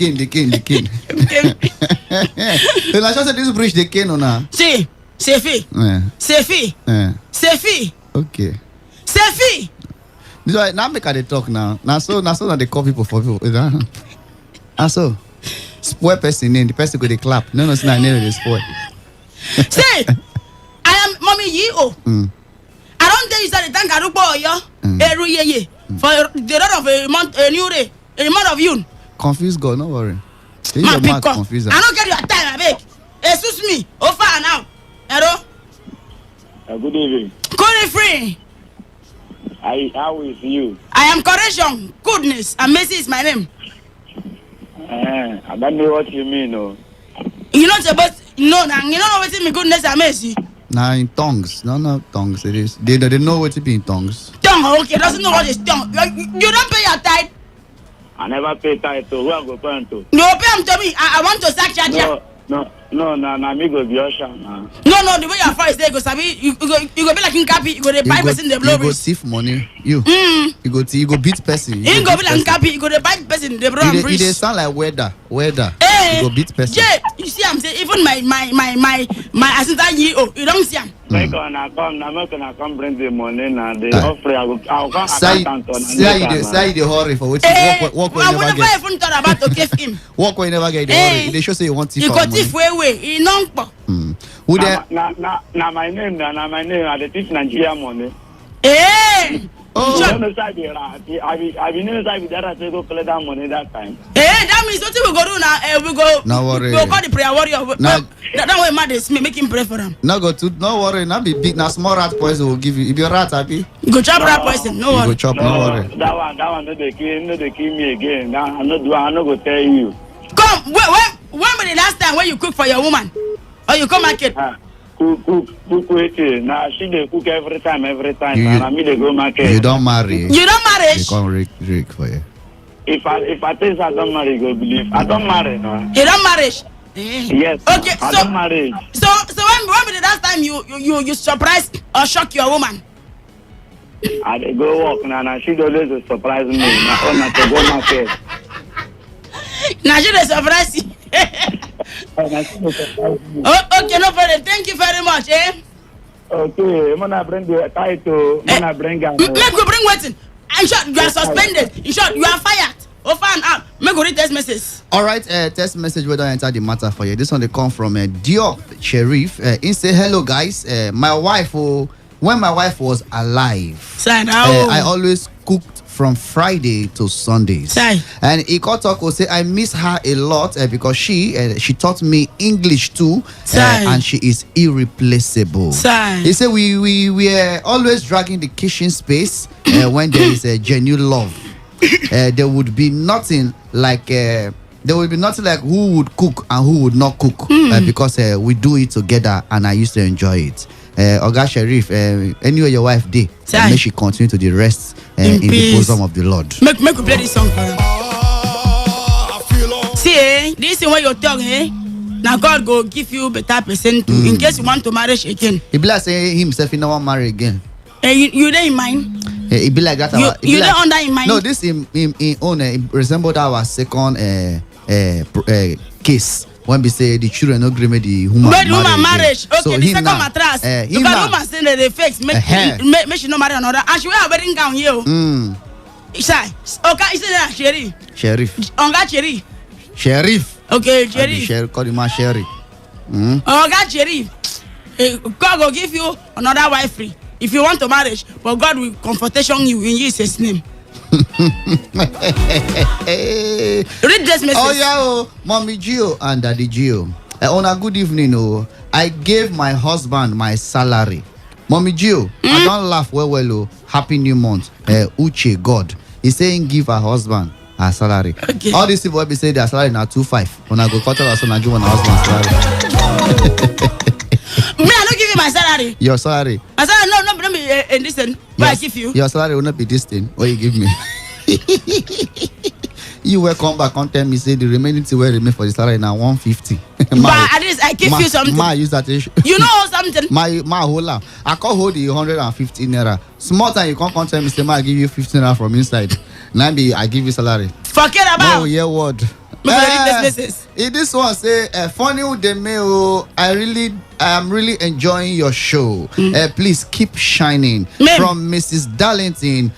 I just said this bridge the cane on her. See, Sefi. Sefi. Okay. Sefi. This why now make they talk now. Now so they call people for people. And so spoil person name the person go they clap. No, it's not name they spoil. Say, I am mommy Yeo. I don't tell you that the tank are every year for the run of a month, a new day, a month of June. Confuse God, no worry. Man, I don't get your time, I beg. Excuse me, far now. Hello? Good evening. Good evening. How is you? I am correction, goodness, and mercy is my name. I don't know what you mean, no. You know about you don't know what me goodness and mercy. Nah, in tongues. No, tongues. It is. They know what to be in tongues. Tongue, okay, doesn't know what is tongue. You don't pay your tithe. I never pay tithe, so who am I going to? No, pay them to me. I want to sack charge. No, me go be usher. No, the way your voice there go sabi, you go be like in Kapi, you go the buy person the blow. You go thief money. You go beat person. You go be like in Kapi, you go the buy person the blow. It dey sound like weather. Hey, you go beat person. Yeah, you see, I'm saying even my assistant you don't see him. I'm gonna come bring the money now. They offer. I'll come. Say the hurry for what walk when never get. I even thought about to give him. Walk when never get the hurry. They show say you want thief. You got thief way. He non. Would na my name na my name. I the thief Nigeria money. Hey. Oh, I been inside with that to go collect that money that time. That means what we go do now? We go. No worry. We go call the prayer warrior. That way, man, they make him pray for them. No worry. Now be big. Now small rat poison will give you. If you're rat happy, you go chop rat poison. No worry. You go chop. No worry. That one. No, they kill me again. I no go tell you. Come. When was the last time when you cook for your woman, or you come market? Cook waiting. Now she dey cook every time. And me they go market. You don't marry. You don't marry. They come Rick for you. If I tell you I don't marry, you go believe. I don't marry, no. You don't marry. Yes. Okay. I don't marry. So when was the last time you surprise or shock your woman? I dey go work now. She always surprise me. Now to go market. Now she dey surprise you. Okay, no problem. Thank you very much, Okay, I'm gonna bring the title. I'm gonna bring make we bring wetin. In short, you are suspended. In short, you are fired. Over and out. Make we read text message. All right, text message we don't enter the matter for you. This one they come from Diop Sherif. He say hello guys. My wife, when my wife was alive, I always cooked from Friday to Sundays. And he got talk say I miss her a lot because she taught me English too, and she is irreplaceable. He said we were always dragging the kitchen space when there is a genuine love. There would be nothing like who would cook and who would not cook because we do it together and I used to enjoy it. Oga Sherif, anyway your wife did, may she continue to the rest in the bosom of the Lord. Make we play this song for her. See, this thing when you talk, now God go give you better person too, in case you want to marry again. He be like say himself he no want marry again. You don't in mind? It be like that. You don't under in mind? No, this in own resembled our second case. When we say the children not agree with the woman marriage. Okay, so the second mattress. Because woman say that they fix make she not marry another. And she wear a wedding gown here. Okay, is it Sheriff. Onga Sheriff. Okay, Sheriff. Call him a Sheriff. Onga Sheriff. God will give you another wife free if you want to marriage, but God will confrontation you in Jesus' name. Read this message. Oh yeah, Mommy Gio and Daddy Gio. On a good evening, I gave my husband my salary. Mommy Gio, I don't laugh well. Happy new month. Uche God. He's saying give her husband her salary. Okay. All these people be say their salary now 2.5. When I go cut her son, I give her husband salary. Me, I don't give you my salary. Your salary. My salary, no, this thing. What I give you. Your salary will not be this thing. What you give me? You will come back and tell me, say the remaining thing will remain for the salary now 150. But at least I give you something. Use that. You know something. My whole life. I can't hold the 150 naira. Small time you can't come tell me, say, I give you 15 naira from inside. Now I give you salary. Forget about. No, yeah, word. This one say funny with the mail. I am really enjoying your show. Please keep shining. From Mrs. Darlington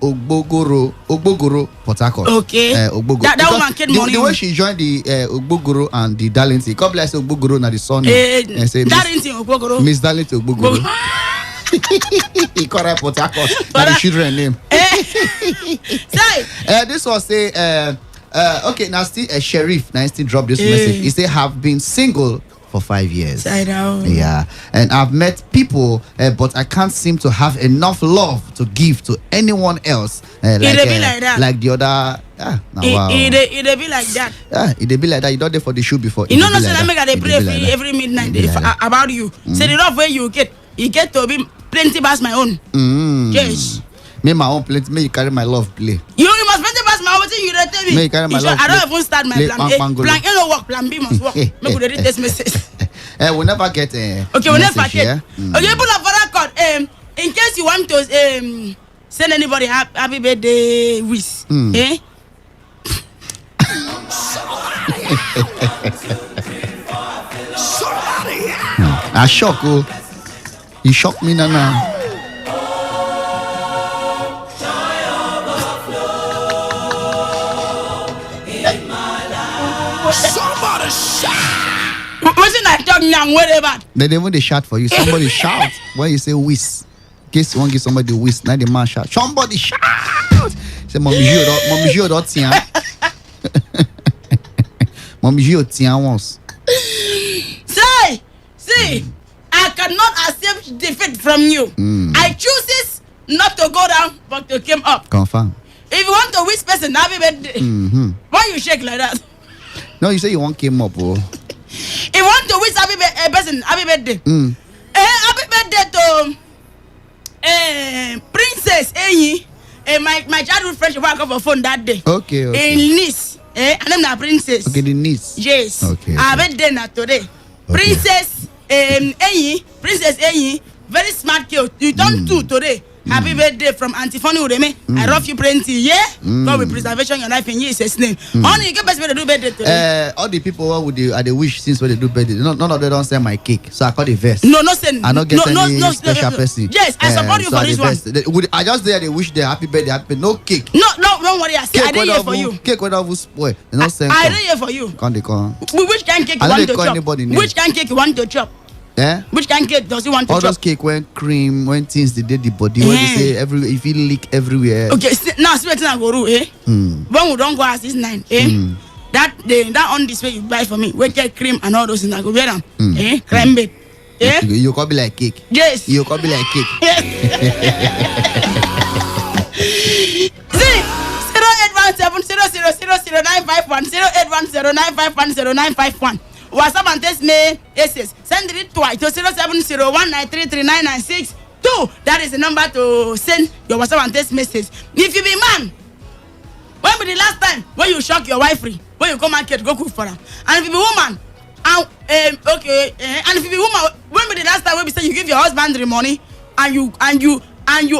Ogbogoro Port Harcourt. Okay. Ogbogoro. That woman get money. The way she joined the Ogbogoro and the Darlington. God bless Ogbogoro na the son. Darlington Ogbogoro. Miss Darlington Ogbogoro. He called her Port Harcourt. That the children name. This was say okay, now still a sheriff now still drop this message. He say have been single for 5 years. I know. Yeah, and I've met people, but I can't seem to have enough love to give to anyone else. Like that. Like the other. Wow. It be like that. It be like that. You don't there for the shoe before. You know, nothing. I make they pray every midnight about you. Say the love where you get to be plenty past my own. Yes. Me my own plenty. Me you carry my love play. You must plenty past my own thing. You don't tell me. Me you carry my love. I don't even start my plan A. Plan A no work. Plan B must work. Make we read this message. We never get okay, we never get. Okay, pull up for that card. In case you want to send anybody happy birthday wish. I shock you. You shock me now. Somebody shout. Wasn't I talking now? Whatever. They shout for you. Somebody shout when you say whiz. In case you want to give somebody whiz, now the man shout. Somebody shout. Say, Mommy, you don't tiens. Mommy, you tiens once. See, I cannot accept defeat from you. I choose not to go down, but to come up. Confirm. If you want to wish person happy birthday, why you shake like that? No, you say you want came up, oh. If you want to wish happy birthday, happy birthday to Princess Enyi, my childhood friend she work off her phone that day. Okay. In Nice, and I'm the princess. Okay, the niece. Yes. Okay. Our birthday na today. Princess Enyi, very smart girl. You turn 2 today. Happy birthday from Auntie Funny Udeme. I love you plenty, yeah? God with preservation your life in Jesus' name. Only you get best way to do birthday today. All the people what would they at the wish since when they do birthday, none of them don't send my cake. So I call the verse. No send. I don't get any special person. Yes, I support you for this one. I just there they wish they happy birthday, no cake. No, don't worry. I did here for you. Cake whatever spoil. They don't send. I did here for you. Can't they come? Which kind cake you want to chop? Which kind cake you want to chop? Yeah. Which kind of cake does he want to chop? All those cake when cream, when things they did the body, when they say everywhere, if you leak everywhere. Okay, now see what I go do, When we don't go as this 9, that on this way you buy for me, we get cream and all those things I go wear them, creme bed. You can be like cake. Yes. You can be like cake. See, 0817000951, 081095100951. WhatsApp and text me SS. Send it twice to 0701933996. That is the number to send your WhatsApp and text message. If you be man, when be the last time when you shock your wife free? When you come market, go cook for her. And if you be woman, and if you be woman, when be the last time when we say you give your husband the money and you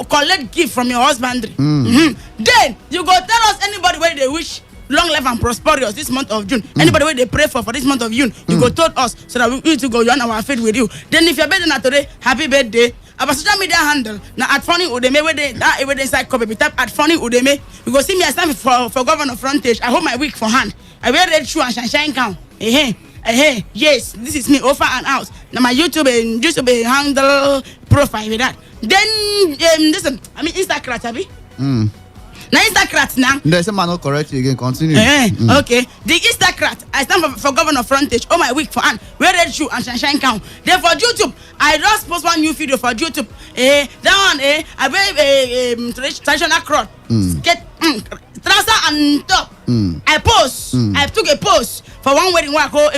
collect gift from your husband? Then you go tell us anybody where they wish long life and prosperous this month of June. Anybody where they pray for this month of June, you go told us so that we to go on our faith with you. Then if your birthday not today, happy birthday. Our social media handle now at Funny Udeme where they inside copy. We type at Funny Udeme. You go see me. I stand for governor frontage. I hold my wig for hand. I wear red shoe and shine gown. Yes, this is me over and out. Now my YouTube handle profile with that. Then listen, I mean Instagram, Abi. Now Instacrat now. There's a man not correct you again. Continue. Okay. The Instacrat. I stand for governor frontage. Oh my week for hand. Wear red shoe and shine count. Then for YouTube, I just post one new video for YouTube. That one. I wear traditional crop. Get trouser and top. I post. I took a post for one wedding where I call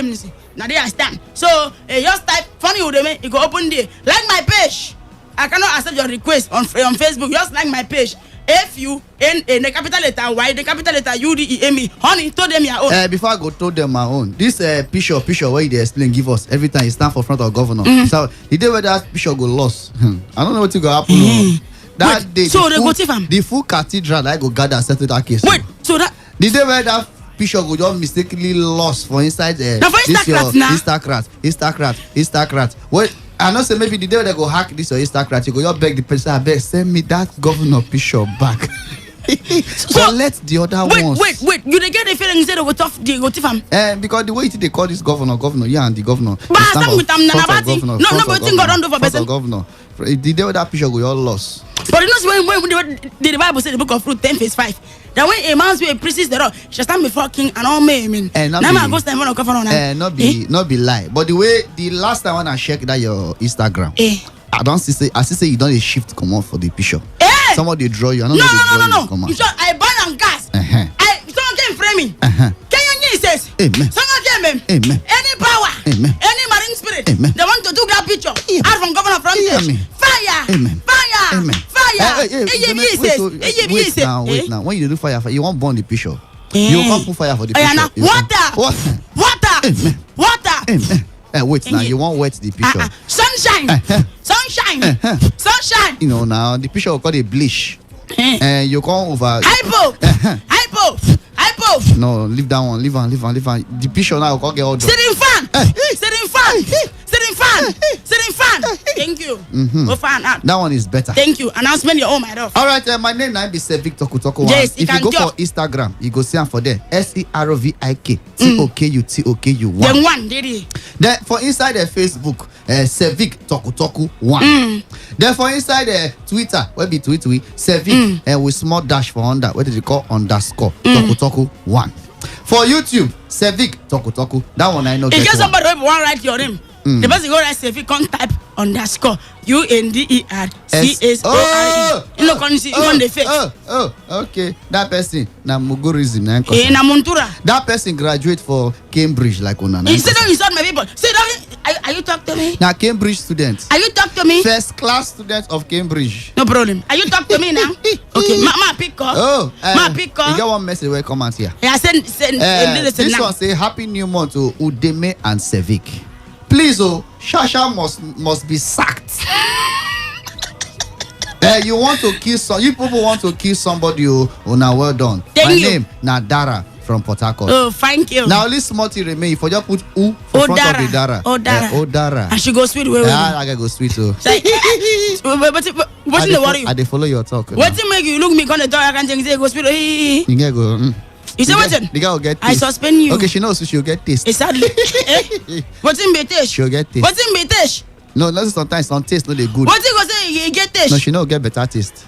Now they are stand. So just type funny with me. You go open there. Like my page. I cannot accept your request on Facebook. Just like my page. F-U-N-A, the capital letter Y, the capital letter U-D-E-M-E. Honey, told them your own. Before I go told them my own, this picture where they explain, give us every time you stand for front of governor. So the day where that picture go lost, I don't know what to go happen. That day, so the full cathedral I go gather settle that case. Wait, so that the day where that picture go just mistakenly lost for inside now for Instacrat. Wait. I know say maybe the day they go hack this or Instagram, you go just beg the person, I beg, send me that governor picture back. So let the other ones. Wait, you they get the feeling say they go tough, they go tiff am. Because the way they call this governor, yeah, and the governor. But I stand with them, no, but think God don't do for person. Governor. The day that picture go all lost. But you know when the Bible says the book of Ruth 10 verse 5. That when a man's way precedes the law, she stand before king and all men. Now I go stand for governor. Not be lie. But the way the last time when I checked that your Instagram, I don't see say you don't shift come on for the picture. Somebody draw you. I don't know. No. You sure I burn on gas. Someone came framing. Can you says? Amen. Someone came in. Amen. Any power. Amen. Any marine spirit. Amen. They want to do that picture. Out from governor from fire. Amen. Fire. Amen. Fire. Wait now. When you do fire, you won't burn the picture. You can't put fire for the picture. Water. Amen. Water. Amen. Wait now, you won't wet the picture. Sunshine. Sunshine. You know now the picture will call it bleach. You can't over hypo. No, leave that one. Leave on. The picture now will call get all done. Sitting fan. Thank you. Go fan out. That one is better. Thank you. Announcement your own, my dog. All right, my name now be Sevik Tokutoko. Yes, if you go for Instagram, you go see am for there. SERVIK TOKU1. Then one, did he? Then for inside the Facebook, Sevik Tokutoku 1. Then for inside the Twitter, where be tweet Sevik with small dash for under. What did you call underscore Tokutoku 1. For YouTube, Sevik Tokutoku. That one I know. In case somebody want write your name, the person go write Sevik, come type underscore UNDERCSORE. You know, can see even the face. Okay. That person na mugurism na na Montura. That person graduate for Cambridge like una. You say don't insult my people. Say are you talk to me? Now Cambridge student. Are you talk to me? First class student of Cambridge. No problem. Are you talk to me now? Okay. Ma pick up. Ma pick up. You got one message where come out here. Yeah, send. This one say happy new month to Udeme and Sevik. Please, Shasha must be sacked. You want to kill you people want to kill somebody now well done. My name Nadara from Port Harcourt. Oh, thank you. Now this multi remain for just put U for front of the Dara. Odara. And she go sweet way. I gotta go sweet too. What's the worry? I dey follow your talk. What thing make you look me gonna talk? I can say go sweet. You get go. You say what? The guy will get taste. I suspend you. Okay, she knows so she'll get taste. Exactly. What's in be taste? She'll get taste. What's in be taste? No, sometimes some taste no they good. What you go say you get taste? No, she no get better taste.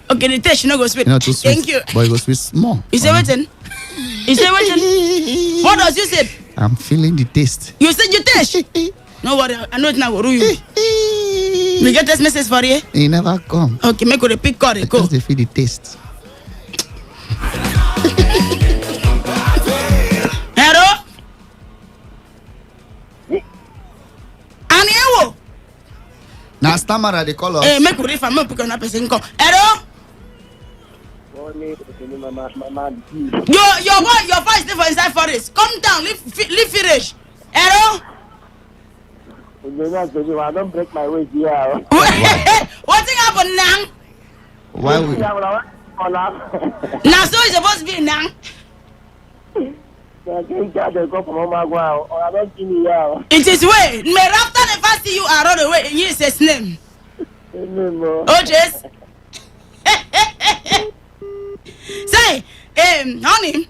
Okay, the taste she no go sweet. Not too sweet. Thank you. But it go sweet small. You say what? You say what? What does you say? I'm feeling the taste. You said you taste? No worry, I know it now will you. We get this message for you? He never come. Okay, make a pick card. Go. Just they feel the taste. Hello? Aniwo? Now stammer they call us. Hey, make a refer, make pick on a person call. Hello? Your voice is for inside forest. Come down, leave finish. Hello? I don't break my way here. What thing happened now? Why would now so it's supposed to be now. It is way. May after the first see you are on the way and use his name. Oh yes. Say, honey.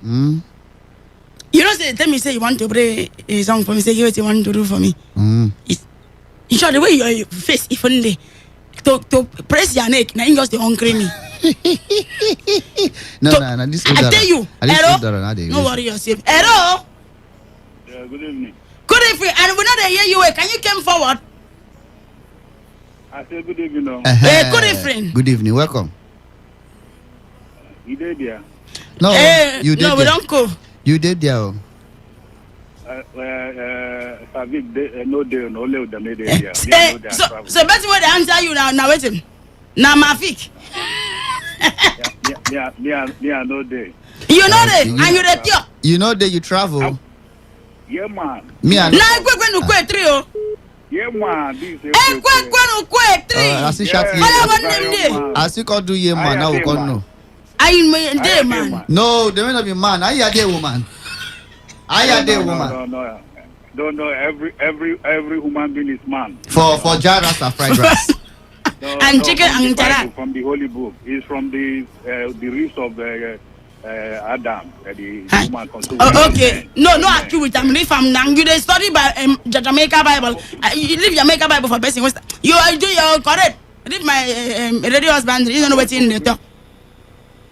You don't say tell me say you want to play a song for me, say what you want to do for me. You show the way your face even to press your neck, now you just the hungry me. No, this I tell you. Hello? No worry yourself. Hello? Yeah, good evening. Good evening. And we know they hear you. Can you come forward? I say good evening. Good evening. Good evening. Welcome. You did there? No, you did. No, we don't go. You did there. no day, no live the media. So that's what I answer you now. Now waiting. Now Mafik. Yeah, no day. You know that, and you the you know that you travel. Yeah, man. Me and now I go when you trio. Yeah, man. This is as you shut as you can do yeah, man. Now we can know. I mean, day man. No, they may not be man. I are there, woman. I are there, woman. No. Don't know every human being is man. For Jaras and fried rice. And chicken and tara. From the Holy Book. It's from the roots of Adam. The human consumed. Okay. No, accuse with them. If I'm young, you study by Jamaica Bible. You leave Jamaica Bible for best. You are doing your correct. Leave my radio husband. You don't know what's in the talk.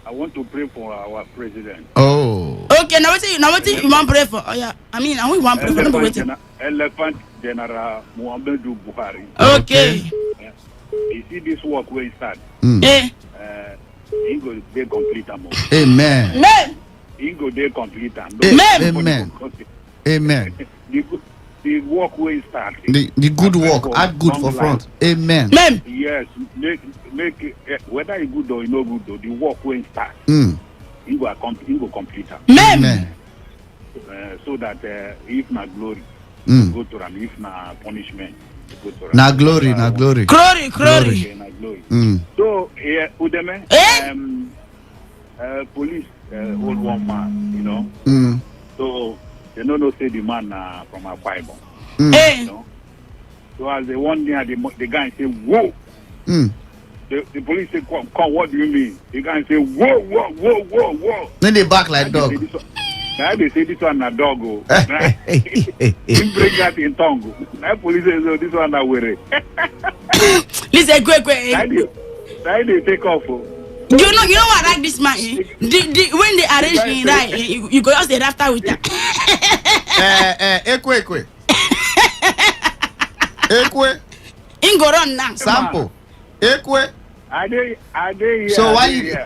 I want to pray for our president. Oh. Okay, now what you want to pray for? Oh yeah, I mean, and we want to pray for Elephant General Muhammadu Buhari. Okay. You see this work where it start. He go they complete am. Amen. He go they complete am. Amen. Amen. The work where it start. The good work, add good for front. Amen. Yes, make whether it good or no good though, the work where it start. He go complete am. Amen. So that if not glory, go to them. If not punishment, go to them. Na glory. Glory. So Udeme, police hold one man, you know. So they don't say the man from a Bible. You know? So as they one near the guy say, whoa. The police say, come, what do you mean? The guy say, whoa. Then they back like dog. Now they say this one a dog. He bring that in tongue. Now police say, so this one a worry. Listen, quick. Now they take off. You know what I like this man. When they arrange me, right? You go just after with that. Ekwe. Ingo run now. Sample. Ekwe. Are they here? So why you